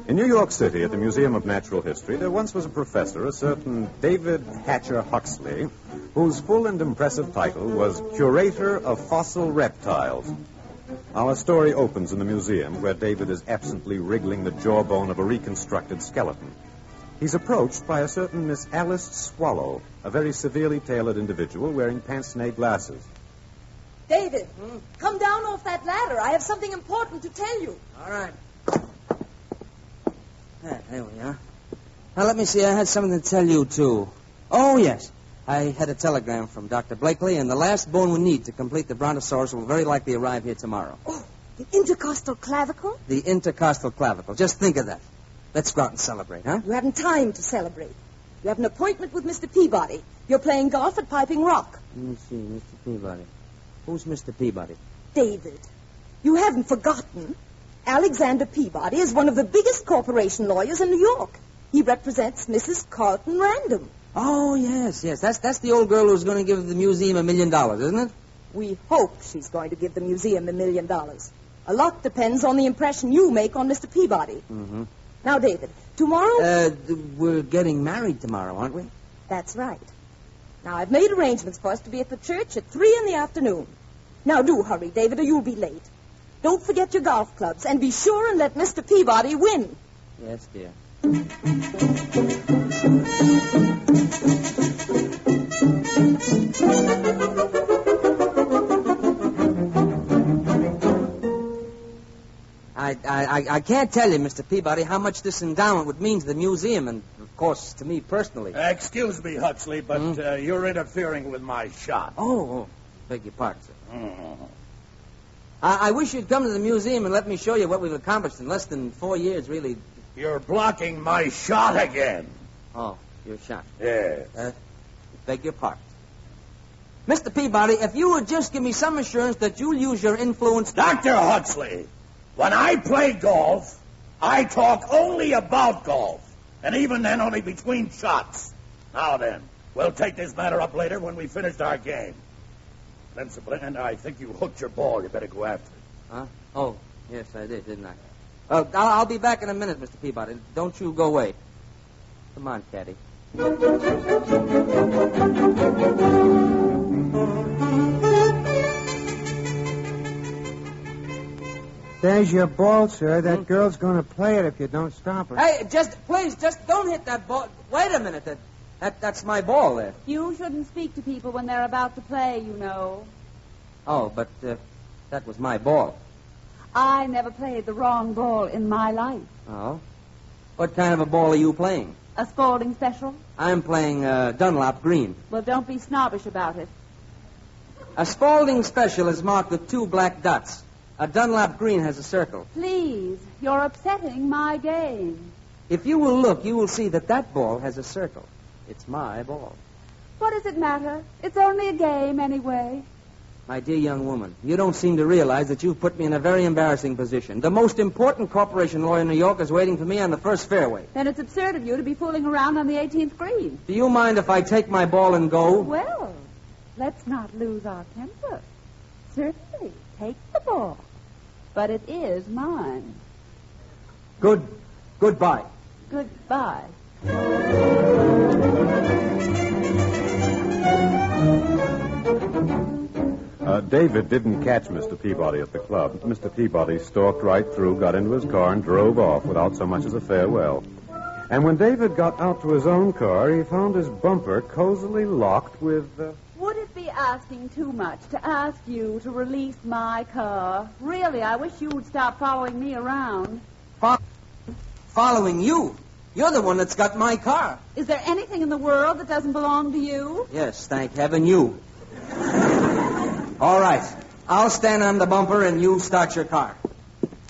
S17: In New York City, at the Museum of Natural History, there once was a professor, a certain David Hatcher Huxley, whose full and impressive title was Curator of Fossil Reptiles. Our story opens in the museum, where David is absently wriggling the jawbone of a reconstructed skeleton. He's approached by a certain Miss Alice Swallow, a very severely tailored individual wearing pince-nez glasses.
S19: David, come down off that ladder. I have something important to tell you.
S20: All right. There we are. Now, let me see. I had something to tell you, too. Oh, yes. I had a telegram from Dr. Blakely, and the last bone we need to complete the brontosaurus will very likely arrive here tomorrow.
S19: Oh, the intercostal clavicle?
S20: The intercostal clavicle. Just think of that. Let's go out and celebrate, huh?
S19: You haven't time to celebrate. You have an appointment with Mr. Peabody. You're playing golf at Piping Rock.
S20: Let me see, Mr. Peabody. Who's Mr. Peabody?
S19: David, you haven't forgotten. Alexander Peabody is one of the biggest corporation lawyers in New York. He represents Mrs. Carlton Random.
S20: Oh, yes. That's the old girl who's going to give the museum $1 million, isn't it?
S19: We hope she's going to give the museum $1 million. A lot depends on the impression you make on Mr. Peabody.
S20: Mm-hmm.
S19: Now, David, tomorrow...
S20: We're getting married tomorrow, aren't we?
S19: That's right. Now, I've made arrangements for us to be at the church at 3 in the afternoon. Now, do hurry, David, or you'll be late. Don't forget your golf clubs, and be sure and let Mr. Peabody win.
S20: Yes, dear. I can't tell you, Mr. Peabody, how much this endowment would mean to the museum and, of course, to me personally.
S1: Excuse me, Huxley, but you're interfering with my shot.
S20: Oh, beg your pardon, sir. I wish you'd come to the museum and let me show you what we've accomplished in less than 4 years, really.
S1: You're blocking my shot again.
S20: Oh, your shot?
S1: Yes.
S20: Beg your pardon. Mr. Peabody, if you would just give me some assurance that you'll use your influence...
S1: Dr. Huxley, when I play golf, I talk only about golf. And even then, only between shots. Now then, we'll take this matter up later when we finished our game. Principally, and I think you hooked your ball. You better go after it.
S20: Huh? Oh, yes, I did, didn't I? I'll be back in a minute, Mr. Peabody. Don't you go away. Come on, Caddy.
S2: There's your ball, sir. That girl's going to play it if you don't stop her.
S20: Hey, please, don't hit that ball. Wait a minute. That's my ball there.
S8: You shouldn't speak to people when they're about to play, you know.
S20: Oh, but that was my ball.
S8: I never played the wrong ball in my life.
S20: Oh? What kind of a ball are you playing?
S8: A Spalding special?
S20: I'm playing Dunlop Green.
S8: Well, don't be snobbish about it.
S20: A Spalding special is marked with 2 black dots. A Dunlop Green has a circle.
S8: Please, you're upsetting my game.
S20: If you will look, you will see that ball has a circle. It's my ball.
S8: What does it matter? It's only a game anyway.
S20: My dear young woman, you don't seem to realize that you've put me in a very embarrassing position. The most important corporation lawyer in New York is waiting for me on the first fairway.
S8: Then it's absurd of you to be fooling around on the 18th green.
S20: Do you mind if I take my ball and go?
S8: Well, let's not lose our temper. Certainly, take the ball. But it is mine.
S20: Goodbye.
S8: Goodbye.
S17: David didn't catch Mr. Peabody at the club. Mr. Peabody stalked right through, got into his car, and drove off without so much as a farewell. And when David got out to his own car, he found his bumper cozily locked with...
S8: Would it be asking too much to ask you to release my car? Really, I wish you would stop following me around.
S20: Following you? You're the one that's got my car.
S8: Is there anything in the world that doesn't belong to you?
S20: Yes, thank heaven, you. All right. I'll stand on the bumper and you start your car.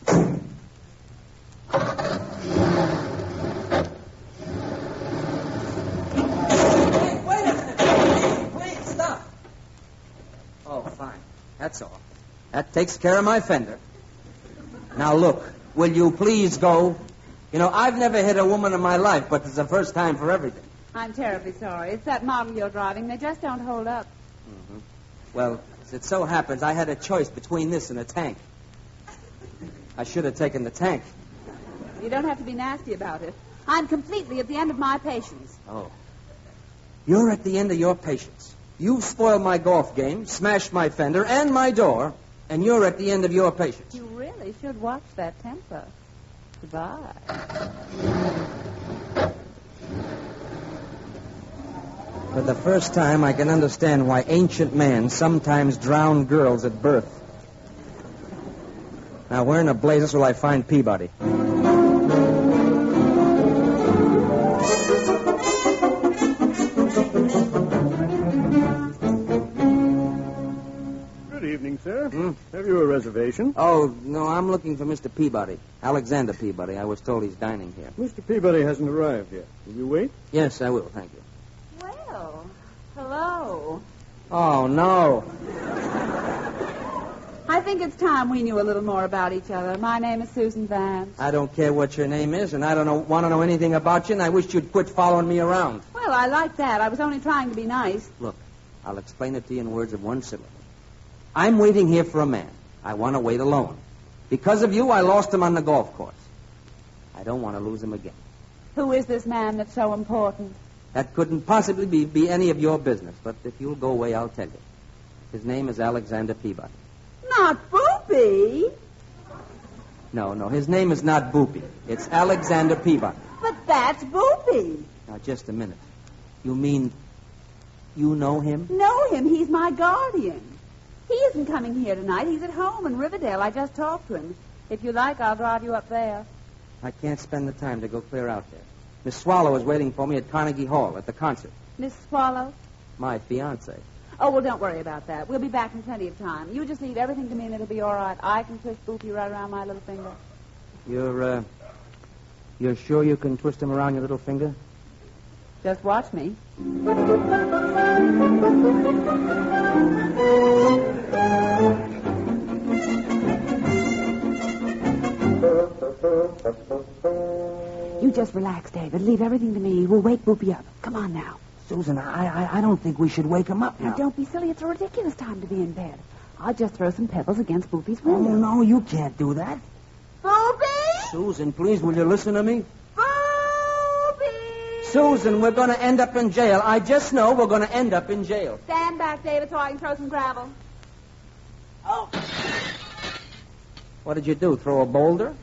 S20: Hey, wait a minute. Please, stop. Oh, fine. That's all. That takes care of my fender. Now, look, will you please go? You know, I've never hit a woman in my life, but it's the first time for everything.
S8: I'm terribly sorry. It's that model you're driving. They just don't hold up.
S20: Mm-hmm. Well, as it so happens, I had a choice between this and a tank. I should have taken the tank.
S8: You don't have to be nasty about it. I'm completely at the end of my patience.
S20: Oh. You're at the end of your patience. You've spoiled my golf game, smashed my fender and my door, and you're at the end of your patience.
S8: You really should watch that temper. Goodbye.
S20: For the first time, I can understand why ancient men sometimes drown girls at birth. Now, where in the blazes will I find Peabody?
S6: Good evening, sir. Have you a reservation?
S20: Oh, no, I'm looking for Mr. Peabody. Alexander Peabody. I was told he's dining here.
S6: Mr. Peabody hasn't arrived yet. Will you wait?
S20: Yes, I will. Thank you.
S8: Hello.
S20: Oh, no.
S8: I think it's time we knew a little more about each other. My name is Susan Vance.
S20: I don't care what your name is, and I don't want to know anything about you, and I wish you'd quit following me around.
S8: Well, I like that. I was only trying to be nice.
S20: Look, I'll explain it to you in words of one syllable. I'm waiting here for a man. I want to wait alone. Because of you, I lost him on the golf course. I don't want to lose him again.
S8: Who is this man that's so important?
S20: That couldn't possibly be any of your business, but if you'll go away, I'll tell you. His name is Alexander Peabody.
S8: Not Boopy.
S20: No, his name is not Boopy. It's Alexander Peabody.
S8: But that's Boopy.
S20: Now, just a minute. You mean you know him?
S8: Know him. He's my guardian. He isn't coming here tonight. He's at home in Riverdale. I just talked to him. If you like, I'll drive you up there.
S20: I can't spend the time to go clear out there. Miss Swallow is waiting for me at Carnegie Hall at the concert.
S8: Miss Swallow?
S20: My fiancée.
S8: Oh, well, don't worry about that. We'll be back in plenty of time. You just leave everything to me and it'll be all right. I can twist Boopy right around my little finger.
S20: You're sure you can twist him around your little finger?
S8: Just watch me. You just relax, David. Leave everything to me. We'll wake Boopy up. Come on now.
S20: Susan, I don't think we should wake him up now.
S8: Now, don't be silly. It's a ridiculous time to be in bed. I'll just throw some pebbles against Boopy's window.
S20: Oh, no, you can't do that.
S8: Boopy!
S20: Susan, please, will you listen to me?
S8: Boopy!
S20: Susan, we're going to end up in jail. I just know we're going to end up in jail.
S8: Stand back, David, so I can throw some gravel. Oh.
S20: What did you do, throw a boulder?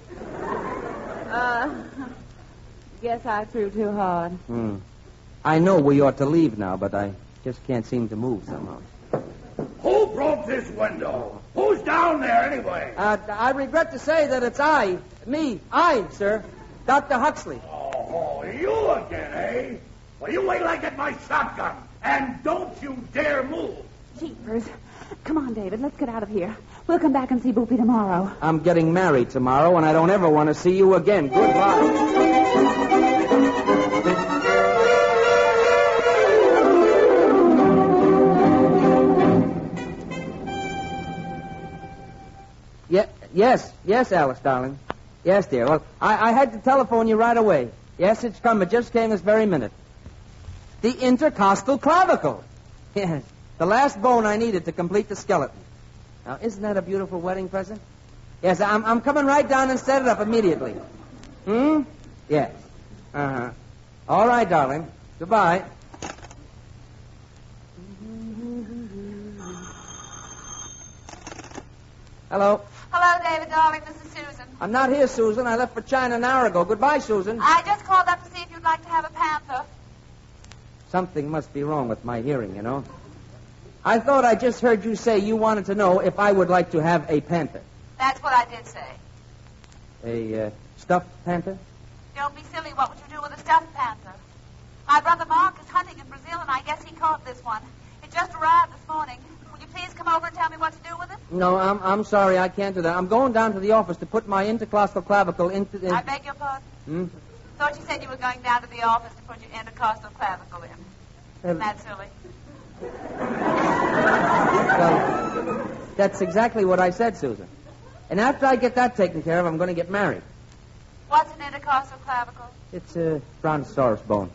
S8: Guess I threw too hard.
S20: I know we ought to leave now, but I just can't seem to move somehow.
S1: Who broke this window? Who's down there anyway?
S20: I regret to say that it's I, sir, Dr. Huxley.
S1: Oh, you again, eh? Well, you wait till I get my shotgun, and don't you dare move.
S8: Jeepers. Come on, David, let's get out of here. We'll come back and see Boopy tomorrow.
S20: I'm getting married tomorrow, and I don't ever want to see you again. Goodbye. Yes, Alice, darling. Yes, dear. Well, I had to telephone you right away. Yes, it's come. It just came this very minute. The intercostal clavicle. Yes, the last bone I needed to complete the skeleton. Now, isn't that a beautiful wedding present? Yes, I'm coming right down and set it up immediately. Yes. Uh-huh. All right, darling. Goodbye. Hello.
S12: Hello, David, darling. This is Susan.
S20: I'm not here, Susan. I left for China an hour ago. Goodbye, Susan.
S12: I just called up to see if you'd like to have a panther.
S20: Something must be wrong with my hearing, you know. I thought I just heard you say you wanted to know if I would like to have a panther.
S12: That's what I did say.
S20: A stuffed panther?
S12: Don't be silly. What would you do with a stuffed panther? My brother Mark is hunting in Brazil, and I guess he caught this one. It just arrived this morning. Will you please come over and tell me what to do with it?
S20: No, I'm sorry. I can't do that. I'm going down to the office to put my intercostal clavicle into the...
S12: I beg your pardon? Thought you said you were going down to the office to put your intercostal clavicle in. Isn't that silly?
S20: Well, that's exactly what I said, Susan. And after I get that taken care of, I'm going to get married.
S12: What's an intercostal clavicle?
S20: It's a brontosaurus bone.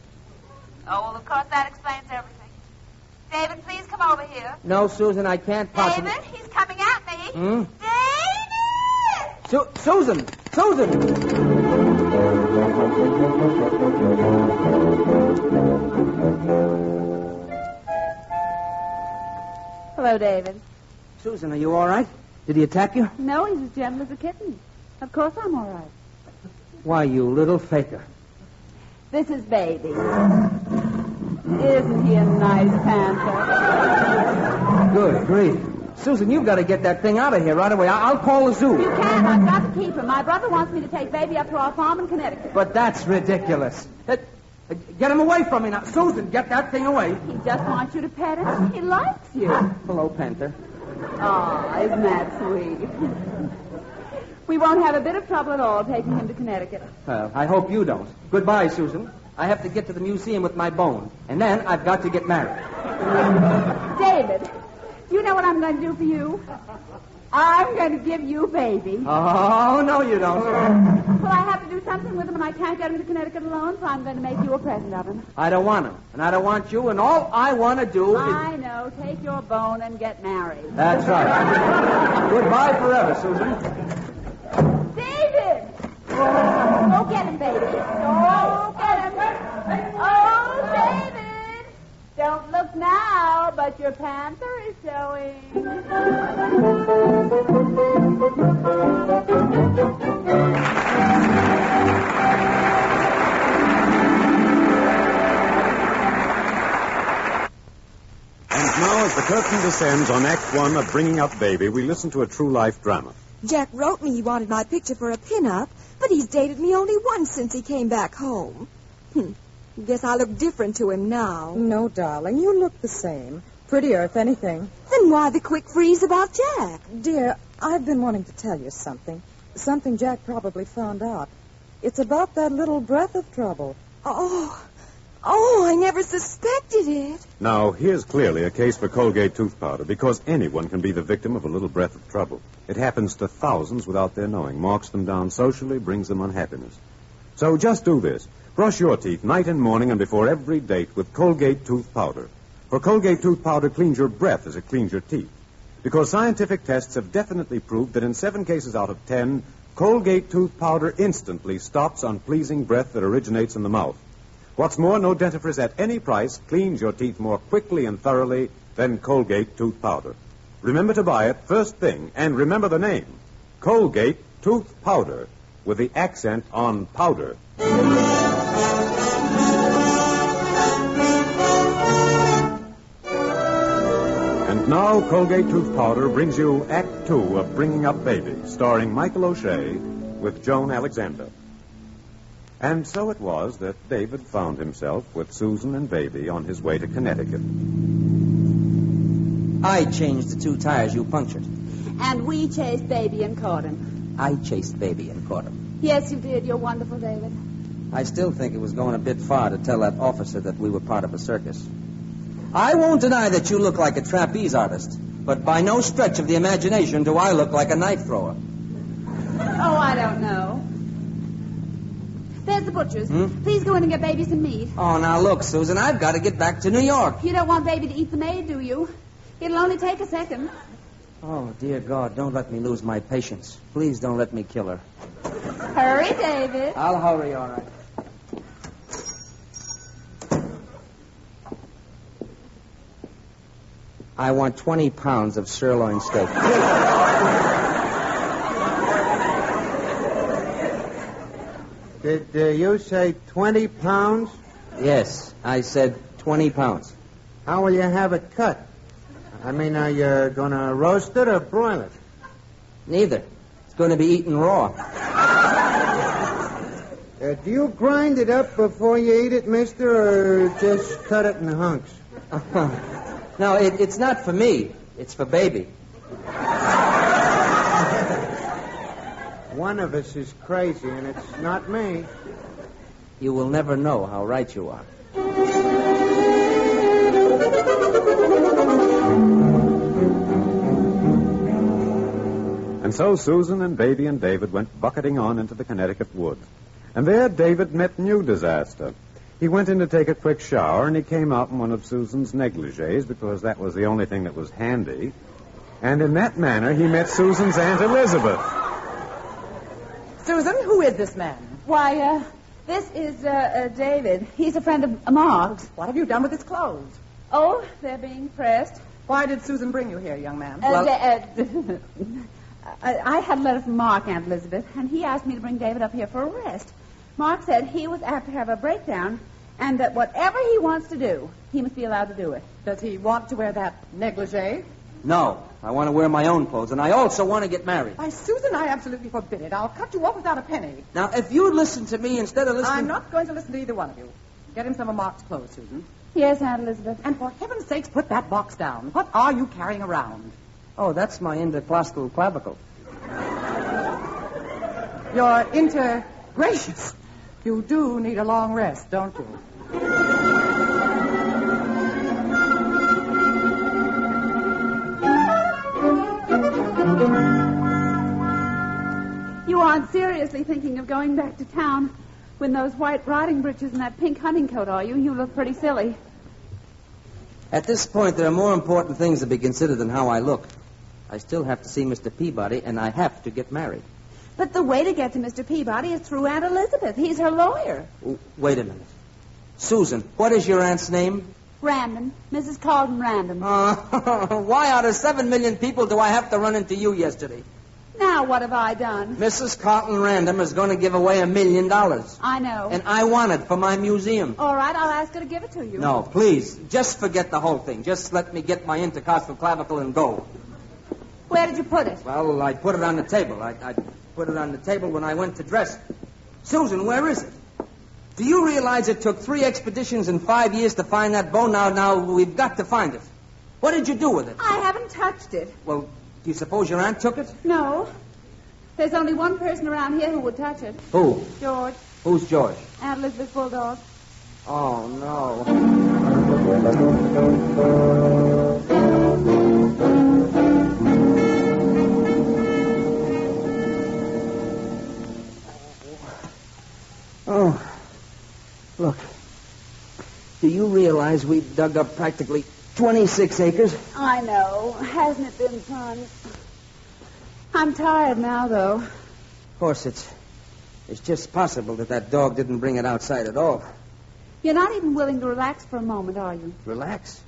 S12: Oh, well, of course, that explains everything. David, please come over here.
S20: No, Susan, I can't possibly...
S12: David, he's coming at me. David!
S20: Susan!
S8: Hello, David.
S20: Susan, are you all right? Did he attack you?
S8: No, he's as gentle as a kitten. Of course I'm all right.
S20: Why, you little faker.
S8: This is Baby. Isn't he a nice panther?
S20: Good grief. Susan, you've got to get that thing out of here right away. I'll call the zoo.
S8: You can't. I've got to keep him. My brother wants me to take Baby up to our farm in Connecticut.
S20: But that's ridiculous. Get him away from me now. Susan, get that thing away.
S8: He just wants you to pet him. He likes you.
S20: Hello, Panther.
S8: Oh, isn't that sweet? We won't have a bit of trouble at all taking him to Connecticut.
S20: Well, I hope you don't. Goodbye, Susan. I have to get to the museum with my bone, and then I've got to get married.
S8: David, do you know what I'm going to do for you? I'm going to give you baby.
S20: Oh, no, you don't.
S8: Well, I have to do something with him, and I can't get him to Connecticut alone, so I'm going to make you a present of him.
S20: I don't want him, and I don't want you, and all I want to do is...
S8: I know. Take your bone and get married.
S20: That's right. Goodbye forever, Susan.
S8: David! Go get him, baby. Go get him. Oh, David! Don't look now, but your panther is showing.
S17: And now, as the curtain descends on Act One of Bringing Up Baby, we listen to a true-life drama.
S19: Jack wrote me he wanted my picture for a pin-up, but he's dated me only once since he came back home. Guess I look different to him now.
S14: No, darling, you look the same. Prettier, if anything.
S19: Then why the quick freeze about Jack?
S14: Dear, I've been wanting to tell you something. Something Jack probably found out. It's about that little breath of trouble.
S19: Oh, I never suspected it.
S17: Now, here's clearly a case for Colgate tooth powder, because anyone can be the victim of a little breath of trouble. It happens to thousands without their knowing, marks them down socially, brings them unhappiness. So just do this. Brush your teeth night and morning and before every date with Colgate tooth powder. For Colgate tooth powder cleans your breath as it cleans your teeth. Because scientific tests have definitely proved that in 7 cases out of 10, Colgate tooth powder instantly stops unpleasing breath that originates in the mouth. What's more, no dentifrice at any price cleans your teeth more quickly and thoroughly than Colgate tooth powder. Remember to buy it first thing, and remember the name. Colgate tooth powder, with the accent on powder. And now, Colgate tooth powder brings you Act Two of Bringing Up Baby, starring Michael O'Shea with Joan Alexander. And so it was that David found himself with Susan and Baby on his way to Connecticut.
S20: I changed the 2 tires you punctured.
S8: And we chased Baby and caught him.
S20: I chased Baby and caught him.
S8: Yes, you did. You're wonderful, David.
S20: I still think it was going a bit far to tell that officer that we were part of a circus. I won't deny that you look like a trapeze artist, but by no stretch of the imagination do I look like a knife thrower.
S8: Oh, I don't know. There's the butcher's. Please go in and get Baby some meat.
S20: Oh, now look, Susan, I've got to get back to New York.
S8: You don't want Baby to eat the maid, do you? It'll only take a second.
S20: Oh, dear God, don't let me lose my patience. Please don't let me kill her.
S8: Hurry, David.
S20: I'll hurry, all right. I want 20 pounds of sirloin steak.
S2: Did you say 20 pounds?
S20: Yes, I said 20 pounds.
S2: How will you have it cut? I mean, are you going to roast it or broil it?
S20: Neither. It's going to be eaten raw.
S2: Do you grind it up before you eat it, mister, or just cut it in hunks?
S20: No, it's not for me. It's for Baby.
S2: One of us is crazy, and it's not me.
S20: You will never know how right you are.
S17: And so Susan and Baby and David went bucketing on into the Connecticut woods. And there David met new disaster. He went in to take a quick shower, and he came out in one of Susan's negligees, because that was the only thing that was handy. And in that manner, he met Susan's Aunt Elizabeth.
S14: Susan, who is this man?
S8: Why, this is, David. He's a friend of Mark's.
S14: What have you done with his clothes?
S8: Oh, they're being pressed.
S14: Why did Susan bring you here, young man?
S8: I had a letter from Mark, Aunt Elizabeth, and he asked me to bring David up here for a rest. Mark said he was apt to have a breakdown, and that whatever he wants to do, he must be allowed to do it.
S14: Does he want to wear that negligee?
S20: No, I want to wear my own clothes, and I also want to get married.
S14: Why, Susan, I absolutely forbid it. I'll cut you off without a penny.
S20: Now, if you'd listen to me instead of listening...
S14: I'm not going to listen to either one of you. Get him some of Mark's clothes, Susan.
S8: Yes, Aunt Elizabeth.
S14: And for heaven's sakes, put that box down. What are you carrying around?
S20: Oh, that's my intercostal clavicle.
S14: You're gracious. You do need a long rest, don't you?
S12: aren't seriously thinking of going back to town with those white riding breeches and that pink hunting coat, are you? You look pretty silly.
S20: At this point, there are more important things to be considered than how I look. I still have to see Mr. Peabody, and I have to get married.
S12: But the way to get to Mr. Peabody is through Aunt Elizabeth. He's her lawyer.
S20: Wait a minute. Susan, what is your aunt's name?
S12: Random. Mrs. Carlton Random.
S20: Why out of 7 million people do I have to run into you yesterday?
S12: Now what have I done?
S20: Mrs. Carlton Random is going to give away $1 million.
S12: I know.
S20: And I want it for my museum.
S12: All right, I'll ask her to give it to you.
S20: No, please. Just forget the whole thing. Just let me get my intercostal clavicle and go.
S12: Where did you put it?
S20: Well, I put it on the table. I put it on the table when I went to dress. Susan, where is it? Do you realize it took 3 expeditions and 5 years to find that bone? Now, we've got to find it. What did you do with it?
S12: I haven't touched it.
S20: Well, do you suppose your aunt took it?
S12: No. There's only one person around here who would touch it.
S20: Who?
S12: George.
S20: Who's George?
S12: Aunt Elizabeth's bulldog.
S20: Oh, no. Oh, look. Do you realize we dug up practically 26 acres?
S12: I know. Hasn't it been fun? I'm tired now, though.
S20: Of course, it's just possible that dog didn't bring it outside at all.
S12: You're not even willing to relax for a moment, are you?
S20: Relax?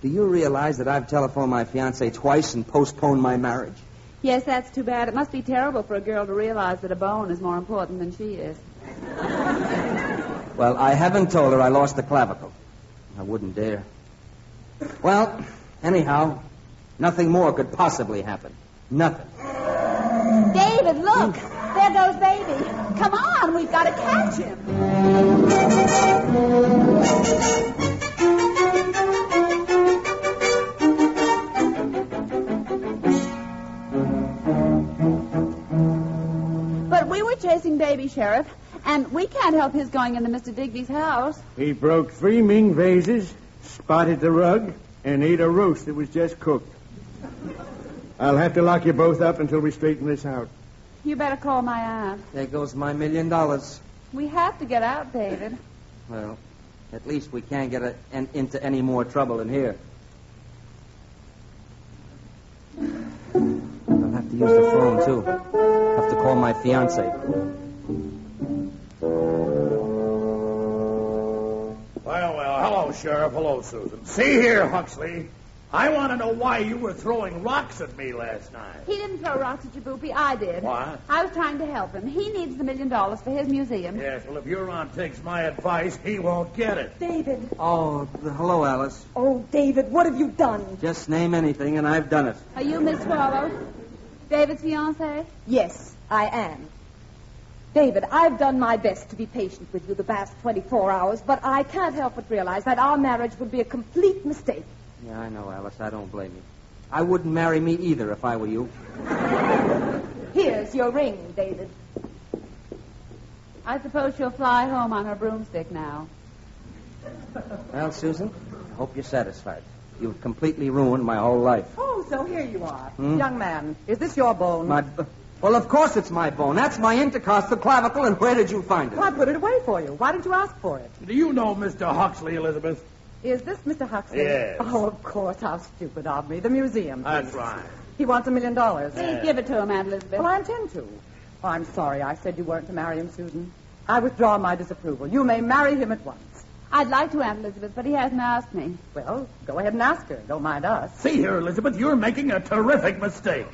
S20: Do you realize that I've telephoned my fiancé twice and postponed my marriage?
S12: Yes, that's too bad. It must be terrible for a girl to realize that a bone is more important than she is.
S20: Well, I haven't told her I lost the clavicle. I wouldn't dare. Well, anyhow, nothing more could possibly happen. Nothing.
S12: David, look! There goes Baby. Come on, we've got to catch him. But we were chasing Baby, Sheriff, and we can't help his going into Mr. Digby's house.
S6: He broke 3 Ming vases, spotted the rug, and ate a roast that was just cooked. I'll have to lock you both up until we straighten this out.
S12: You better call my aunt.
S20: There goes my $1 million.
S12: We have to get out, David.
S20: Well, at least we can't get into any more trouble in here. I'll have to use the phone, too. Have to call my fiancé.
S1: Well, hello, Sheriff. Hello, Susan. See here, Huxley. I want to know why you were throwing rocks at me last night.
S12: He didn't throw rocks at you, Boopy. I did.
S1: What?
S12: I was trying to help him. He needs the $1 million for his museum.
S1: Yes, well, if your aunt takes my advice, he won't get it.
S19: David.
S20: Oh, hello, Alice.
S19: Oh, David, what have you done?
S20: Just name anything, and I've done it.
S12: Are you Miss Swallow? David's fiancée?
S19: Yes, I am. David, I've done my best to be patient with you the past 24 hours, but I can't help but realize that our marriage would be a complete mistake.
S20: Yeah, I know, Alice. I don't blame you. I wouldn't marry me either if I were you.
S19: Here's your ring, David.
S12: I suppose she'll fly home on her broomstick now.
S20: Well, Susan, I hope you're satisfied. You've completely ruined my whole life.
S10: Oh, so here you are. Young man, is this your bone?
S20: Well, of course it's my bone. That's my intercostal clavicle, and where did you find it?
S10: Well, I put it away for you. Why didn't you ask for it?
S1: Do you know Mr. Huxley, Elizabeth?
S10: Is this Mr. Huxley?
S1: Yes.
S10: Oh, of course. How stupid of me. The museum.
S1: That's right.
S10: He wants $1 million.
S12: Please give it to him, Aunt Elizabeth.
S10: Well, I intend to. Oh, I'm sorry I said you weren't to marry him, Susan. I withdraw my disapproval. You may marry him at once.
S12: I'd like to, Aunt Elizabeth, but he hasn't asked me.
S10: Well, go ahead and ask her. Don't mind us.
S1: See here, Elizabeth, you're making a terrific mistake.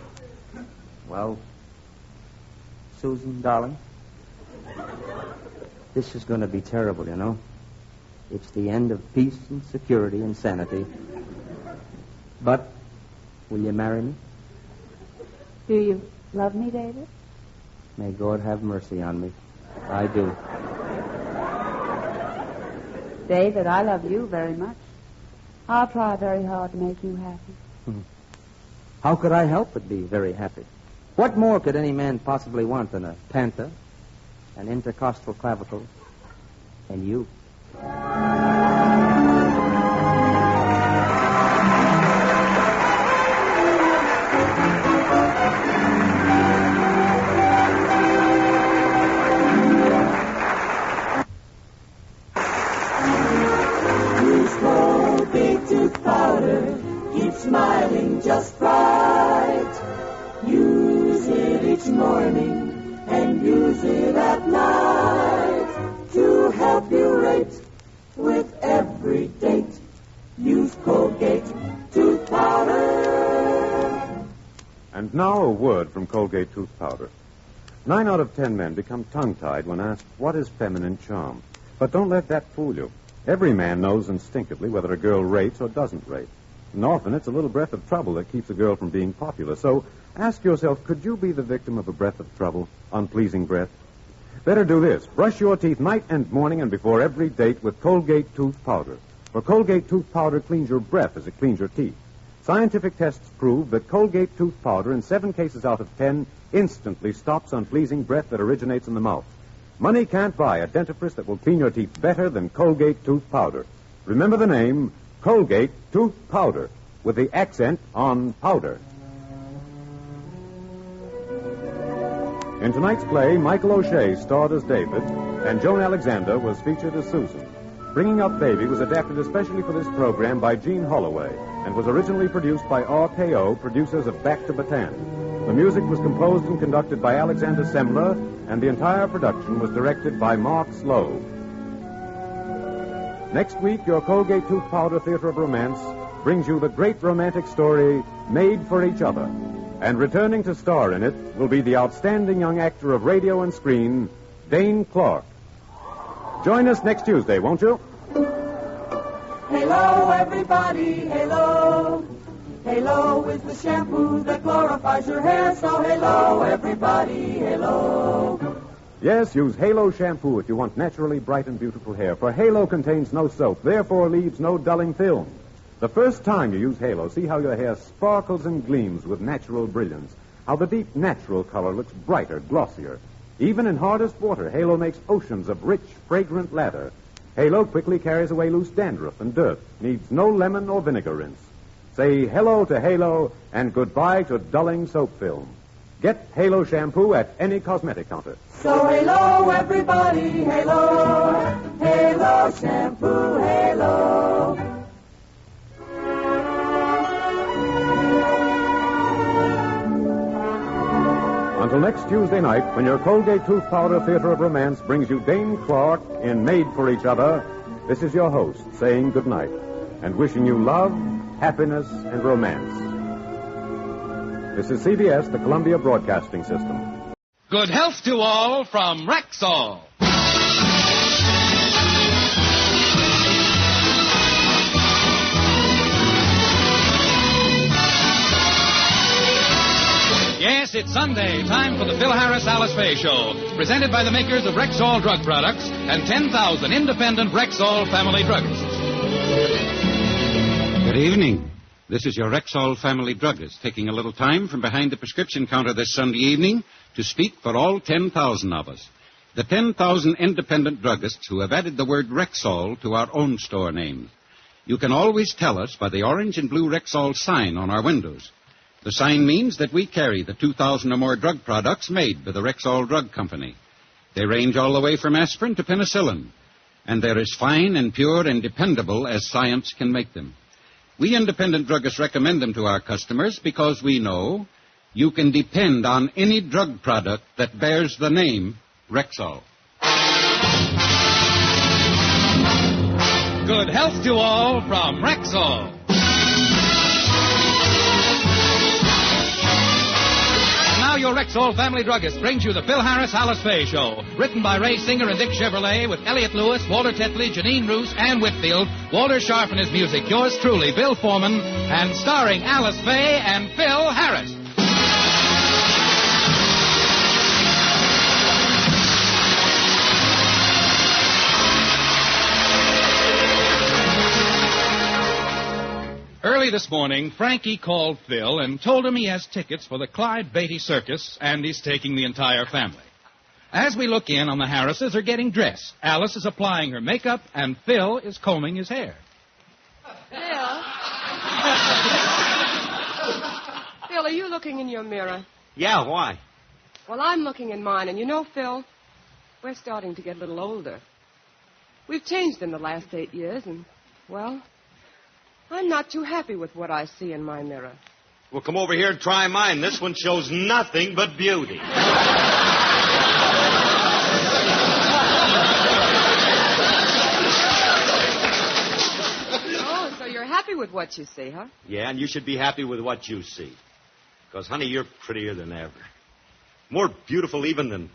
S20: Well, Susan, darling, this is going to be terrible, you know. It's the end of peace and security and sanity. But will you marry me?
S12: Do you love me, David?
S20: May God have mercy on me. I do.
S12: David, I love you very much. I'll try very hard to make you happy.
S20: How could I help but be very happy? What more could any man possibly want than a panther, an intercostal clavicle, and you?
S18: morning and use it at night to help you rate with every date. Use Colgate tooth powder.
S17: And now a word from Colgate tooth powder. 9 out of 10 men become tongue-tied when asked, what is feminine charm? But don't let that fool you. Every man knows instinctively whether a girl rates or doesn't rate. And often it's a little breath of trouble that keeps a girl from being popular. So ask yourself, could you be the victim of a breath of trouble, unpleasing breath? Better do this. Brush your teeth night and morning and before every date with Colgate tooth powder. For Colgate tooth powder cleans your breath as it cleans your teeth. Scientific tests prove that Colgate tooth powder, in 7 cases out of 10, instantly stops unpleasing breath that originates in the mouth. Money can't buy a dentifrice that will clean your teeth better than Colgate tooth powder. Remember the name, Colgate tooth powder, with the accent on powder. In tonight's play, Michael O'Shea starred as David, and Joan Alexander was featured as Susan. Bringing Up Baby was adapted especially for this program by Gene Holloway and was originally produced by RKO, producers of Back to Bataan. The music was composed and conducted by Alexander Semler, and the entire production was directed by Mark Slowe. Next week, your Colgate Tooth Powder Theater of Romance brings you the great romantic story, Made for Each Other. And returning to star in it will be the outstanding young actor of radio and screen, Dane Clark. Join us next Tuesday, won't you?
S18: Halo, everybody, halo. Halo is the shampoo that glorifies your hair, so halo, everybody, halo.
S17: Yes, use Halo shampoo if you want naturally bright and beautiful hair, for Halo contains no soap, therefore leaves no dulling film. The first time you use Halo, see how your hair sparkles and gleams with natural brilliance, how the deep natural color looks brighter, glossier. Even in hardest water, Halo makes oceans of rich, fragrant lather. Halo quickly carries away loose dandruff and dirt, needs no lemon or vinegar rinse. Say hello to Halo and goodbye to dulling soap film. Get Halo shampoo at any cosmetic counter.
S18: So halo, everybody, halo. Halo shampoo, halo.
S17: Until next Tuesday night, when your Colgate Tooth Powder Theater of Romance brings you Dane Clark in Made for Each Other, this is your host saying good night and wishing you love, happiness, and romance. This is CBS, the Columbia Broadcasting System.
S16: Good health to all from Rexall. Yes, it's Sunday, time for the Phil Harris-Alice Faye Show, presented by the makers of Rexall drug products and 10,000 independent Rexall family druggists.
S21: Good evening. This is your Rexall family druggist, taking a little time from behind the prescription counter this Sunday evening to speak for all 10,000 of us. The 10,000 independent druggists who have added the word Rexall to our own store names. You can always tell us by the orange and blue Rexall sign on our windows. The sign means that we carry the 2,000 or more drug products made by the Rexall Drug Company. They range all the way from aspirin to penicillin, and they're as fine and pure and dependable as science can make them. We independent druggists recommend them to our customers because we know you can depend on any drug product that bears the name Rexall.
S16: Good health to all from Rexall. Now your Rexall family druggist brings you the Phil Harris-Alice Faye Show. Written by Ray Singer and Dick Chevrolet with Elliot Lewis, Walter Tetley, Janine Roos, Ann Whitfield, Walter Sharp and his music, yours truly, Bill Foreman, and starring Alice Faye and Phil Harris. Early this morning, Frankie called Phil and told him he has tickets for the Clyde Beatty Circus, and he's taking the entire family. As we look in on the Harrises are getting dressed. Alice is applying her makeup, and Phil is combing his hair.
S22: Phil? Phil, are you looking in your mirror?
S23: Yeah, why?
S22: Well, I'm looking in mine, and you know, Phil, we're starting to get a little older. We've changed in the last 8 years, and, well, I'm not too happy with what I see in my mirror.
S4: Well, come over here and try mine. This one shows nothing but beauty.
S22: Oh, so you're happy with what you see, huh?
S4: Yeah, and you should be happy with what you see. Because, honey, you're prettier than ever. More beautiful even than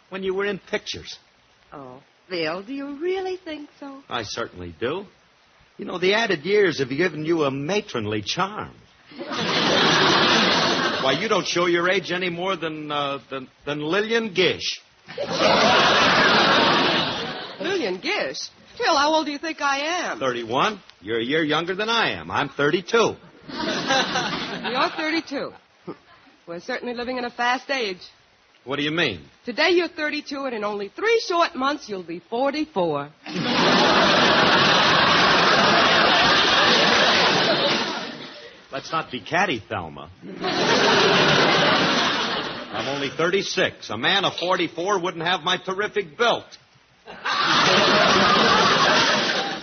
S4: when you were in pictures.
S22: Oh, Bill, do you really think so?
S4: I certainly do. You know, the added years have given you a matronly charm. Why, you don't show your age any more than Lillian Gish.
S22: Lillian Gish? Phil, how old do you think I am?
S4: 31. You're a year younger than I am. I'm 32.
S22: You're 32. We're certainly living in a fast age.
S4: What do you mean?
S22: Today you're 32, and in only 3 short months you'll be 44.
S4: Let's not be catty, Thelma. I'm only 36. A man of 44 wouldn't have my terrific build.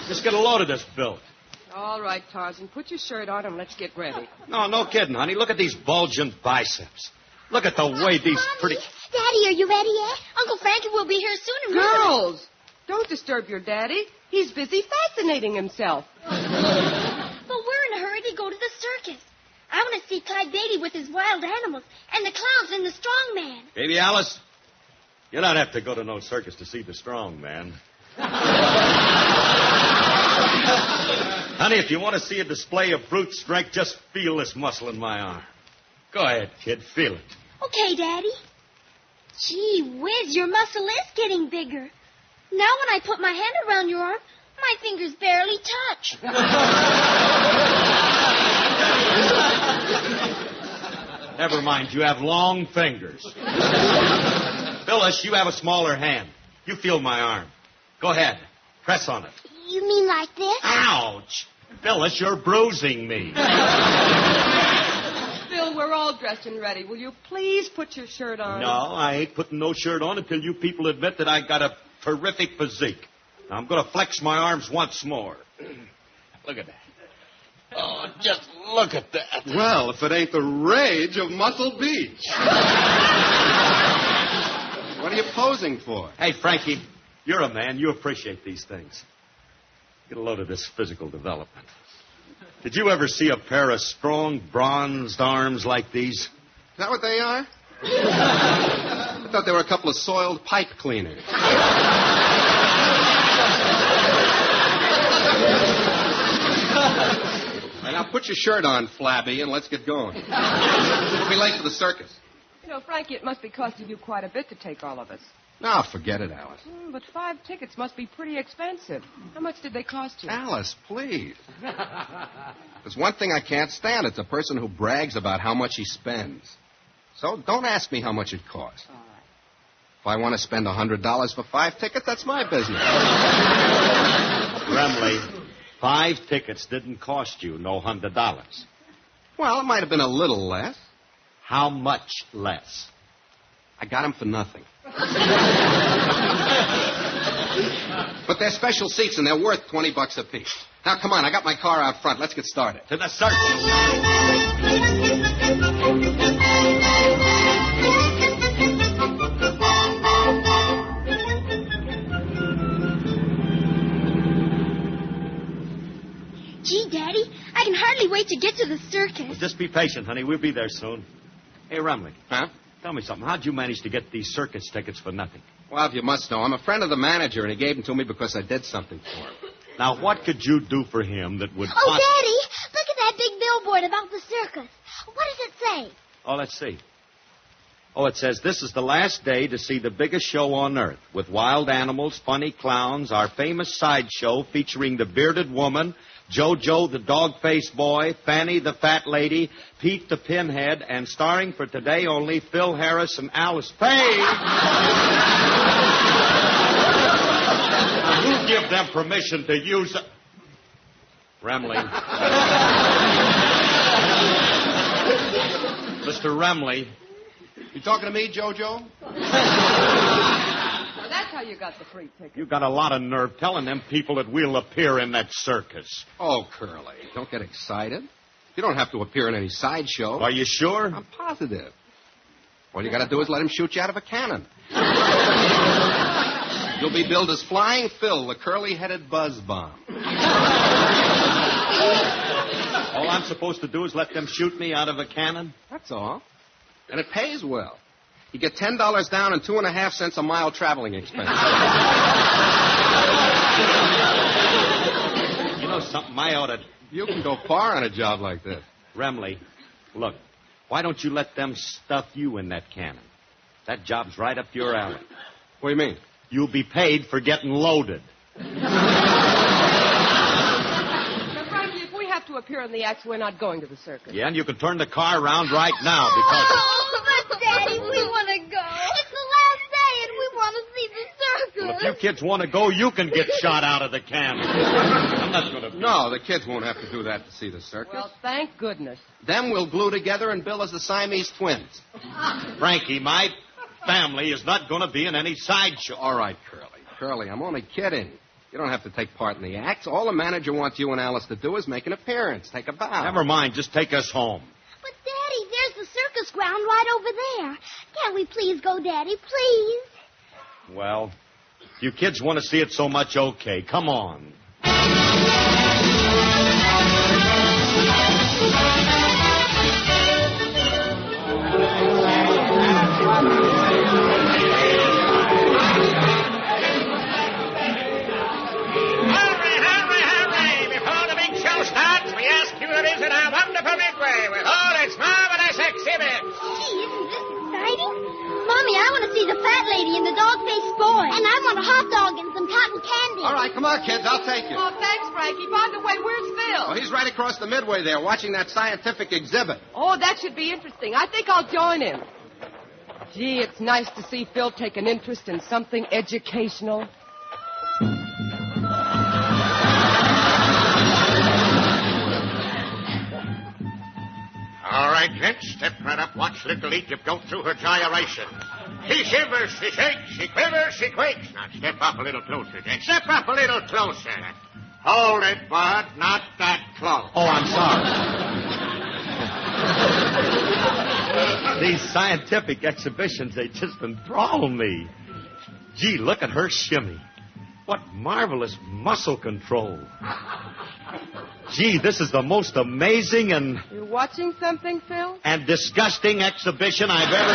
S4: Just get a load of this build.
S22: All right, Tarzan, put your shirt on and let's get ready.
S4: No kidding, honey. Look at these bulgent biceps. Look at the way these pretty...
S9: Daddy, are you ready yet? Uncle Frankie will be here soon. And
S22: Girls, don't disturb your daddy. He's busy fascinating himself.
S9: But we're in a hurry to go to the circus. I want to see Clyde Beatty with his wild animals and the clowns and the strong man.
S4: Baby Alice, you don't have to go to no circus to see the strong man. Honey, if you want to see a display of brute strength, just feel this muscle in my arm. Go ahead, kid, feel it.
S9: Okay, Daddy. Gee whiz, your muscle is getting bigger. Now when I put my hand around your arm, my fingers barely touch.
S4: Never mind, you have long fingers. Phyllis, you have a smaller hand. You feel my arm. Go ahead, press on it.
S9: You mean like this?
S4: Ouch! Phyllis, you're bruising me.
S22: Phil, we're all dressed and ready. Will you please put your shirt on?
S4: No, I ain't putting no shirt on until you people admit that I got a terrific physique. Now, I'm going to flex my arms once more. Look at that. Oh, just look at that.
S23: Well, if it ain't the rage of Muscle Beach. What are you posing for?
S4: Hey, Frankie, you're a man. You appreciate these things. Get a load of this physical development. Did you ever see a pair of strong, bronzed arms like these?
S23: Is that what they are? I thought they were a couple of soiled pipe cleaners. Right, now put your shirt on, Flabby, and let's get going. We'll be late for the circus.
S22: You know, Frankie, it must be costing you quite a bit to take all of us.
S23: No, forget it, Alice.
S22: But 5 tickets must be pretty expensive. How much did they cost you?
S23: Alice, please. There's one thing I can't stand. It's a person who brags about how much he spends. So don't ask me how much it costs.
S22: All right.
S23: If I want to spend $100 for 5 tickets, that's my business.
S4: Remley, 5 tickets didn't cost you no $100.
S23: Well, it might have been a little less.
S4: How much less?
S23: I got them for nothing. But they're special seats, and they're worth $20 apiece. Now, come on, I got my car out front. Let's get started.
S4: To the circus.
S9: Gee, Daddy, I can hardly wait to get to the circus.
S4: Well, just be patient, honey. We'll be there soon. Hey, Rumley.
S23: Huh?
S4: Tell me something. How'd you manage to get these circus tickets for nothing?
S23: Well, if you must know, I'm a friend of the manager, and he gave them to me because I did something for him.
S4: Now, what could you do for him that would...
S9: Oh, Daddy, look at that big billboard about the circus. What does it say?
S4: Oh, let's see. Oh, it says, this is the last day to see the biggest show on earth, with wild animals, funny clowns, our famous sideshow featuring the bearded woman, Jojo the dog-faced boy, Fanny the fat lady, Pete the pinhead, and starring for today only Phil Harris and Alice Faye. Who give them permission to use it? Remley. Mr. Remley.
S23: You talking to me, Jojo?
S22: Well, that's how you got the free ticket.
S4: You got a lot of nerve telling them people that we'll appear in that circus.
S23: Oh, Curly, don't get excited. You don't have to appear in any sideshow.
S4: Are you sure?
S23: I'm positive. All you got to do is let him shoot you out of a cannon. You'll be billed as Flying Phil, the curly-headed buzz bomb.
S4: All I'm supposed to do is let them shoot me out of a cannon?
S23: That's all. And it pays well. You get $10 down and 2.5 cents a mile traveling expense.
S4: You know something, I ought to...
S23: You can go far on a job like this.
S4: Remley, look, why don't you let them stuff you in that cannon? That job's right up your alley.
S23: What do you mean?
S4: You'll be paid for getting loaded.
S22: Now, Frankie, if we have to appear in the acts, we're not going to the circus.
S4: Yeah, and you can turn the car around right now because...
S9: Oh, but, Daddy, we want to go. It's the last day, and we want to see the circus.
S4: Well, if you kids want to go, you can get shot out of the cannon. I'm not going to...
S23: No, the kids won't have to do that to see the circus.
S22: Well, thank goodness.
S23: Them we'll glue together and bill as the Siamese twins.
S4: Frankie, my family is not going to be in any sideshow.
S23: All right, Curly. Curly, I'm only kidding. You don't have to take part in the acts. All the manager wants you and Alice to do is make an appearance, take a bow.
S4: Never mind, just take us home.
S9: But, Daddy, there's the circus ground right over there. Can't we please go, Daddy, please?
S4: Well, if you kids want to see it so much, okay. Come on.
S3: Visit our wonderful midway with all its marvelous exhibits.
S9: Gee, isn't this exciting? Mommy, I want to see the fat lady and the dog-faced boy. And I want a hot dog and some cotton candy.
S23: All right, come on, kids. I'll take you.
S22: Oh, thanks, Frankie. By the way, where's Phil?
S23: Oh, he's right across the midway there watching that scientific exhibit.
S22: Oh, that should be interesting. I think I'll join him. Gee, it's nice to see Phil take an interest in something educational.
S3: All right, gents, step right up. Watch little Egypt go through her gyration. She shivers, she shakes, she quivers, she quakes. Now, step up a little closer, gents. Step up a little closer. Hold it, Bud. Not that close.
S4: Oh, I'm sorry. These scientific exhibitions, they just enthrall me. Gee, look at her shimmy. What marvelous muscle control. Gee, this is the most amazing and...
S22: You're watching something, Phil?
S4: ...and disgusting exhibition I've ever...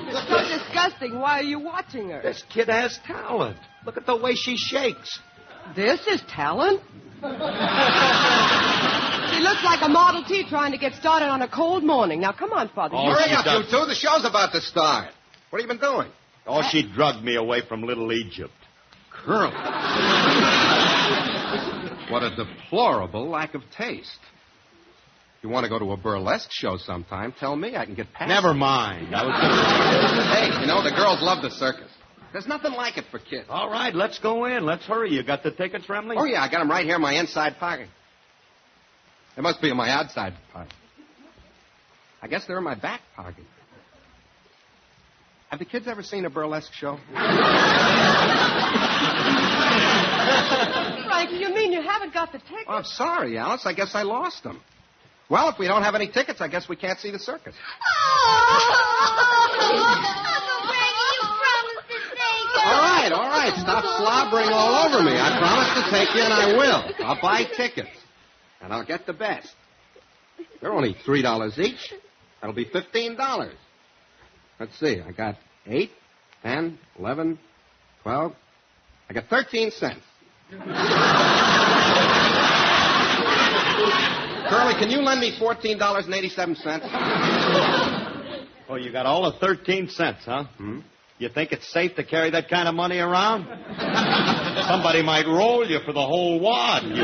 S22: It's so disgusting. Why are you watching her?
S4: This kid has talent. Look at the way she shakes.
S22: This is talent? She looks like a Model T trying to get started on a cold morning. Now, come on, Father.
S23: Hurry up, you two. The show's about to start. What have you been doing?
S4: Oh, she drugged me away from Little Egypt.
S23: Curly. What a deplorable lack of taste. If you want to go to a burlesque show sometime, tell me. I can get past
S4: Never
S23: it.
S4: mind.
S23: Hey, you know, the girls love the circus. There's nothing like it for kids.
S4: All right, let's go in. Let's hurry. You got the tickets, Remley?
S23: Oh, yeah, I got them right here in my inside pocket. They must be in my outside pocket. I guess they're in my back pocket. Have the kids ever seen a burlesque show?
S22: Frankie, you mean you haven't got the tickets?
S23: Oh, I'm sorry, Alice. I guess I lost them. Well, if we don't have any tickets, I guess we can't see the circus. All right. Stop slobbering all over me. I promise to take you, and I will. I'll buy tickets, and I'll get the best. They're only $3 each. That'll be $15. Let's see. I got 8, 10, 11, 12. I got 13 cents. Curly, can you lend me $14.87?
S4: Oh, you got all of 13 cents, huh?
S23: Hmm?
S4: You think it's safe to carry that kind of money around? Somebody might roll you for the whole wad, you know.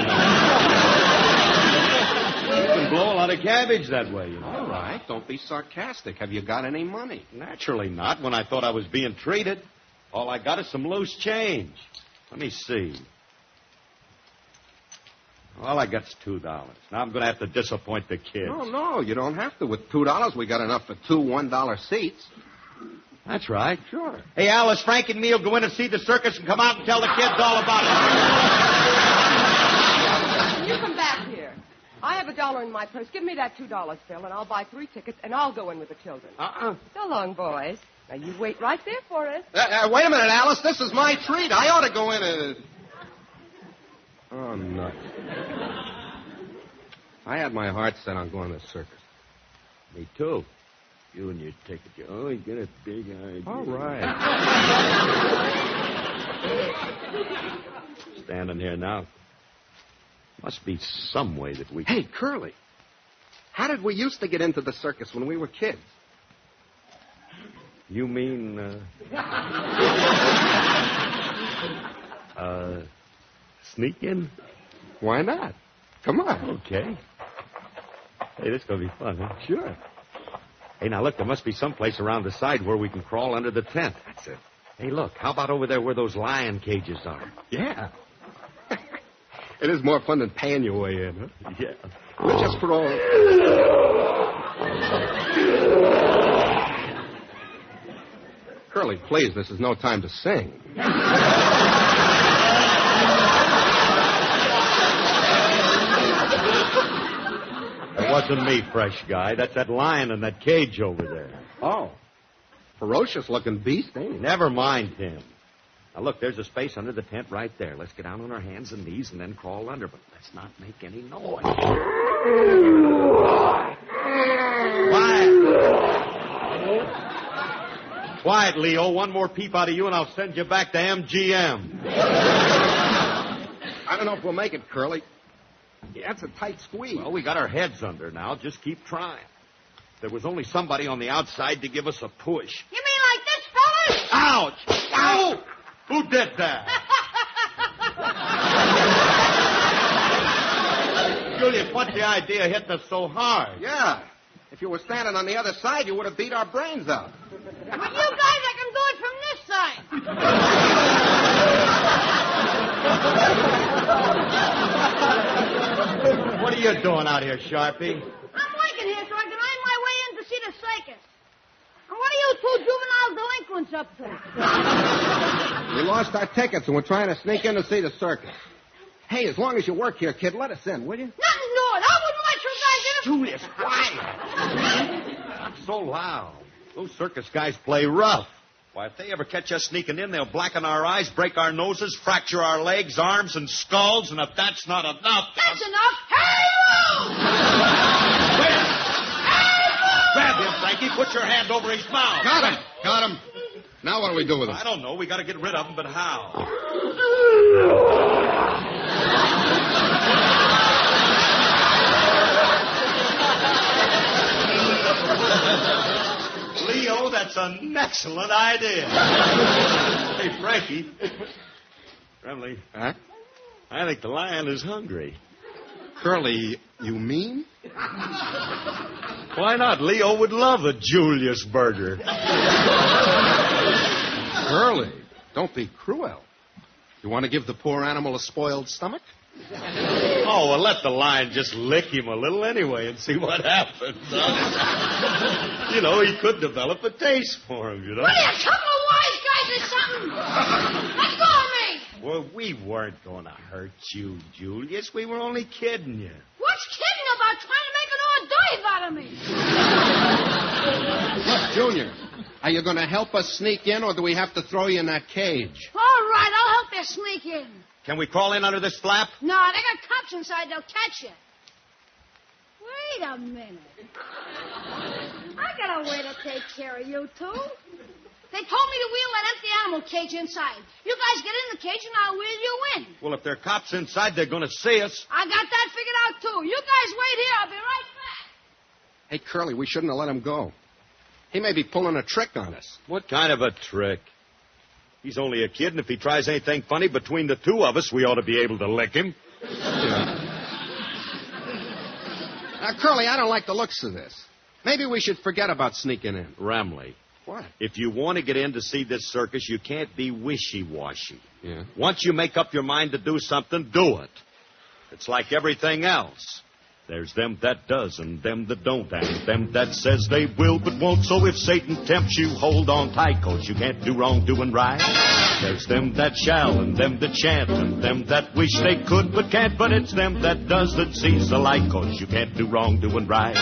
S4: You can blow a lot of cabbage that way, you know.
S23: All right, don't be sarcastic. Have you got any money?
S4: Naturally not, when I thought I was being treated. All I got is some loose change. Let me see. All I got's $2. Now I'm going to have to disappoint the kids.
S23: No, you don't have to. With $2, we got enough for 2 $1 seats.
S4: That's right.
S23: Sure.
S4: Hey, Alice, Frank, and me'll go in and see the circus and come out and tell the kids all about it.
S22: when you come back here, I have $1 in my purse. Give me that $2, Phil, and I'll buy 3 tickets, and I'll go in with the children. So long, boys. Now, you wait right there for us.
S23: Wait a minute, Alice. This is my treat. I ought to go in and... Oh, nuts. I had my heart set on going to the circus.
S4: Me too. You and your ticket. You always get a big idea.
S23: All right.
S4: Standing here now. Must be some way that we...
S23: Hey, Curly. How did we used to get into the circus when we were kids?
S4: You mean, sneak in?
S23: Why not? Come on.
S4: Okay. Hey, this is going to be fun, huh?
S23: Sure.
S4: Hey, now, look, there must be some place around the side where we can crawl under the tent.
S23: That's it.
S4: Hey, look, how about over there where those lion cages are?
S23: Yeah. It is more fun than paying your way in, huh?
S4: Yeah.
S23: We'll just crawl. Curly, please, this is no time to sing.
S4: It wasn't me, fresh guy. That's that lion in that cage over there.
S23: Oh. Ferocious-looking beast, ain't he?
S4: Never mind him. Now, look, there's a space under the tent right there. Let's get down on our hands and knees and then crawl under, but let's not make any noise. Quiet, Leo. One more peep out of you, and I'll send you back to MGM.
S23: I don't know if we'll make it, Curly. Yeah, that's a tight squeeze.
S4: Well, we got our heads under now. Just keep trying. There was only somebody on the outside to give us a push.
S9: You mean like this, fellas?
S4: Ouch! Ow! Who did that? Julius, what's the idea of hitting us so hard?
S23: Yeah. If you were standing on the other side, you would have beat our brains out.
S9: With you guys, I can do it from this side.
S4: What are you doing out here, Sharpie?
S9: I'm working here so I can earn my way in to see the circus. And what are you two juvenile delinquents up to?
S23: We lost our tickets and we're trying to sneak in to see the circus. Hey, as long as you work here, kid, let us in, will you?
S9: Nothing doing. I wouldn't let you guys in.
S23: Julius, quiet.
S4: Not so loud. Those circus guys play rough. Why, if they ever catch us sneaking in, they'll blacken our eyes, break our noses, fracture our legs, arms, and skulls, and if that's not enough...
S9: That's enough. Hey,
S4: Wait! Grab him, Frankie. Put your hand over his mouth.
S23: Got him. Now what do we do with him?
S4: I don't know. We got to get rid of him, but how? Leo, that's an excellent idea. Hey, Frankie. Remley.
S23: Huh?
S4: I think the lion is hungry.
S23: Curly, you mean?
S4: Why not? Leo would love a Julius burger.
S23: Curly, don't be cruel. You want to give the poor animal a spoiled stomach?
S4: Oh, well, let the lion just lick him a little anyway and see what happens. You know, he could develop a taste for him, you know.
S9: what are you, a couple of wise guys or something? Let go of me.
S4: Well, we weren't going to hurt you, Julius. We were only kidding you.
S9: What's kidding about trying to make an hors d'oeuvre out of me?
S23: Look, Junior, are you going to help us sneak in, or do we have to throw you in that cage?
S9: All right, I'll help you sneak in.
S4: Can we crawl in under this flap?
S9: No, they got cops inside. They'll catch you. Wait a minute. I got a way to take care of you two. They told me to wheel that empty animal cage inside. You guys get in the cage and I'll wheel you in.
S4: Well, if there are cops inside, they're going to see us.
S9: I got that figured out, too. You guys wait here. I'll be right back.
S23: Hey, Curly, we shouldn't have let him go. He may be pulling a trick on us.
S4: What kind of a trick? He's only a kid, and if he tries anything funny between the two of us, we ought to be able to lick him.
S23: Now, Curly, I don't like the looks of this. Maybe we should forget about sneaking in.
S4: Ramley.
S23: What?
S4: If you want to get in to see this circus, you can't be wishy-washy.
S23: Yeah?
S4: Once you make up your mind to do something, do it. It's like everything else. There's them that does and them that don't, and them that says they will but won't. So if Satan tempts you, hold on tight, 'cause you can't do wrong doing right.
S5: There's them that shall and them that shan't and them that wish they could but can't. But it's them that does that sees the light, 'cause you can't do wrong doing right.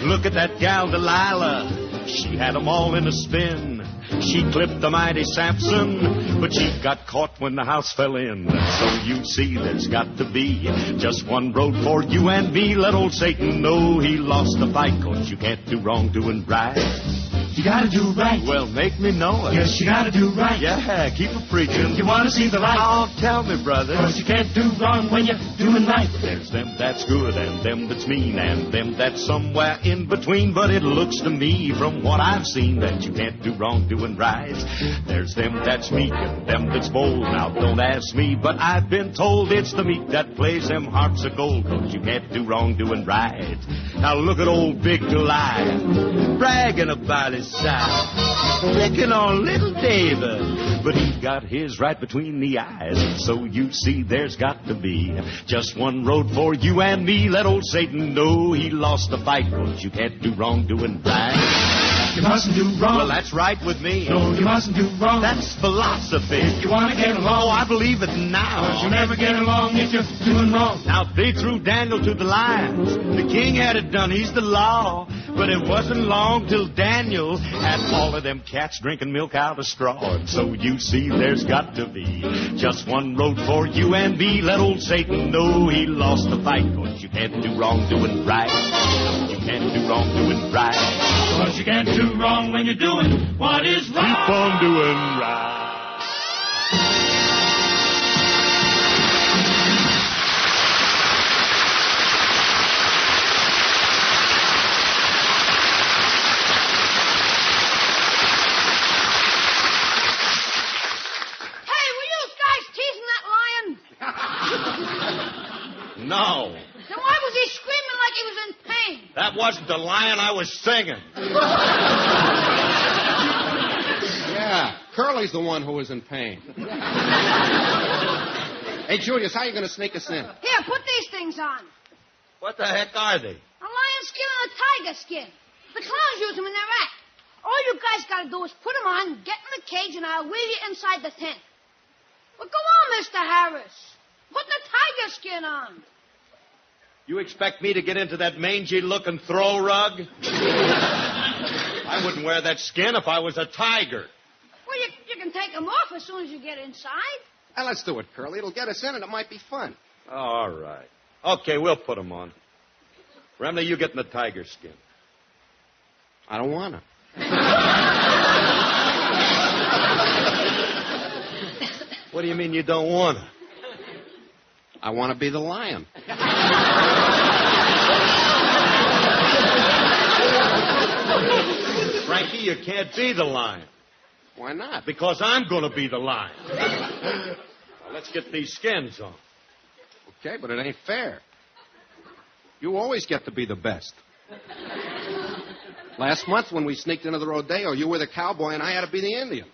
S5: Look at that gal Delilah. She had 'em all in a spin. She clipped the mighty Samson, but she got caught when the house fell in. So you see there's got to be just one road for you and me. Let old Satan know he lost the fight, 'cause you can't do wrong doing right.
S7: You gotta do right.
S5: Well, make me know it.
S7: Yes, you gotta do right.
S5: Yeah, keep a preaching.
S7: You wanna see the light.
S5: Oh, tell me, brother.
S7: 'Cause you can't do wrong when you're doing right.
S5: There's them that's good and them that's mean and them that's somewhere in between. But it looks to me from what I've seen that you can't do wrong doing right. There's them that's meek and them that's bold. Now, don't ask me, but I've been told it's the meek that plays them hearts of gold, 'cause you can't do wrong doing right. Now, look at old Big Goliath bragging about his side, picking on little David, but he got his right between the eyes. And so you see there's got to be just one road for you and me. Let old Satan know he lost the fight, 'cause you can't do wrong doing right.
S7: You mustn't do wrong.
S5: Well, that's right with me.
S7: No, you mustn't do wrong.
S5: That's philosophy.
S7: If you want to get along.
S5: Oh, I believe it now.
S7: 'Cause you never get along if you're doing wrong.
S5: Now, they threw Daniel to the lions. The king had it done. He's the law. But it wasn't long till Daniel had all of them cats drinking milk out of straw. And so you see there's got to be just one road for you and me. Let old Satan know he lost the fight, 'cause you can't do wrong doing right. You can't do wrong doing right.
S7: 'Cause you can't do wrong when you're doing what is right.
S5: Keep on doing right. No.
S9: Then why was he screaming like he was in pain?
S5: That wasn't the lion, I was singing.
S23: Yeah, Curly's the one who was in pain. Hey, Julius, how are you going to sneak us in?
S9: Here, put these things on.
S5: What the heck are they?
S9: A lion skin and a tiger skin. The clowns use them in their act. All you guys got to do is put them on, get in the cage, and I'll wheel you inside the tent. Well, go on, Mr. Harris. Put the tiger skin on.
S5: You expect me to get into that mangy-looking throw rug? I wouldn't wear that skin if I was a tiger.
S9: Well, you can take them off as soon as you get inside.
S23: Well, let's do it, Curly. It'll get us in, and it might be fun.
S5: All right. Okay, we'll put them on. Remley, you get in the tiger skin.
S23: I don't want to.
S5: What do you mean you don't want to?
S23: I want to be the lion.
S5: Frankie, you can't be the lion.
S23: Why not?
S5: Because I'm going to be the lion. Now, let's get these skins on.
S23: Okay, but it ain't fair. You always get to be the best. Last month when we sneaked into the rodeo, you were the cowboy and I had to be the Indian.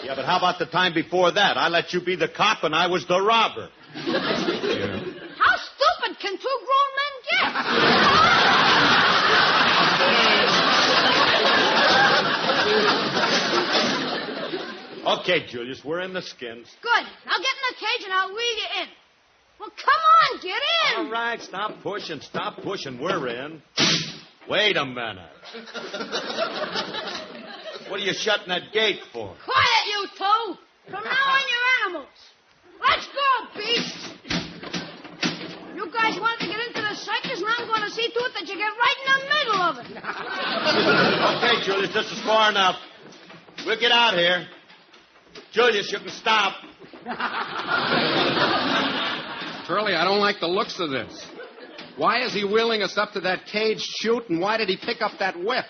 S5: Yeah, but how about the time before that? I let you be the cop and I was the robber.
S23: Yeah.
S9: How stupid can two grown men get?
S5: Okay, Julius, we're in the skins.
S9: Good. Now get in the cage and I'll wheel you in. Well, come on, get in.
S5: All right, stop pushing. We're in. Wait a minute. What are you shutting that gate for?
S9: Quiet, you two. From now on, you're animals. Let's go, beasts. You guys wanted to get into the circus, and I'm going to see to it that you get right in the middle of it.
S5: Okay, Julius, this is far enough. We'll get out here. Julius, you can stop.
S23: Curly, I don't like the looks of this. Why is he wheeling us up to that cage chute, and why did he pick up that whip?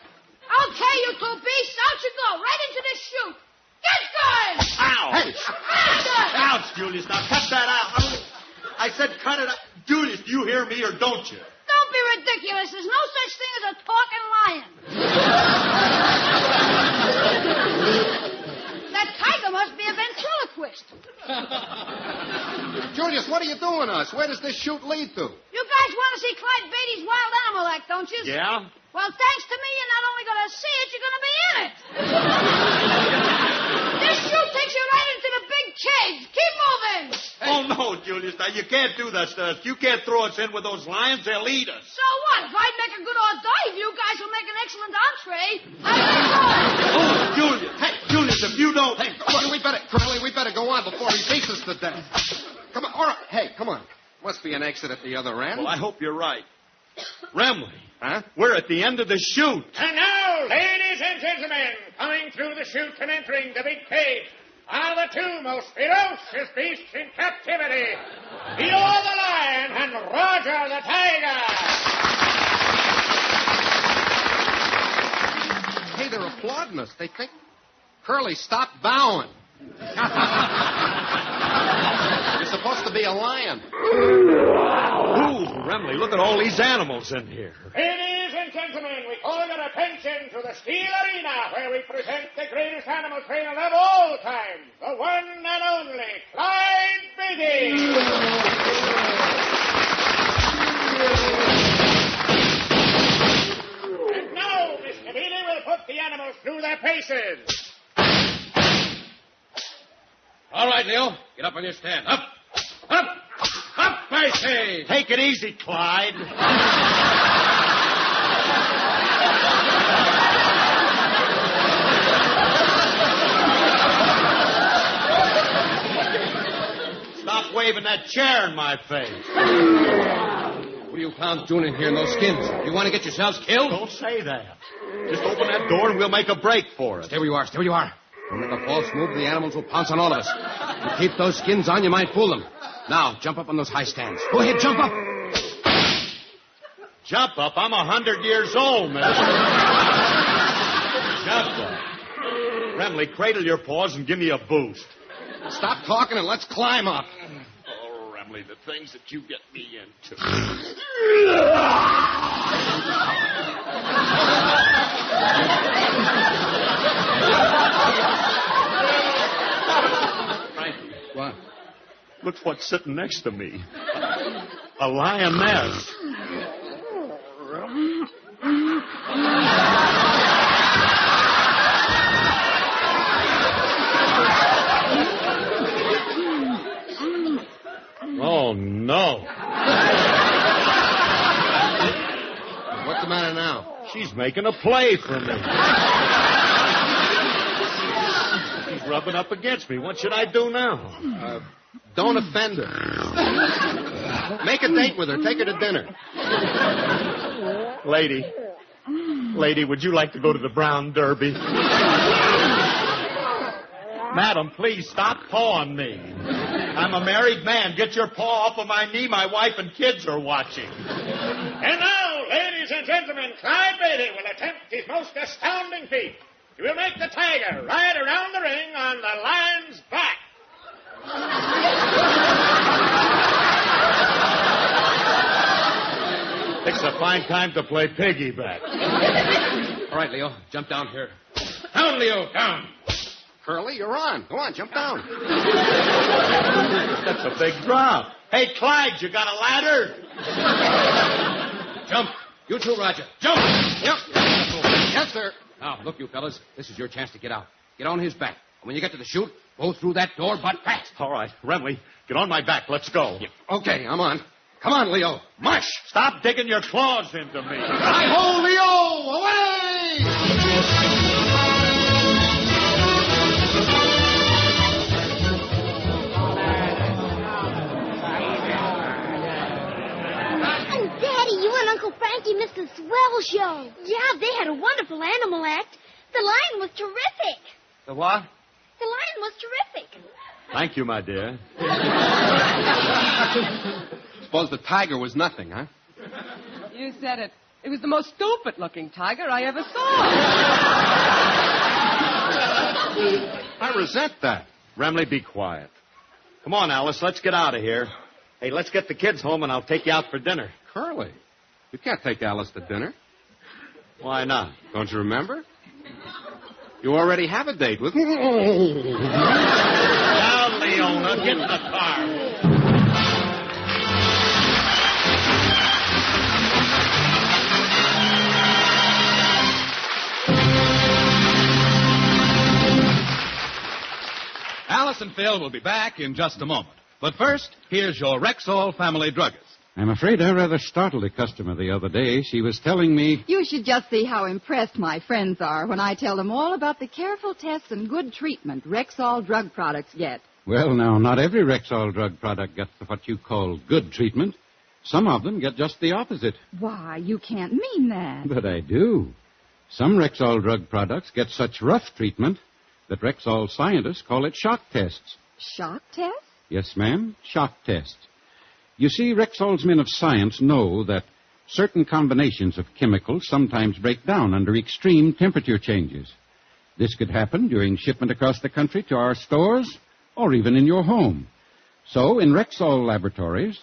S9: Okay, you two beasts, out you go, right into the chute. Get going!
S5: Ow!
S23: Hey!
S5: Ouch, Julius, now cut that out. I said cut it out. Julius, do you hear me or don't you?
S9: Don't be ridiculous. There's no such thing as a talking lion. That tiger must be a ventriloquist.
S23: Julius, what are you doing to us? Where does this chute lead to?
S9: You guys want to see Clyde Beatty's wild animal act, don't you?
S5: Yeah?
S9: Well, thanks to me, you're not only going to see it, you're going to be in it. This chute takes you right into the big cage. Keep moving.
S4: Oh, no, Julius. Now, you can't do that stuff. You can't throw us in with those lions. They'll eat us.
S9: So what? If I make a good hors d'oeuvre, you guys will make an excellent entree.
S4: Oh, Julius. Hey, Julius, if you don't...
S23: Hey, Curly, we better go on before he beats us to death. Come on. All right. Hey, come on. Must be an exit at the other end.
S4: Well, I hope you're right. Remley. Huh? We're at the end of the chute.
S3: And now, ladies and gentlemen, coming through the chute and entering the big cage are the two most ferocious beasts in captivity, Leo the lion and Roger the tiger.
S23: Hey, they're applauding us. They think... Curly, stop bowing. You're supposed to be a lion.
S4: Ooh, Remley, look at all these animals in here.
S3: Ladies and gentlemen, we call your attention to the Steel Arena, where we present the greatest animal trainer of all time, the one and only Clyde Beatty. And now, Mr. Beatty will put the animals through their paces.
S6: All right, Leo. Get up on your stand. Up! Up! Up, I say!
S4: Take it easy, Clyde. Stop waving that chair in my face.
S6: What are you clowns doing in here in those skins? You want to get yourselves killed?
S4: Don't say that. Just open that door and we'll make a break for it.
S6: Stay where you are. Stay where you are. Don't make a false move, the animals will pounce on all of us. You keep those skins on, you might fool them. Now, jump up on those high stands. Go ahead, jump up.
S4: Jump up? I'm 100 years old, man. Jump up. Remley, cradle your paws and give me a boost.
S23: Stop talking and let's climb up.
S4: Oh, Remley, the things that you get me into. Frankie.
S6: What?
S4: Look what's sitting next to me. A lioness. Oh, no.
S23: What's the matter now?
S4: She's making a play for me. She's rubbing up against me. What should I do now?
S23: Don't offend her. Make a date with her. Take her to dinner.
S4: Lady, would you like to go to the Brown Derby? Madam, please stop pawing me. I'm a married man. Get your paw off of my knee. My wife and kids are watching.
S3: And now, ladies and gentlemen, Clyde Beatty will attempt his most astounding feat. He will make the tiger ride around the ring on the lion's back.
S4: It's a fine time to play piggyback.
S6: All right, Leo, jump down here. Down, Leo, down.
S23: Curly, you're on. Go on, jump down.
S4: That's a big drop. Hey, Clyde, you got a ladder?
S6: Jump. You too, Roger. Jump.
S23: Yep. Yes, sir.
S6: Now, look, you fellas. This is your chance to get out. Get on his back. And when you get to the chute, go through that door, but fast.
S4: All right. Remley, get on my back. Let's go.
S23: Yeah. Okay, I'm on. Come on, Leo. Mush!
S4: Stop digging your claws into me.
S23: Hi-ho, Leo! Away!
S11: Oh, Daddy, you and Uncle Frankie missed a swell show. Yeah, they had a wonderful animal act. The lion was terrific.
S4: The what?
S11: The lion was terrific.
S4: Thank you, my dear.
S23: Suppose the tiger was nothing, huh?
S22: You said it. It was the most stupid-looking tiger I ever saw.
S23: I resent that.
S4: Remley, be quiet. Come on, Alice, let's get out of here. Hey, let's get the kids home, and I'll take you out for dinner.
S23: Curly, you can't take Alice to dinner.
S4: Why not?
S23: Don't you remember? You already have a date with...
S4: Down, Leona. Get in the car.
S16: Alice and Phil will be back in just a moment. But first, here's your Rexall family druggist.
S21: I'm afraid I rather startled a customer the other day. She was telling me...
S2: You should just see how impressed my friends are when I tell them all about the careful tests and good treatment Rexall drug products get.
S21: Well, now, not every Rexall drug product gets what you call good treatment. Some of them get just the opposite.
S2: Why, you can't mean that.
S21: But I do. Some Rexall drug products get such rough treatment that Rexall scientists call it shock tests.
S2: Shock tests?
S21: Yes, ma'am, shock tests. You see, Rexall's men of science know that certain combinations of chemicals sometimes break down under extreme temperature changes. This could happen during shipment across the country to our stores or even in your home. So, in Rexall laboratories,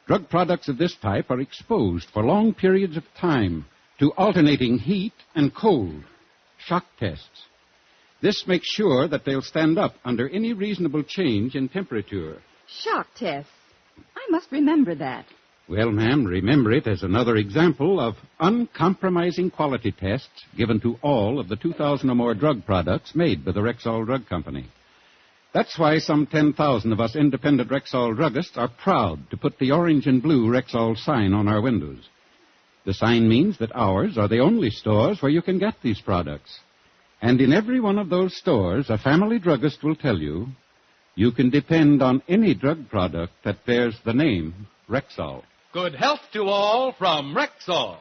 S21: drug products of this type are exposed for long periods of time to alternating heat and cold, shock tests. This makes sure that they'll stand up under any reasonable change in temperature.
S2: Shock tests. I must remember that.
S21: Well, ma'am, remember it as another example of uncompromising quality tests given to all of the 2,000 or more drug products made by the Rexall Drug Company. That's why some 10,000 of us independent Rexall druggists are proud to put the orange and blue Rexall sign on our windows. The sign means that ours are the only stores where you can get these products. And in every one of those stores, a family druggist will tell you, you can depend on any drug product that bears the name Rexall.
S16: Good health to all from Rexall.